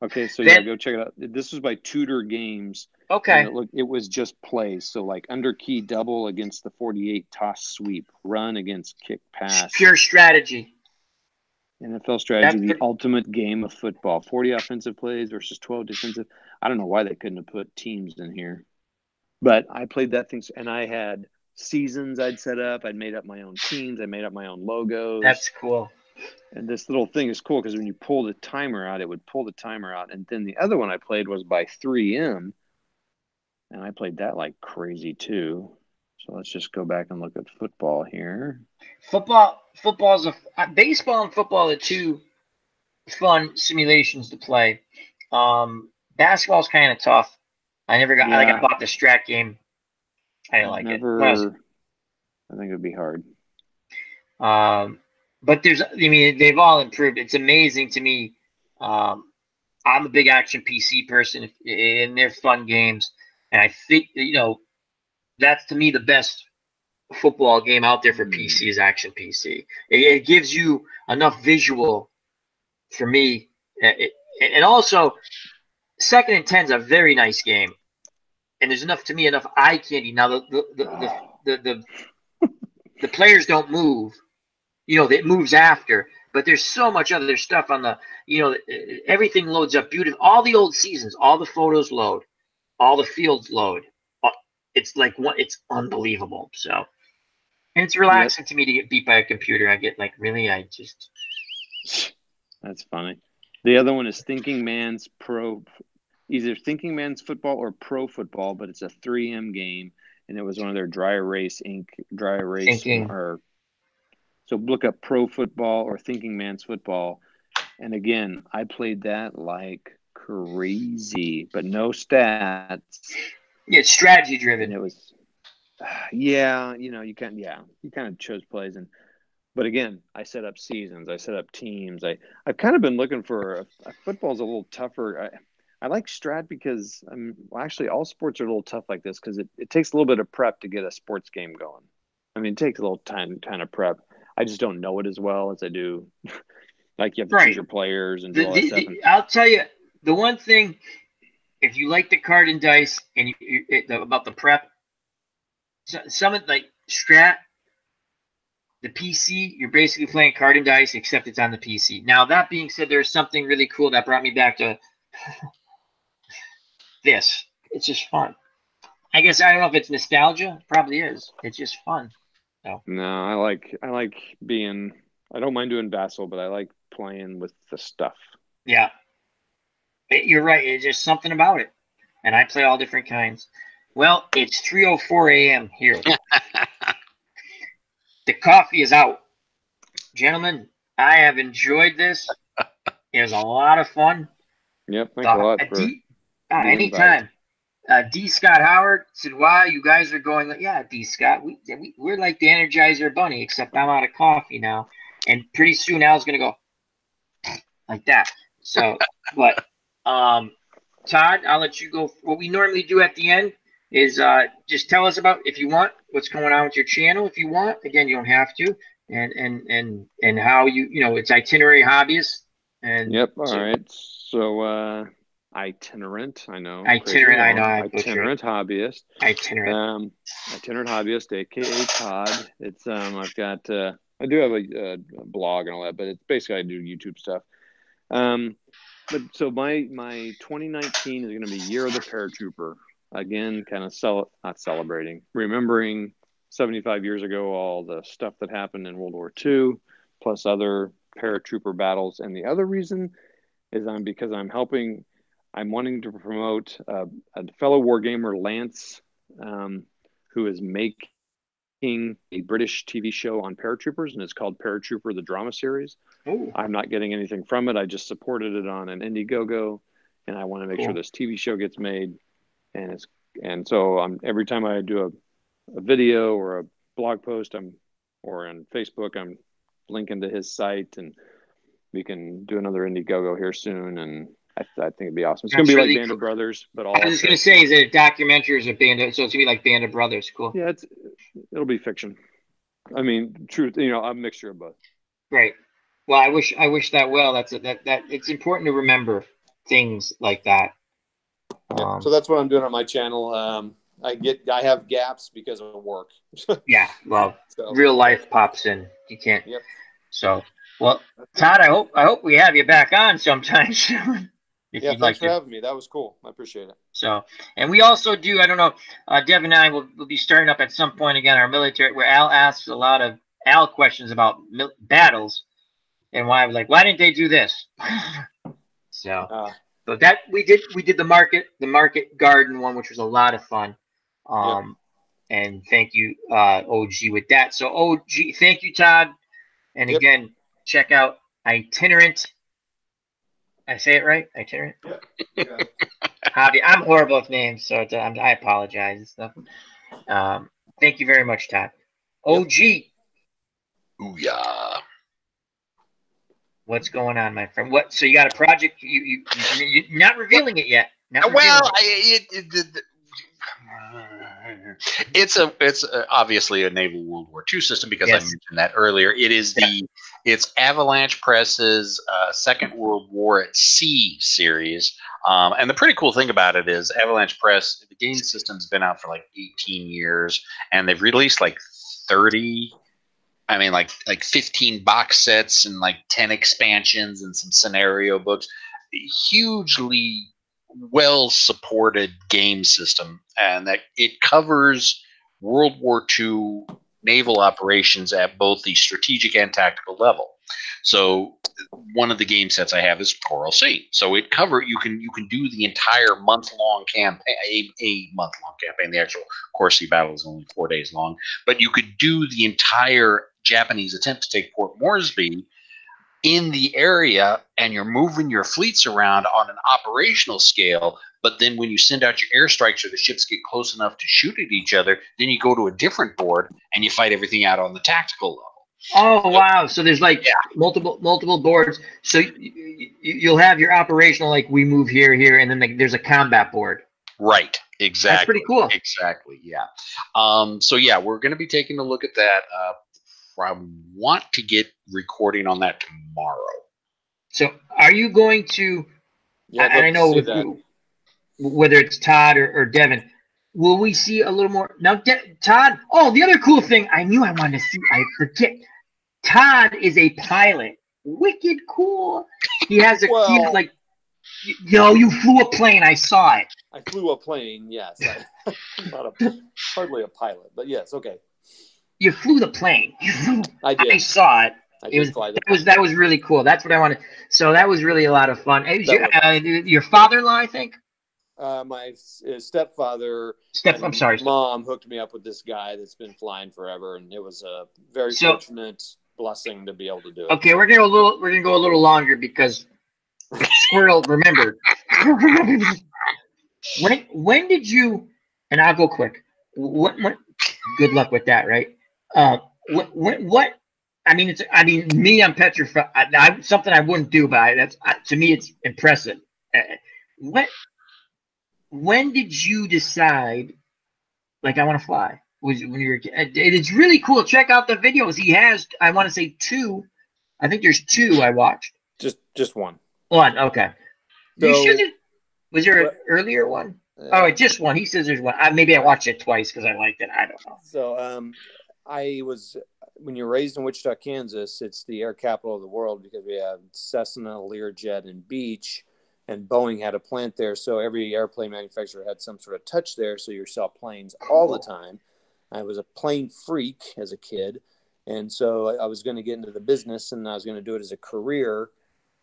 Okay, so go check it out. This was by Tudor Games.
Okay.
It was just plays. So like under key double against the 48 toss sweep, run against kick pass.
Pure strategy.
NFL Strategy, the ultimate game of football. 40 offensive plays versus 12 defensive. I don't know why they couldn't have put teams in here. But I played that thing, and I had seasons I'd set up. I'd made up my own teams. I made up my own logos.
That's cool.
And this little thing is cool because when you pull the timer out, it would pull the timer out. And then the other one I played was by 3M. And I played that like crazy too. So let's just go back and look at football here.
Baseball and football are two fun simulations to play. Basketball's kind of tough. I never got. I bought the Strat game. I didn't like it.
I think it would be hard.
But they've all improved. It's amazing to me. I'm a big action PC person, and they're fun games. And I think that's to me the best football game out there for PC is action PC. It gives you enough visual for me, and also Second and 10 is a very nice game, and there's enough eye candy. Now the players don't move. It moves after, but there's so much other stuff on the, everything loads up beautiful. All the old seasons, all the photos load, all the fields load. It's like it's unbelievable. So, and it's relaxing to me to get beat by a computer. I get like, really,
That's funny. The other one is Thinking Man's either Thinking Man's Football or Pro Football, but it's a 3M game, and it was one of their Dry Erase Inc. Dry Erase or. So look up Pro Football or Thinking Man's Football. And again, I played that like crazy, but no stats.
Yeah, it's strategy driven.
And it was, you kind of chose plays. But again, I set up seasons. I set up teams. I've kind of been looking for football's a little tougher. I like strat because actually all sports are a little tough like this because it takes a little bit of prep to get a sports game going. I mean, it takes a little time of prep. I just don't know it as well as I do. Like you have to choose your players and do all that stuff.
I'll tell you the one thing: if you like the card and dice and about the prep, some of like Strat, the PC, you're basically playing card and dice, except it's on the PC. Now that being said, there's something really cool that brought me back to this. It's just fun. I guess I don't know if it's nostalgia. It probably is. It's just fun.
No, I like being. I don't mind doing Vassal, but I like playing with the stuff.
Yeah, you're right. It's just something about it, and I play all different kinds. Well, it's 3:04 a.m. here. The coffee is out, gentlemen. I have enjoyed this. It was a lot of fun.
Yep, thanks a lot for
anytime. D. Scott Howard said, "Wow, you guys are going." Yeah, D. Scott, we're like the Energizer Bunny, except I'm out of coffee now, and pretty soon Al's gonna go like that. So, but Todd, I'll let you go. What we normally do at the end is just tell us about, if you want, what's going on with your channel. If you want, again, you don't have to, and how you know it's Itinerary Hobbyist. And
yep. All right. So itinerant, I know.
Itinerant, I know.
Itinerant hobbyist.
Itinerant.
Itinerant hobbyist, aka Todd. It's I've got I do have a blog and all that, but it's basically I do YouTube stuff. But so my 2019 is going to be Year of the Paratrooper. Again, kind of not celebrating, remembering 75 years ago all the stuff that happened in World War II, plus other paratrooper battles. And the other reason is because I'm wanting to promote a fellow wargamer, Lance, who is making a British TV show on paratroopers, and it's called Paratrooper, the drama series.
Ooh.
I'm not getting anything from it. I just supported it on an Indiegogo, and I want to make sure this TV show gets made. And so every time I do a video or a blog post, or on Facebook, I'm linking to his site, and we can do another Indiegogo here soon. And I think it'd be awesome. It's going to be really like Band of Brothers, but all.
I was just going to say, is it a documentary or is it Band of? So it's going to be like Band of Brothers. Cool.
Yeah, it'll be fiction. I mean, truth. A mixture of both.
Great. Well, I wish that well. That it's important to remember things like that.
Yeah, so that's what I'm doing on my channel. I have gaps because of work.
Yeah, well, real life pops in. You can't.
Yep.
So, well, Todd, I hope we have you back on sometime soon.
Yeah, thanks for having me. That was cool. I appreciate it.
So, and we also do, I don't know, Devin and I will be starting up at some point again our military, where Al asks a lot of Al questions about battles, and why didn't they do this? So that we did the market garden one, which was a lot of fun. And thank you, OG, with that. So OG, thank you, Todd. And again, check out Itinerant. I say it right? Itinerant?
Yep.
Hobby. I'm horrible with names, so I apologize and stuff. Thank you very much, Todd. OG.
Ooh-yah.
What's going on, my friend? What? So you got a project? You're not revealing it yet.
It's obviously a naval World War II system, because I mentioned that earlier. It's Avalanche Press's Second World War at Sea series. And the pretty cool thing about it is Avalanche Press, the game system's been out for like 18 years, and they've released like 15 box sets and like 10 expansions and some scenario books. Hugely well-supported game system, and that it covers World War II naval operations at both the strategic and tactical level. So one of the game sets I have is Torros. So you can do the entire month-long campaign, a month-long campaign. The actual Corsi battle is only 4 days long, but you could do the entire Japanese attempt to take Port Moresby in the area, and you're moving your fleets around on an operational scale. But then when you send out your airstrikes, or the ships get close enough to shoot at each other, then you go to a different board and you fight everything out on the tactical level.
Oh, wow. So there's multiple boards. So you'll have your operational, like we move here, and then there's a combat board.
Right. Exactly.
That's pretty cool.
Exactly. Yeah. So yeah, we're going to be taking a look at that. I want to get recording on that tomorrow. So
are you going to, and I know whether it's Todd or Devin, will we see a little more? Now, Todd, the other cool thing I knew I wanted to see, I forget. Todd is a pilot. Wicked cool. He has a kid, you flew a plane. I saw it.
I flew a plane, yes. Hardly a pilot, but yes, okay.
You flew the plane.
I did.
I saw it. That was really cool. That's what I wanted. So that was really a lot of fun. Your father-in-law, I think.
My stepfather. Mom hooked me up with this guy that's been flying forever, and it was a very fortunate blessing to be able to do it.
Okay, we're gonna go a little longer, because Squirrel, remember. When did you? And I'll go quick. What? Good luck with that, right? What? I mean, me. I'm petrified. Something I wouldn't do, but to me, it's impressive. What? When did you decide? Like, I want to fly. Was when you were? It's really cool. Check out the videos he has. I want to say 2. I think there's 2 I watched.
Just one.
One. Okay.
So,
you sure was there an earlier one? Oh, just one. He says there's one. Maybe I watched it twice because I liked it. I don't know.
So, when you're raised in Wichita, Kansas, it's the air capital of the world because we have Cessna, Learjet, and Beech, and Boeing had a plant there. So every airplane manufacturer had some sort of touch there. So you saw planes all the time. I was a plane freak as a kid. And so I was going to get into the business and I was going to do it as a career.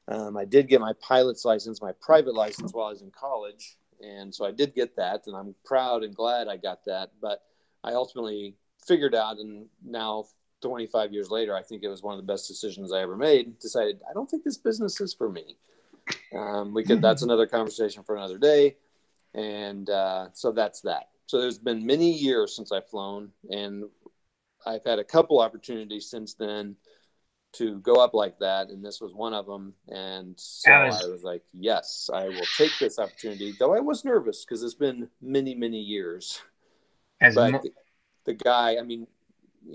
I did get my pilot's license, my private license while I was in college. And so I did get that, and I'm proud and glad I got that. But I ultimately figured out, and now 25 years later, I think it was one of the best decisions I ever made, decided, I don't think this business is for me. That's another conversation for another day. And so that's that. So there's been many years since I've flown, and I've had a couple opportunities since then to go up like that, and this was one of them. And so I was like, yes, I will take this opportunity, though I was nervous because it's been many, many years. But the guy, I mean,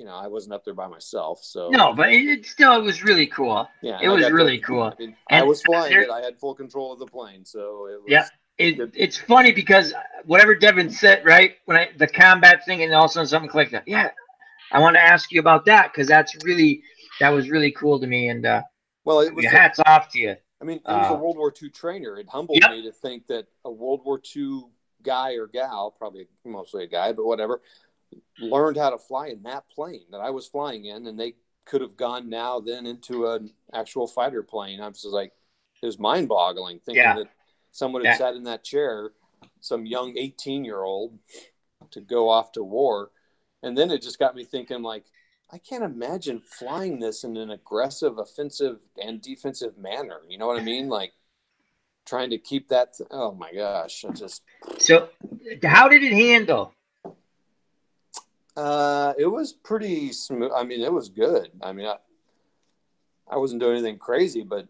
I wasn't up there by myself, so
no, but it was really cool. Yeah, it was really cool.
I mean, I was flying it. I had full control of the plane, so it was.
Yeah, it's funny because whatever Devin said, right, when the combat thing, and all of a sudden something clicked. Yeah, I want to ask you about that because that was really cool to me. And
well, it was
hats off to you.
I mean, it was a World War II trainer. It humbled me to think that a World War II guy or gal, probably mostly a guy, but whatever, learned how to fly in that plane that I was flying in, and they could have gone then into an actual fighter plane. I was just like, it was mind-boggling thinking that someone had sat in that chair, some young 18-year-old, to go off to war. And then it just got me thinking, like, I can't imagine flying this in an aggressive, offensive, and defensive manner. You know what I mean? Like, trying to keep that. Oh my gosh!
So, how did it handle?
It was pretty smooth. I mean, it was good. I mean, I wasn't doing anything crazy, but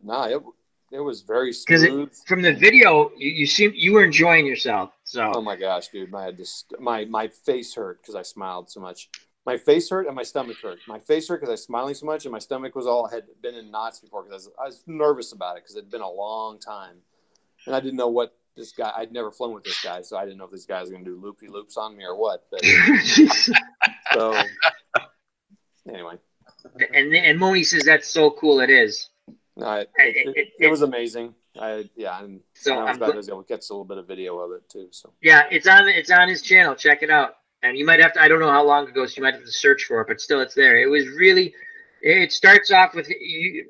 it was very smooth.
Because from the video, you were enjoying yourself. So.
Oh my gosh, dude! My face hurt because I smiled so much. My face hurt and my stomach hurt. My face hurt because I was smiling so much, and my stomach had been in knots before because I was nervous about it because it had been a long time, and I didn't know what this guy. I'd never flown with this guy, so I didn't know if this guy was going to do loopy loops on me or what. But so anyway,
and Moni says that's so cool. It is.
It was amazing. And
so
I was able to catch a little bit of video of it too. So
yeah, it's on his channel. Check it out. And you might have to, I don't know how long ago, so you might have to search for it, but still it's there. It was really, it starts off with the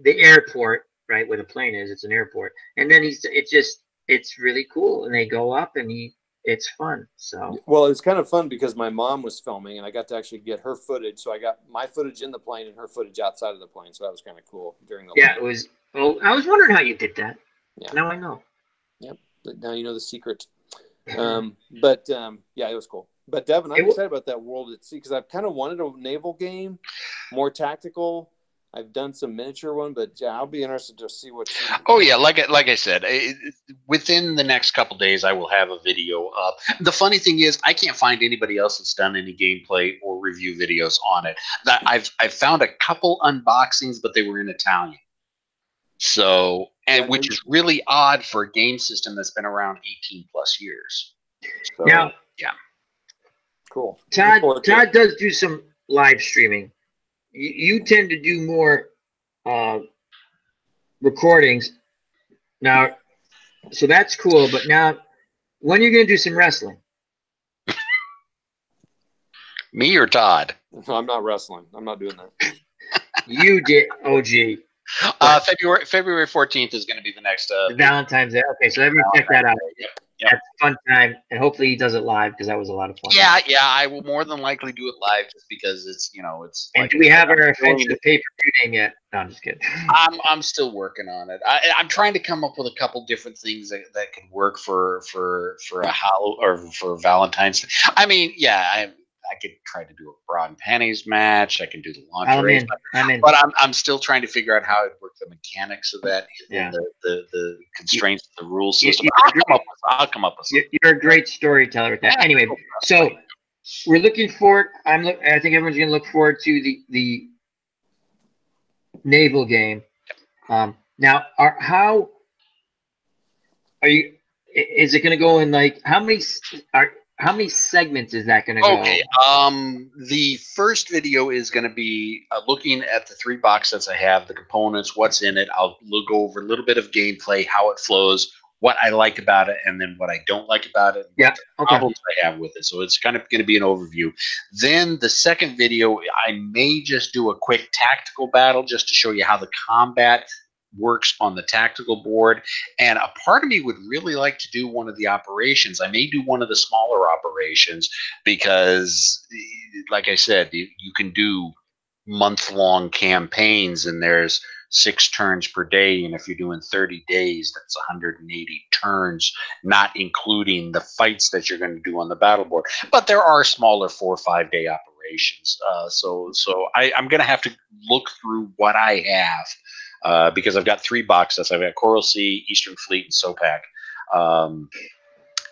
airport, right, where the plane is. It's an airport. And then it's really cool. And they go up and it's fun. So.
Well, it's kind of fun because my mom was filming and I got to actually get her footage. So I got my footage in the plane and her footage outside of the plane. So that was kind of cool during the
it was, I was wondering how you did that. Yeah. Now I know.
Yep. But now you know the secret. It was cool. But Devin, I'm excited about that World at Sea because I've kind of wanted a naval game, more tactical. I've done some miniature one, but I'll be interested to see what.
Oh yeah, like I said, within the next couple days, I will have a video up. The funny thing is, I can't find anybody else that's done any gameplay or review videos on it. I've found a couple unboxings, but they were in Italian. So, which is really odd for a game system that's been around 18 plus years. So,
now,
yeah.
Cool.
Todd does do some live streaming. You tend to do more recordings. Now, so that's cool, but now, when are you going to do some wrestling?
Me or Todd?
No, I'm not wrestling. I'm not doing that.
You did, OG.
February 14th is going to be the next
Valentine's Day. Okay, so everyone check that out.
Yep.
That's a fun time, and hopefully he does it live because that was a lot of fun.
Yeah, I will more than likely do it live just because it's it's.
And
like
do we have our official pay-per-view name yet? No, I'm just kidding.
I'm still working on it. I'm trying to come up with a couple different things that could work for a for Valentine's. I mean, yeah, I could try to do a bra and panties match. I can do the lingerie.
I'm in.
But I'm still trying to figure out how to work the mechanics of that in the constraints of the rule system. I'll come up with something.
You're a great storyteller with that. Yeah, anyway, so we're looking forward. I think everyone's going to look forward to the naval game. Now, how are you? Is it going to go in like how many segments is that going to go?
Okay. The first video is going to be looking at the 3 box sets I have, the components, what's in it. I'll go over a little bit of gameplay, how it flows, what I like about it, and then what I don't like about it.
Yeah. Okay.
Problems I have with it. So it's kind of going to be an overview. Then the second video, I may just do a quick tactical battle just to show you how the combat works on the tactical board, and a part of me would really like to do one of the operations. I may do one of the smaller operations because, like I said, you can do month-long campaigns, and there's 6 turns per day, and if you're doing 30 days, that's 180 turns, not including the fights that you're going to do on the battle board. But there are smaller 4 or 5 day operations, so I'm going to have to look through what I have. Because I've got 3 box sets. I've got Coral Sea, Eastern Fleet, and SOPAC.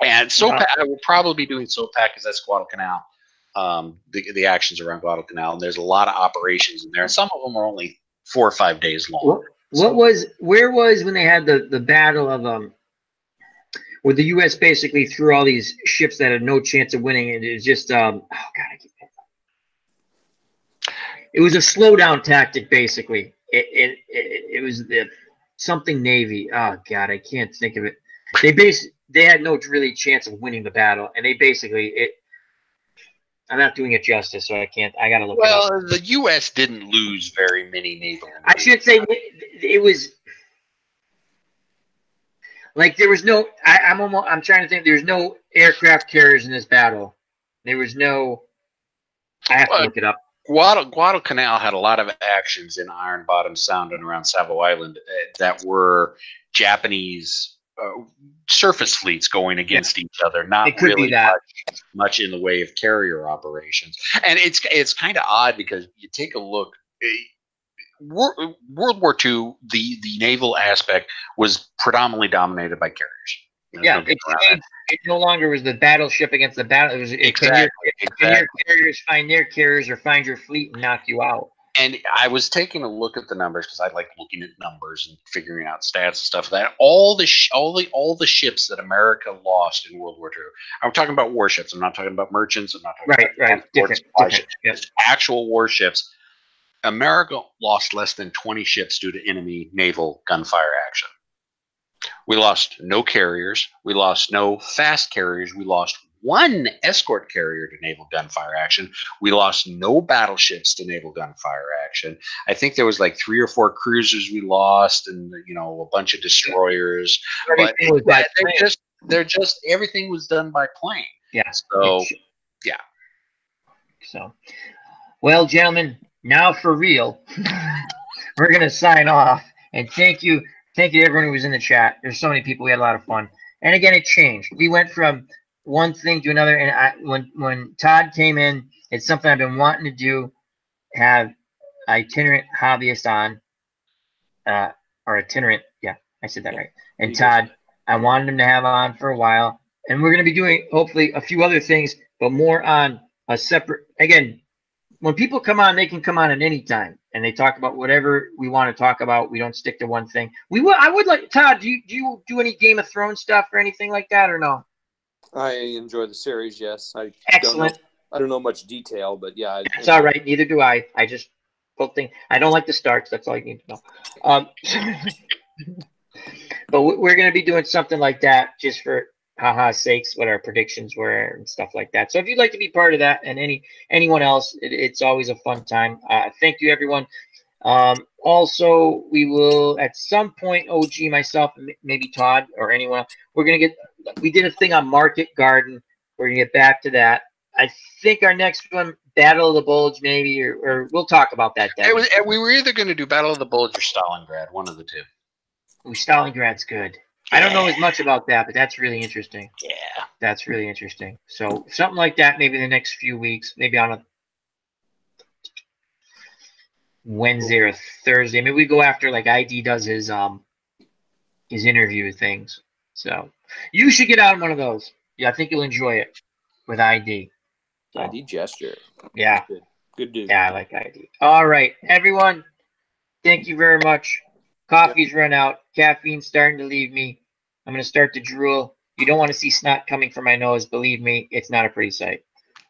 And SOPAC, I will probably be doing SOPAC because that's Guadalcanal. The actions around Guadalcanal, and there's a lot of operations in there, and some of them are only 4 or 5 days long.
Where was when they had the battle of where the U.S. basically threw all these ships that had no chance of winning, and it was just it was a slowdown tactic basically. It was something Navy. Oh God, I can't think of it. They had no really chance of winning the battle, and they basically I'm not doing it justice, so I can't. I gotta look.
Well, the U.S. didn't lose very many naval.
I should say it was like there was no. I'm trying to think. There's no aircraft carriers in this battle. There was no. I have to look it up.
Guadalcanal had a lot of actions in Iron Bottom Sound and around Savo Island that were Japanese surface fleets going against each other, not really much in the way of carrier operations. And it's kind of odd because you take a look. World War II, the naval aspect was predominantly dominated by carriers.
Yeah, it no longer was the battleship against the battle. It was
exactly.
Can your carriers find their carriers or find your fleet and knock you out?
And I was taking a look at the numbers because I like looking at numbers and figuring out stats and stuff like that. All the ships that America lost in World War II. I'm talking about warships. I'm not talking about merchants. I'm not talking about
different
ships. Yes. Actual warships. America lost less than 20 ships due to enemy naval gunfire action. We lost no carriers. We lost no fast carriers. We lost 1 escort carrier to naval gunfire action. We lost no battleships to naval gunfire action. I think there was like 3 or 4 cruisers we lost, and a bunch of destroyers. But they're just everything was done by plane.
Yeah.
So yeah.
So, well, gentlemen, now for real, we're gonna sign off, and thank you to everyone who was in the chat. There's so many people. We had a lot of fun, and again, it changed. We went from one thing to another, and when Todd came in, it's something I've been wanting to do. Have itinerant hobbyist on, or itinerant. Yeah, I said that right. And Todd, I wanted him to have on for a while, and we're gonna be doing hopefully a few other things, but more on a separate. Again, when people come on, they can come on at any time, and they talk about whatever we want to talk about. We don't stick to one thing. I would like Todd. Do you do any Game of Thrones stuff or anything like that, or no?
I enjoy the series. Yes,
Excellent.
I don't know much detail, but yeah,
that's all right. Neither do I. I just I don't like the Starks. That's all you need to know. But we're going to be doing something like that just for haha's sakes, what our predictions were and stuff like that. So if you'd like to be part of that, and anyone else, it's always a fun time. Thank you, everyone. Also, we will at some point, OG, myself, maybe Todd or anyone, we're gonna get. We did a thing on Market Garden. We're gonna get back to that. I think our next one, Battle of the Bulge, maybe, or we'll talk about that.
We were either going to do Battle of the Bulge or Stalingrad, one of the two.
Ooh, Stalingrad's good. Yeah. I don't know as much about that, but that's really interesting.
Yeah.
That's really interesting. So something like that, maybe in the next few weeks, maybe on a Wednesday or Thursday. Maybe we go after like ID does his interview things. So you should get on one of those. Yeah, I think you'll enjoy it with ID. So,
ID Gesture.
Yeah.
Good dude.
Yeah, I like ID. All right, everyone. Thank you very much. Coffee's run out. Caffeine's starting to leave me. I'm going to start to drool. You don't want to see snot coming from my nose. Believe me, it's not a pretty sight.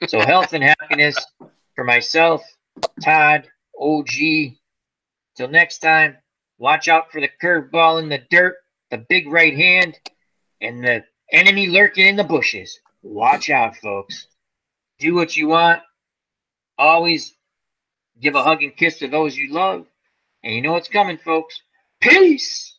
So health and happiness for myself, Todd, OG. Till next time, watch out for the curveball in the dirt, the big right hand, and the enemy lurking in the bushes. Watch out, folks. Do what you want. Always give a hug and kiss to those you love. And you know what's coming, folks. Peace!